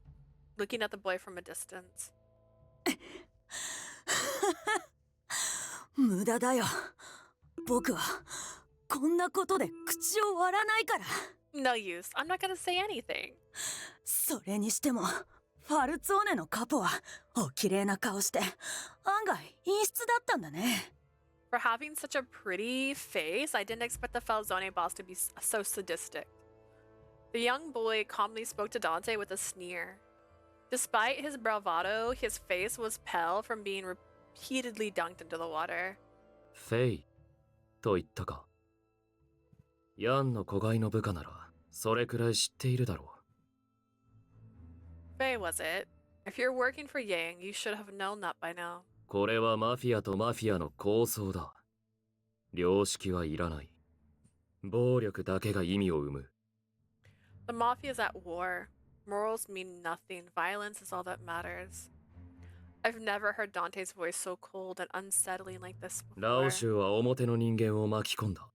looking at the boy from a distance. 無駄だよ。僕はこんなことで口を割らないから。 No use. I'm not gonna say anything. それにしてもファルツォーネのカポはお綺麗な顔して案外陰湿だったんだね。 For having such a pretty face, I didn't expect the Falzone boss to be so sadistic. The young boy calmly spoke to Dante with a sneer. Despite his bravado, his face was pale from being repeatedly dunked into the water. フェイと言ったか。ヤンの子飼いの部下ならそれくらい知っているだろう。 Faye, was it? If you're working for Yang, you should have known that by now. これはマフィアとマフィアの抗争だ。良識はいらない。暴力だけが意味を生む。 The mafia is at war. Morals mean nothing. Violence is all that matters. I've never heard Dante's voice so cold and unsettling like this ラオ before. シュは表の人間を巻き込んだ。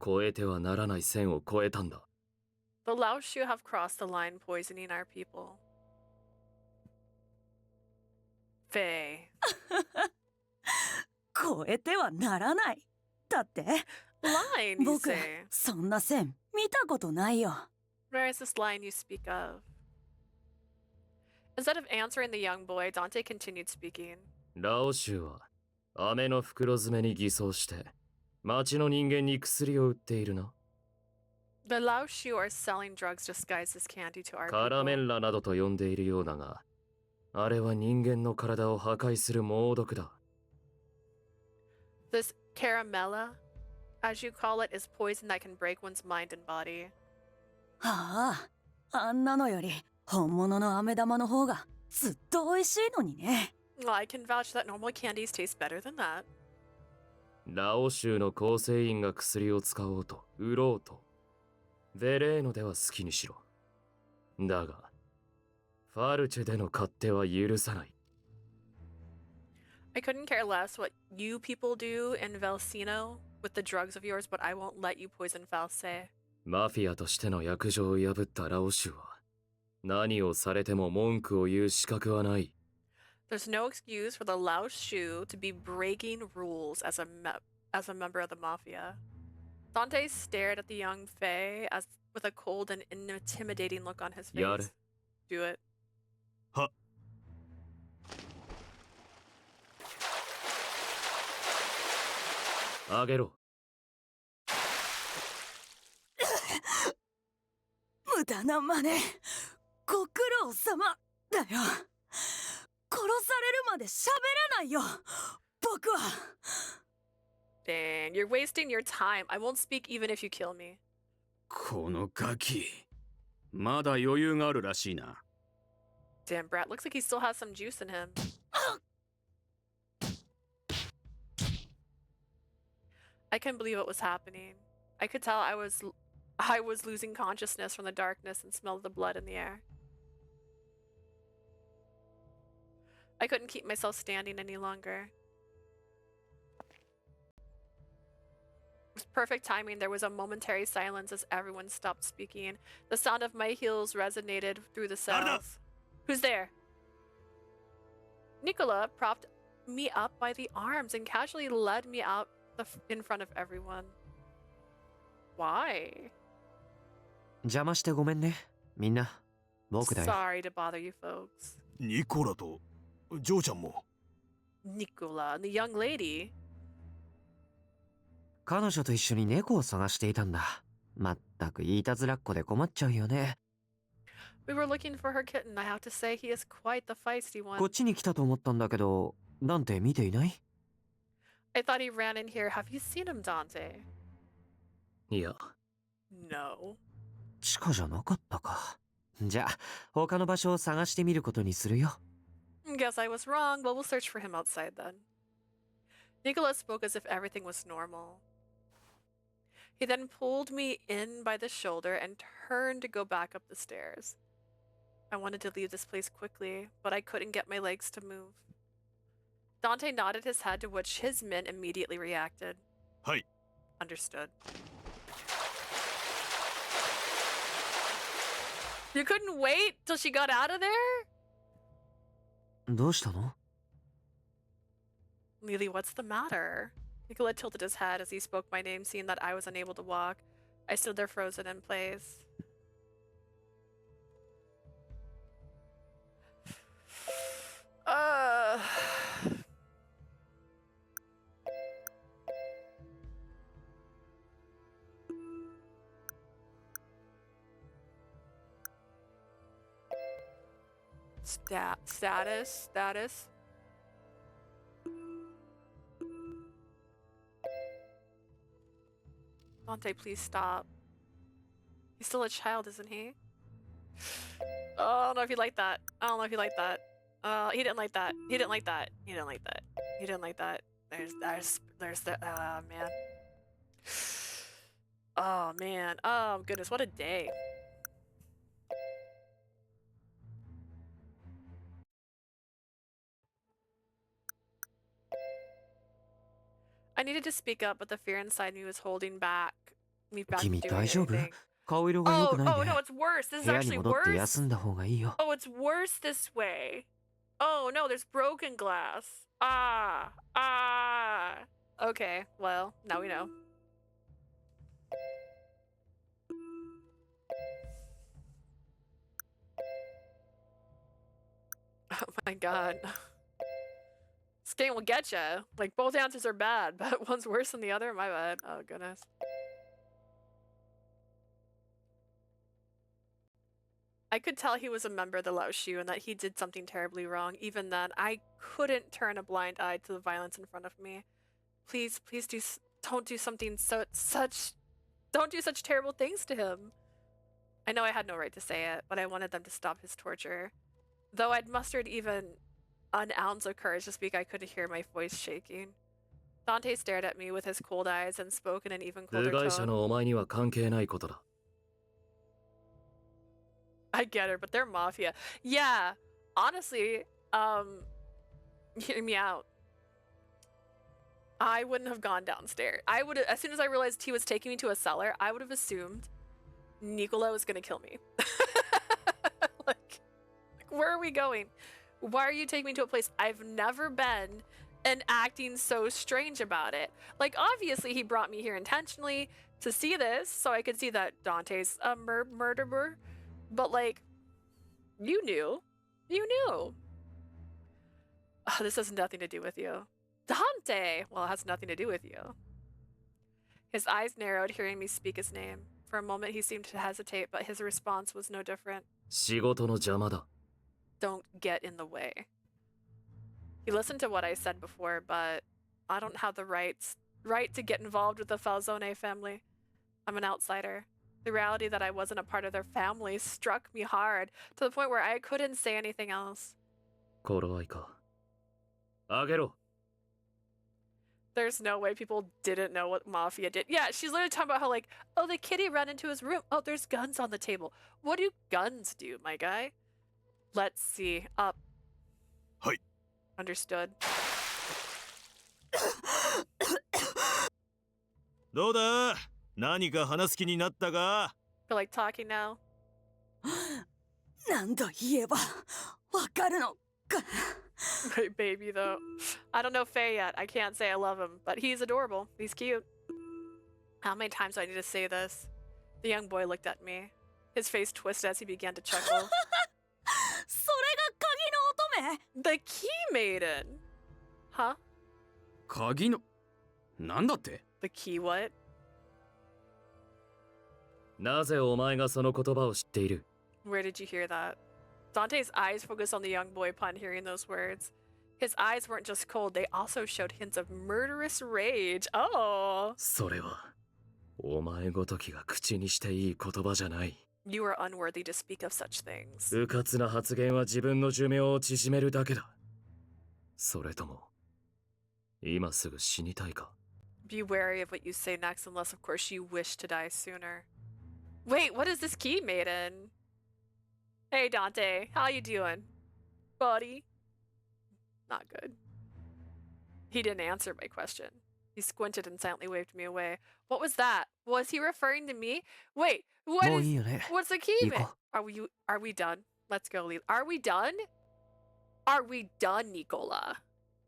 越えてはならない線を越えたんだ。 The Laoshu have crossed the line, poisoning our people. Faye. 超えてはならない。だって Line, you 僕 say? そんな線見たことないよ。 Where is this line you speak of? Instead of answering the young boy, Dante continued speaking. ラオシュは飴の袋詰めに偽装して町の人間に薬を売っているな。 The Laoshu are selling drugs disguised as candy to our カラメ people. ンラなどと呼んでいるようだが、あれは人間の体を破壊する猛毒だ。 This caramella? as you call it, is poison that can break one's mind and body. はあ、あんなのより本物の飴玉の方がずっと美味しいのにね。Well, I can vouch that normal candies taste better than that. ラオ州の構成員が薬を使おうと売ろうとベレーノでは好きにしろ。だがファルチェでの勝手は許さない。I couldn't care less what you people do in Valsino with the drugs of yours, but I won't let you poison False. マフィアとしての約定を破ったラオ州は何をされても文句を言う資格はない。There's no excuse for the Lao Shu to be breaking rules as a member of the mafia. Dante stared at the young Fae with a cold and intimidating look on his face. やれ。Do it. は。あげろ。無駄な真似。ご苦労様だよ。殺されるまで喋らないよ。僕は。Dang, you're wasting your time. I won't speak even if you kill me. このガキまだ余裕があるらしいな。 Damn, Brat, looks like he still has some juice in him. I couldn't believe what was happening. I could tell I was losing consciousness from the darkness and smelled the blood in the air. I couldn't keep myself standing any longer. It was perfect timing. There was a momentary silence as everyone stopped speaking. The sound of my heels resonated through the cells. Who's there? Nicola propped me up by the arms and casually led me out in front of everyone. Why? 邪魔してごめんね。みんな、僕だよ。 Sorry to bother you folks. ニコラとジョーちゃんも。Nicola, the young lady. 彼女と一緒に猫を探していたんだ。まったくいたずらっ子で困っちゃうよね。We were looking for her kitten. I have to say he is quite the feisty one. こっちに来たと思ったんだけど、ダンテ見ていない？ I thought he ran in here. Have you seen him, Dante? いや。No. 地下じゃなかったか。じゃあ、他の場所を探してみることにするよ。Guess I was wrong, but we'll search for him outside then. Nicholas spoke as if everything was normal. He then pulled me in by the shoulder and turned to go back up the stairs. I wanted to leave this place quickly, but I couldn't get my legs to move. Dante nodded his head, to which his men immediately reacted. Hi. Understood. You couldn't wait till she got out of there? どうしたの？ Lily, what's the matter? Nicola tilted his head as he spoke my name, seeing that I was unable to walk. I stood there frozen in place. Status. Dante, please stop. He's still a child, isn't he? Oh, I don't know if you like that. I don't know if you like that. He didn't like that. He didn't like that. He didn't like that. He didn't like that. There's the, man. Oh, man. Oh, goodness. What a day. I needed to speak up, but the fear inside me was holding me back from doing anything. Oh, no, it's worse. This is actually worse. Oh, it's worse this way. Oh, no, there's broken glass. Okay, well, now we know. Oh my god. This game will get you. Like, both answers are bad, but one's worse than the other. My bad. Oh, goodness. I could tell he was a member of the Lao Shu and that he did something terribly wrong. Even then, I couldn't turn a blind eye to the violence in front of me. Please don't do something don't do such terrible things to him. I know I had no right to say it, but I wanted them to stop his torture. Though I'd mustered even an ounce of courage to speak, I couldn't hear my voice shaking. Dante stared at me with his cold eyes and spoke in an even colder 部外者 tone. のお前には関係ないことだ。 I get her, but they're mafia. Yeah, honestly, hear me out. I wouldn't have gone downstairs. I would, as soon as I realized he was taking me to a cellar, I would have assumed Nicola was gonna kill me. like, where are we going? Why are you taking me to a place I've never been and acting so strange about it? Like, obviously he brought me here intentionally to see this, so I could see that Dante's a murderer. But like, you knew. You knew. Oh, this has nothing to do with you. Dante! Well, it has nothing to do with you. His eyes narrowed, hearing me speak his name. For a moment he seemed to hesitate, but his response was no different. 仕事の邪魔だ。 Don't get in the way. He listened to what I said before, but I don't have the right to get involved with the Falzone family. I'm an outsider. The reality that I wasn't a part of their family struck me hard, to the point where I couldn't say anything else. 頃合いか。あげろ。 There's no way people didn't know what Mafia did. Yeah, she's literally talking about how, like, oh, the kitty ran into his room. Oh, there's guns on the table. What do guns do, my guy? Let's see. Up. Hi. Understood. どうだ何か話す気になったか Feel like talking now? 何度言えばわかるのか Right, baby, though. I don't know Faye yet. I can't say I love him, but he's adorable. He's cute. How many times do I need to say this? The young boy looked at me. His face twisted as he began to chuckle. それが鍵の乙女 The Key Maiden! Huh? 鍵のなんだって The Key what? なぜお前がその言葉を知っている？ Where did you hear that? Dante's eyes focused on the young boy upon hearing those words. His eyes weren't just cold, they also showed hints of murderous rage. Oh! それはお前ごときが口にしていい言葉じゃない。 You are unworthy to speak of such things. うかつな発言は自分の寿命を縮めるだけだ。それとも今すぐ死にたいか？ Be wary of what you say next, unless of course you wish to die sooner. Wait, what is this Key Maiden? Hey Dante, how you doing? Buddy? Not good. He didn't answer my question. He squinted and silently waved me away. What was that? Was he referring to me? Wait, what Mo is... ii yo ne. What's the Key Maiden? Are we done? Let's go, Lee. Are we done? Are we done, Nicola?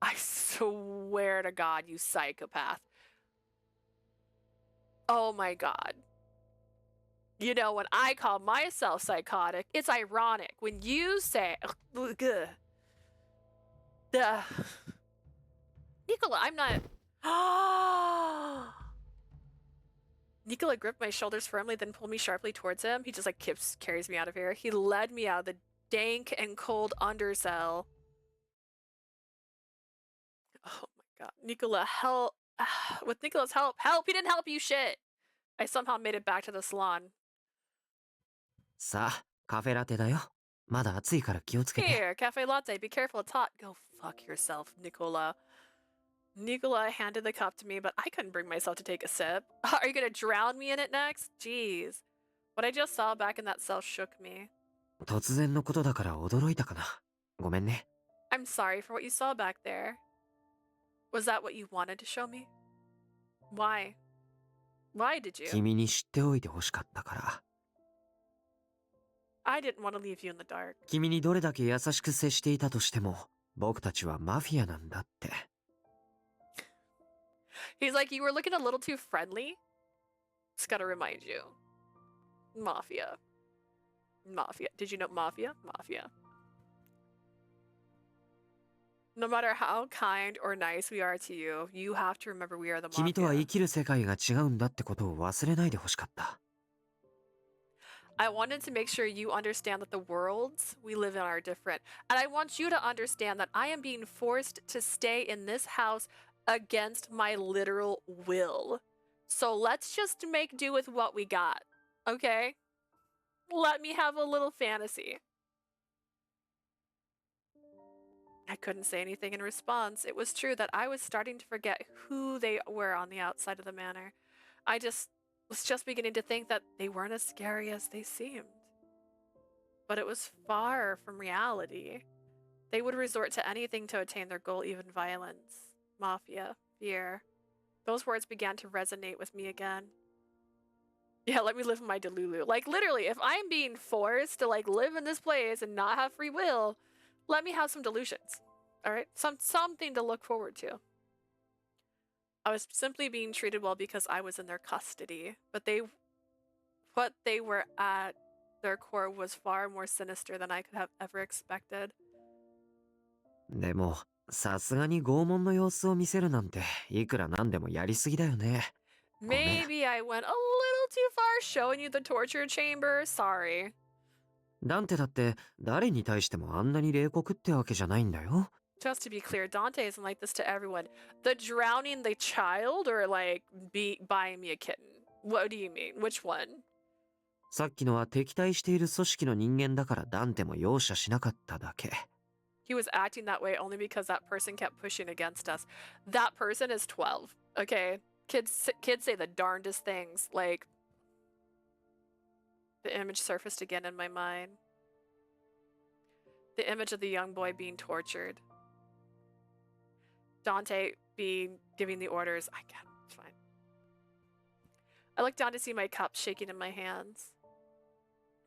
I swear to God, you psychopath. Oh my God. You know, when I call myself psychotic, it's ironic. When you say, Nicola, I'm not. Nicola gripped my shoulders firmly, then pulled me sharply towards him. He just like carries me out of here. He led me out of the dank and cold undercell. Oh my God, Nicola, help! With Nicola's help, he didn't help you shit. I somehow made it back to the salon. さあ、カフェラテだよ。まだ暑いから気をつけて。 Here, cafe latte. Be careful, it's hot. Go fuck yourself, Nicola. Nicola handed the cup to me, but I couldn't bring myself to take a sip. Are you gonna drown me in it next? Jeez. What I just saw back in that cell shook me. 突然のことだから驚いたかな。ごめんね。 I'm sorry for what you saw back there. Was that what you wanted to show me? Why? Why did you? 君に知っておいてほしかったから。 I didn't want to leave you in the dark. 君にどれだけ優しく接していたとしても、僕たちはマフィアなんだって。 He's like, you were looking a little too friendly. Just gotta remind you. Mafia. Mafia. Did you know Mafia? Mafia. No matter how kind or nice we are to you, you have to remember we are the 君とは Mafia. 生きる世界が違うんだってことを忘れないでほしかった。 I wanted to make sure you understand that the worlds we live in are different. And I want you to understand that I am being forced to stay in this house against my literal will. So let's just make do with what we got, okay? Let me have a little fantasy. I couldn't say anything in response. It was true that I was starting to forget who they were on the outside of the manor. I was just beginning to think that they weren't as scary as they seemed. But it was far from reality. They would resort to anything to attain their goal, even violence, mafia, fear. Those words began to resonate with me again. Yeah, let me live in my Delulu. Like, literally, if I'm being forced to, like, live in this place and not have free will, let me have some delusions. Alright? Something to look forward to. I was simply being treated well because I was in their custody. But what they were at their core was far more sinister than I could have ever expected. でも、さすがに拷問の様子を見せるなんて、いくらなんでもやりすぎだよね。Maybe I went a little too far showing you the torture chamber. Sorry. ダンテだって誰に対してもあんなに冷酷ってわけじゃないんだよ。Just to be clear, Dante isn't like this to everyone. The drowning the child or like buying me a kitten? What do you mean? Which one? さっきのは敵対している組織の人間だからダンテも容赦しなかっただけ。He was acting that way only because that person kept pushing against us. That person is 12, okay? Kids say the darndest things. Like, the image surfaced again in my mind. The image of the young boy being tortured. Dante giving the orders. I get it. It's fine. I looked down to see my cup shaking in my hands.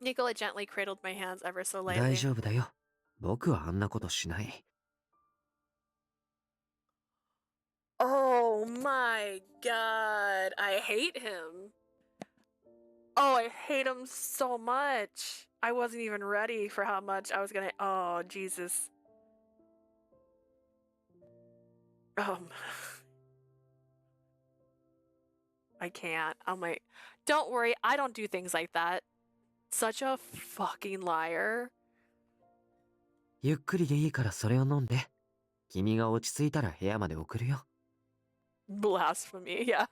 Nicola gently cradled my hands ever so lightly. 大丈夫だよ。僕はあんなことしない。Oh my god. I hate him. Oh, I hate him so much. I wasn't even ready for how much I was gonna... Oh, Jesus. I can't. I'm like, don't worry, I don't do things like that. Such a fucking liar. ゆっくりでいいからそれを飲んで。君が落ち着いたら部屋まで送るよ。Blasphemy, yeah.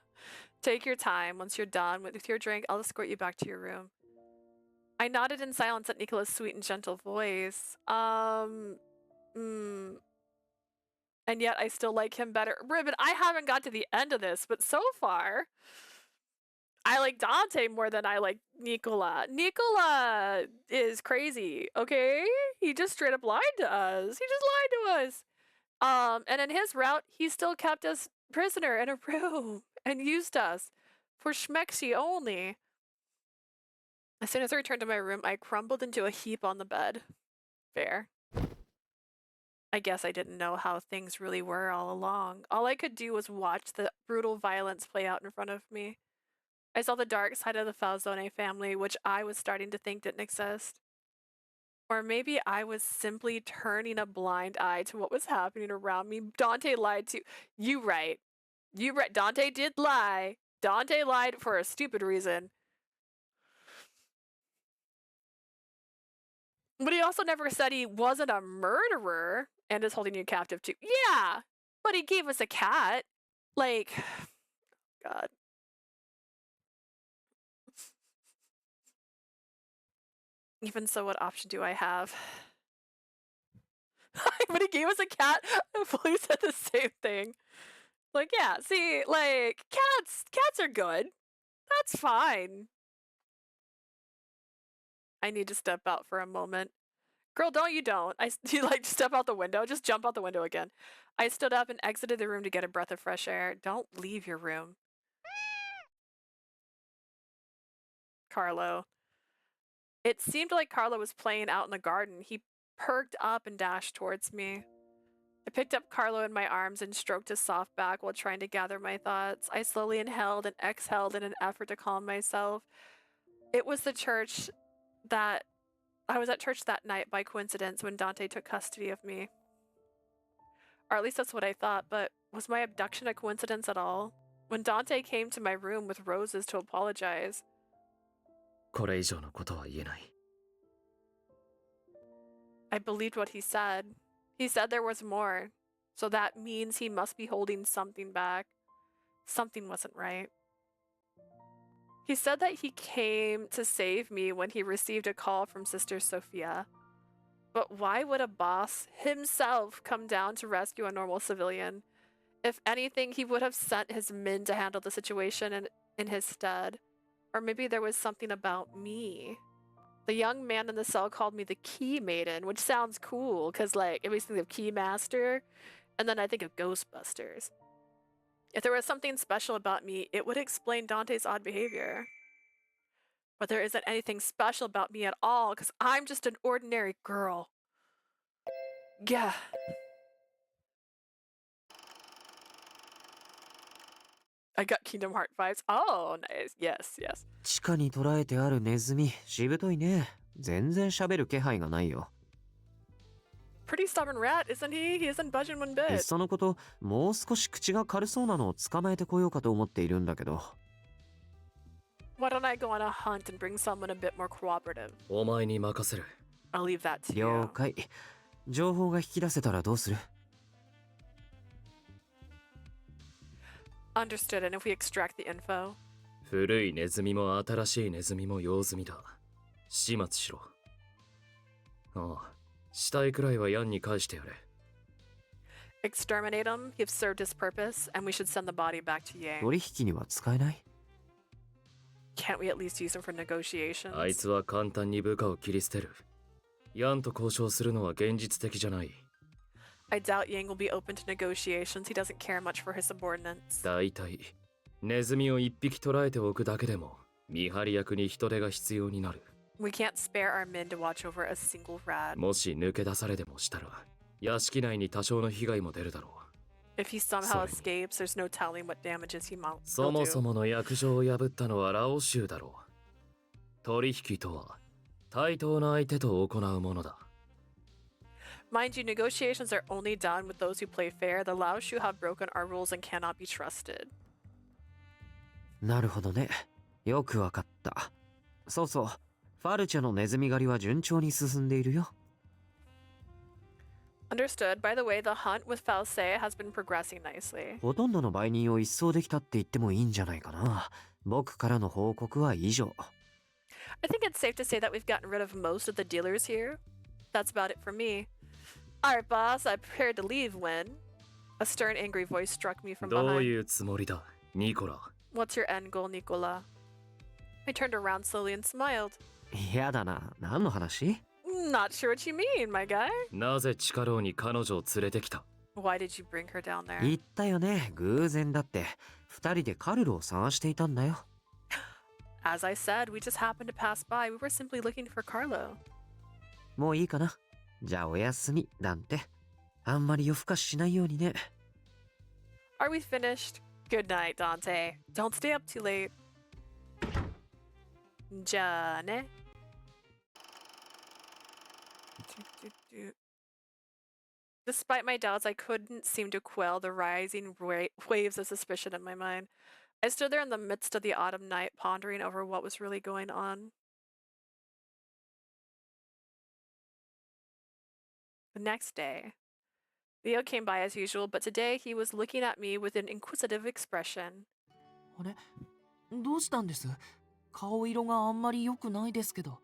Take your time. Once you're done with your drink, I'll escort you back to your room. I nodded in silence at Nicola's sweet and gentle voice. And yet I still like him better. Ribbon, I haven't got to the end of this, but so far, I like Dante more than I like Nicola. Nicola is crazy, okay? He just straight up lied to us. He just lied to us. And in his route, he still kept us prisoner in a room and used us for schmexy only. As soon as I returned to my room, I crumbled into a heap on the bed. Fair. I guess I didn't know how things really were all along. All I could do was watch the brutal violence play out in front of me. I saw the dark side of the Falzone family, which I was starting to think didn't exist. Or maybe I was simply turning a blind eye to what was happening around me. Dante lied to you. Right. You right. Dante did lie. Dante lied for a stupid reason. But he also never said he wasn't a murderer and is holding you captive too. Yeah, but he gave us a cat. Like, God. Even so, what option do I have? But he gave us a cat. I fully said the same thing. Like, yeah, see, like, cats are good. That's fine. I need to step out for a moment. Girl, don't. You like step out the window? Just jump out the window again. I stood up and exited the room to get a breath of fresh air. Don't leave your room. Carlo. It seemed like Carlo was playing out in the garden. He perked up and dashed towards me. I picked up Carlo in my arms and stroked his soft back while trying to gather my thoughts. I slowly inhaled and exhaled in an effort to calm myself. It was the church that... I was at church that night by coincidence when Dante took custody of me. Or at least that's what I thought, but was my abduction a coincidence at all? When Dante came to my room with roses to apologize. これ以上のことは言えない。 I believed what he said. He said there was more. So that means he must be holding something back. Something wasn't right. He said that he came to save me when he received a call from Sister Sophia. But why would a boss himself come down to rescue a normal civilian? If anything, he would have sent his men to handle the situation in his stead. Or maybe there was something about me. The young man in the cell called me the Key Maiden, which sounds cool, because, like, it makes me think of Key Master, and then I think of Ghostbusters. If there was something special about me, it would explain Dante's odd behavior. But there isn't anything special about me at all, because I'm just an ordinary girl. Yeah. I got Kingdom Heart vibes. Oh, nice. Yes, yes. 地下に捕らえてあるネズミ、しぶといね。全然喋る気配がないよ。Pretty stubborn rat, isn't he? He isn't budging one いっ bit. そのこと、もう少し口が軽そうなのを捕まえてこようかと思っているんだけど。Why don't I go on a hunt and bring someone a bit more cooperative? お前に任せる。I'll leave that to you. 了解。情報が引き出せたらどうする？ Understood, and if we extract the info? 古いネズミも新しいネズミも用済みだ。始末しろ。ああ、死体くらいはヤンに返してやれ。Exterminate him. He's served his purpose, and we should send the body back to Yang. 取引には使えない？ Can't we at least use him for negotiations? あいつは簡単に部下を切り捨てる。ヤンと交渉するのは現実的じゃない。I doubt Yang will be open to negotiations. He doesn't care much for his subordinates. だいたいネズミを一匹捕らえておくだけでも見張り役に人手が必要になる。We can't spare our men to watch over a single rat. もし抜け出されでもしたら屋敷内に多少の被害も出るだろう。 If he somehow escapes, there's no telling what damages he might そもそ do. もの約定を破ったのはラオ州だろう。取引とは対等な相手と行うものだ。Mind you, negotiations are only done with those who play fair. The Laoshu have broken our rules and cannot be trusted. なるほどね。よくわかった。そうそう。ファルチェのネズミ狩りは順調に進んでいるよ。Understood. By the way, the hunt with False has been progressing nicely. ほとんどの売人を一掃できたって言ってもいいんじゃないかな。僕からの報告は以上。I think it's safe to say that we've gotten rid of most of the dealers here. That's about it for me. Alright, boss, I'm prepared to leave when... A stern, angry voice struck me from どう behind. いうつもりだ、ニコラ。What's your end goal, Nicola? I turned around slowly and smiled. やだな。何の話？ Not sure what you mean, my guy. なぜ地下牢に彼女を連れてきた？ Why did you bring her down there? 言ったよね。偶然だって。二人でカルロを探していたんだよ。As I said, we just happened to pass by. We were simply looking for Carlo. もういいかな。じゃあおやすみ、ダンテ。あんまり夜更かししないようにね。Are we finished? Good night, Dante. Don't stay up too late. じゃあね。Despite my doubts, I couldn't seem to quell the rising waves of suspicion in my mind. I stood there in the midst of the autumn night, pondering over what was really going on. The next day, Leo came by as usual, but today he was looking at me with an inquisitive expression. あれ、どうしたんです？顔色があんまり良くないですけど。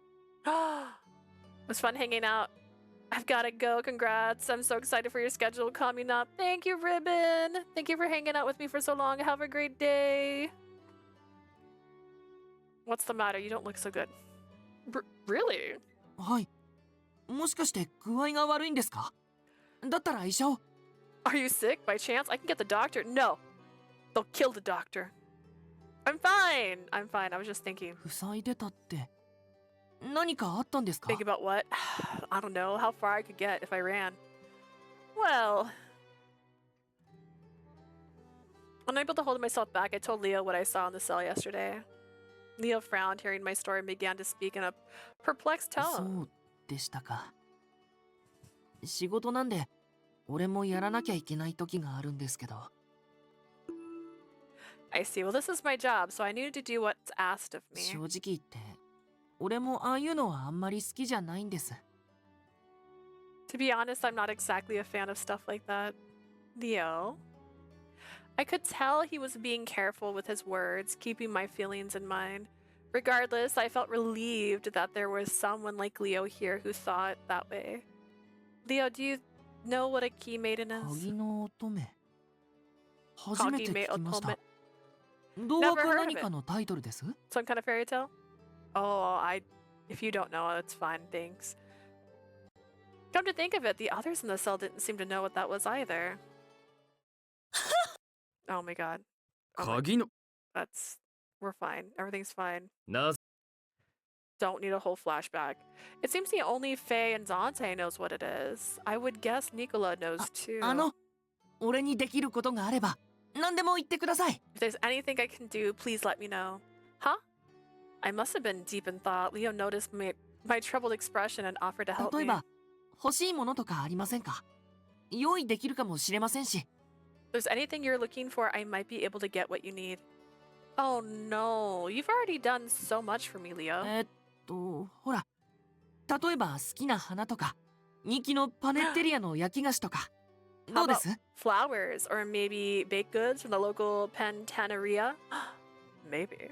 It was fun hanging out. I've gotta go. Congrats. I'm so excited for your schedule coming up. Thank you, Ribbon. Thank you for hanging out with me for so long. Have a great day. What's the matter? You don't look so good. Really? はい。もしかして具合が悪いんですか？だったら医者を。Are you sick by chance? I can get the doctor. No. They'll kill the doctor. I'm fine. I'm fine. I was just thinking. 塞いでたって。何かあったんですか？ Think about what? I don't know. How far I could get if I ran. Well... Unable to hold myself back, I told Leo what I saw in the cell yesterday. Leo frowned, hearing my story, and began to speak in a perplexed tone. そうでしたか。仕事なんで、俺もやらなきゃいけない時があるんですけど。I see. Well, this is my job, so I needed to do what's asked of me. 正直言って、俺もああいうのはあんまり好きじゃないんです。To be honest, I'm not exactly a fan of stuff like that. Leo. I could tell he was being careful with his words, keeping my feelings in mind. Regardless, I felt relieved that there was someone like Leo here who thought that way. Leo, do you know what a key maiden is? 鍵の乙女。初めて聞きました。 Never 童話か heard of 何 it. かのタイトルです？ Some kind of fairy tale? Oh, if you don't know, it's fine, thanks. Come to think of it, the others in the cell didn't seem to know what that was either. Oh my god. Oh my- 鍵の We're fine. Everything's fine. なぜ Don't need a whole flashback. It seems the only Faye and Dante knows what it is. I would guess Nicola knows too. 俺にできることがあれば何でも言ってください。 If there's anything I can do, please let me know. Huh? I must have been deep in thought. Leo noticed my troubled expression and offered to help 例え me. ば欲しいものとかありませんか？用意できるかもしれませんし。 If there's anything you're looking for, I might be able to get what you need. Oh no, you've already done so much for me, Leo. ほら、例えば好きな花とか、人気のパネッテリアの焼き菓子とか、ど How うで about す？ flowers or maybe baked goods from the local pantaneria? Maybe.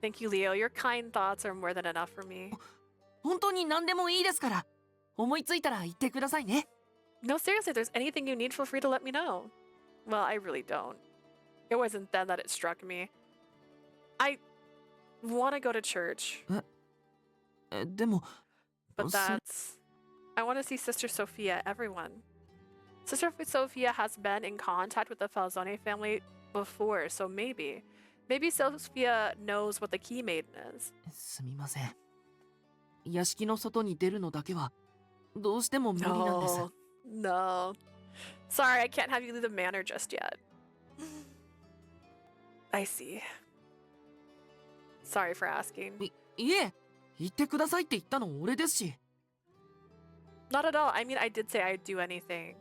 Thank you, Leo. Your kind thoughts are more than enough for me. 本当に何でもいいですから、思いついたら言ってくださいね。 No, seriously, if there's anything you need, feel free to let me know. Well, I really don't. It wasn't then that it struck me. I want to go to church. でも、 But that's... I want to see Sister Sophia, everyone. Sister Sophia has been in contact with the Falzone family before, so maybe... Maybe Sophia knows what the key maiden is. すみません。屋敷の外に出るのだけは、どうしても無理なんです。 No. Sorry, I can't have you leave the manor just yet. I see. Sorry for asking. いえ、言ってくださいって言ったの俺ですし。 Not at all. I mean, I did say I'd do anything.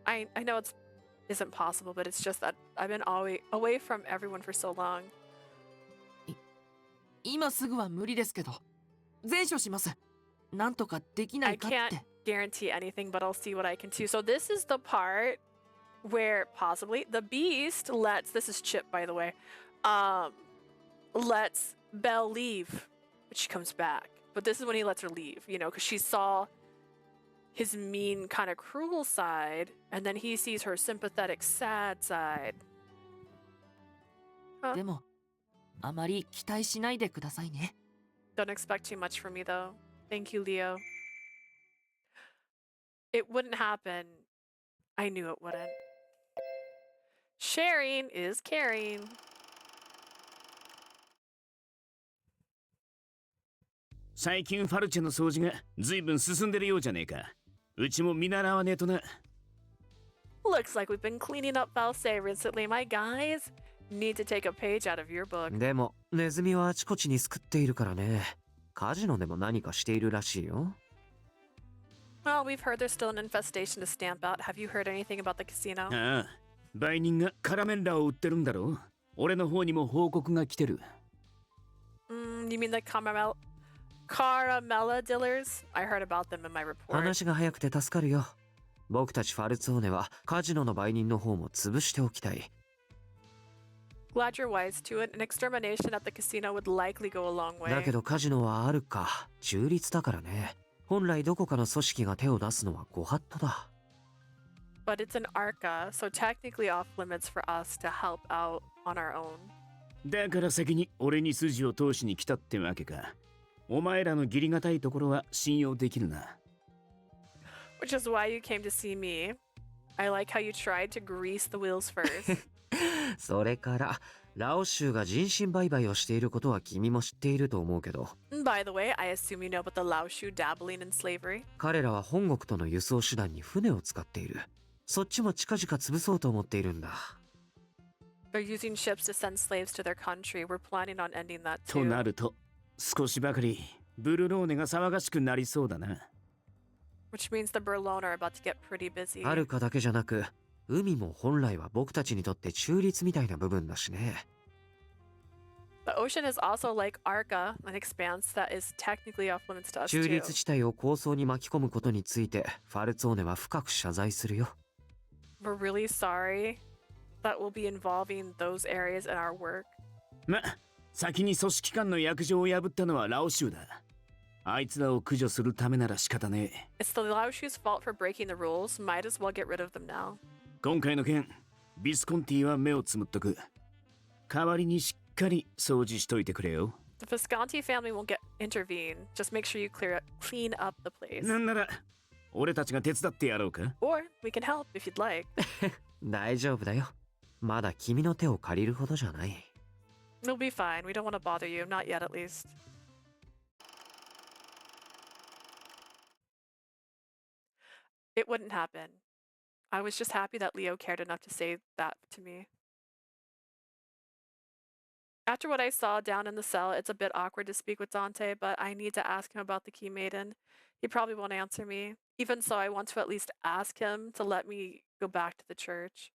I know it isn't possible, but it's just that I've been away from everyone for so long. 今すぐは無理ですけど、善処します。なんとかできな I いかって。 can't guarantee anything, but I'll see what I can do. So this is the part where possibly the beast this is Chip, by the way, lets Belle leave, but she comes back. But this is when he lets her leave, you know, because she saw his mean, kind of cruel side, and then he sees her sympathetic, sad side. でも、あまり期待しないでくださいね。 Don't expect too much from me, though. Thank you, Leo. It wouldn't happen. I knew it wouldn't. Sharing is caring. 最近ファルチェの掃除がずいぶん進んでるようじゃねえか。うちも見習わねえとな。Looks like we've been cleaning up Valsay recently, my guys. Need to take a page out of your book. でもネズミはあちこちに救っているからね。カジノでも何かしているらしいよ。Well, we've heard there's still an infestation to stamp out. Have you heard anything about the casino? ああ、売人がカラメンラを売ってるんだろう。俺の方にも報告が来てる。You mean the caramella dealers? I heard about them in my report. 話が早くて助かるよ。僕たちファルツォーネはカジノの売人の方も潰しておきたい。Glad you're wise to it. An extermination at the casino would likely go a long way. だけどカジノはあるか中立だからね。本来どこかの組織が手を出すのはご法度だ。But it's an ARCA, so technically off limits for us to help out on our own. だから先に俺に筋を通しに来たってわけか。お前らの義理がたいところは信用できるな。Which is why you came to see me. I like how you tried to grease the wheels first. それからラオ州が人身売買をしていることは君も知っていると思うけど。By the way, I assume you know about the Laoshu dabbling in slavery. 彼らは本国との輸送手段に船を使っている。そっちも近々潰そうと思っているんだ。They're using ships to send slaves to their country. We're planning on ending that と too. なると少しばかりブルローネが騒がしくなりそうだな。Which means the Burlone are about to get pretty busy. はるかだけじゃなく海も本来は僕たちにとって中立みたいな部分だしね。The ocean is also like Arca, an expanse that is technically off limits to us 中 too. 立地帯を構想に巻き込むことについてファルツォーネは深く謝罪するよ。 We're really sorry that we'll be involving those areas in our work. ま、先に組織間の約定を破ったのはラオシュウだ。あいつらを駆除するためなら仕方ねえ。 It's the Laoshu's fault for breaking the rules. Might as well get rid of them now. 今回の件、ビスコンティは目をつむっとく。代わりにしっかり掃除しといてくれよ。 The Visconti family won't get intervene. Just make sure you clean up the place. なんなら俺たちが手伝ってやろうか。 Or we can help if you'd like. 大丈夫だよ。まだ君の手を借りるほどじゃない。 We'll be fine. We don't want to bother you. Not yet, at least. It wouldn't happen. I was just happy that Leo cared enough to say that to me. After what I saw down in the cell, it's a bit awkward to speak with Dante, but I need to ask him about the Key Maiden. He probably won't answer me. Even so, I want to at least ask him to let me go back to the church.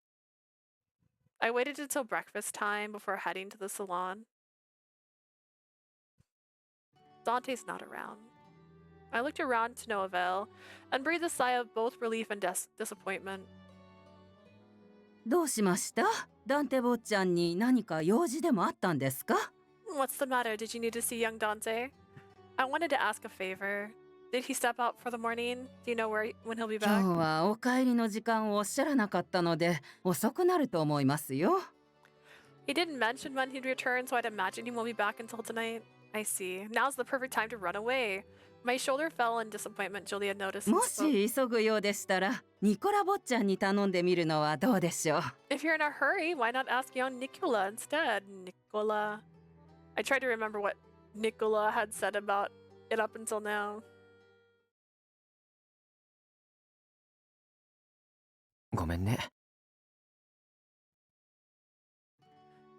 I waited until breakfast time before heading to the salon. Dante's not around. I looked around to no avail and breathed a sigh of both relief and disappointment. どうしました？ダンテ坊ちゃんに何か用事でもあったんですか？ What's the matter? Did you need to see young Dante? I wanted to ask a favor. Did he step out for the morning? Do you know when he'll be 今 back? 日はお帰りの時間をおっしゃらなかったので遅くなると思いますよ。 He didn't mention when he'd return, so I'd imagine he won't be back until tonight. I see. Now's the perfect time to run away. My shoulder fell in disappointment, Julia noticed. もし急ぐようでしたらニコラ坊ちゃんに頼んでみるのはどうでしょう？ If you're in a hurry, why not ask young Nicola instead? Nicola. I tried to remember what Nicola had said about it up until now. ごめんね。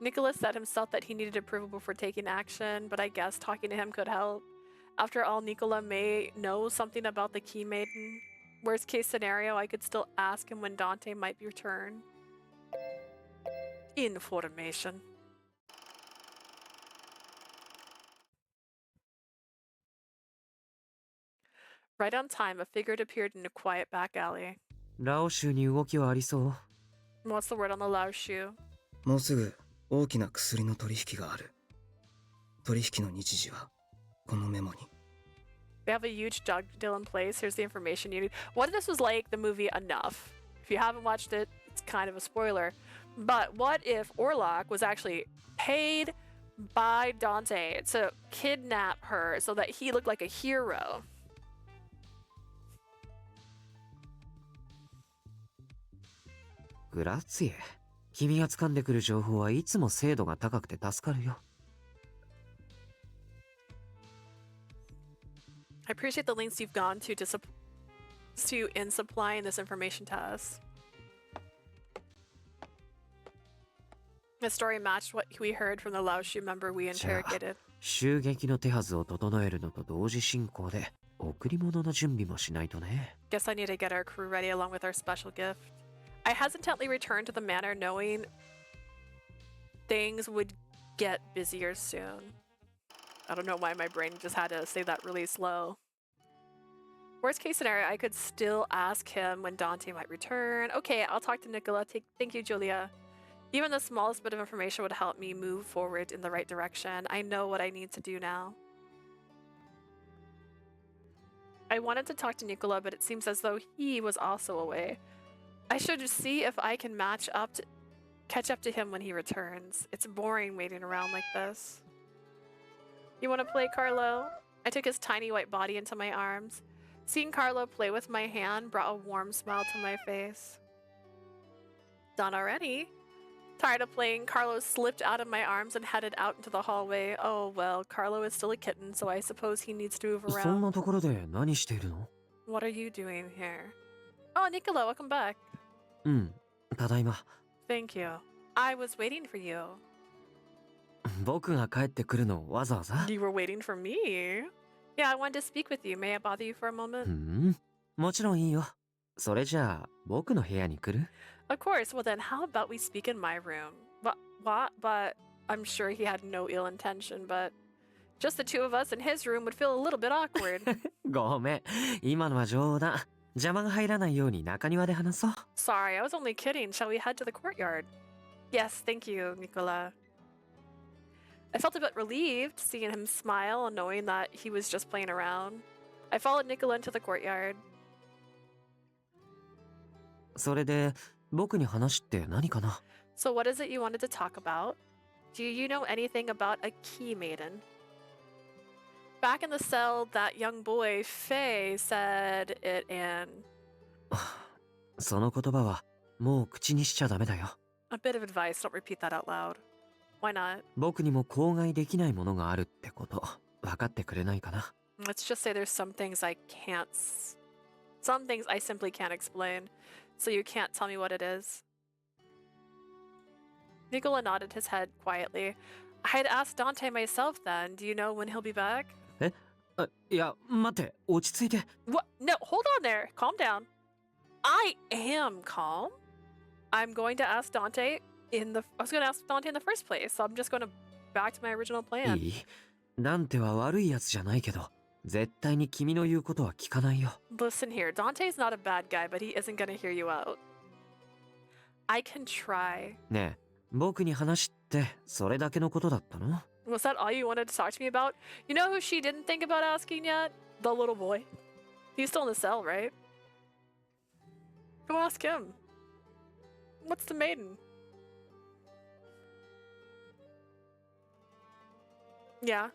Nicholas said himself that he needed approval before taking action, but I guess talking to him could help. After all, Nicola may know something about the Key Maiden. Worst case scenario, I could still ask him when Dante might return. Information. Right on time, a figure had appeared in a quiet back alley. ラオ州に動きはありそう。 What's the word on the Lao shoe? もうすぐ大きな薬の取引がある。取引の日時はこのメモに。 They have a huge drug deal in place. Here's the information you need. What if this was like the movie Enough? If you haven't watched it, it's kind of a spoiler. But what if Orlok was actually paid by Dante to kidnap her so that he looked like a hero? グラッツィエ。君が掴んでくる情報はいつも精度が高くて助かるよ。 I appreciate the lengths you've gone to in supplying this information to us. The story matched what we heard from the Laoshu member we じゃあ interrogated. 襲撃の手はずを整えるのと同時進行で贈り物の準備もしないとね。 Guess I need to get our crew ready along with our special gift. I hesitantly returned to the manor knowing things would get busier soon. I don't know why my brain just had to say that really slow. Worst case scenario, I could still ask him when Dante might return. Okay, I'll talk to Nicola. Thank you, Julia. Even the smallest bit of information would help me move forward in the right direction. I know what I need to do now. I wanted to talk to Nicola, but it seems as though he was also away. I should see if I can catch up to him when he returns. It's boring waiting around like this. You want to play, Carlo? I took his tiny white body into my arms. Seeing Carlo play with my hand brought a warm smile to my face. Done already? Tired of playing, Carlo slipped out of my arms and headed out into the hallway. Oh well, Carlo is still a kitten, so I suppose he needs to move そん around. なところで何しているの？ What are you doing here? Oh, Nicola, welcome back. うん、ただいま。 Thank you. I was waiting for you. 僕が帰ってくるのをわざわざ？ You were waiting for me? Yeah, I wanted to speak with you. May I bother you for a う moment? ん、もちろんいいよ。それじゃあ僕の部屋に来る？ Of course. Well then, how about we speak in my room? But I'm sure he had no ill intention, but just the two of us in his room would feel a little bit awkward. ごめん。今のは冗談。邪魔が入らないように中庭で話そう。Sorry, I was only kidding. Shall we head to the courtyard? Yes, thank you, Nicola. I felt a bit relieved seeing him smile and knowing that he was just playing around. I followed Nicola into the courtyard. それで、僕に話って何かな？ So what is it you wanted to talk about? Do you know anything about a key maiden? Back in the cell, that young boy, Faye, said it in... その言葉は、もう口にしちゃダメだよ。A bit of advice, don't repeat that out loud. Why not? 僕にも口外できないものがあるってこと、分かってくれないかな？ Let's just say there's some things I can't... Some things I simply can't explain, so you can't tell me what it is. Nicola nodded his head quietly. I had asked Dante myself then. Do you know when he'll be back? え？いや、待って、落ち着いて。What? No, hold on there. Calm down. I am calm. I'm going to ask Dante in the... I was going to ask Dante in the first place, so I'm just going to back to my original plan. いい？ダンテは悪いやつじゃないけど、絶対に君の言うことは聞かないよ。Listen here, Dante's not a bad guy, but he isn't going to hear you out. I can try. ねえ、僕に話ってそれだけのことだったの？ Was that all you wanted to talk to me about? You know who she didn't think about asking yet? The little boy. He's still in the cell, right? Go ask him. What's the maiden? Yeah.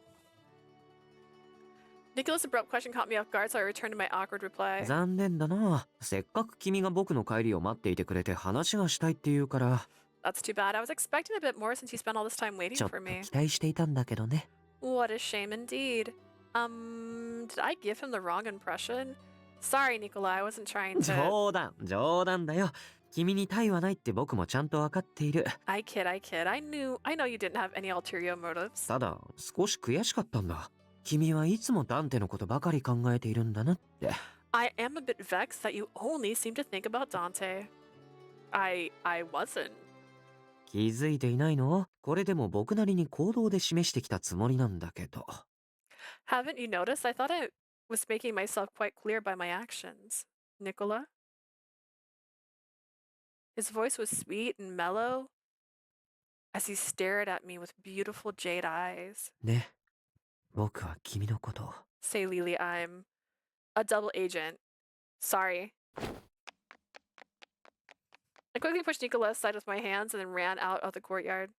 Nicholas' abrupt question caught me off guard, so I returned to my awkward reply. 残念だな。せっかく君が僕の帰りを待っていてくれて話がしたいって言うから。That's too bad. I was expecting a bit more since you spent all this time waiting ちょっと for me. 期待していたんだけどね。What a shame indeed. Did I give him the wrong impression? Sorry, Nicola, I wasn't trying to... 冗談だよ。君に対はないって僕もちゃんとわかっている。I kid. I know you didn't have any ulterior motives. ただ、少し悔しかったんだ。君はいつもダンテのことばかり考えているんだなって。I am a bit vexed that you only seem to think about Dante. I wasn't. 気づいていないの？これでも僕なりに行動で示してきたつもりなんだけど。Haven't you noticed? I thought I was making myself quite clear by my actions. Nicola? His voice was sweet and mellow as he stared at me with beautiful jade eyes. ね、僕は君のことを。Say, Lily, I'm a double agent. Sorry. I quickly pushed Nicola aside with my hands and then ran out of the courtyard.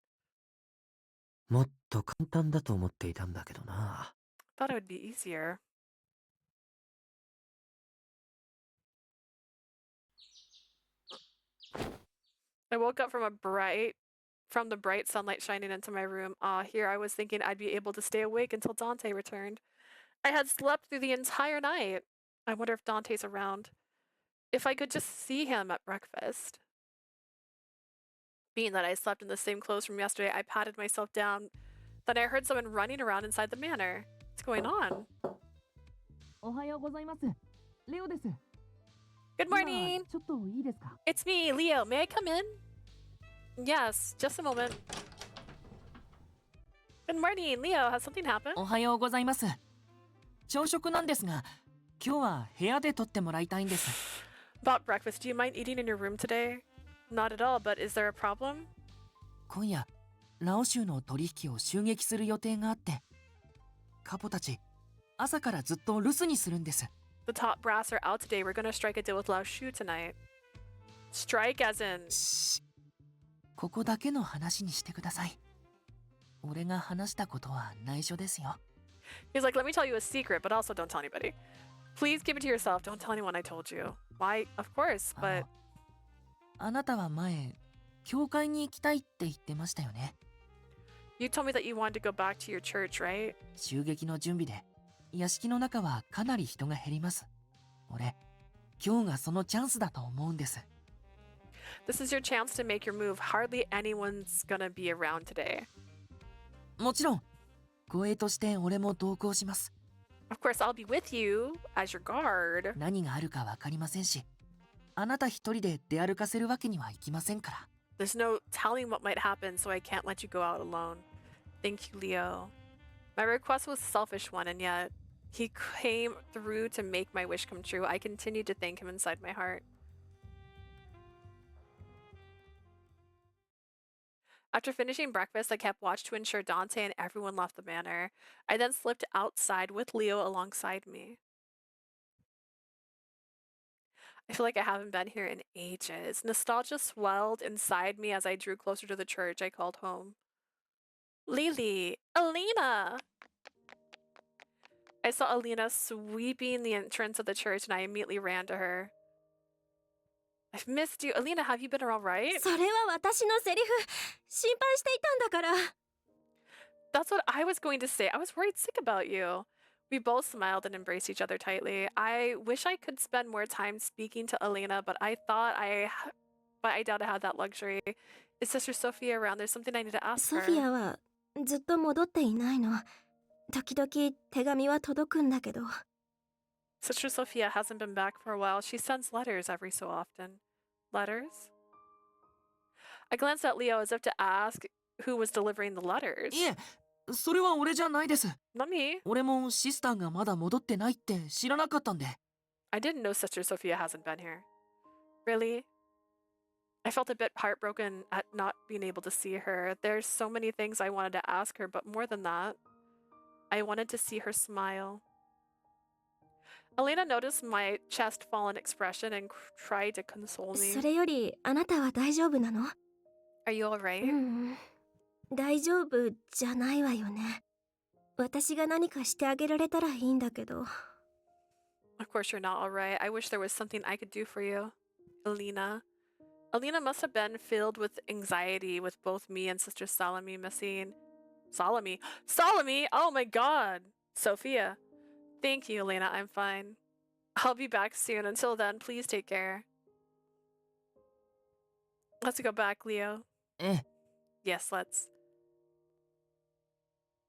もっと簡単だと思っていたんだけどな。Thought it would be easier. I woke up from the bright sunlight shining into my room. Here I was thinking I'd be able to stay awake until Dante returned. I had slept through the entire night. I wonder if Dante's around. If I could just see him at breakfast. Being that I slept in the same clothes from yesterday, I patted myself down. Then I heard someone running around inside the manor. What's going on? おはようございます。レオです。 Good morning. ちょっといいですか？ It's me, Leo. May I come in? Yes, just a moment. Good morning, Leo. Has something happened? おはようございます。朝食なんですが、今日は部屋で取ってもらいたいんです。About breakfast, do you mind eating in your room today? Not at all, but is there a problem? 今夜、ラオ州の取引を襲撃する予定があって、カポたち、朝からずっと留守にするんです。The top brass are out today. We're gonna strike a deal with Lao Shu tonight. Strike as in... ここだけの話にしてください。俺が話したことは内緒ですよ。He's like, let me tell you a secret, but also don't tell anybody. Please keep it to yourself. Don't tell anyone I told you. Why? Of course, but... あなたは前、教会に行きたいって言ってましたよね。You told me that you wanted to go back to your church, right? 襲撃の準備で、屋敷の中はかなり人が減ります。俺、今日がそのチャンスだと思うんです。This is your chance to make your move. Hardly anyone's gonna be around today. もちろん、護衛として俺も同行します。Of course, I'll be with you as your guard. 何があるかわかりませんし、あなた一人で出歩かせるわけにはいきませんから。There's no telling what might happen, so I can't let you go out alone. Thank you, Leo. My request was a selfish one, and yet he came through to make my wish come true. I continue to thank him inside my heart. After finishing breakfast, I kept watch to ensure Dante and everyone left the manor. I then slipped outside with Leo alongside me. I feel like I haven't been here in ages. Nostalgia swelled inside me as I drew closer to the church I called home. Lily! Alina! I saw Alina sweeping the entrance of the church and I immediately ran to her. I've missed you. Alina, have you been all right? それは私のセリフ。心配していたんだから。That's what I was going to say. I was worried sick about you. We both smiled and embraced each other tightly. I wish I could spend more time speaking to Alina, but I doubt I had that luxury. Is Sister Sophia around? There's something I need to ask her. ソフィアはずっと戻っていないの。時々手紙は届くんだけど。Sister Sophia hasn't been back for a while. She sends letters every so often. Letters? I glanced at Leo as if to ask who was delivering the letters. いえ、それは俺じゃないです。Not me. 俺もシスターがまだ戻ってないって知らなかったんで。I didn't know Sister Sophia hasn't been here. Really? I felt a bit heartbroken at not being able to see her. There's so many things I wanted to ask her, but more than that, I wanted to see her smile. Alina noticed my chest-fallen expression and tried to console me. それよりあなたは大丈夫なの？ Are you alright? 大丈夫じゃないわよね。私が何かしてあげられたらいいんだけど。Of course you're not alright. I wish there was something I could do for you. Alina. Alina must have been filled with anxiety with both me and Sister Salome missing. Salome? Salome? Oh my god! Sophia. Thank you, Elena. I'm fine. I'll be back soon. Until then, please take care. Let's go back, Leo. Yes, let's.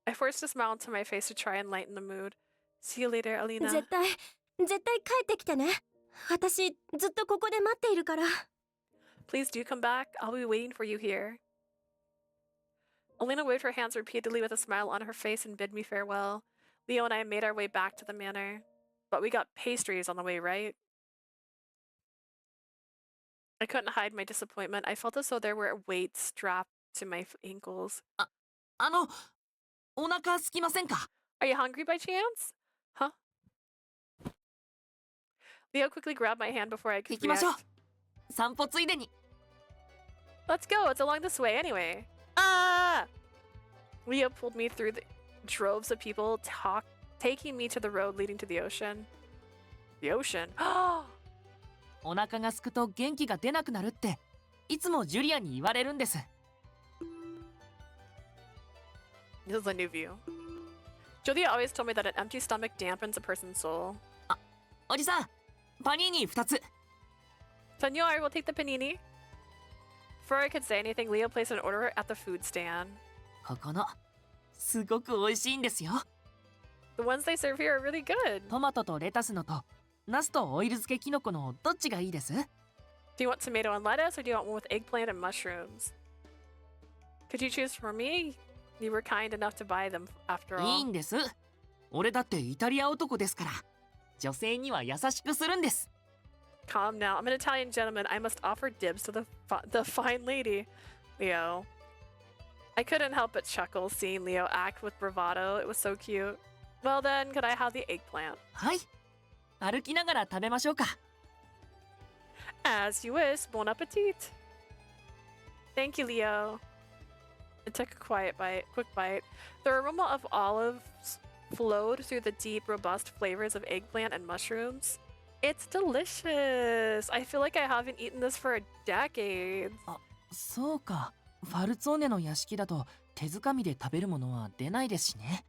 I forced a smile into my face to try and lighten the mood. See you later, Alina. 絶対帰ってきてね。私ずっとここで待っているから。Please do come back. I'll be waiting for you here. Alina waved her hands repeatedly with a smile on her face and bid me farewell. Leo and I made our way back to the manor. But we got pastries on the way, right? I couldn't hide my disappointment. I felt as though there were weights strapped to my ankles. お腹空きませんか? Are you hungry by chance? Huh? Leo quickly grabbed my hand before I could 行きましょう。 react. 散歩ついでに。 Let's go. It's along this way anyway. Ah! Leo pulled me through the droves of people, taking me to the road leading to the ocean. The ocean? お腹が空くと元気が出なくなるっていつもジュリアに言われるんです。 This is a new view. Julia always told me that an empty stomach dampens a person's soul. おじさん、パニーニ2つ。 Senor, we'll take the panini. Before I could say anything, Leo placed an order at the food stand. ここのすごく美味しいんですよ。 The ones they serve here are really good. トマトとレタスのとナスとオイル漬けキノコのどっちがいいです？ Do you want tomato and lettuce, or do you want one with eggplant and mushrooms? Could you choose for me? You were kind enough to buy them after いい all. んです。俺だってイタリア男ですから。女性には優しくするんです。 Calm now. I'm an Italian gentleman. I must offer dibs to the fine lady. Leo. I couldn't help but chuckle seeing Leo act with bravado. It was so cute. Well then, could I have the eggplant? はい。歩きながら食べましょうか。 As you wish. Bon appetit. Thank you, Leo. It took a quick bite. The aroma of olives flowed through the deep, robust flavors of eggplant and mushrooms. It's delicious. I feel like I haven't eaten this for a decade. そうか。ファルツォーネの屋敷だと手づかみで食べるものは出ないですしね。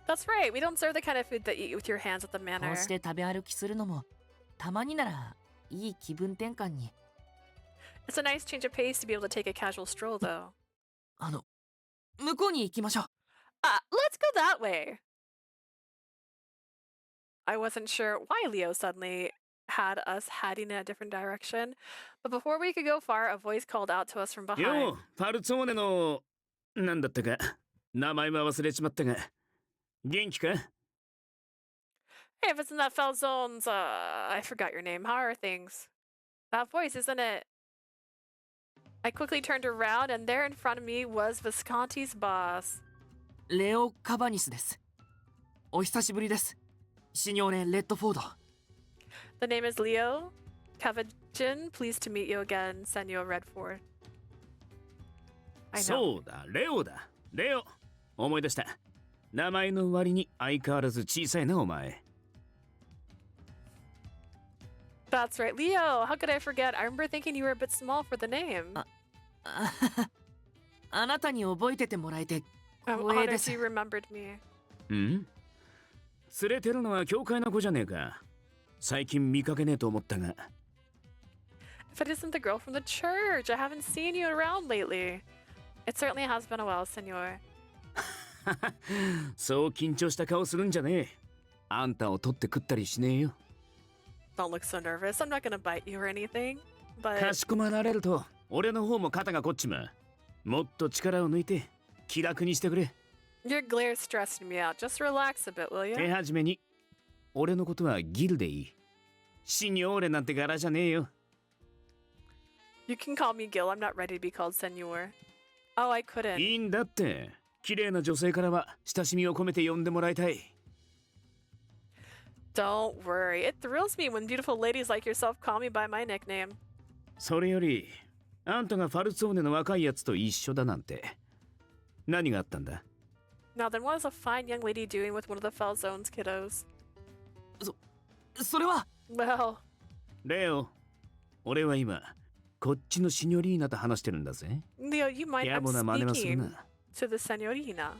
That's right. We don't serve the kind of food that you eat with your hands at the こ manor. うして食べ歩きするのもたまにならいい気分転換に。 It's a nice change of pace to be able to take a casual stroll, though. 向こうに行きましょう。Let's go that way. I wasn't sure why Leo suddenly had us heading in a different direction. But before we could go far, a voice called out to us from よ behind. う、ファルツォーネのなんだったか名前は忘れちまったが元気か？ Hey, if it's in that Falzone's, I forgot your name. How are things? That voice, isn't it? I quickly turned around, and there in front of me was Visconti's boss. レオ・カバニスです。お久しぶりです。シニョーレ・レッドフォード。The name is Leo Cavagin. Pleased to meet you again, Senor Redford. I know. そうだ、レオだ。レオ。思い出した。名前の割に相変わらず小さいな、お前。That's right, Leo. How could I forget? I remember thinking you were a bit small for the name. あなたに覚えててもらえて I'm 光栄 honored です you remembered me. ん？連れてるのは教会の子じゃねえか。最近見かけねえと思ったが。If it isn't the girl from the church, I haven't seen you around lately. It certainly has been a while, Senor. そう緊張した顔するんじゃねえ。あんたを取って食ったりしねえよ。Don't look so nervous. I'm not gonna bite you or anything. か But しこまられると俺の方も肩がこっちまう。もっと力を抜いて気楽にしてくれ。 your glare's stressing me out. Just relax a bit, will 手 you? 始めに俺のことはギルでいい。シニョーレなんて柄じゃねえよ。 You can call me Gil. I'm not ready to be called Senor. Oh, I couldn't. いいんだって。綺麗な女性からは親しみを込めて呼んでもらいたい。 Don't worry. It thrills me when beautiful ladies like yourself call me by my nickname. それよりあんたがファルツォーネの若いやつと一緒だなんて何があったんだ？ Now then, what is a fine young lady doing with one of the Falzone's kiddos? それは Well, レオ、俺は今こっちのシニョリーナと話してるんだぜ。 Leo, you might. 野 I'm 暮な真似はする speaking な。 to the Senorina.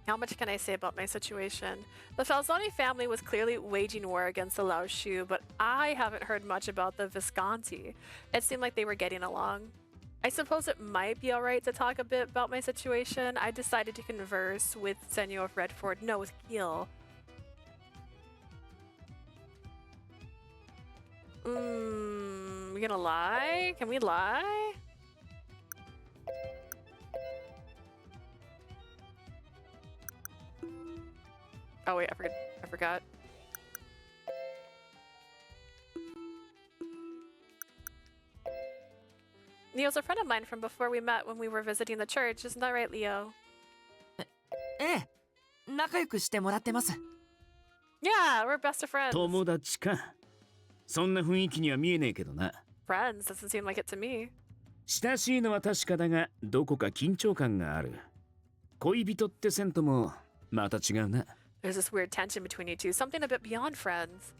How much can I say about my situation? The Falzoni family was clearly waging war against the Lao Shu, but I haven't heard much about the Visconti. It seemed like they were getting along. I suppose it might be alright to talk a bit about my situation. I decided to converse with Senor Redford, no, with Gil. We gonna lie? Can we lie? Oh wait, I forgot. Leo's a friend of mine from before we met when we were visiting the church, isn't that right, Leo? ええ、仲良くしてもらってます。 Yeah, we're best of friends. 友達か。そんな雰囲気には見えねえけどな。 Friends doesn't seem like it to me. 親しいのは確かだがどこか緊張感がある。恋人って線ともまた違うな。 There's this weird tension between you two, something a bit beyond friends.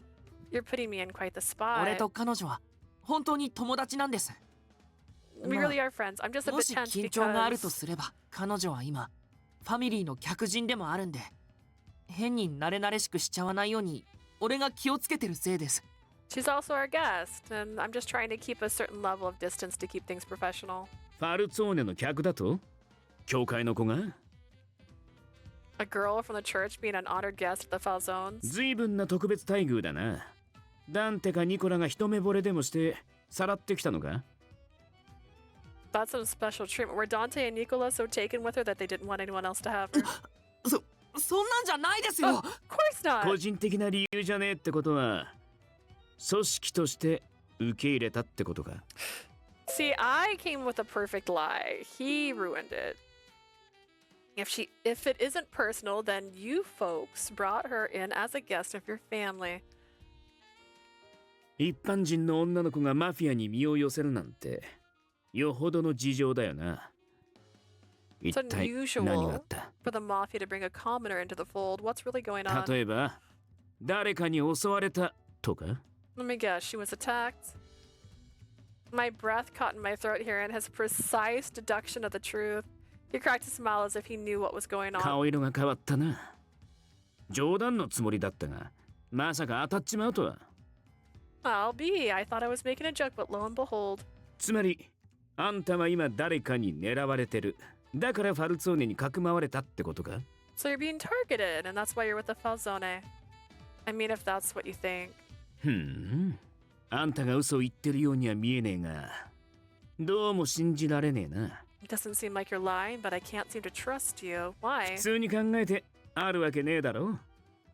You're putting me in quite the 俺 spot. と彼女は本当に友達なんです。 We really are friends. I'm just a も bit し tense 緊張があると because すれば、彼女は今ファミリーの客人でもあるんで、変に慣れ慣れしくしちゃわないように俺が気をつけてるせいです。 she's also our guest, and I'm just trying to keep a certain level of distance to keep things professional. ファルツォーネの客だと？教会の子が？ A girl from the church being an honored guest at the Falzones. 随分な特別待遇だな。ダンテかニコラが一目惚れでもしてさらってきたのか？ That's some special treatment. Were Dante and Nicola so taken with her that they didn't want anyone else to have her? そんなんじゃないですよ。 Of course not. 個人的な理由じゃねえってことは組織として受け入れたってことか？ See, I came with a perfect lie. He ruined it. If it isn't personal, then you folks brought her in as a guest of your family. 一般人の女の子がマフィアに身を寄せるなんてよほどの事情だよな。 It's 一体何があ unusual った？ for the mafia to bring a commoner into the fold. What's really going on? 例えば誰かに襲われたとか？ Let me guess, she was attacked? My breath caught in my throat here and his precise deduction of the truth. He cracked a smile as if he knew what was going on. 顔色が変わったな。冗談のつもりだったがまさか当たっちまうとは。 I'll be. I thought I was making a joke, but lo and behold. つまりあんたは今誰かに狙われてる。だからファルツォーネにかくまわれたってことか？ So you're being targeted, and that's why you're with the Falzone. I mean, if that's what you think. あんたが嘘を言ってるようには見えねえが、どうも信じられねえな。It doesn't seem like you're lying, but I can't seem to trust you. Why? 普通に考えてあるわけねえだろ。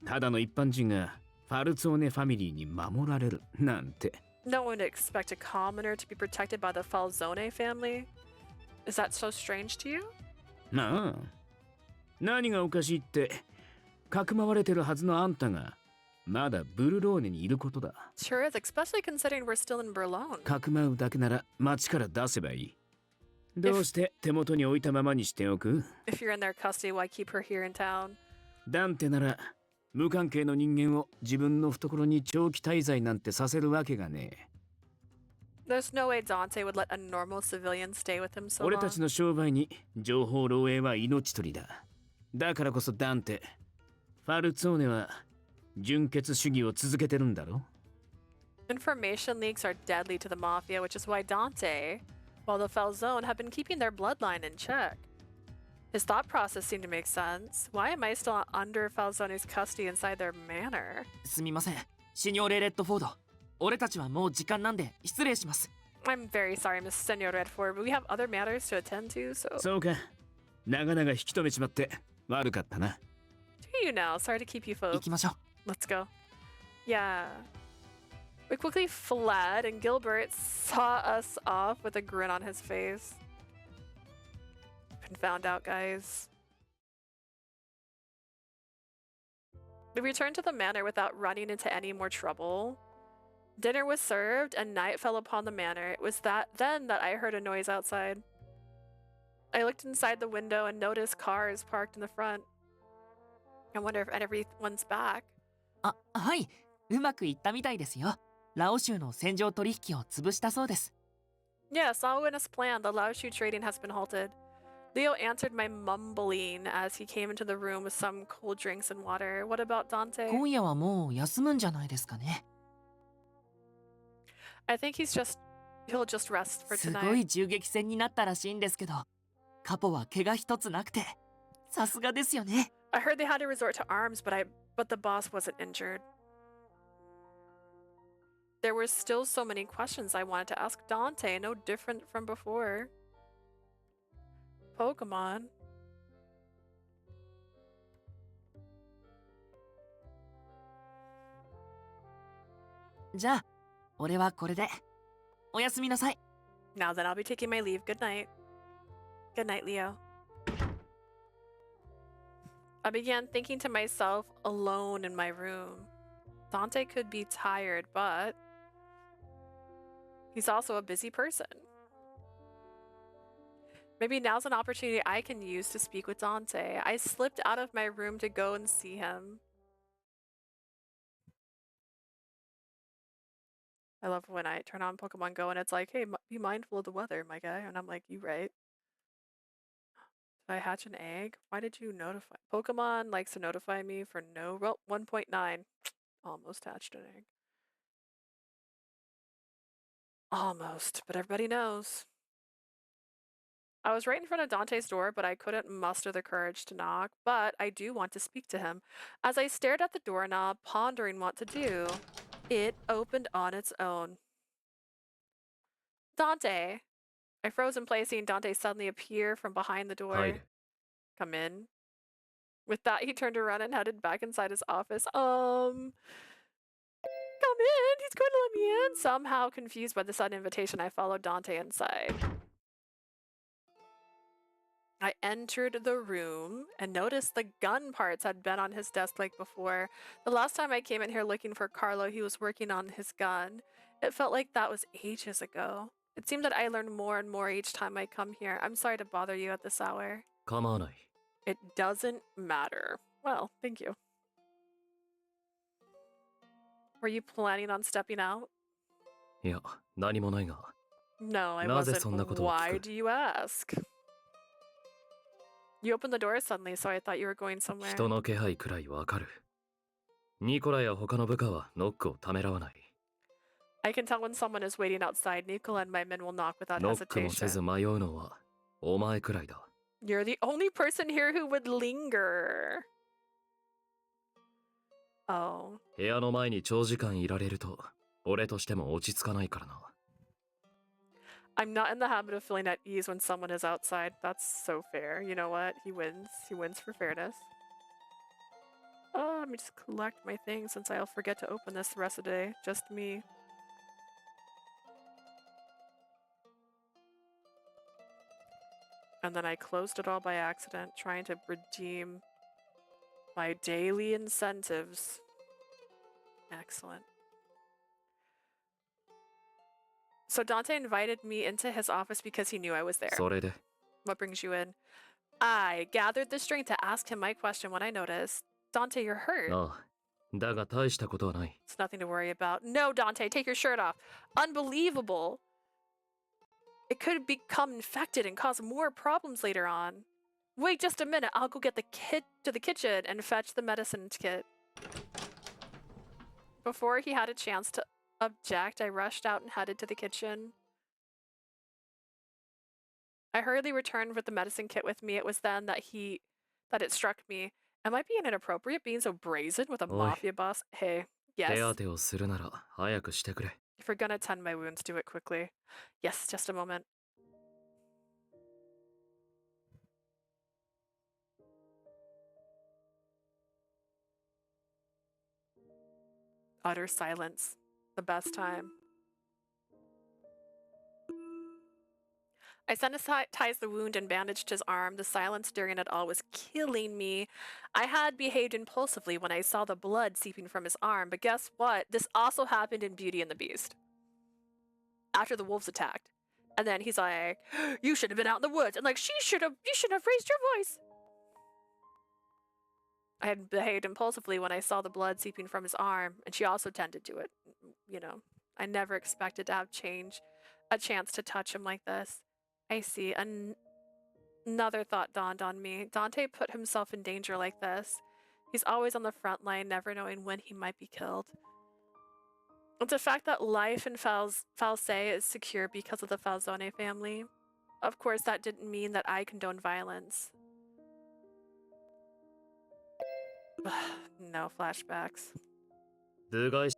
ただの一般人がファルツォーネファミリーに守られるなんて。No one would expect a commoner to be protected by the Falzone family. Is that so strange to you? なあ、何がおかしいって、かくまわれてるはずのあんたがまだブルローネにいることだ。Sure is, especially considering we're still in Berlin. かくまうだけなら町から出せばいい。どうして手元に置いたままにしておく？ If you're in their custody, why keep her here in town? ダンテなら無関係の人間を自分の懐に長期滞在なんてさせるわけがねえ。There's no way Dante would let a normal civilian stay with him so 俺たち long. の商売に情報漏洩は命取りだ。だからこそダンテ、ファルツォーネは純血主義を続けてるんだろ？ Information leaks are deadly to the mafia, which is why Dante, while the Falzone, have been keeping their bloodline in check. His thought process seemed to make sense. Why am I still under Falzone's custody inside their manor? すみません、シニョーレ・レッドフォード。俺たちはもう時間なんで失礼します。I'm very sorry, Miss Senor Redford, but we have other matters to attend to, so... そうか。長々引き止めちまって悪かったな。Do you know? Sorry to keep you folks. 行きましょう。 Let's go. Yeah. We quickly fled, and Gilbert saw us off with a grin on his face. Been found out, guys. We returned to the manor without running into any more trouble. Dinner was served, and night fell upon the manor. It was then that I heard a noise outside. I looked inside the window and noticed cars parked in the front. I wonder if everyone's back. あ、はい。うまくいったみたいですよ。ラオ州の戦場取引を潰したそうです。Yes, all went as planned. The Laoshu trading has been halted. Leo answered my mumbling as he came into the room with some cold drinks and water. What about Dante? 今夜はもう休むんじゃないですかね。I think he'll just rest for す tonight. ごい銃撃戦になったらしいんですけど、カポは怪我一つなくて、さすがですよね。I heard they had to resort to arms, but the boss wasn't injured. There were still so many questions I wanted to ask Dante, no different from before. Pokemon. じゃあ、俺はこれで。おやすみなさい。Now then, I'll be taking my leave. Good night. Good night, Leo. I began thinking to myself alone in my room. Dante could be tired, but he's also a busy person. Maybe now's an opportunity I can use to speak with Dante. I slipped out of my room to go and see him. I love when I turn on Pokemon Go and it's like, hey, be mindful of the weather, my guy. And I'm like, you right. Did I hatch an egg? Why did you notify? Pokemon likes to notify me for no... Well, 1.9. Almost hatched an egg. Almost, but everybody knows. I was right in front of Dante's door, but I couldn't muster the courage to knock. But I do want to speak to him. As I stared at the doorknob, pondering what to do, it opened on its own. Dante! I froze in place, seeing Dante suddenly appear from behind the door. Hide. Come in. With that, he turned around and headed back inside his office. Come in! He's going to let me in! Somehow confused by the sudden invitation, I followed Dante inside. I entered the room and noticed the gun parts had been on his desk like before. The last time I came in here looking for Carlo, he was working on his gun. It felt like that was ages ago. It seemed that I learned more and more each time I come here. I'm sorry to bother you at this hour. 構わない。 It doesn't matter. Well, thank you. Were you planning on stepping out? いや、何もないが。 No, I なぜそんなことを聞く？ wasn't. Why do you ask? You opened the door suddenly, so I thought you were going somewhere. 人の気配くらいわかる。ニコラや他の部下はノックをためらわない。 I can tell when someone is waiting outside. Nicola and my men will knock without ノックもせず hesitation. 迷うのはお前くらいだ。 You're the only person here who would linger. Oh. 部屋の前に長時間いられると、俺としても落ち着かないからな。I'm not in the habit of feeling at ease when someone is outside. That's so fair. You know what? He wins. He wins for fairness. Oh, let me just collect my things since I'll forget to open this the rest of the day. Just me. And then I closed it all by accident, trying to redeem my daily incentives. Excellent. So Dante invited me into his office because he knew I was there. それで、 What brings you in? I gathered the strength to ask him my question when I noticed. Dante, you're hurt. ああ、だが大したことはない。 It's nothing to worry about. No, Dante, take your shirt off. Unbelievable. It could become infected and cause more problems later on. Wait just a minute. I'll go get the kid to the kitchen and fetch the medicine kit. Before he had a chance to object, I rushed out and headed to the kitchen. I hurriedly returned with the medicine kit with me. It was then that it struck me. Am I being inappropriate, being so brazen with a Oi. mafia boss? Hey, 手 yes. 当てをするなら早くしてくれ。 If we're gonna tend my wounds, do it quickly. Yes, just a moment. Utter silence. The best time. I sanitized the wound and bandaged his arm. The silence during it all was killing me. I had behaved impulsively when I saw the blood seeping from his arm, but guess what? This also happened in Beauty and the Beast. After the wolves attacked. And then he's like, you should have been out in the woods. And like, you should have raised your voice. I had behaved impulsively when I saw the blood seeping from his arm, and she also tended to it. You know, I never expected to have a chance to touch him like this. I see. Another thought dawned on me. Dante put himself in danger like this. He's always on the front line, never knowing when he might be killed. It's a fact that life in False is secure because of the Falzone family. Of course, that didn't mean that I condone violence. No flashbacks. 部外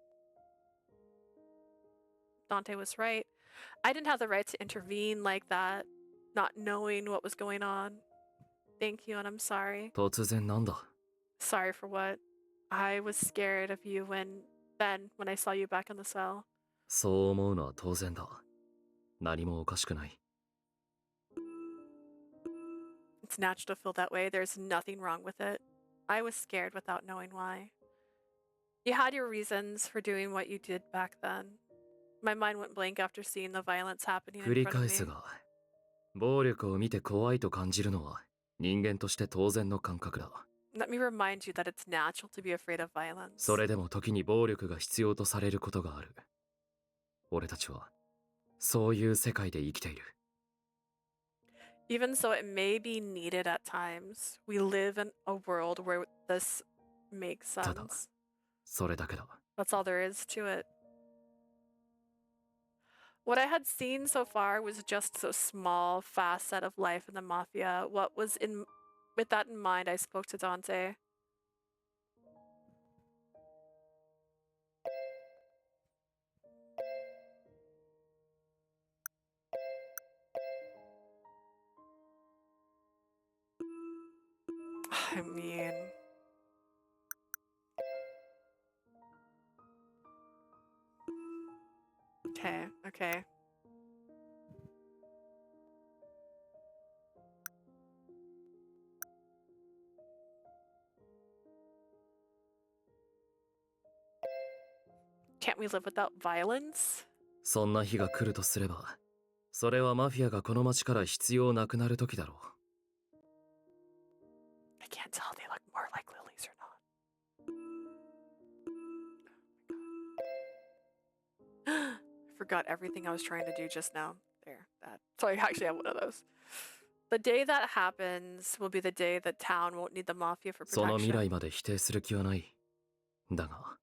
Dante was right. I didn't have the right to intervene like that, not knowing what was going on. Thank you, and I'm sorry. 突然なんだ。 Sorry for what? I was scared of you when I saw you back in the cell. そう思うのは当然だ。何もおかしくない。 It's natural to feel that way. There's nothing wrong with it. I was scared without knowing why. You had your reasons for doing what you did back then. My mind went blank after seeing the violence happening 繰 in り front 返 of す me. が、暴力を見て怖いと感じるのは人間として当然の感覚だ。 Let me remind you that it's natural to be afraid of violence. それでも時に暴力が必要とされることがある。俺たちはそういう世界で生きている。 Even so, it may be needed at times. We live in a world where this makes ただ、 sense. それだけだ。 That's all there is to it. What I had seen so far was just a small facet of life in the mafia. With that in mind, I spoke to Dante. I mean... Okay. Can't we live without violence? そんな日が来るとすれば、それはマフィアがこの街から必要なくなる時だろう。 I can't tell if they look more like lilies or not. I forgot everything I was trying to do just now. There, that. So I actually have one of those. The day that happens will be the day the town won't need the mafia for その未 protection. 来まで否定する気はない。だが、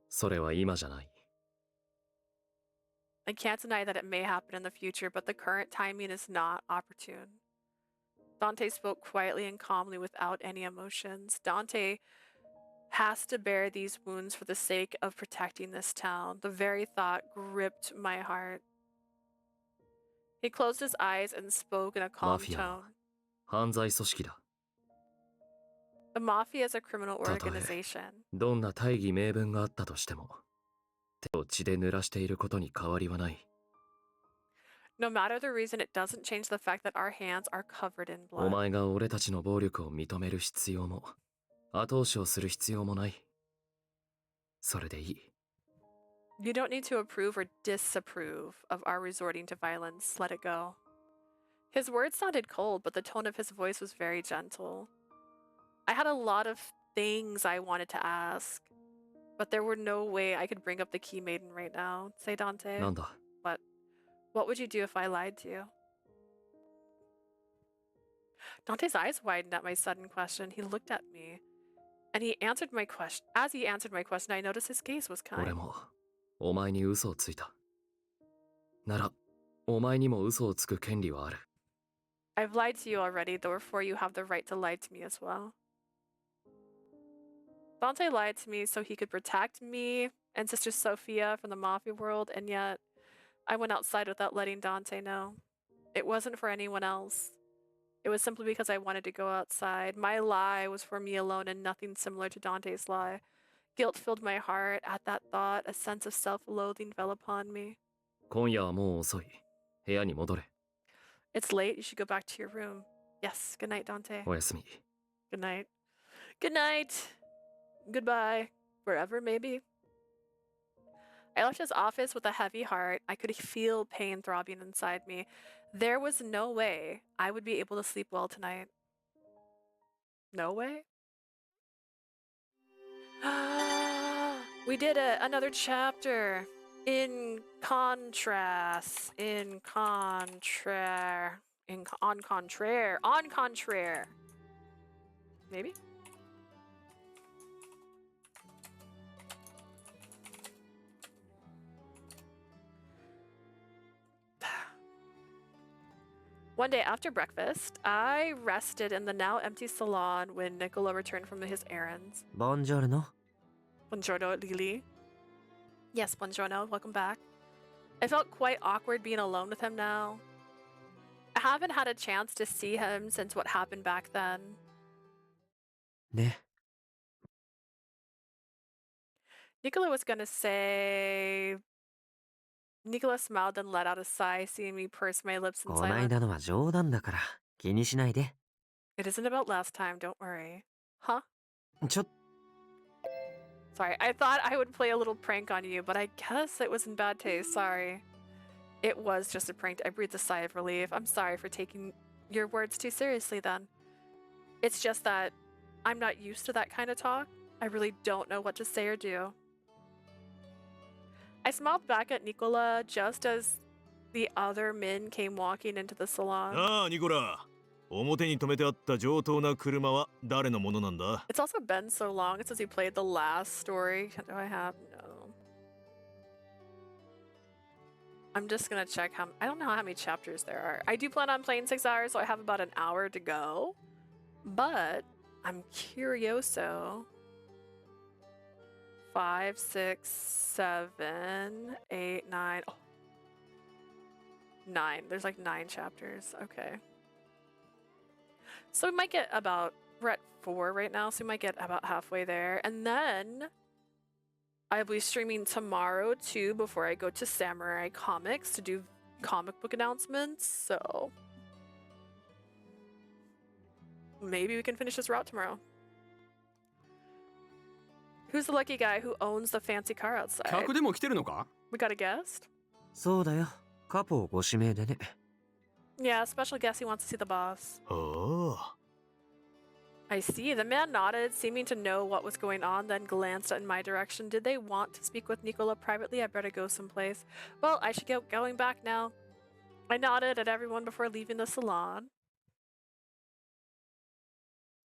それは今じゃない。 I can't deny that it may happen in the future, but the current timing is not opportune. Dante spoke quietly and calmly without any emotions. Dante has to bear these wounds for the sake of protecting this town. The very thought gripped my heart. He closed his eyes and spoke in a マ calm フィアは tone. 犯罪組織だ。 The mafia is a criminal たとえ organization. どんな大義名分があったとしても、手を血で濡らしていることに変わりはない。 No matter the reason, it doesn't change the fact that our hands are covered in お blood. 前が俺たちの暴力を認める必要も、後押しをする必要もない。それでいい。 You don't need to approve or disapprove of our resorting to violence. Let it go. His words sounded cold, but the tone of his voice was very gentle. I had a lot of things I wanted to ask, but there were no way I could bring up the Key Maiden right now. Say, Dante. なんだ What would you do if I lied to you? Dante's eyes widened at my sudden question. He looked at me, and he answered my question. As he answered my question, I noticed his gaze was 俺 kind. もお前に嘘をついた。なら、お前にも嘘をつく権利はある。 I've lied to you already, therefore you have the right to lie to me as well. Dante lied to me so he could protect me and Sister Sophia from the mafia world, and yet I went outside without letting Dante know. It wasn't for anyone else. It was simply because I wanted to go outside. My lie was for me alone and nothing similar to Dante's lie. Guilt filled my heart. At that thought, a sense of self-loathing fell upon me. 今夜はもう遅い。部屋に戻れ。 It's late. You should go back to your room. Yes. Good night, Dante. おやすみ。 Good night. Good night. Goodbye. Wherever, maybe. I left his office with a heavy heart. I could feel pain throbbing inside me. There was no way I would be able to sleep well tonight. No way? We did it! Another chapter! In contrast. On contraire. Maybe? One day after breakfast, I rested in the now empty salon when Nicola returned from his errands. Buongiorno. Buongiorno, Lily. Yes, buongiorno. Welcome back. I felt quite awkward being alone with him now. I haven't had a chance to see him since what happened back then. ね。 Nicola was gonna say... Nicola smiled and let out a sigh, seeing me purse my lips in こない silence. だのは冗談だから気にしないで。 It isn't about last time, don't worry. Huh? ちょっ Sorry, I thought I would play a little prank on you, but I guess it was in bad taste. Sorry. It was just a prank. I breathed a sigh of relief. I'm sorry for taking your words too seriously then. It's just that I'm not used to that kind of talk. I really don't know what to say or do. I smiled back at Nicola just as the other men came walking into the salon. ああ、ニコラ。表に止めてあった上等な車は誰のものなんだ？ It's also been so long since we played the last story. Do I have? No. I'm just gonna check how... I don't know how many chapters there are. I do plan on playing 6 hours, so I have about an hour to go. But I'm curioso. 5, 6, 7, 8, 9. Oh. 9. There's like 9 chapters. Okay. So we might get about... We're at 4 right now, so we might get about halfway there. And then I'll be streaming tomorrow too before I go to Samurai Comics to do comic book announcements. So maybe we can finish this route tomorrow. Who's the lucky guy who owns the fancy car outside? 客でも来てるのか? We got a guest? そうだよ。カポをご指名でね。 Yeah, special guest. He wants to see the boss. Oh. I see. The man nodded, seeming to know what was going on, then glanced in my direction. Did they want to speak with Nicola privately? I better go someplace. Well, I should get going back now. I nodded at everyone before leaving the salon.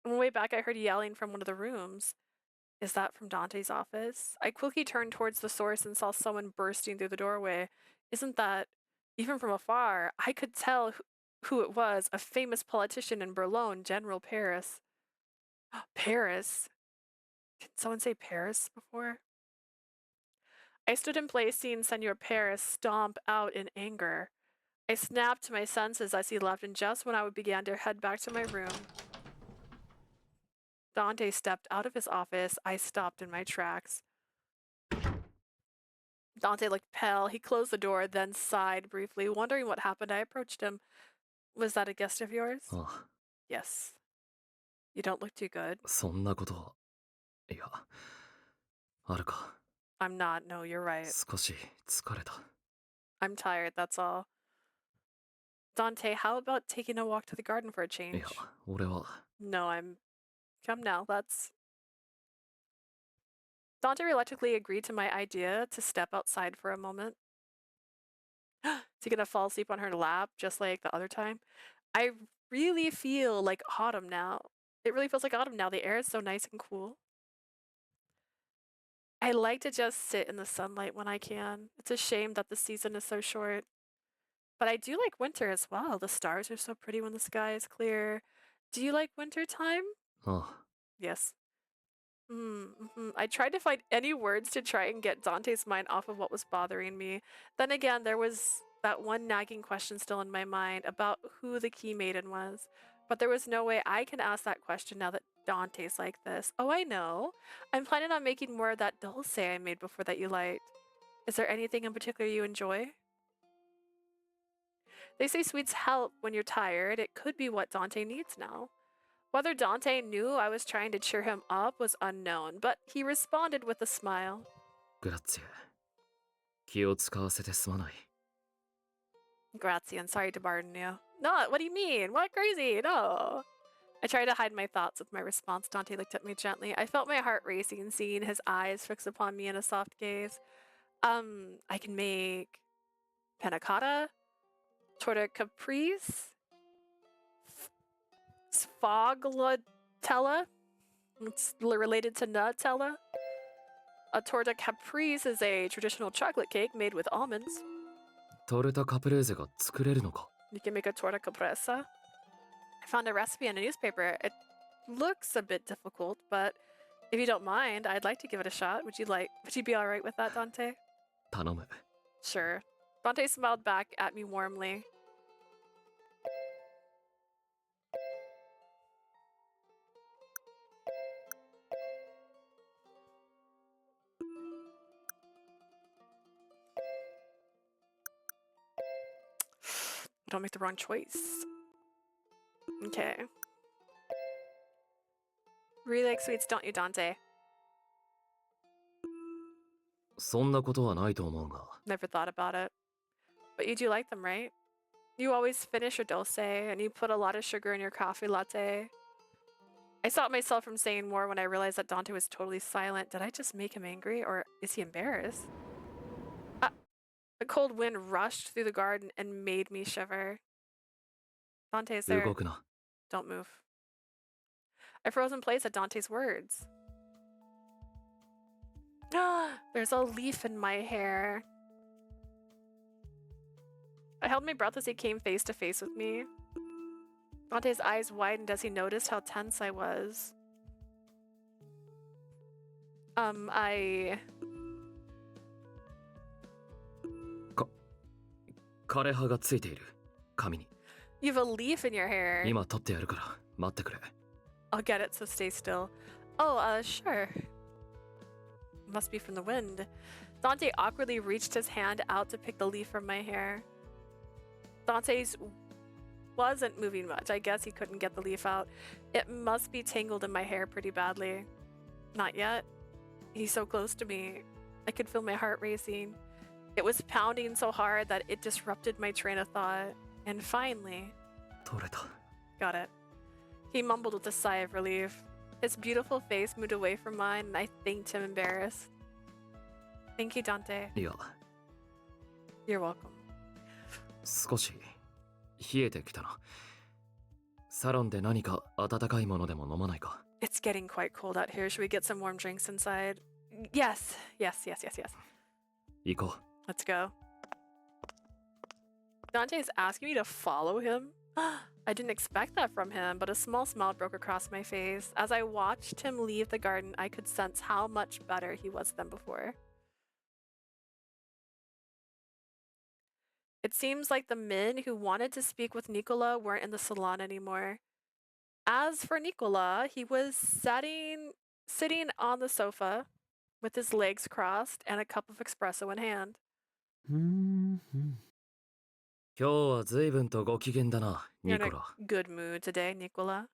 On the way back, I heard yelling from one of the rooms. Is that from Dante's office? I quickly turned towards the source and saw someone bursting through the doorway. Isn't that... Even from afar, I could tell who it was, a famous politician in Berlin, General Paris. Paris? Can someone say Paris before? I stood in place seeing Senor Paris stomp out in anger. I snapped to my senses as he left, and just when I began to head back to my room, Dante stepped out of his office. I stopped in my tracks. Dante looked pale. He closed the door, then sighed briefly. Wondering what happened, I approached him. Was that a guest of yours? Yes. You don't look too good. そんなことは。いや、あるか。 I'm not. No, you're right. 少し疲れた。 I'm tired, that's all. Dante, how about taking a walk to the garden for a い change? や、俺は。 No, Come now, let's... Dante reluctantly agreed to my idea to step outside for a moment. Is he gonna fall asleep on her lap just like the other time? I really feel like autumn now. It really feels like autumn now. The air is so nice and cool. I like to just sit in the sunlight when I can. It's a shame that the season is so short. But I do like winter as well. The stars are so pretty when the sky is clear. Do you like winter time? ああ。 Yes. I tried to find any words to try and get Dante's mind off of what was bothering me. Then again, there was that one nagging question still in my mind about who the key maiden was. But there was no way I can ask that question now that Dante's like this. Oh, I know. I'm planning on making more of that dulce I made before that you liked. Is there anything in particular you enjoy? They say sweets help when you're tired. It could be what Dante needs now. Whether Dante knew I was trying to cheer him up was unknown, but he responded with a smile. Grazie. 気を使わせてすまない。 Grazie, and sorry to burden you. No, what do you mean? What crazy? No. I tried to hide my thoughts with my response. Dante looked at me gently. I felt my heart racing, seeing his eyes fix upon me in a soft gaze. I can make panna cotta, torta caprese, sfogliatella. It's related to Nutella. A torta caprese is a traditional chocolate cake made with almonds. トルタカプレーゼが作れるのか。 You can make a torta caprese. I found a recipe in a newspaper. It looks a bit difficult, but if you don't mind, I'd like to give it a shot. Would you be alright with that, Dante? 頼む。 Sure. Dante smiled back at me warmly. Don't make the wrong choice. Okay. Really like sweets, don't you, Dante? そんなことはないと思うが。 Never thought about it. But you do like them, right? You always finish your dulce, and you put a lot of sugar in your coffee latte. I stopped myself from saying more when I realized that Dante was totally silent. Did I just make him angry, or is he embarrassed? A cold wind rushed through the garden and made me shiver. Dante is there. 動くな。 Don't move. I froze in place at Dante's words. There's a leaf in my hair. I held my breath as he came face to face with me. Dante's eyes widened as he noticed how tense I was. 枯葉がついている。髪に。 You have a leaf in your hair. 今取ってやるから待ってくれ。 I'll get it, so stay still. Oh, sure. Must be from the wind. Dante awkwardly reached his hand out to pick the leaf from my hair. Dante's wasn't moving much. I guess he couldn't get the leaf out. It must be tangled in my hair pretty badly. Not yet. He's so close to me. I could feel my heart racing. It was pounding so hard that it disrupted my train of thought. And finally... 取れた。 Got it. He mumbled with a sigh of relief. His beautiful face moved away from mine, and I thanked him embarrassed. Thank you, Dante. いや、 You're welcome. 少し冷えてきたな。サロンで何か温かいものでも飲まないか。 It's getting quite cold out here. Should we get some warm drinks inside? Yes. Yes. 行こう。 Let's go. Dante is asking me to follow him? I didn't expect that from him, but a small smile broke across my face. As I watched him leave the garden, I could sense how much better he was than before. It seems like the men who wanted to speak with Nicola weren't in the salon anymore. As for Nicola, he was sitting on the sofa with his legs crossed and a cup of espresso in hand. 今日は随分とご機嫌だな、 You're ニ in コラ。 a good mood today, Nicola.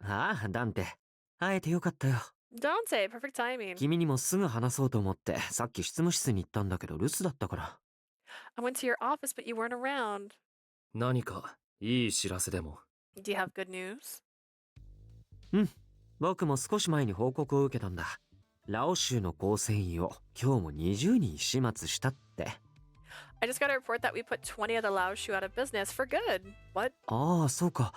ああ、ダンテ。会えてよかったよ。Dante, perfect timing. 君にもすぐ話そうと思って、さっき執務室に行ったんだけど留守だったから。I went to your office, but you weren't around. 何かいい知らせでも。Do you have good news? うん。僕も少し前に報告を受けたんだ。ラオ州の構成員を今日も20人始末したって。I just got a report that we put 20 of the Lao Shu out of business for good. What? ああ、そうか。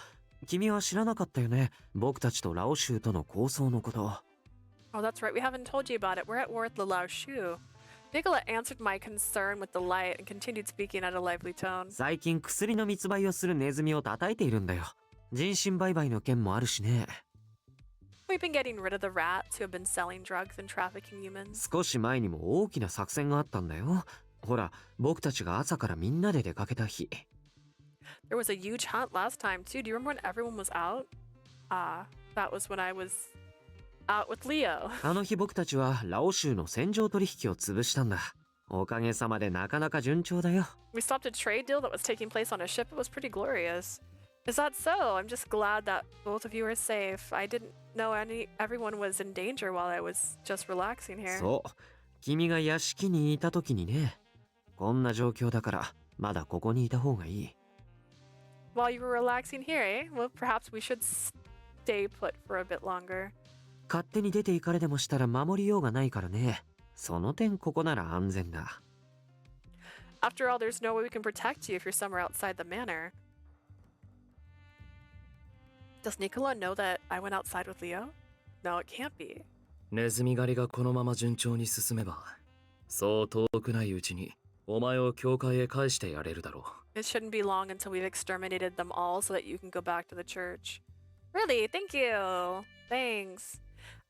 君は知らなかったよね。僕たちとラオ州との構想のこと。Oh, that's right. We haven't told you about it. We're at war with the Lao Shu. Nicola answered my concern with delight and continued speaking at a lively tone. 最近薬の密売をするネズミを叩いているんだよ。人身売買の件もあるしね。We've been getting rid of the rats who have been selling drugs and trafficking humans. 少し前にも大きな作戦があったんだよ。ほら、僕たちが朝からみんなで出かけた日。There was a huge hunt last time too. Do you remember when everyone was out? That was when I was out with Leo. あの日僕たちはラオ州の戦場取引を潰したんだ。おかげさまでなかなか順調だよ。We stopped a trade deal that was taking place on a ship. It was pretty glorious. Is that so? I'm just glad that both of you are safe. I didn't know everyone was in danger while I was just relaxing here. そう。君が屋敷にいた時にね。こんな状況だからまだここにいた方がいい。While you were relaxing here, eh? Well, perhaps we should stay put for a bit longer. 勝手に出て行かれでもしたら守りようがないからね。その点ここなら安全だ。After all, there's no way we can protect you if you're somewhere outside the manor. Does Nicola know that I went outside with Leo? No, it can't be. ネズミ狩りがこのまま順調に進めば、そう遠くないうちにお前を教会へ返してやれるだろう。It shouldn't be long until we've exterminated them all so that you can go back to the church. Really? Thank you. Thanks.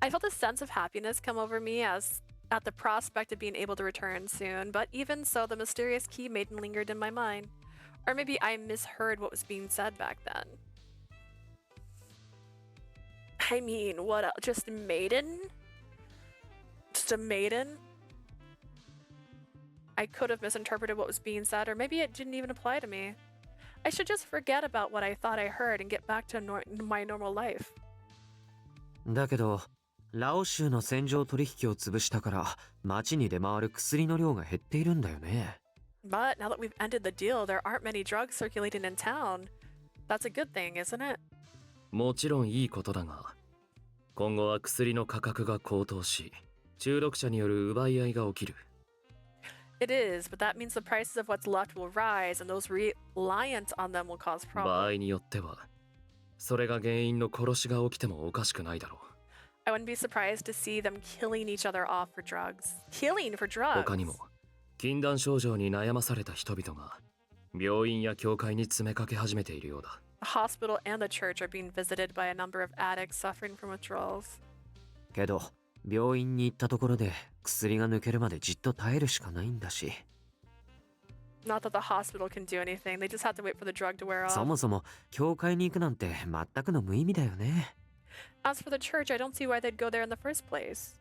I felt a sense of happiness come over me at the prospect of being able to return soon, but even so, the mysterious key maiden lingered in my mind. Or maybe I misheard what was being said back then. I mean, what else? Just maiden? Just a maiden? I could have misinterpreted what was being said, or maybe it didn't even apply to me. I should just forget about what I thought I heard and get back to my normal life. だけど、ラオ州の戦場取引を潰したから、街に出回る薬の量が減っているんだよね。But now that we've ended the deal, there aren't many drugs circulating in town. That's a good thing, isn't it? もちろんいいことだが、今後は薬の価格が高騰し、中毒者による奪い合いが起きる。It is, but that means the prices of what's left will rise, and those reliant on them will cause 場合 problems. によっては、それが原因の殺しが起きてもおかしくないだろ I wouldn't be surprised to see them killing each other off for drugs. Killing for う。 drugs? 他にも、禁断症状に悩まされた人々が、病院や教会に詰めかけ始めているようだ。The hospital and the church are being visited by a number of addicts suffering from withdrawals. けど、病院に行ったところで薬が抜けるまでじっと耐えるしかないんだし。Not that the hospital can do anything, they just have to wait for the drug to wear off. そもそも教会に行くなんて全くの無意味だよね。As for the church, I don't see why they'd go there in the first place.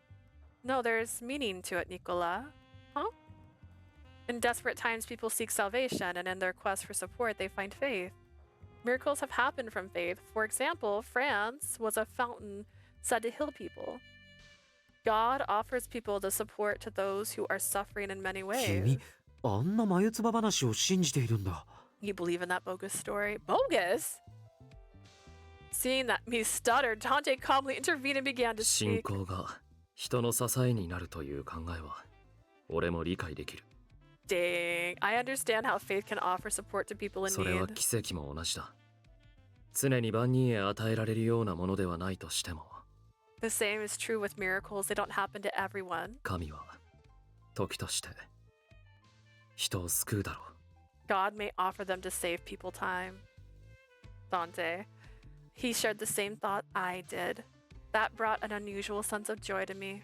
No, there's meaning to it, Nicola. Huh? In desperate times, people seek salvation, and in their quest for support, they find faith. Miracles have happened from faith. For example, France was a fountain said to heal people. God offers people the support to those who are suffering in many ways. 君、あんな眉唾話を信じているんだ。You believe in that bogus story? Bogus? Seeing that me stutter, Dante calmly intervened and began to 信 speak. 仰が人の支えになるという考えは、俺も理解できる。Dang, I understand how faith can offer support to people in それは need. 奇跡も同じだ。常に万人へ与えられるようなものではないとしても、 The same is true with miracles. They don't happen to everyone. 神は時として人を救うだろう。 God may offer them to save people time. Dante. He shared the same thought I did. That brought an unusual sense of joy to me.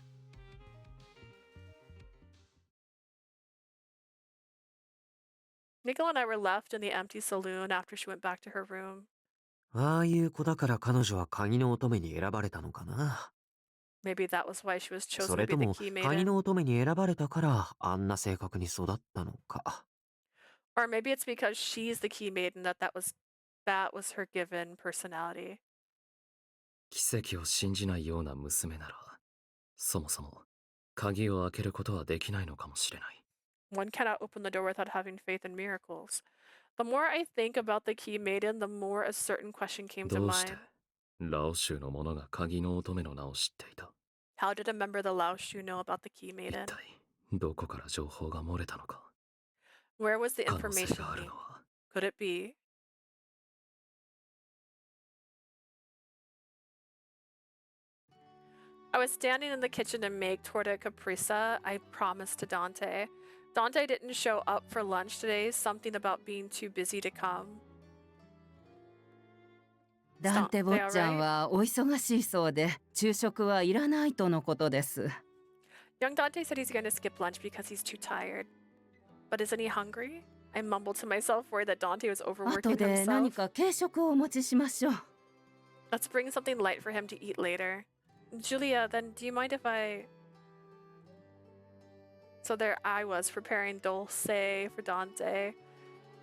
Nicola and I were left in the empty saloon after she went back to her room. ああいう子だから彼女は鍵の乙女に選ばれたのかな。 Maybe that was why she was そ chosen れ to be と the も key 鍵 maiden. の乙女に選ばれたからあんな性格に育ったのか。 Or maybe it's because she's the key maiden that was her given personality. 奇跡を信じないような娘なら、そもそも鍵を開けることはできないのかもしれない。 One cannot open the door without having faith in miracles. The more I think about the key maiden, the more a certain question came to どうして mind. ラオ州の者が鍵の乙女の名を知っていた？ How did a member of the Lao Shu know about the key maiden? どこから情報が漏れたのか？ Where was the 可能性 information がある leaked? のは Could it be? I was standing in the kitchen to make torta caprese I promised to Dante. Dante didn't show up for lunch today, something about being too busy to come. ダンテ坊ちゃんはお忙しいそうで、昼食はいらないとのことです。Young Dante said he's going to skip lunch because he's too tired. But isn't he hungry? I mumbled to myself, worried that Dante was 後 overworking で何 himself. か軽食をお持ちしましょう。Let's bring something light for him to eat later. Julia, then do you mind if I... So there I was preparing dulce for Dante.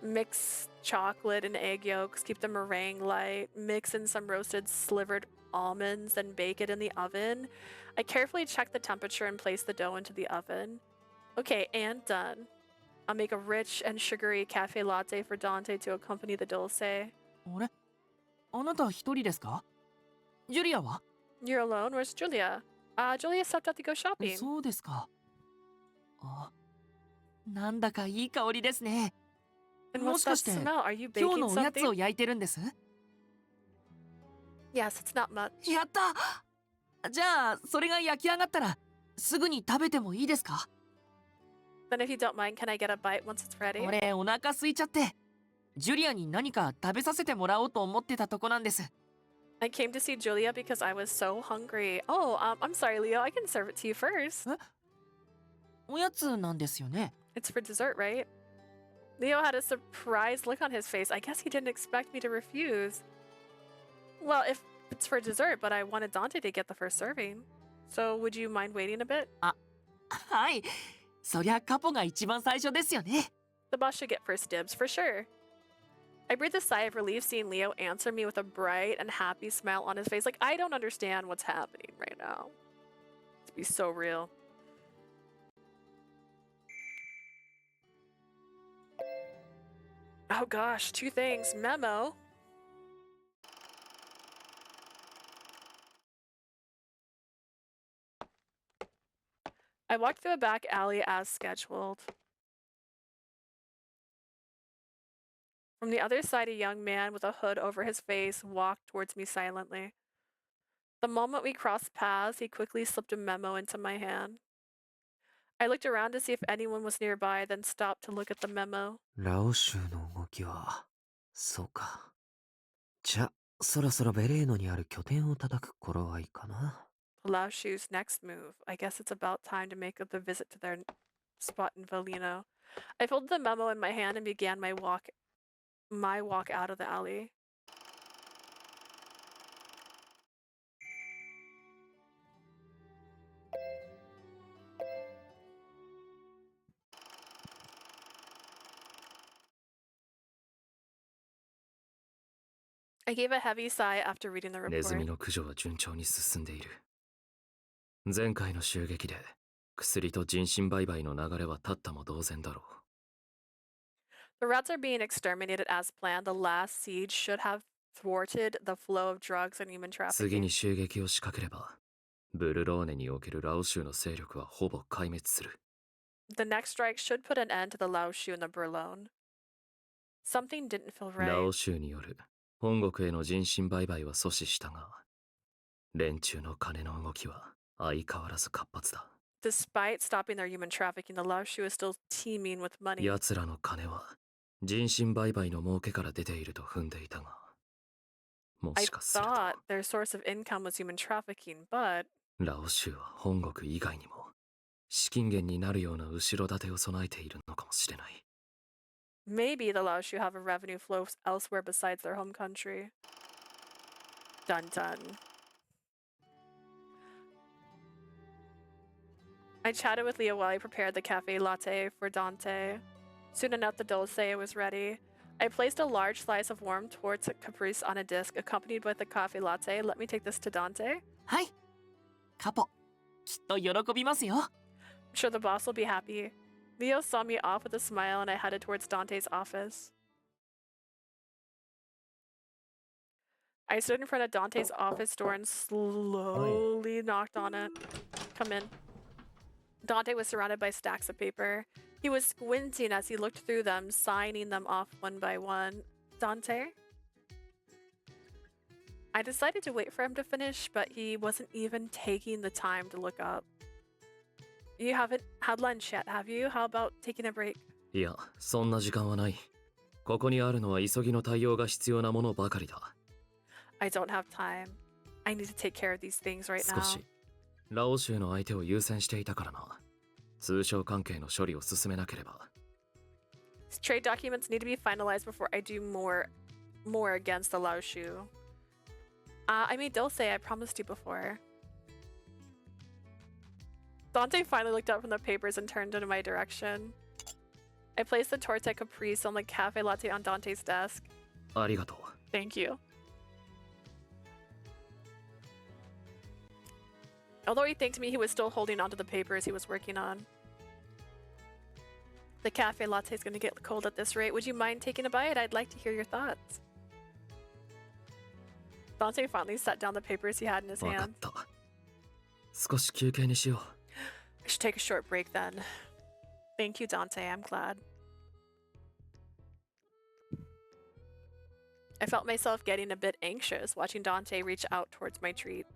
Mix chocolate and egg yolks, keep the meringue light, mix in some roasted slivered almonds, then bake it in the oven. I carefully check the temperature and place the dough into the oven. Okay, and done. I'll make a rich and sugary cafe latte for Dante to accompany the dulce. あれ、あなた一人ですか？ジュリアは？ You're alone? Where's Julia? Julia stepped out to go shopping. そうですか。あ、なんだかいい香りですね。 And も what's しか that して smell? Are you 今日 baking のおやつを something? 焼いてるんです？ Yes, it's not much. やった！じゃあそれが焼き上がったらすぐに食べてもいいですか？ Then if you don't mind, can I get a bite once it's ready? 俺お腹空いちゃってジュリアに何か食べさせてもらおうと思ってたとこなんです。 I came to see Julia because I was so hungry. Oh, I'm sorry, Leo. I can serve it to you first. おやつなんですよね。 It's for dessert, right? Leo had a surprised look on his face. I guess he didn't expect me to refuse. Well, if it's for dessert, but I wanted Dante to get the first serving. So would you mind waiting a bit? はい。そりゃカポが一番最初ですよね。 The boss should get first dibs, for sure. I breathed a sigh of relief seeing Leo answer me with a bright and happy smile on his face. Like, I don't understand what's happening right now. To be so real. Oh gosh, two things. Memo. I walked through a back alley as scheduled. From the other side, a young man with a hood over his face walked towards me silently. The moment we crossed paths, he quickly slipped a memo into my hand. I looked around to see if anyone was nearby, then stopped to look at the memo. ラオ州の動きは、そうか。じゃ、そろそろベレーノにある拠点を叩く頃合いかな。Lao Shu's next move. I guess it's about time to make the visit to their spot in Valino. I folded the memo in my hand and began my walk out of the alley. I gave a heavy sigh after reading the ネズミ report. の駆除は順調に進んでいる。前回の襲撃で薬と人身売買の流れは立ったも同然だろう。 The rats are being exterminated as planned. The last siege should have thwarted the flow of drugs and human 次 trafficking. に襲撃を仕掛ければ、ブルローネにおけるラオ州の勢力はほぼ壊滅する。 The next strike should put an end to the Lao Shu and the Burlone. Something didn't feel ラオ right. 州による本国への人身売買は阻止したが、連中の金の動きは相変わらず活発だ。 Despite stopping their human trafficking, the Lao Shu is still teeming with money. 奴らの金は人身売買の儲けから出ていると踏んでいたが、も I しかすると thought their source of income was human trafficking, but ラオ州は本国以外にも資金源になるような後ろ盾を備えているのかもしれない。 maybe the Laoshu have a revenue flow elsewhere besides their home country. Dun dun. I chatted with Leo while he prepared the cafe latte for Dante. Soon enough, the dulce was ready. I placed a large slice of warm torte caprese on a disc, accompanied with the cafe latte. Let me take this to Dante. はい。カポ、きっと喜びますよ。I'm sure the boss will be happy. Leo saw me off with a smile and I headed towards Dante's office. I stood in front of Dante's office door and slowly knocked on it. Come in. Dante was surrounded by stacks of paper. He was squinting as he looked through them, signing them off one by one. Dante? I decided to wait for him to finish, but he wasn't even taking the time to look up. You haven't had lunch yet, have you? How about taking a break? いや、そんな時間はない。ここにあるのは急ぎの対応が必要なものばかりだ。I don't have time. I need to take care of these things right 少 now. しラオ州の相手を優先していたからな。通商関係の処理を進めなければ。Trade documents need to be finalized before I do more against the Laoshu. I made dulce, I promised you before. Dante finally looked up from the papers and turned in my direction. I placed the torte caprese on the cafe latte on Dante's desk. ありがとう。Thank you. Although he thanked me, he was still holding onto the papers he was working on. The cafe latte is going to get cold at this rate. Would you mind taking a bite? I'd like to hear your thoughts. Dante finally set down the papers he had in his わかっ hand. た。少し休憩にしよう。I should take a short break then. Thank you, Dante. I'm glad. I felt myself getting a bit anxious watching Dante reach out towards my treat.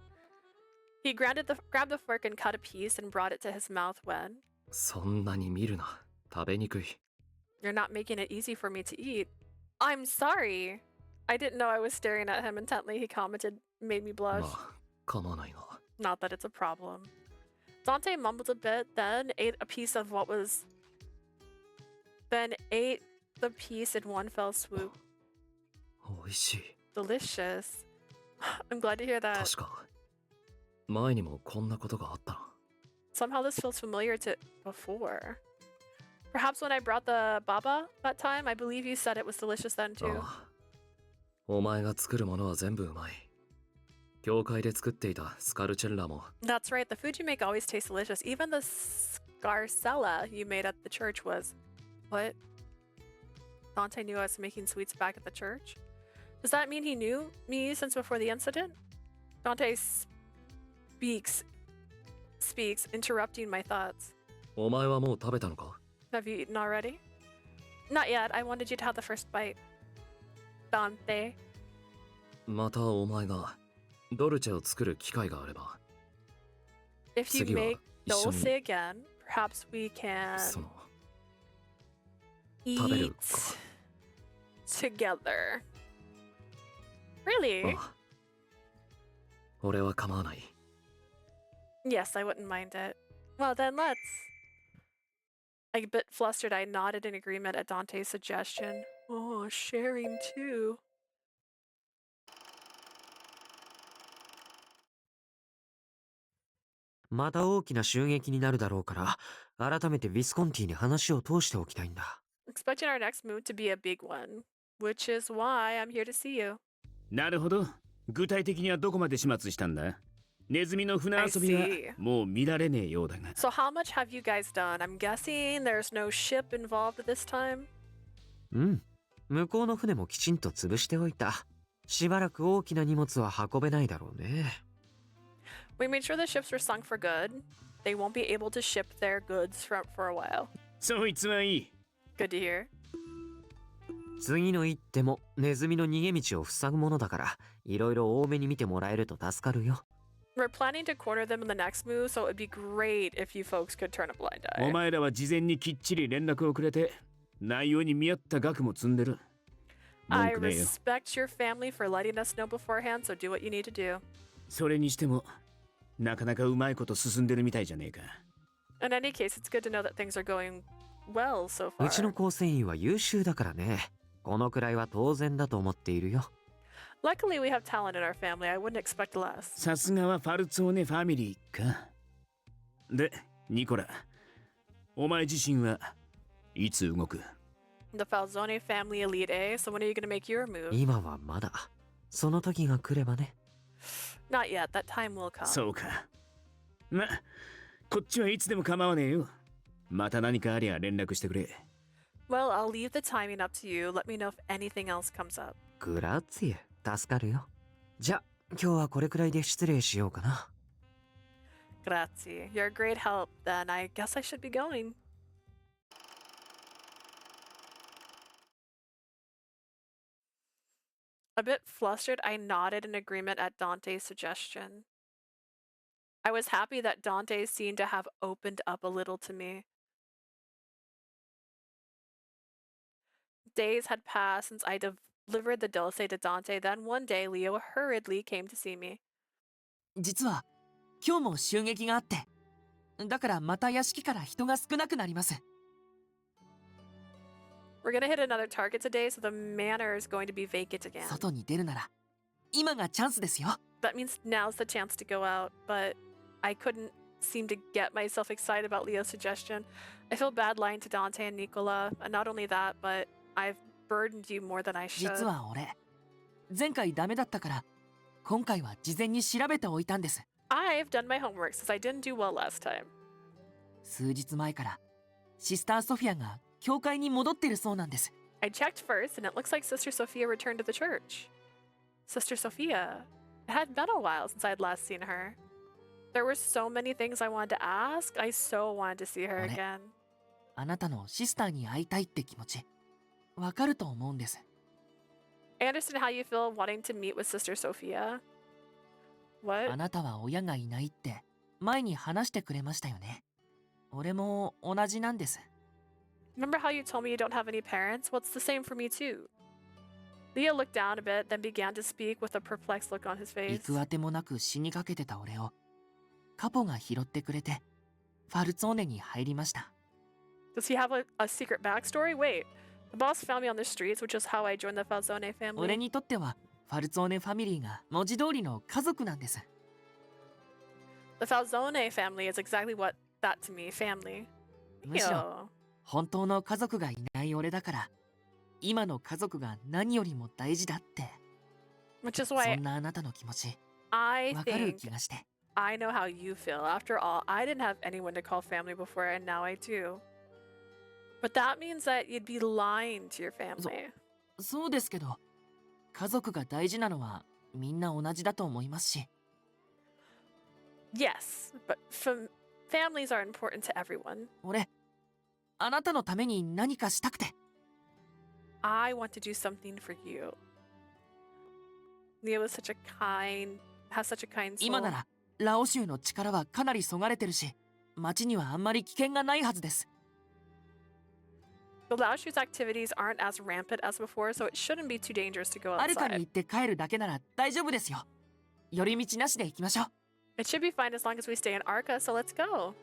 He grabbed the fork and cut a piece and brought it to his mouth when... そんなに見るな。食べにくい。 You're not making it easy for me to eat. I'm sorry. I didn't know I was staring at him intently, he commented, made me blush. まあ、構わないが。 Not that it's a problem. Dante mumbled a bit, then ate a piece of what was... Then ate the piece in one fell swoop. おいしい。 Delicious. I'm glad to hear that. 確か、前にもこんなことがあったな。 Somehow this feels familiar to before. Perhaps when I brought the baba that time, I believe you said it was delicious then too. ああ。お前が作るものは全部うまい。教会で作っていたスカルチェッラも。 That's right, the food you make always tastes delicious. Even the scarcella you made at the church was... What? Dante knew I was making sweets back at the church? Does that mean he knew me since before the incident? Dante speaks, interrupting my thoughts. お前はもう食べたのか？ Have you eaten already? Not yet. I wanted you to have the first bite. Dante. またお前がドルチェを作る機会があれば。 If you 次は make 一緒に dulce again, perhaps we can その食べる eat together. Really? ああ。俺は構わない。 Yes, I wouldn't mind it. Well, then let's. A bit flustered, I nodded in agreement at Dante's suggestion. Oh, sharing too. また大きな襲撃になるだろうから、改めてヴィスコンティに話を通しておきたいんだ。Expecting our next move to be a big one, which is why I'm here to see you. なるほど。具体的にはどこまで始末したんだ？ネズミの船遊びは I see. もう見られねえようだが。 So how much have you guys done? I'm guessing there's no ship involved this time? うん。向こうの船もきちんと潰しておいた。しばらく大きな荷物は運べないだろうね。We made sure the ships were sunk for good. They won't be able to ship their goods for a while. そいつはいい。Good to hear. 次の一手もネズミの逃げ道を塞ぐものだから、いろいろ多めに見てもらえると助かるよ。We're planning to corner them in the next move, so it'd be great if you folks could turn a blind お eye. 前らは事前にきっちり連絡をくれて、内容に見合った額も積んでる。文 I 句ねえよ。 respect your family for letting us know beforehand, so do what you need to do. それにしてもなかなかうまいこと進んでるみたいじゃねえか。 In any case, it's good to know that things are going well so うちの far. 構成員は優秀だからね。このくらいは当然だと思っているよ。 Luckily, we have talent in our family. I wouldn't expect less. さすがはファルツォーネファミリーか。で、ニコラ、お前自身はいつ動く？ The Falzone family Elite A, so when are you going to make your move? 今はまだ。その時が来ればね。 Not yet. That time will come. そうか。ま、こっちはいつでも構わねえよ。また何かありゃ連絡してくれ。 Well, I'll leave the timing up to you. Let me know if anything else comes up. グラッツィエ、助かるよ。じゃ、今日はこれくらいで失礼しようかな。 Grazie. You're a great help. Then I guess I should be going. A bit flustered, I nodded in agreement at Dante's suggestion. I was happy that Dante seemed to have opened up a little to me. Days had passed since I delivered the dulce to Dante, then one day Leo hurriedly came to see me. 実は今日も襲撃があって、だからまた屋敷から人が少なくなります。 We're gonna hit another target today, so the manor is going to be vacant again. 外に出るなら今がチャンスですよ。 That means now's the chance to go out, but I couldn't seem to get myself excited about Leo's suggestion. I feel bad lying to Dante and Nicola, and not only that, but I've burdened you more than I should. 実は俺、前回ダメだったから今回は事前に調べておいたんです。 I've done my homework since I didn't do well last time. 数日前からシスターソフィアが教会に戻ってるそうなんです。 I checked first, and it looks like Sister Sophia returned to the church. Sister Sophia. It had been a while since I had last seen her. There were so many things I wanted to ask. I so wanted to see her again. あなたのシスターに会いたいって気持ち、わかると思うんです。 I understand how you feel wanting to meet with Sister Sophia. あ What? なたは親がいないって前に話してくれましたよね。俺も同じなんです。 Remember how you told me you don't have any parents? Well, it's the same for me too. Leo looked down a bit, then began to speak with a perplexed look on his 行 face. くあてもなく死にかけてた俺をカポが拾ってくれてファルツォーネに入りました。 Does he have a secret backstory? Wait, the boss found me on the streets, which is how I joined the Falzone 俺 family. にとってはファルツォーネファミリーが文字通りの家族なんです。 The Falzone family is exactly what that to me, family. むしろ Yo. 本当の家族がいない俺だから今の家族が何よりも大事だって。 Which is そ why んなあなたの気持ち I わかる think 気がして。 I know how you feel. After all, I didn't have anyone to call family before, and now I do. But that means that you'd be lying to your family. そうですけど家族が大事なのはみんな同じだと思いますし。 Yes, but families are important to everyone. 俺あなたのために何かしたくて。 I want to do something for you. Leo is such a kind, has such a kind 今 soul. ならラオ州の力はかなりそがれてるし町にはあんまり危険がないはずです。 The Laoshu's activities aren't as rampant as before, so it shouldn't be too dangerous to go アルカに outside. 行って帰るだけなら大丈夫ですよ。寄り道なしで行きましょう。 It should be fine as long as we stay in Arca, so let's go.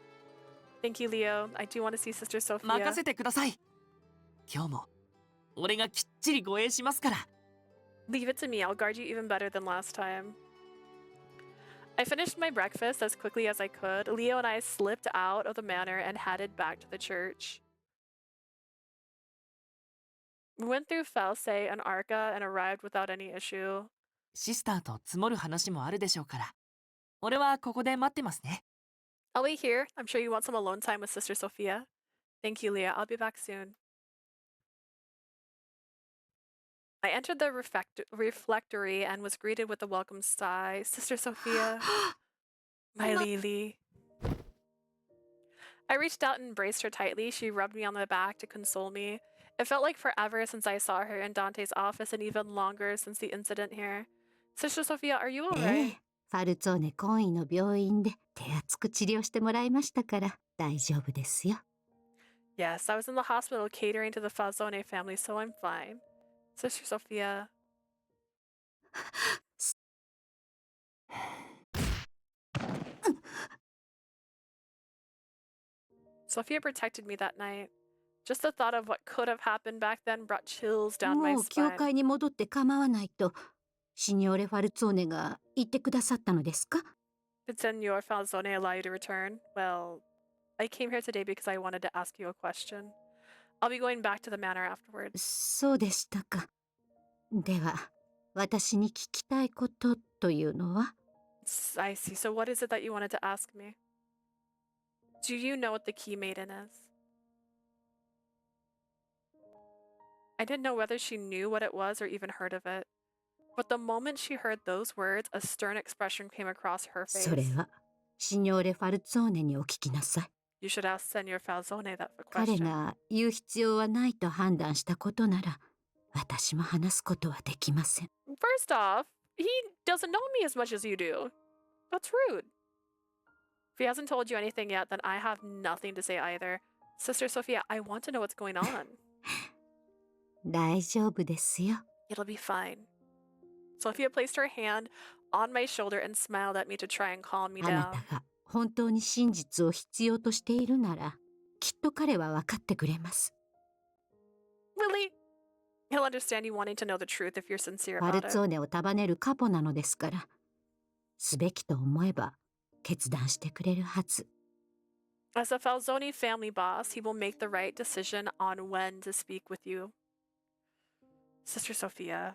Thank you, Leo. I do want to see Sister Sophia. 任せてください。今日も俺がきっちり護衛しますから。 Leave it to me. I'll guard you even better than last time. I finished my breakfast as quickly as I could. Leo and I slipped out of the manor and headed back to the church. We went through False and Arca and arrived without any issue. シスターと積もる話もあるでしょうから。俺はここで待ってますね。 I'll wait here. I'm sure you want some alone time with Sister Sophia. Thank you, Leah. I'll be back soon. I entered the reflectory and was greeted with a welcome sigh. Sister Sophia, my Lily. I reached out and embraced her tightly. She rubbed me on the back to console me. It felt like forever since I saw her in Dante's office and even longer since the incident here. Sister Sophia, are you え alright? え、ファルツォーネ懇意の病院で手厚く治療してもらいましたから大丈夫ですよ。 Yes, I was in the hospital catering to the Falzone family, so I'm fine. Sister Sophia. Sophia protected me that night. Just the thought of what could have happened back then brought chills down my もう教 spine. 会に戻って構わないとシニョーレ・ファルツォーネが言ってくださったのですか？ Did Senor Falzone allow you to return? Well, I came here today because I wanted to ask you a question. I'll be going back to the manor afterwards. そうでしたか。では私に聞きたいことというのは？ I see. So what is it that you wanted to ask me? Do you know what the Key Maiden is? I didn't know whether she knew what it was or even heard of it. But the moment she heard those words, a stern expression came across her それ face. はシニョーレ・ファルツォーネにお聞きなさい。 You should ask Senor Falzone that 彼 question. が言う必要はないと判断したことなら私も話すことはできません。 First off, he doesn't know me as much as you do. That's rude. If he hasn't told you anything yet, then I have nothing to say either. Sister Sophia, I want to know what's going on. 大丈夫ですよ。 It'll be fine. Sophia placed her hand on my shoulder and smiled at me to try and calm me あな down. たが本当に真実を必要としているならきっと彼は分かってくれます。 Really? He'll understand you wanting to know the truth if you're sincere ファル about ツォー it. ネを束ねるカポなのですからすべきと思えば決断してくれるはず。 As a Falzone family boss, he will make the right decision on when to speak with you. Sister Sophia,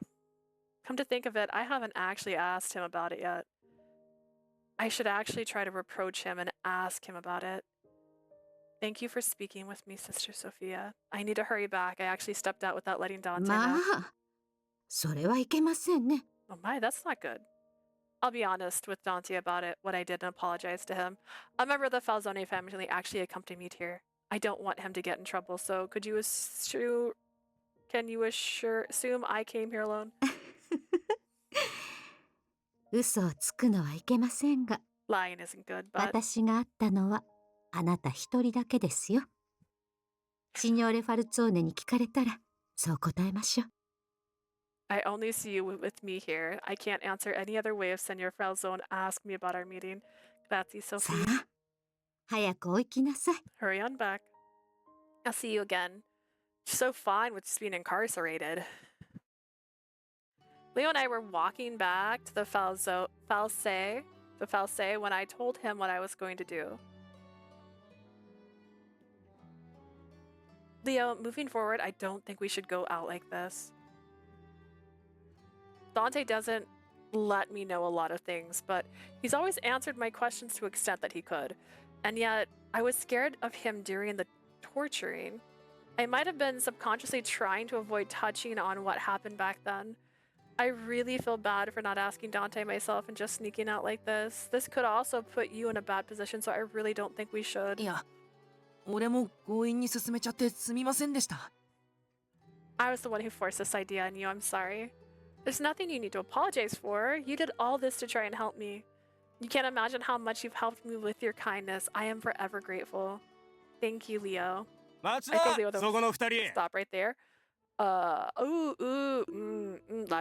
come to think of it, I haven't actually asked him about it yet. I should actually try to reproach him and ask him about it. Thank you for speaking with me, Sister Sophia. I need to hurry back. I actually stepped out without letting Dante ま know. あそれはいけませんね。 Oh my, that's not good. I'll be honest with Dante about it, what I did, and apologize to him. A member of the Falzone family actually accompanied me here. I don't want him to get in trouble, so could you assume I came here alone? 嘘をつくのはいけませんが Lying isn't good, but 私が会ったのはあなた一人だけですよ。シニョーレ・ファルツォーネに聞かれたらそう答えましょう。 I only see you with me here. I can't answer any other way if Senor Falzone asked me about our meeting. Grazie, さ Sophie. あ早くお行きなさい。 Hurry on back. I'll see you again. She's so fine with just being incarcerated. Leo and I were walking back to the False when I told him what I was going to do. Leo, moving forward, I don't think we should go out like this. Dante doesn't let me know a lot of things, but he's always answered my questions to the extent that he could. And yet, I was scared of him during the torturing. I might have been subconsciously trying to avoid touching on what happened back then. I really feel bad for not asking Dante myself and just sneaking out like this. This could also put you in a bad position, so I really don't think we should. いや、俺も強引に進めちゃってすみませんでした。 I was the one who forced this idea on you. I'm sorry. There's nothing you need to apologize for. You did all this to try and help me. You can't imagine how much you've helped me with your kindness. I am forever grateful. Thank you, Leo. I think Leo stop right there. ラ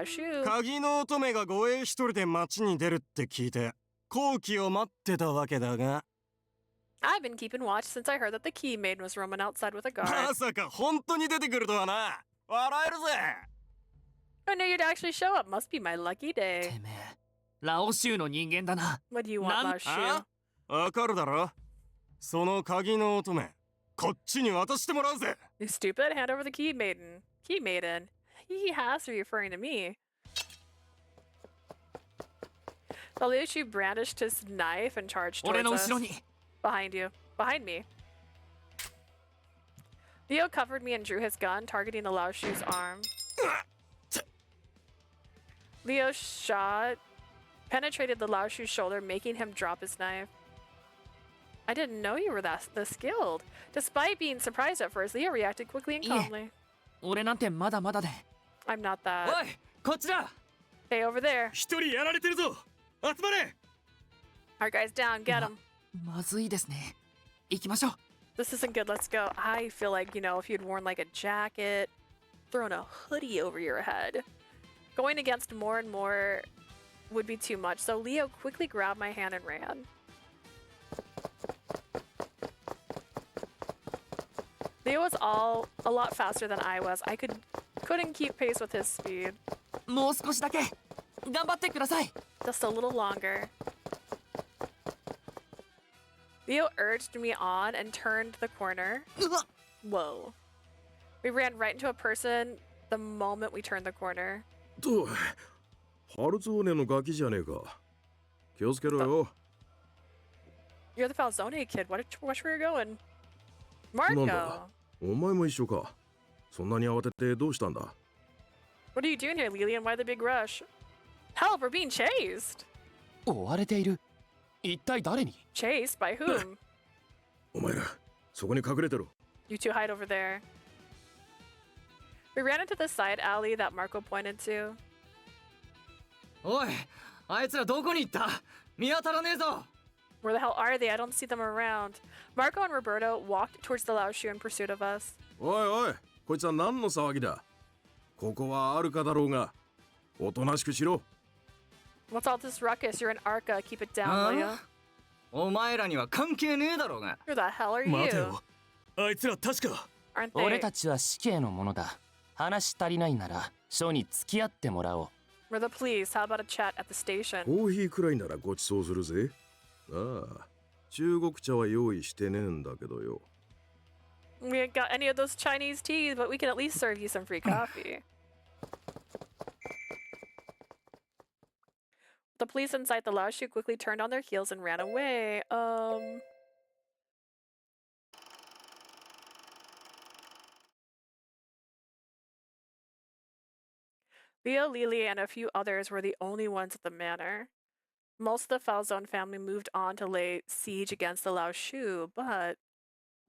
シュー。鍵の乙女が護衛一人で町に出るって聞いて、好機を待ってたわけだが。I've been keeping watch since I heard that the key maiden was roaming outside with a guard. まさか本当に出てくるとはな。笑えるぜ。I knew you'd actually show up. Must be my lucky day. てめえ、ラオ州の人間だな。 What do you want, ラシュー？わかるだろ？その鍵の乙女、こっちに渡してもらうぜ。You stupid, hand over the key maiden. Key maiden. He has to be referring to me. Laoshu brandished his knife and charged towards us. Behind you. Behind me. Leo covered me and drew his gun, targeting the Laoshu's arm. Leo's shot penetrated the Laoshu's shoulder, making him drop his knife. I didn't know you were this skilled. Despite being surprised at first, Leo reacted quickly and calmly. 俺なんてまだまだで。 I'm not that. おい、こっちだ。 Hey, over there. 一人やられてるぞ。集まれ。Our guy's down. Get him. まずいですね。行きましょう。 This isn't good. Let's go. I feel like, you know, if you'd worn like a jacket, thrown a hoodie over your head. Going against more and more would be too much, so Leo quickly grabbed my hand and ran. Leo was a lot faster than I was. I couldn't keep pace with his speed. もう少しだけ頑張ってください。 Just a little longer. Leo urged me on and turned the corner. Whoa. We ran right into a person the moment we turned the corner. と、ハルツォーネのガキじゃねえか。気をつけろよ。You're the Falzone kid. Watch where you're going. なんだ Marco! お前も一緒か。そんなに慌ててどうしたんだ What are you doing here, Lilian? Why the big rush? Help, we're being chased! 追われている。一体誰に？ Chased? By whom? お前ら、そこに隠れてろ。 You two hide over there. We ran into the side alley that Marco pointed to. おい、あいつらどこに行った？見当たらねえぞ。 Where the hell are they? I don't see them around. Marco and Roberto walked towards the Laoshu in pursuit of us. おいおい、こいつは何の騒ぎだ。ここはアルカだろうが、おとなしくしろ。What's all this ruckus? You're an Arca. Keep it down, will you? お前らには関係ねえだろうが。 Who the hell are 待て you? よ。あいつら確か。 Aren't 俺 they? たちは死刑のものだ。話足りないなら、署に付き合ってもらおう。 We're the police. How about a chat at the station? コーヒーくらいならごちそうするぜ。ああ、中国茶は用意してねえんだけどよ。We ain't got any of those Chinese teas, but we can at least serve you some free coffee. The police inside the Laoshu quickly turned on their heels and ran away. Leo, Lily, and a few others were the only ones at the manor. Most of the Falzone family moved on to lay siege against the Laoshu, but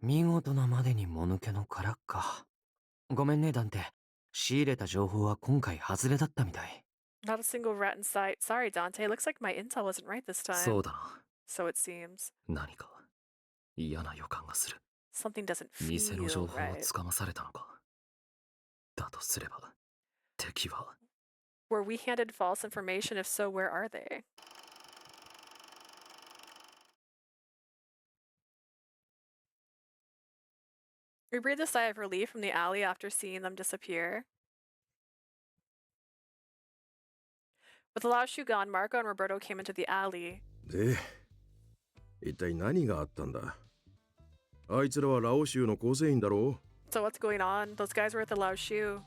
見事なまでにもぬけの殻か。ごめんね、ダンテ。仕入れた情報は今回外れだったみたい。 not a single rat in sight. Sorry, Dante. Looks like my intel wasn't right this time. そうだな。 So it seems. 何か嫌な予感がする。 Something doesn't 偽の feel 情報を right. つかまされたのか。だとすれば、敵は。 Were we handed false information? If so, where are they? We breathed a sigh of relief from the alley after seeing them disappear. With the Laoshu gone, Marco and Roberto came into the alley. で、一体何があったんだ。あいつらはラオ州の構成員だろう。 So what's going on? Those guys were at the Laoshu.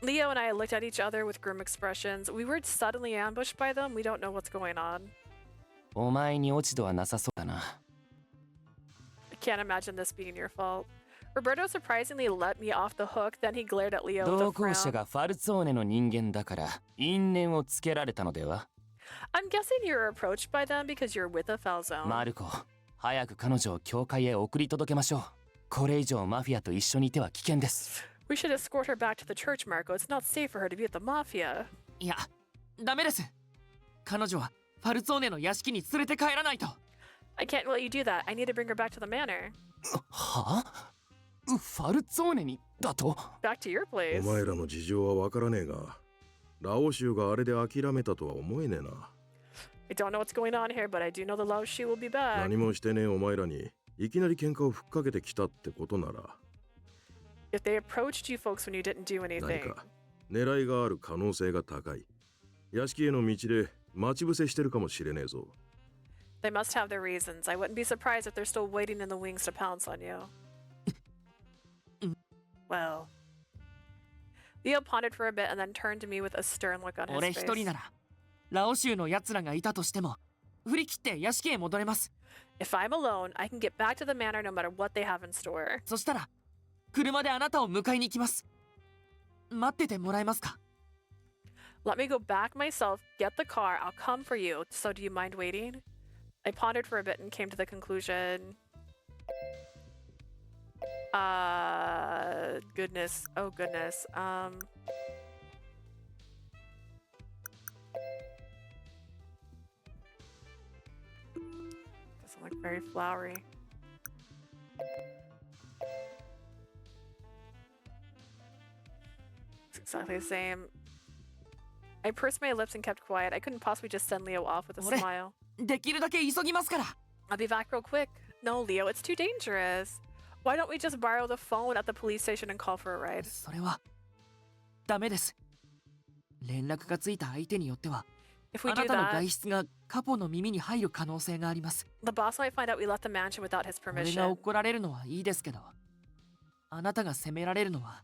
Leo and I looked at each other with grim expressions. We were suddenly ambushed by them. We don't know what's going on. お前に落ち度はなさそうだな。 I can't imagine this being your fault. Roberto surprisingly let me off the hook, then he glared at Leo with 同 a 行者 frown. がファルツォーネの人間だから因縁をつけられたのでは？ I'm guessing you're approached by them because you're with a Falzone. マルコ、早く彼女を教会へ送り届けましょう。これ以上マフィアと一緒にいては危険です。 We should escort her back to the church, Marco. It's not safe for her to be at the mafia. いや、ダメです。彼女はファルツォーネの屋敷に連れて帰らないと。I can't let you do that. I need to bring her back to the manor. はあ？ファルツォーネにだと？ Back to your place. お前らの事情はわからねえが、ラオ州があれで諦めたとは思えねえな。I don't know what's going on here, but I do know the Laoshu will be back. 何もしてねえお前らにいきなり喧嘩をふっかけてきたってことなら、 If they approached you folks when you didn't do 何 anything. か狙いがある可能性が高い。屋敷への道で待ち伏せしてるかもしれねえぞ。 They must have their reasons. I wouldn't be surprised if they're still waiting in the wings to pounce on you. Well. Leo pondered for a bit and then turned to me with a stern look on 俺 his 一人 face. ならラオ州の奴らがいたとしても振り切って屋敷へ戻れます。 If I'm alone, I can get back to the manor no matter what they have in store. そしたら車であなたを迎えに行きます。待っててもらえますか？ Let me go back myself, get the car, I'll come for you. So do you mind waiting? I pondered for a bit and came to the conclusion. Goodness. Oh, goodness. Doesn't look very flowery. exactly the same. I pursed my lips and kept quiet. I couldn't possibly just send Leo off with a smile. できるだけ急ぎますから。 I'll be back real quick. No, Leo, it's too dangerous. Why don't we just borrow the phone at the police station and call for a ride? それはダメです。連絡がついた相手によっては、 If we あ do なたの that, 外出がカポの耳に入る可能性があります。 the boss might find out we left the mansion without his 俺が permission. 怒られるのはいいですけど、あなたが責められるのは。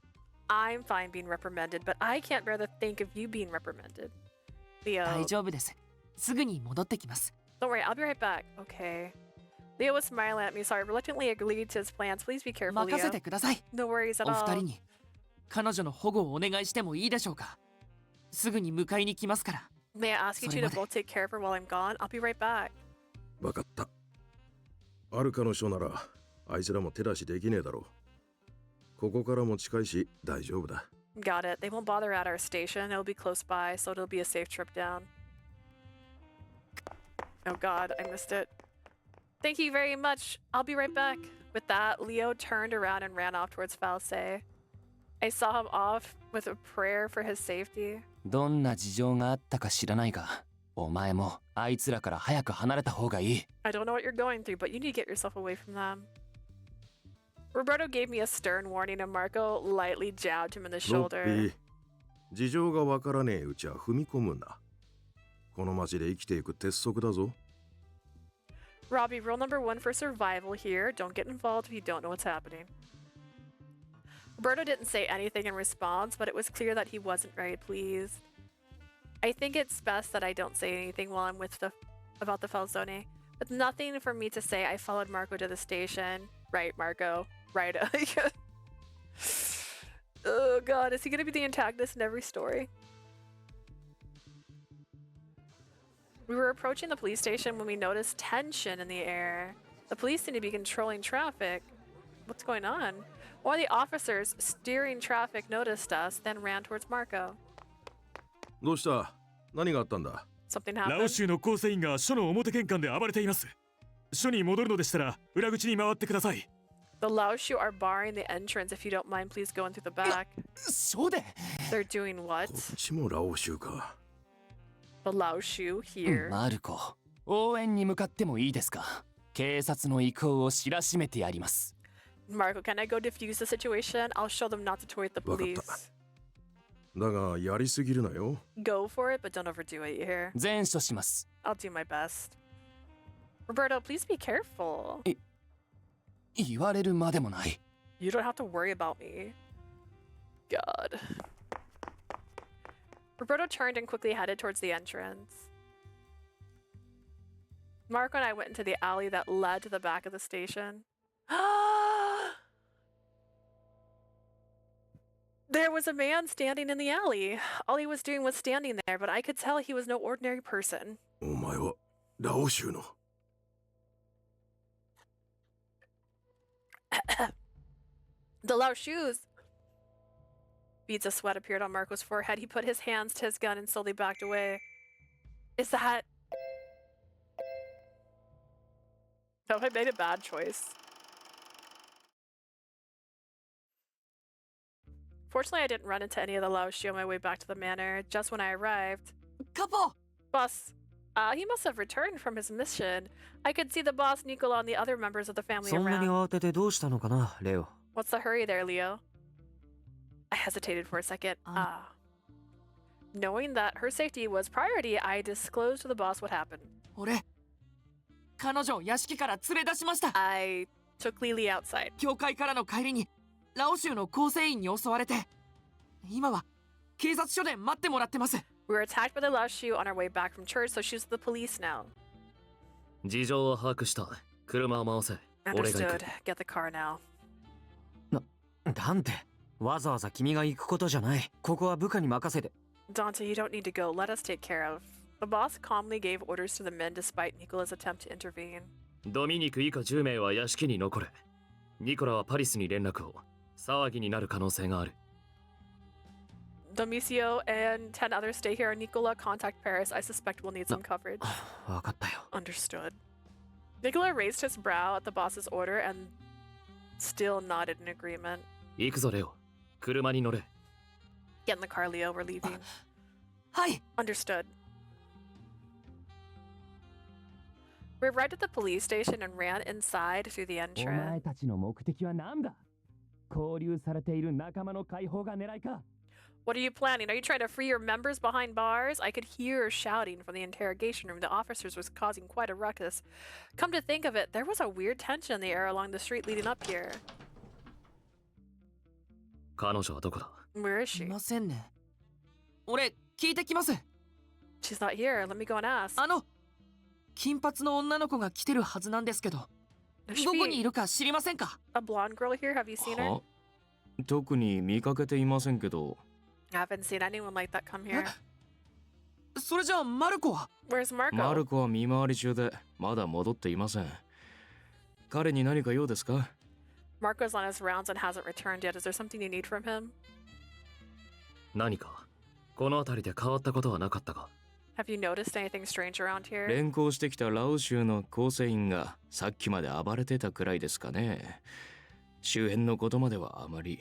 I'm fine being reprimanded, but I can't bear the think of you being reprimanded. Leo. 大丈夫です。すぐに戻ってきます。 Don't worry, I'll be right back. Okay. Leo was smiling at me, so I reluctantly agreed to his plans. Please be careful, 任せ Leo. てください。 No worries at お二 all. 人に彼女の保護をお願いしてもいいでしょうか。すぐに迎えに来ますから。 May I ask you two to both take care of her while I'm gone? I'll be right back. わかった。アルカの書ならあいつらも手出しできねえだろう。ここからも近いし大丈夫だ。Got it. They won't bother at our station. It'll be close by, so it'll be a safe trip down. Oh god, I missed it. Thank you very much. I'll be right back. With that, Leo turned around and ran off towards Falsay. I saw him off with a prayer for his safety. どんな事情があったか知らないが、お前もあいつらから早く離れた方がいい。 I don't know what you're going through, but you need to get yourself away from them. Roberto gave me a stern warning and Marco lightly jabbed him in the ロッピ shoulder. ー、事情がわからねえうちは踏み込むな。この町で生きていく鉄則だぞ。 Robbie, rule number 1 for survival here. Don't get involved if you don't know what's happening. Roberto didn't say anything in response, but it was clear that he wasn't very pleased. I think it's best that I don't say anything while I'm about the Falzone. With nothing for me to say, I followed Marco to the station. Right, Marco. Right. Oh god, is he gonna be the antagonist in every story? We were approaching the police station when we noticed tension in the air. The police seem to be controlling traffic. What's going on? One of the officers steering traffic noticed us, then ran towards Marco. どうした？何があったんだ？ Something ラオ happened. 州の構成員が署の表玄関で暴れています。署に戻るのでしたら裏口に回ってください。 The Laoshu are barring the entrance. If you don't mind, please go in through the back. そうで。 They're doing what? こっちもラオ州か。 The Laoshu here. マルコ、応援に向かってもいいですか。警察の意向を知らしめてやります。 Marco, can I go defuse the situation? I'll show them not to toy with the わかっ police. た。だがやりすぎるなよ。 Go for it, but don't overdo it, you hear? 全処します。 I'll do my best. Roberto, please be careful. 言われるまでもない。 You don't have to worry about me. God. Roberto turned and quickly headed towards the entrance. Marco and I went into the alley that led to the back of the station. There was a man standing in the alley. All he was doing was standing there, but I could tell he was no ordinary person. お前はラオ州の。 The loud shoes. Beads of sweat appeared on Marco's forehead. He put his hands to his gun and slowly backed away. Is that... No, I made a bad choice. Fortunately, I didn't run into any of the Laoshi on my way back to the manor. Just when I arrived... Couple! Boss. He must have returned from his mission. I could see the boss, Nicola, and the other members of the family そんなに around. 慌ててどうしたのかな、レオ。 What's the hurry there, Leo? I hesitated for a second. Knowing that her safety was priority, I disclosed to the boss what happened. 俺、彼女を屋敷から連れ出しました。 I took Lily outside. 教会からの帰りにラオ州の構成員に襲われて、今は警察署で待ってもらってます。 We were attacked by the Laoshu on our way back from church, so she's with the police now. 事情は把握した。車を回せ。俺が行 Understood. く。 Get the car now. ダンテ、わざわざ君が行くことじゃない。ここは部下に任せて。 Dante, you don't need to go. Let us take care of. The boss calmly gave orders to the men despite Nicola's attempt to intervene. ドミニク以下10名は屋敷に残れ。ニコラはパリスに連絡を。騒ぎになる可能性がある。 Domicio and 10 others stay here. Nicola, contact Paris. I suspect we'll need some coverage. わかったよ。 Understood. Nicola raised his brow at the boss's order and still nodded in agreement. 行くぞレオ。車に乗れ。Get in the car, Leo. We're leaving. Hi. Understood. We arrived at the police station and ran inside through the お entrance. 前たちの目的は何だ？拘留されている仲間の解放が狙いか？ What are you planning? Are you trying to free your members behind bars? I could hear shouting from the interrogation room. The officers was causing quite a ruckus. Come to think of it, there was a weird tension in the air along the street leading up here. 彼女はどこだ？ Where is she? いませんね。俺、聞いてきます。She's not here. Let me go and ask. 金髪の女の子が来てるはずなんですけど、どこにいるか知りませんか？ A blonde girl here? Have you seen her? は？特に見かけていませんけど。I haven't seen anyone like that come here. それじゃあマルコは？ Where's Marco? マルコは見回り中でまだ戻っていません。彼に何か用ですか？ Marco's on his rounds and hasn't returned yet. Is there something you need from him? 何かこの辺りで変わったことはなかったか？ Have you noticed anything strange around here? 連行してきたラオ州の構成員がさっきまで暴れてたくらいですかね。周辺のことまではあまり。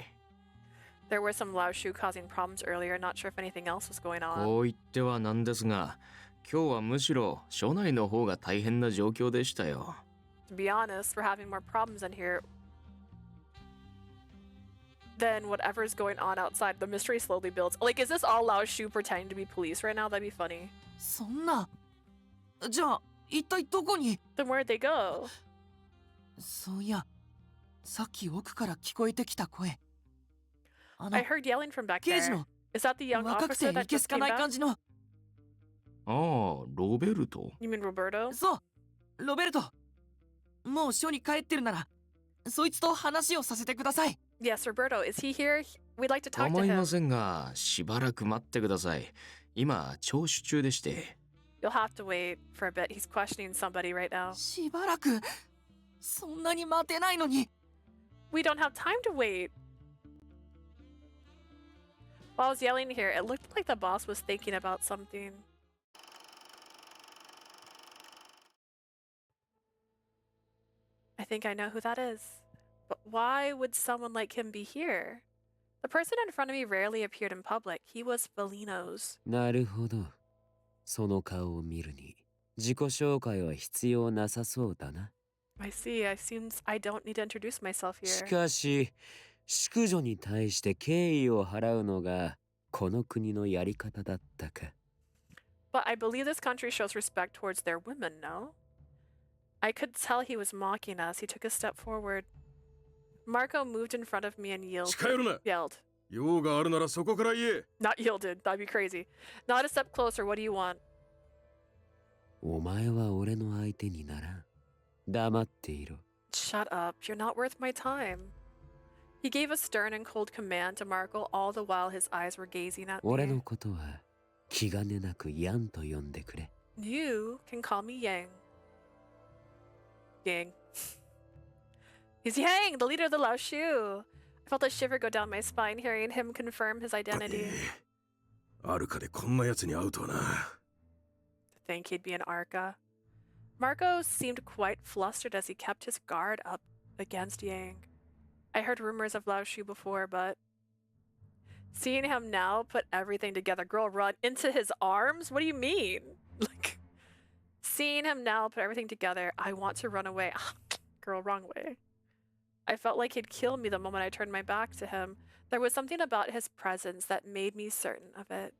There were some Lao Shu causing problems earlier. Not sure if anything else was going on. こう言ってはなんですが、今日はむしろ署内の方が大変な状況でしたよ。To be honest, we're having more problems in here than whatever's going on outside. The mystery slowly builds. Like, is this all Lao Shu pretending to be police right now? That'd be funny. そんな。じゃあ、一体どこに？ Then where'd they go? そういや、さっき奥から聞こえてきた声。I heard yelling from back 刑事 there. の Is that the young 若く officer て that いけ just すか came ない back? 感じの。ああ、ロベルト。You mean Roberto? そう、ロベルト。もう署に帰ってるなら、そいつと話をさせてください。Yes, Roberto. Is he here? We'd like to talk to 構いま him. せんが、しばらく待ってください。今、聴取中でして。You'll have to wait for a bit. He's questioning somebody right now. しばらく、そんなに待てないのに。We don't have time to wait. While I was yelling here, it looked like the boss was thinking about something. I think I know who that is. But why would someone like him be here? The person in front of me rarely appeared in public. He was Felino's. なるほど。その顔を見るに自己紹介は必要なさそうだな。I see. I seems I don't need to introduce myself し here. かし、淑女に対して敬意を払うのがこの国のやり方だったか。But I believe this country shows respect towards their women, no? I could tell he was mocking us. He took a step forward. Marco moved in front of me and yelled. 近寄るな。 Yelled. 用があるならそこから言え。 Not yielded. That'd be crazy. Not a step closer. What do you want? お前は俺の相手にならん。黙っていろ。 Shut up. You're not worth my time. He gave a stern and cold command to Marco, all the while his eyes were gazing at 俺 me. のことは気兼ねなくヤンと呼んでくれ。 You can call me Yang. Yang. He's Yang, the leader of the Lao Shu. I felt a shiver go down my spine hearing him confirm his identity. アルカでこんな奴に会うとはな。To think he'd be an Arca. Marco seemed quite flustered as he kept his guard up against Yang. I heard rumors of Lao Shu before, but seeing him now put everything together, girl, run into his arms? What do you mean? Like, seeing him now put everything together, I want to run away. Girl, wrong way. I felt like he'd kill me the moment I turned my back to him. There was something about his presence that made me certain of it.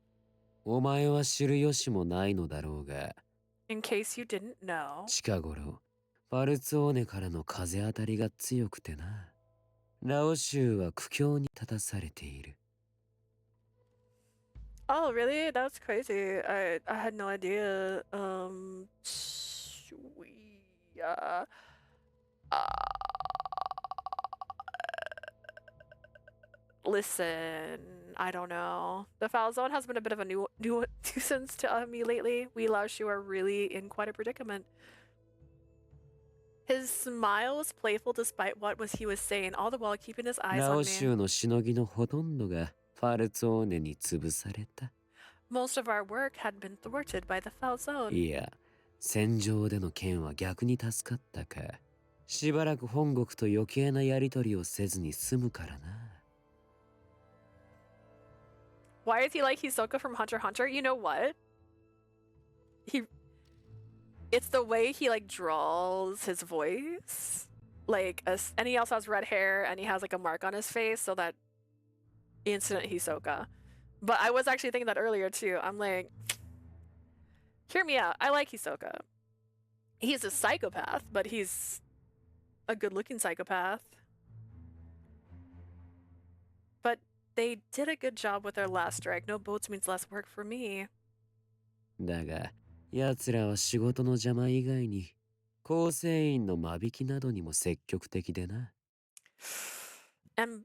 お前は知る由もないのだろうが、 In case you didn't know, 近頃ファルツォーネからの風当たりが強くてな。ラオ州は苦境に立たされている。 oh really? That's crazy. I had no idea. Listen, I don't know. The foul zone has been a bit of a new nuisance to me lately. We Lao Shu are really in quite a predicament. His smile was playful despite what he was saying, all the while keeping his eyes ラ on オ me. 州のしのぎのほとんどがファルツォーネに潰された。 Most of our work had been thwarted by the foul zone. いや、戦場での剣は逆に助かったか。しばらく本国と余計なやり取りをせずに済むからな。Why is he like Hisoka from Hunter x Hunter? You know what? It's the way he like draws his voice. Like, and he also has red hair and he has like a mark on his face, so that instant Hisoka. But I was actually thinking that earlier too. I'm like, hear me out. I like Hisoka. He's a psychopath, but he's a good-looking psychopath. But they did a good job with their last strike. No boats means less work for me. だが、奴らは仕事の邪魔以外に、構成員の間引きなどにも積極的でな。And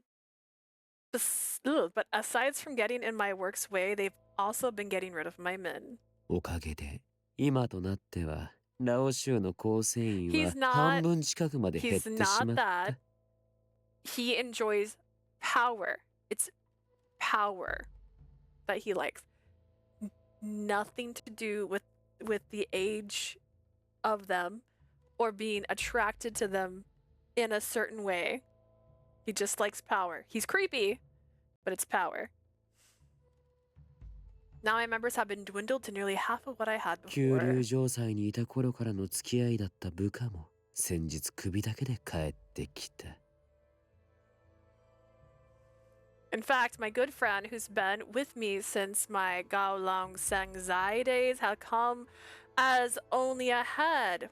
but aside from getting in my work's way, they've also been getting rid of my men. おかげで、今となっては、ラオ州の構成員は He's not- 半分近くまで減っ He's てしま not った。 that. He enjoys power. It's power that he likes. Nothing to do with the age of them or being attracted to them in a certain way. He just likes power. He's creepy, but it's power. Now my members have been dwindled to nearly half of what I had 急 before. 流城塞にいた頃からの付き合いだった部下も先日首だけで帰ってきた。 In fact, my good friend who's been with me since my Gao Long Sengzai days had come as only a head.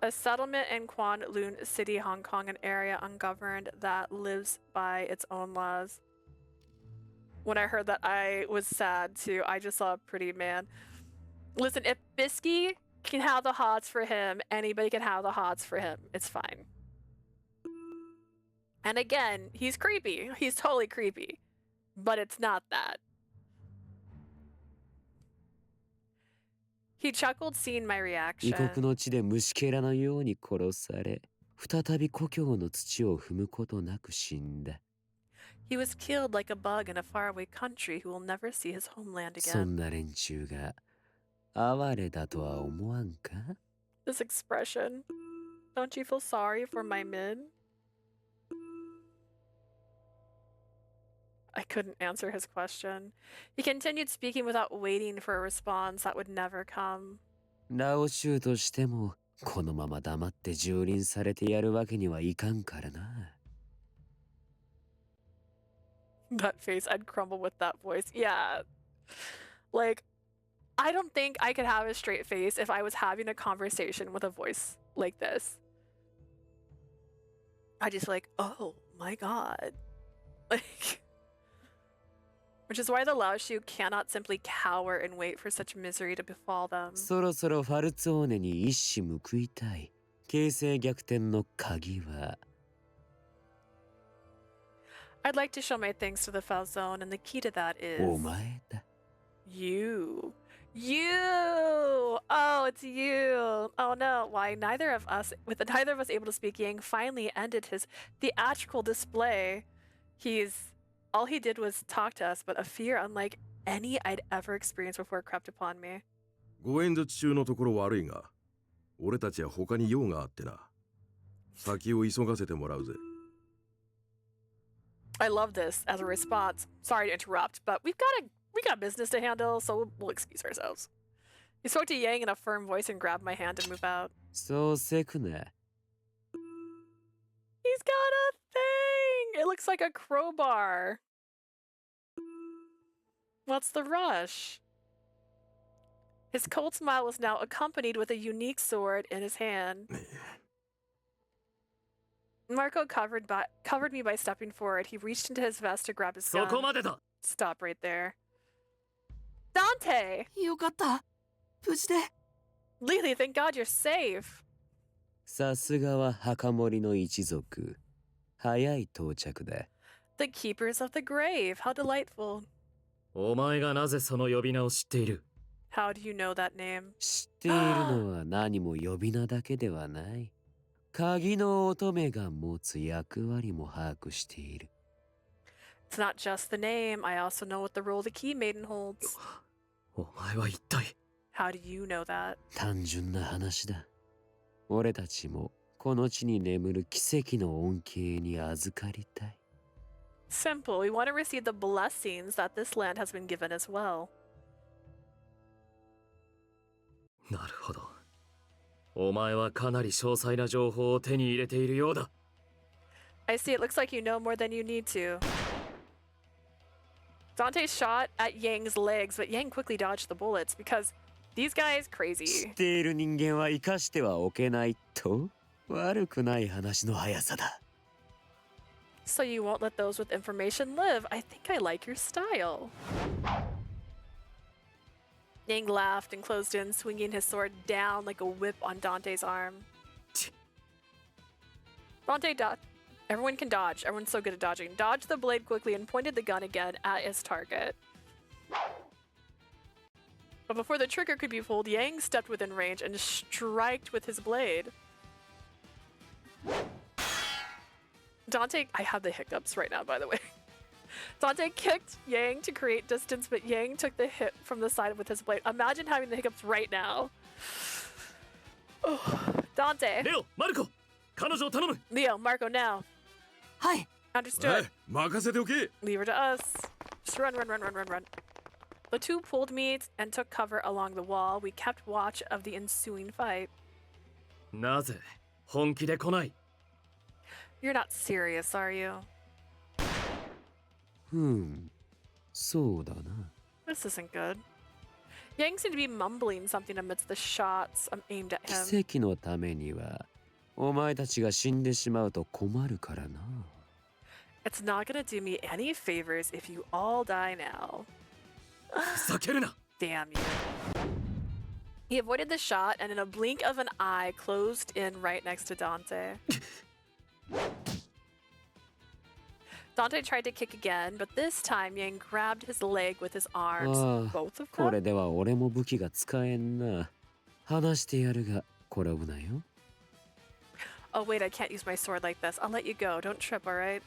A settlement in Kowloon City, Hong Kong, an area ungoverned that lives by its own laws. When I heard that, I was sad too. I just saw a pretty man. Listen, if Bisky can have the hots for him, anybody can have the hots for him. It's fine. And again, he's creepy. He's totally creepy. But it's not that. He chuckled seeing my 異国 reaction. の地で虫けらのように殺され、再び故郷の土を踏むことなく死んだ。 He was killed like a bug in a faraway country who will never see his homeland そ again. んな連中が哀れだとは思わんか？ This expression. Don't you feel sorry for my men? I couldn't answer his question. He continued speaking without waiting for a response that would never come. ラオ州としてもこのまま黙って蹂躙されてやるわけにはいかんからな。 That face, I'd crumble with that voice. Yeah. Like, I don't think I could have a straight face if I was having a conversation with a voice like this. I just like, oh my god. Like, which is why the Laoshu cannot simply cower and wait for such misery to befall them. そろそろファルツォーネに一矢報いたい。形勢逆転の鍵は I'd like to show my thanks to the Foul Zone, and the key to that is お前だ。 you. You! Oh, it's you! Oh no! Why neither of us able to speak, Yang finally ended his theatrical display. All he did was talk to us, but a fear unlike any I'd ever experienced before crept upon me. ご演説中のところ悪いが、俺たちは他に用があってな。先を急がせてもらうぜ。 I love this as a response. Sorry to interrupt, but we got business to handle, so we'll excuse ourselves. He spoke to Yang in a firm voice and grabbed my hand to move out. そうせくな。 He's got a thing! It looks like a crowbar. What's the rush? His cold smile was now accompanied with a unique sword in his hand. Marco covered me by stepping forward. He reached into his vest to grab his gun. Stop right there. Dante! よかった。無事で。Lily, thank God you're safe. さすがは墓守の一族。早い到着だ。 The keepers of the grave. How delightful. お前がなぜその呼び名を知っている？ How do you know that name? 知っているのは何も呼び名だけではない。鍵の乙女が持つ役割も把握している。 It's not just the name. I also know what the role the key maiden holds. お前は一体。 How do you know that? 単純な話だ。俺たちもこの地に眠る奇跡の恩恵に預かりたい。Simple. We want to receive the blessings that this land has been given as well. なるほど。お前はかなり詳細な情報を手に入れているようだ。I see. It looks like you know more than you need to. Dante shot at Yang's legs, but Yang quickly dodged the bullets because these guys 知 crazy. っている人間は生かしてはおけないと悪くない話の速さだ。So you won't let those with information live. I think I like your style. Yang laughed and closed in, swinging his sword down like a whip on Dante's arm. Dante dodged. Everyone can dodge. Everyone's so good at dodging. Dodged the blade quickly and pointed the gun again at his target. But before the trigger could be pulled, Yang stepped within range and striked with his blade. Dante, I have the hiccups right now, by the way. Dante kicked Yang to create distance, but Yang took the hit from the side with his blade. Imagine having the hiccups right now. Oh, Dante. Leo, Marco, 彼女を頼む。 Leo, Marco, now. Hi. Understood. 任せておけ。 Leave her to us. Just run, run, run, run, run, run. The two pulled me and took cover along the wall. We kept watch of the ensuing fight. なぜ本気で来ない？ You're not serious, are you? そうだな。 This isn't good. Yang seemed to be mumbling something amidst the shots aimed at him. 奇跡のためにはお前たちが死んでしまうと困るからな。 It's not gonna do me any favors if you all die now. 避けるな。 Damn you. He avoided the shot and in a blink of an eye closed in right next to Dante. Dante tried to kick again, but this time Yang grabbed his leg with his arms. Both of こ them? れでは俺も武器が使えんな。話してやるが転ぶなよ。 Oh wait, I can't use my sword like this. I'll let you go. Don't trip, alright?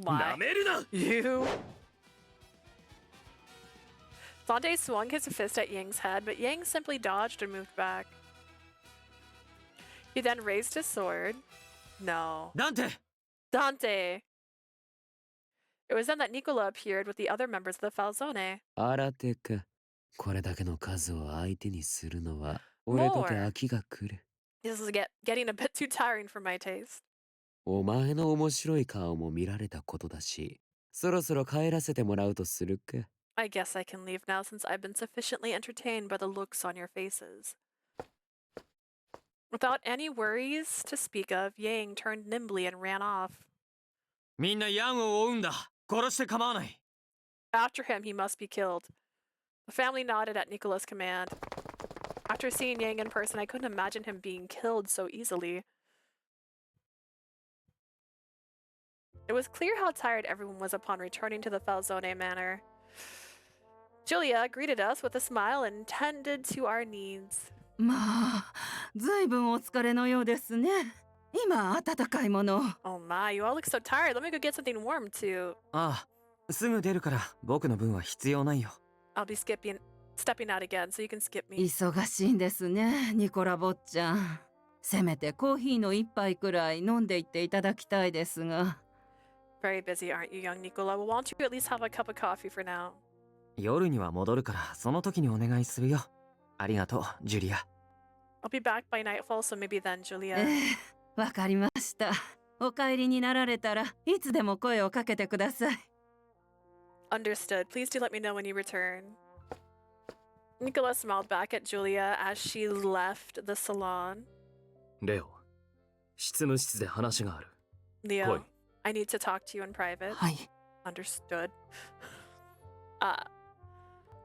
Why? なめるな。 You. Dante swung his fist at Yang's head, but Yang simply dodged and moved back. He then raised his sword. No. Dante! Dante! It was then that Nicola appeared with the other members of the Falzone. 新手か。これだけの数を相手にするのは俺とて飽きが来る。 This is getting a bit too tiring for my taste. お前の面白い顔も見られたことだし、そろそろ帰らせてもらうとするか。 I guess I can leave now since I've been sufficiently entertained by the looks on your faces. Without any worries to speak of, Yang turned nimbly and ran off. みんなヤンを追うんだ。殺して構わない。 After him, he must be killed. The family nodded at Nicola's command. After seeing Yang in person, I couldn't imagine him being killed so easily. It was clear how tired everyone was upon returning to the Falzone manor. Julia greeted us with a smile and tended to our needs. まあ、ずいぶんお疲れのようですね。今、温かいものを。Oh my, you all look so tired. Let me go get something warm too. ああ、すぐ出るから僕の分は必要ないよ。I'll be stepping out again, so you can skip me. 忙しいんですね、ニコラ坊ちゃん。せめてコーヒーの一杯くらい飲んでいっていただきたいですが。Very busy, aren't you, young Nicola? Well, won't you at least have a cup of coffee for now? 夜には戻るからその時にお願いするよ。ありがとう、ジュリア。I'll be back by nightfall, so maybe then, Julia. わかりました。お帰りになられたらいつでも声をかけてください。Understood. Please do let me know when you return. Nicola smiled back at Julia as she left the salon. レオ、執務室で話がある。 Leo, I need to talk to you in private. はい。 Understood.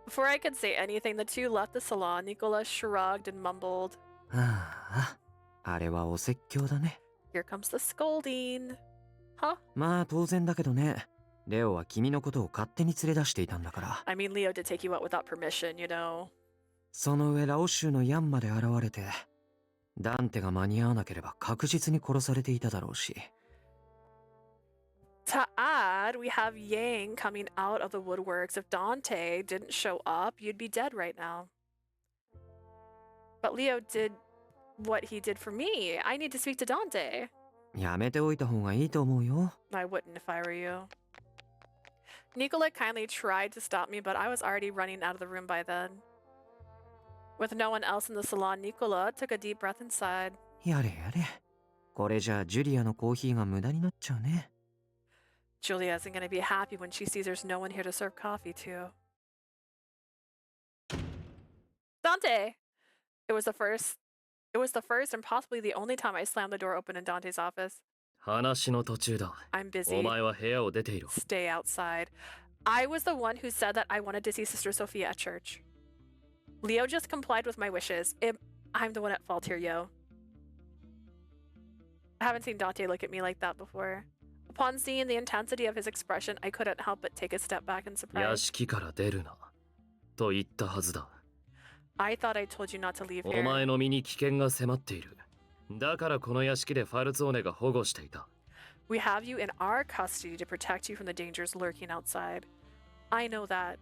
Before I could say anything, the two left the salon. Nicola shrugged and mumbled. ああ、あれはお説教だね。 Here comes the scolding. Huh? まあ当然だけどね。レオは君のことを勝手に連れ出していたんだから。I mean, Leo did take you out without permission, you know. その上ラオ州のヤンまで現れて、ダンテが間に合わなければ確実に殺されていただろうし。To add, we have Yang coming out of the woodworks. If Dante didn't show up, you'd be dead right now. But Leo did what he did for me. I need to speak to Dante. やめておいた方がいいと思うよ。 I wouldn't if I were you. Nicola kindly tried to stop me, but I was already running out of the room by then. With no one else in the salon, Nicola took a deep breath and sighed. やれやれ。これじゃあジュリアのコーヒーが無駄になっちゃうね。 Julia isn't going to be happy when she sees there's no one here to serve coffee to. Dante! It was the first and possibly the only time I slammed the door open in Dante's office. 話の途中だ。 I'm busy. お前は部屋を出ていろ。 Stay outside. I was the one who said that I wanted to see Sister Sophia at church. Leo just complied with my wishes. I'm the one at fault here, yo. I haven't seen Dante look at me like that before. Upon seeing the intensity of his expression, I couldn't help but take a step back in 屋 surprise. 敷から出るな。と言ったはずだ。 I thought I told you not to leave お here. 前の身に危険が迫っている。だからこの屋敷でファルツォーネが保護していた。 We have you in our custody to protect you from the dangers lurking outside. I know that.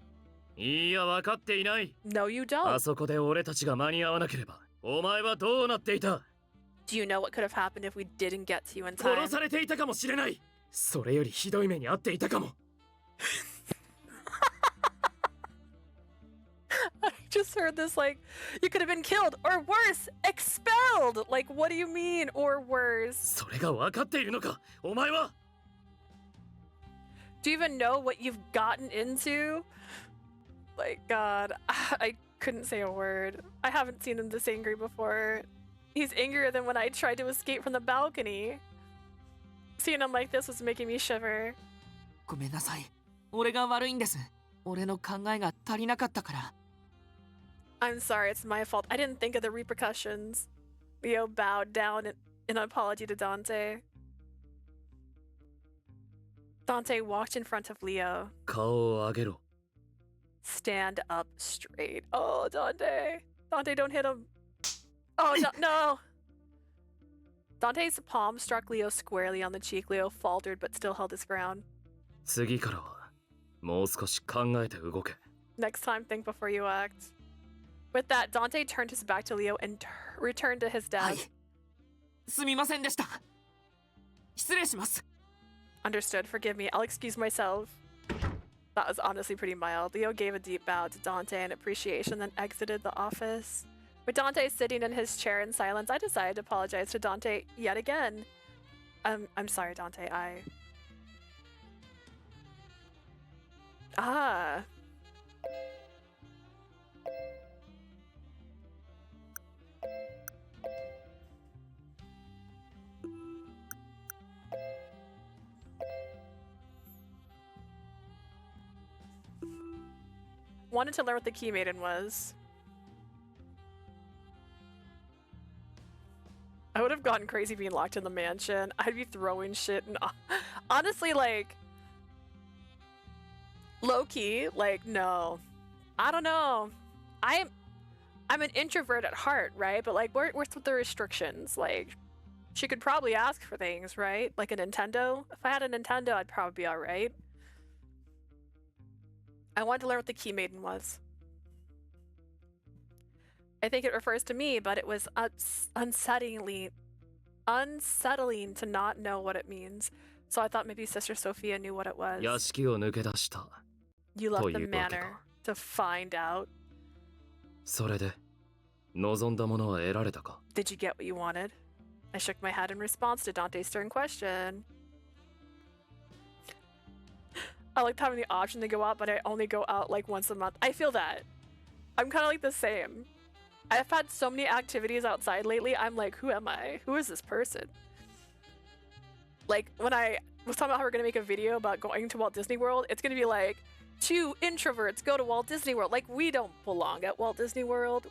いや、分かっていない。 No, you don't. あそこで俺たちが間に合わなければ、お前はどうなっていた？ Do you know what could have happened if we didn't get to you in time? 殺されていたかもしれない。それよりひどい目に遭っていたかも。I just heard this like, you could have been killed or worse, expelled. Like, what do you mean or worse? それが分かっているのか、お前は。 Do you even know what you've gotten into? Like, God, I couldn't say a word. I haven't seen him this angry before. He's angrier than when I tried to escape from the balcony. Seeing him like this was making me shiver. ごめんなさい。俺が悪いんです。俺の考えが足りなかったから。 I'm sorry, it's my fault. I didn't think of the repercussions. Leo bowed down in apology to Dante. Dante walked in front of Leo. 顔を上げろ。 Stand up straight. Oh, Dante. Dante, don't hit him. Oh, no. No. Dante's palm struck Leo squarely on the cheek. Leo faltered but still held his ground. 次からはもう少し考えて動け。 Next time, think before you act. With that, Dante turned his back to Leo and returned to his desk. はい。すみませんでした。失礼します。 Understood. Forgive me. I'll excuse myself. That was honestly pretty mild. Leo gave a deep bow to Dante in appreciation, then exited the office. With Dante sitting in his chair in silence, I decided to apologize to Dante yet again. I'm sorry, Dante. Ah. Wanted to learn what the Key Maiden was. I would have gotten crazy being locked in the mansion. I'd be throwing shit and honestly, like, low-key, like, no. I don't know. I'm an introvert at heart, right? But like, where's the restrictions? Like, she could probably ask for things, right? Like a Nintendo. If I had a Nintendo, I'd probably be alright. I wanted to learn what the Key Maiden was. I think it refers to me, but it was unsettling to not know what it means. So I thought maybe Sister Sophia knew what it was. 屋敷を抜け出した。 You left the というわけか。 manor to find out. それで望んだものは得られたか？ Did you get what you wanted? I shook my head in response to Dante's stern question. I liked having the option to go out, but I only go out like once a month. I feel that. I'm kind of like the same. I've had so many activities outside lately. I'm like, who am I? Who is this person? Like, when I was talking about how we're going to make a video about going to Walt Disney World, it's going to be like, 2 introverts go to Walt Disney World. Like, we don't belong at Walt Disney World.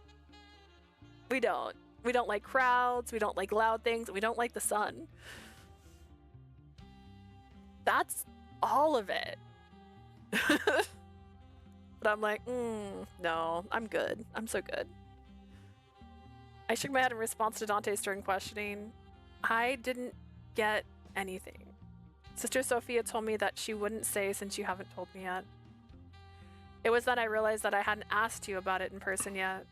We don't. We don't like crowds. We don't like loud things. We don't like the sun. That's all of it. But I'm like, no, I'm good. I'm so good. I shook my head in response to Dante's stern questioning. I didn't get anything. Sister Sophia told me that she wouldn't say since you haven't told me yet. It was then I realized that I hadn't asked you about it in person yet.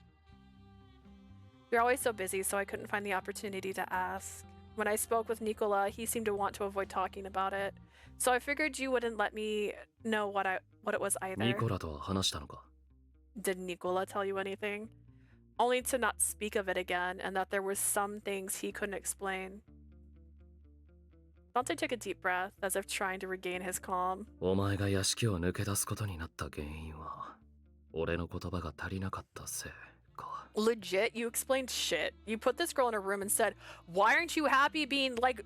You're always so busy, so I couldn't find the opportunity to ask. When I spoke with Nicola, he seemed to want to avoid talking about it. So I figured you wouldn't let me know what it was either. ニコラとは話したのか? Did Nicola tell you anything? Only to not speak of it again, and that there were some things he couldn't explain. Dante took a deep breath, as if trying to regain his calm. お前が屋敷を抜け出すことになった原因は、俺の言葉が足りなかったせいか。 Legit, you explained shit. You put this girl in a room and said, "Why aren't you happy being, like,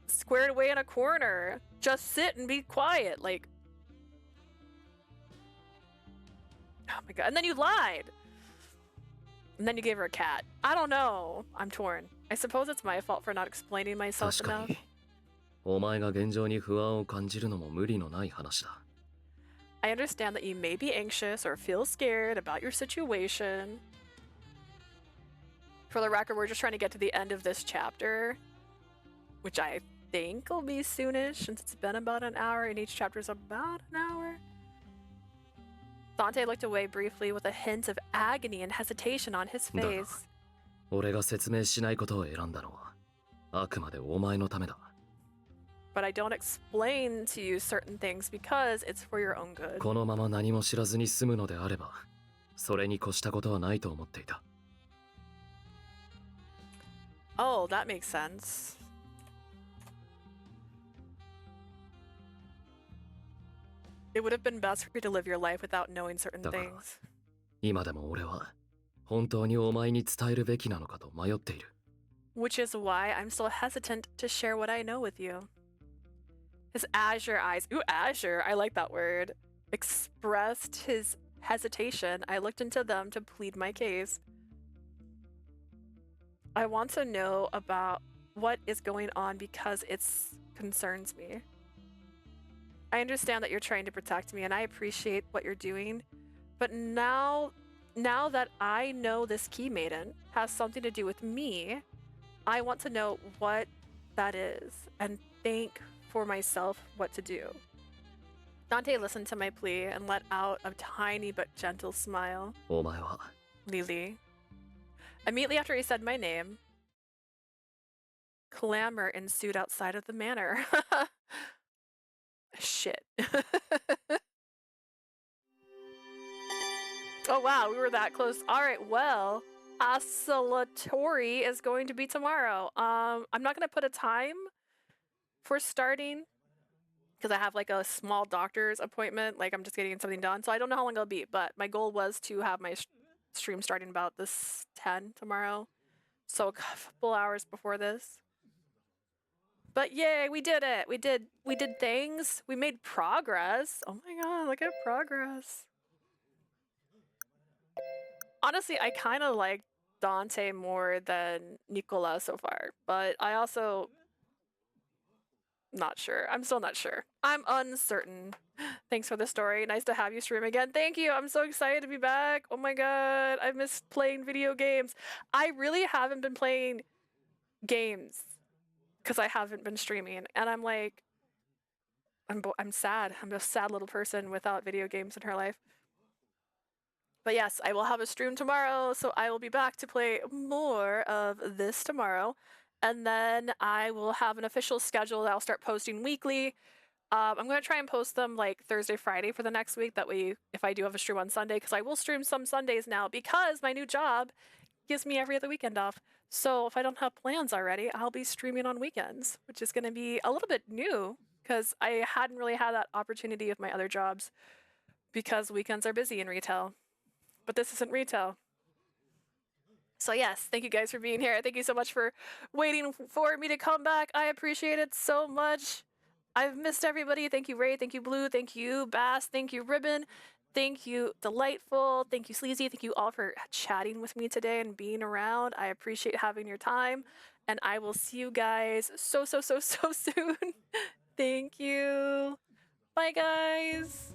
squared away in a corner? Just sit and be quiet." Like, oh my god. And then you lied. And then you gave her a cat. I don't know. I'm torn. I suppose it's my fault for not explaining myself 確か enough. に、お前が現状に不安を感じるのも無理のない話だ。 I understand that you may be anxious or feel scared about your situation. For the record, we're just trying to get to the end of this chapter, which I think will be soonish since it's been about an hour and each chapter is about an hour. Dante looked away briefly with a hint of agony and hesitation on his だが、 face. 俺が説明しないことを選んだのは、あくまでお前のためだ。 But I don't explain to you certain things because it's for your own good. このまま何も知らずに済むのであれば、それに越したことはないと思っていた。 Oh, that makes sense. It would have been best for you to live your life without knowing certain だから、 things. 今でも俺は本当にお前に伝えるべきなのかと迷っている。 Which is why I'm still hesitant to share what I know with you. His azure eyes, ooh, azure, I like that word, expressed his hesitation. I looked into them to plead my case. I want to know about what is going on because it concerns me. I understand that you're trying to protect me and I appreciate what you're doing, but now that I know this key maiden has something to do with me, I want to know what that is and think for myself what to do. Dante listened to my plea and let out a tiny but gentle smile. お前は Lily. Immediately after he said my name, clamor ensued outside of the manor. Shit. Oh wow, we were that close. Alright, well, oscillatory is going to be tomorrow. I'm not gonna put a time for starting because I have like a small doctor's appointment, like I'm just getting something done, so I don't know how long it'll be, but my goal was to have my stream starting about this 10 tomorrow, so a couple hours before this. But yay, we did it. We did things. We made progress. Oh my god, look at progress. Honestly, I kind of like Dante more than Nicola so far, but I also not sure. I'm still not sure. I'm uncertain. Thanks for the story. Nice to have you stream again. Thank you. I'm so excited to be back. Oh my god, I missed playing video games. I really haven't been playing games because I haven't been streaming, and I'm like, I'm sad. I'm a sad little person without video games in her life. But yes, I will have a stream tomorrow, so I will be back to play more of this tomorrow. And then I will have an official schedule that I'll start posting weekly. I'm going to try and post them like Thursday, Friday for the next week. That way, if I do have a stream on Sunday, because I will stream some Sundays now because my new job gives me every other weekend off. So if I don't have plans already, I'll be streaming on weekends, which is going to be a little bit new because I hadn't really had that opportunity with my other jobs because weekends are busy in retail. But this isn't retail. So yes, thank you guys for being here. Thank you so much for waiting for me to come back. I appreciate it so much. I've missed everybody. Thank you, Ray. Thank you, Blue. Thank you, Bass. Thank you, Ribbon. Thank you, Delightful. Thank you, Sleazy. Thank you all for chatting with me today and being around. I appreciate having your time. And I will see you guys so soon. Thank you. Bye, guys.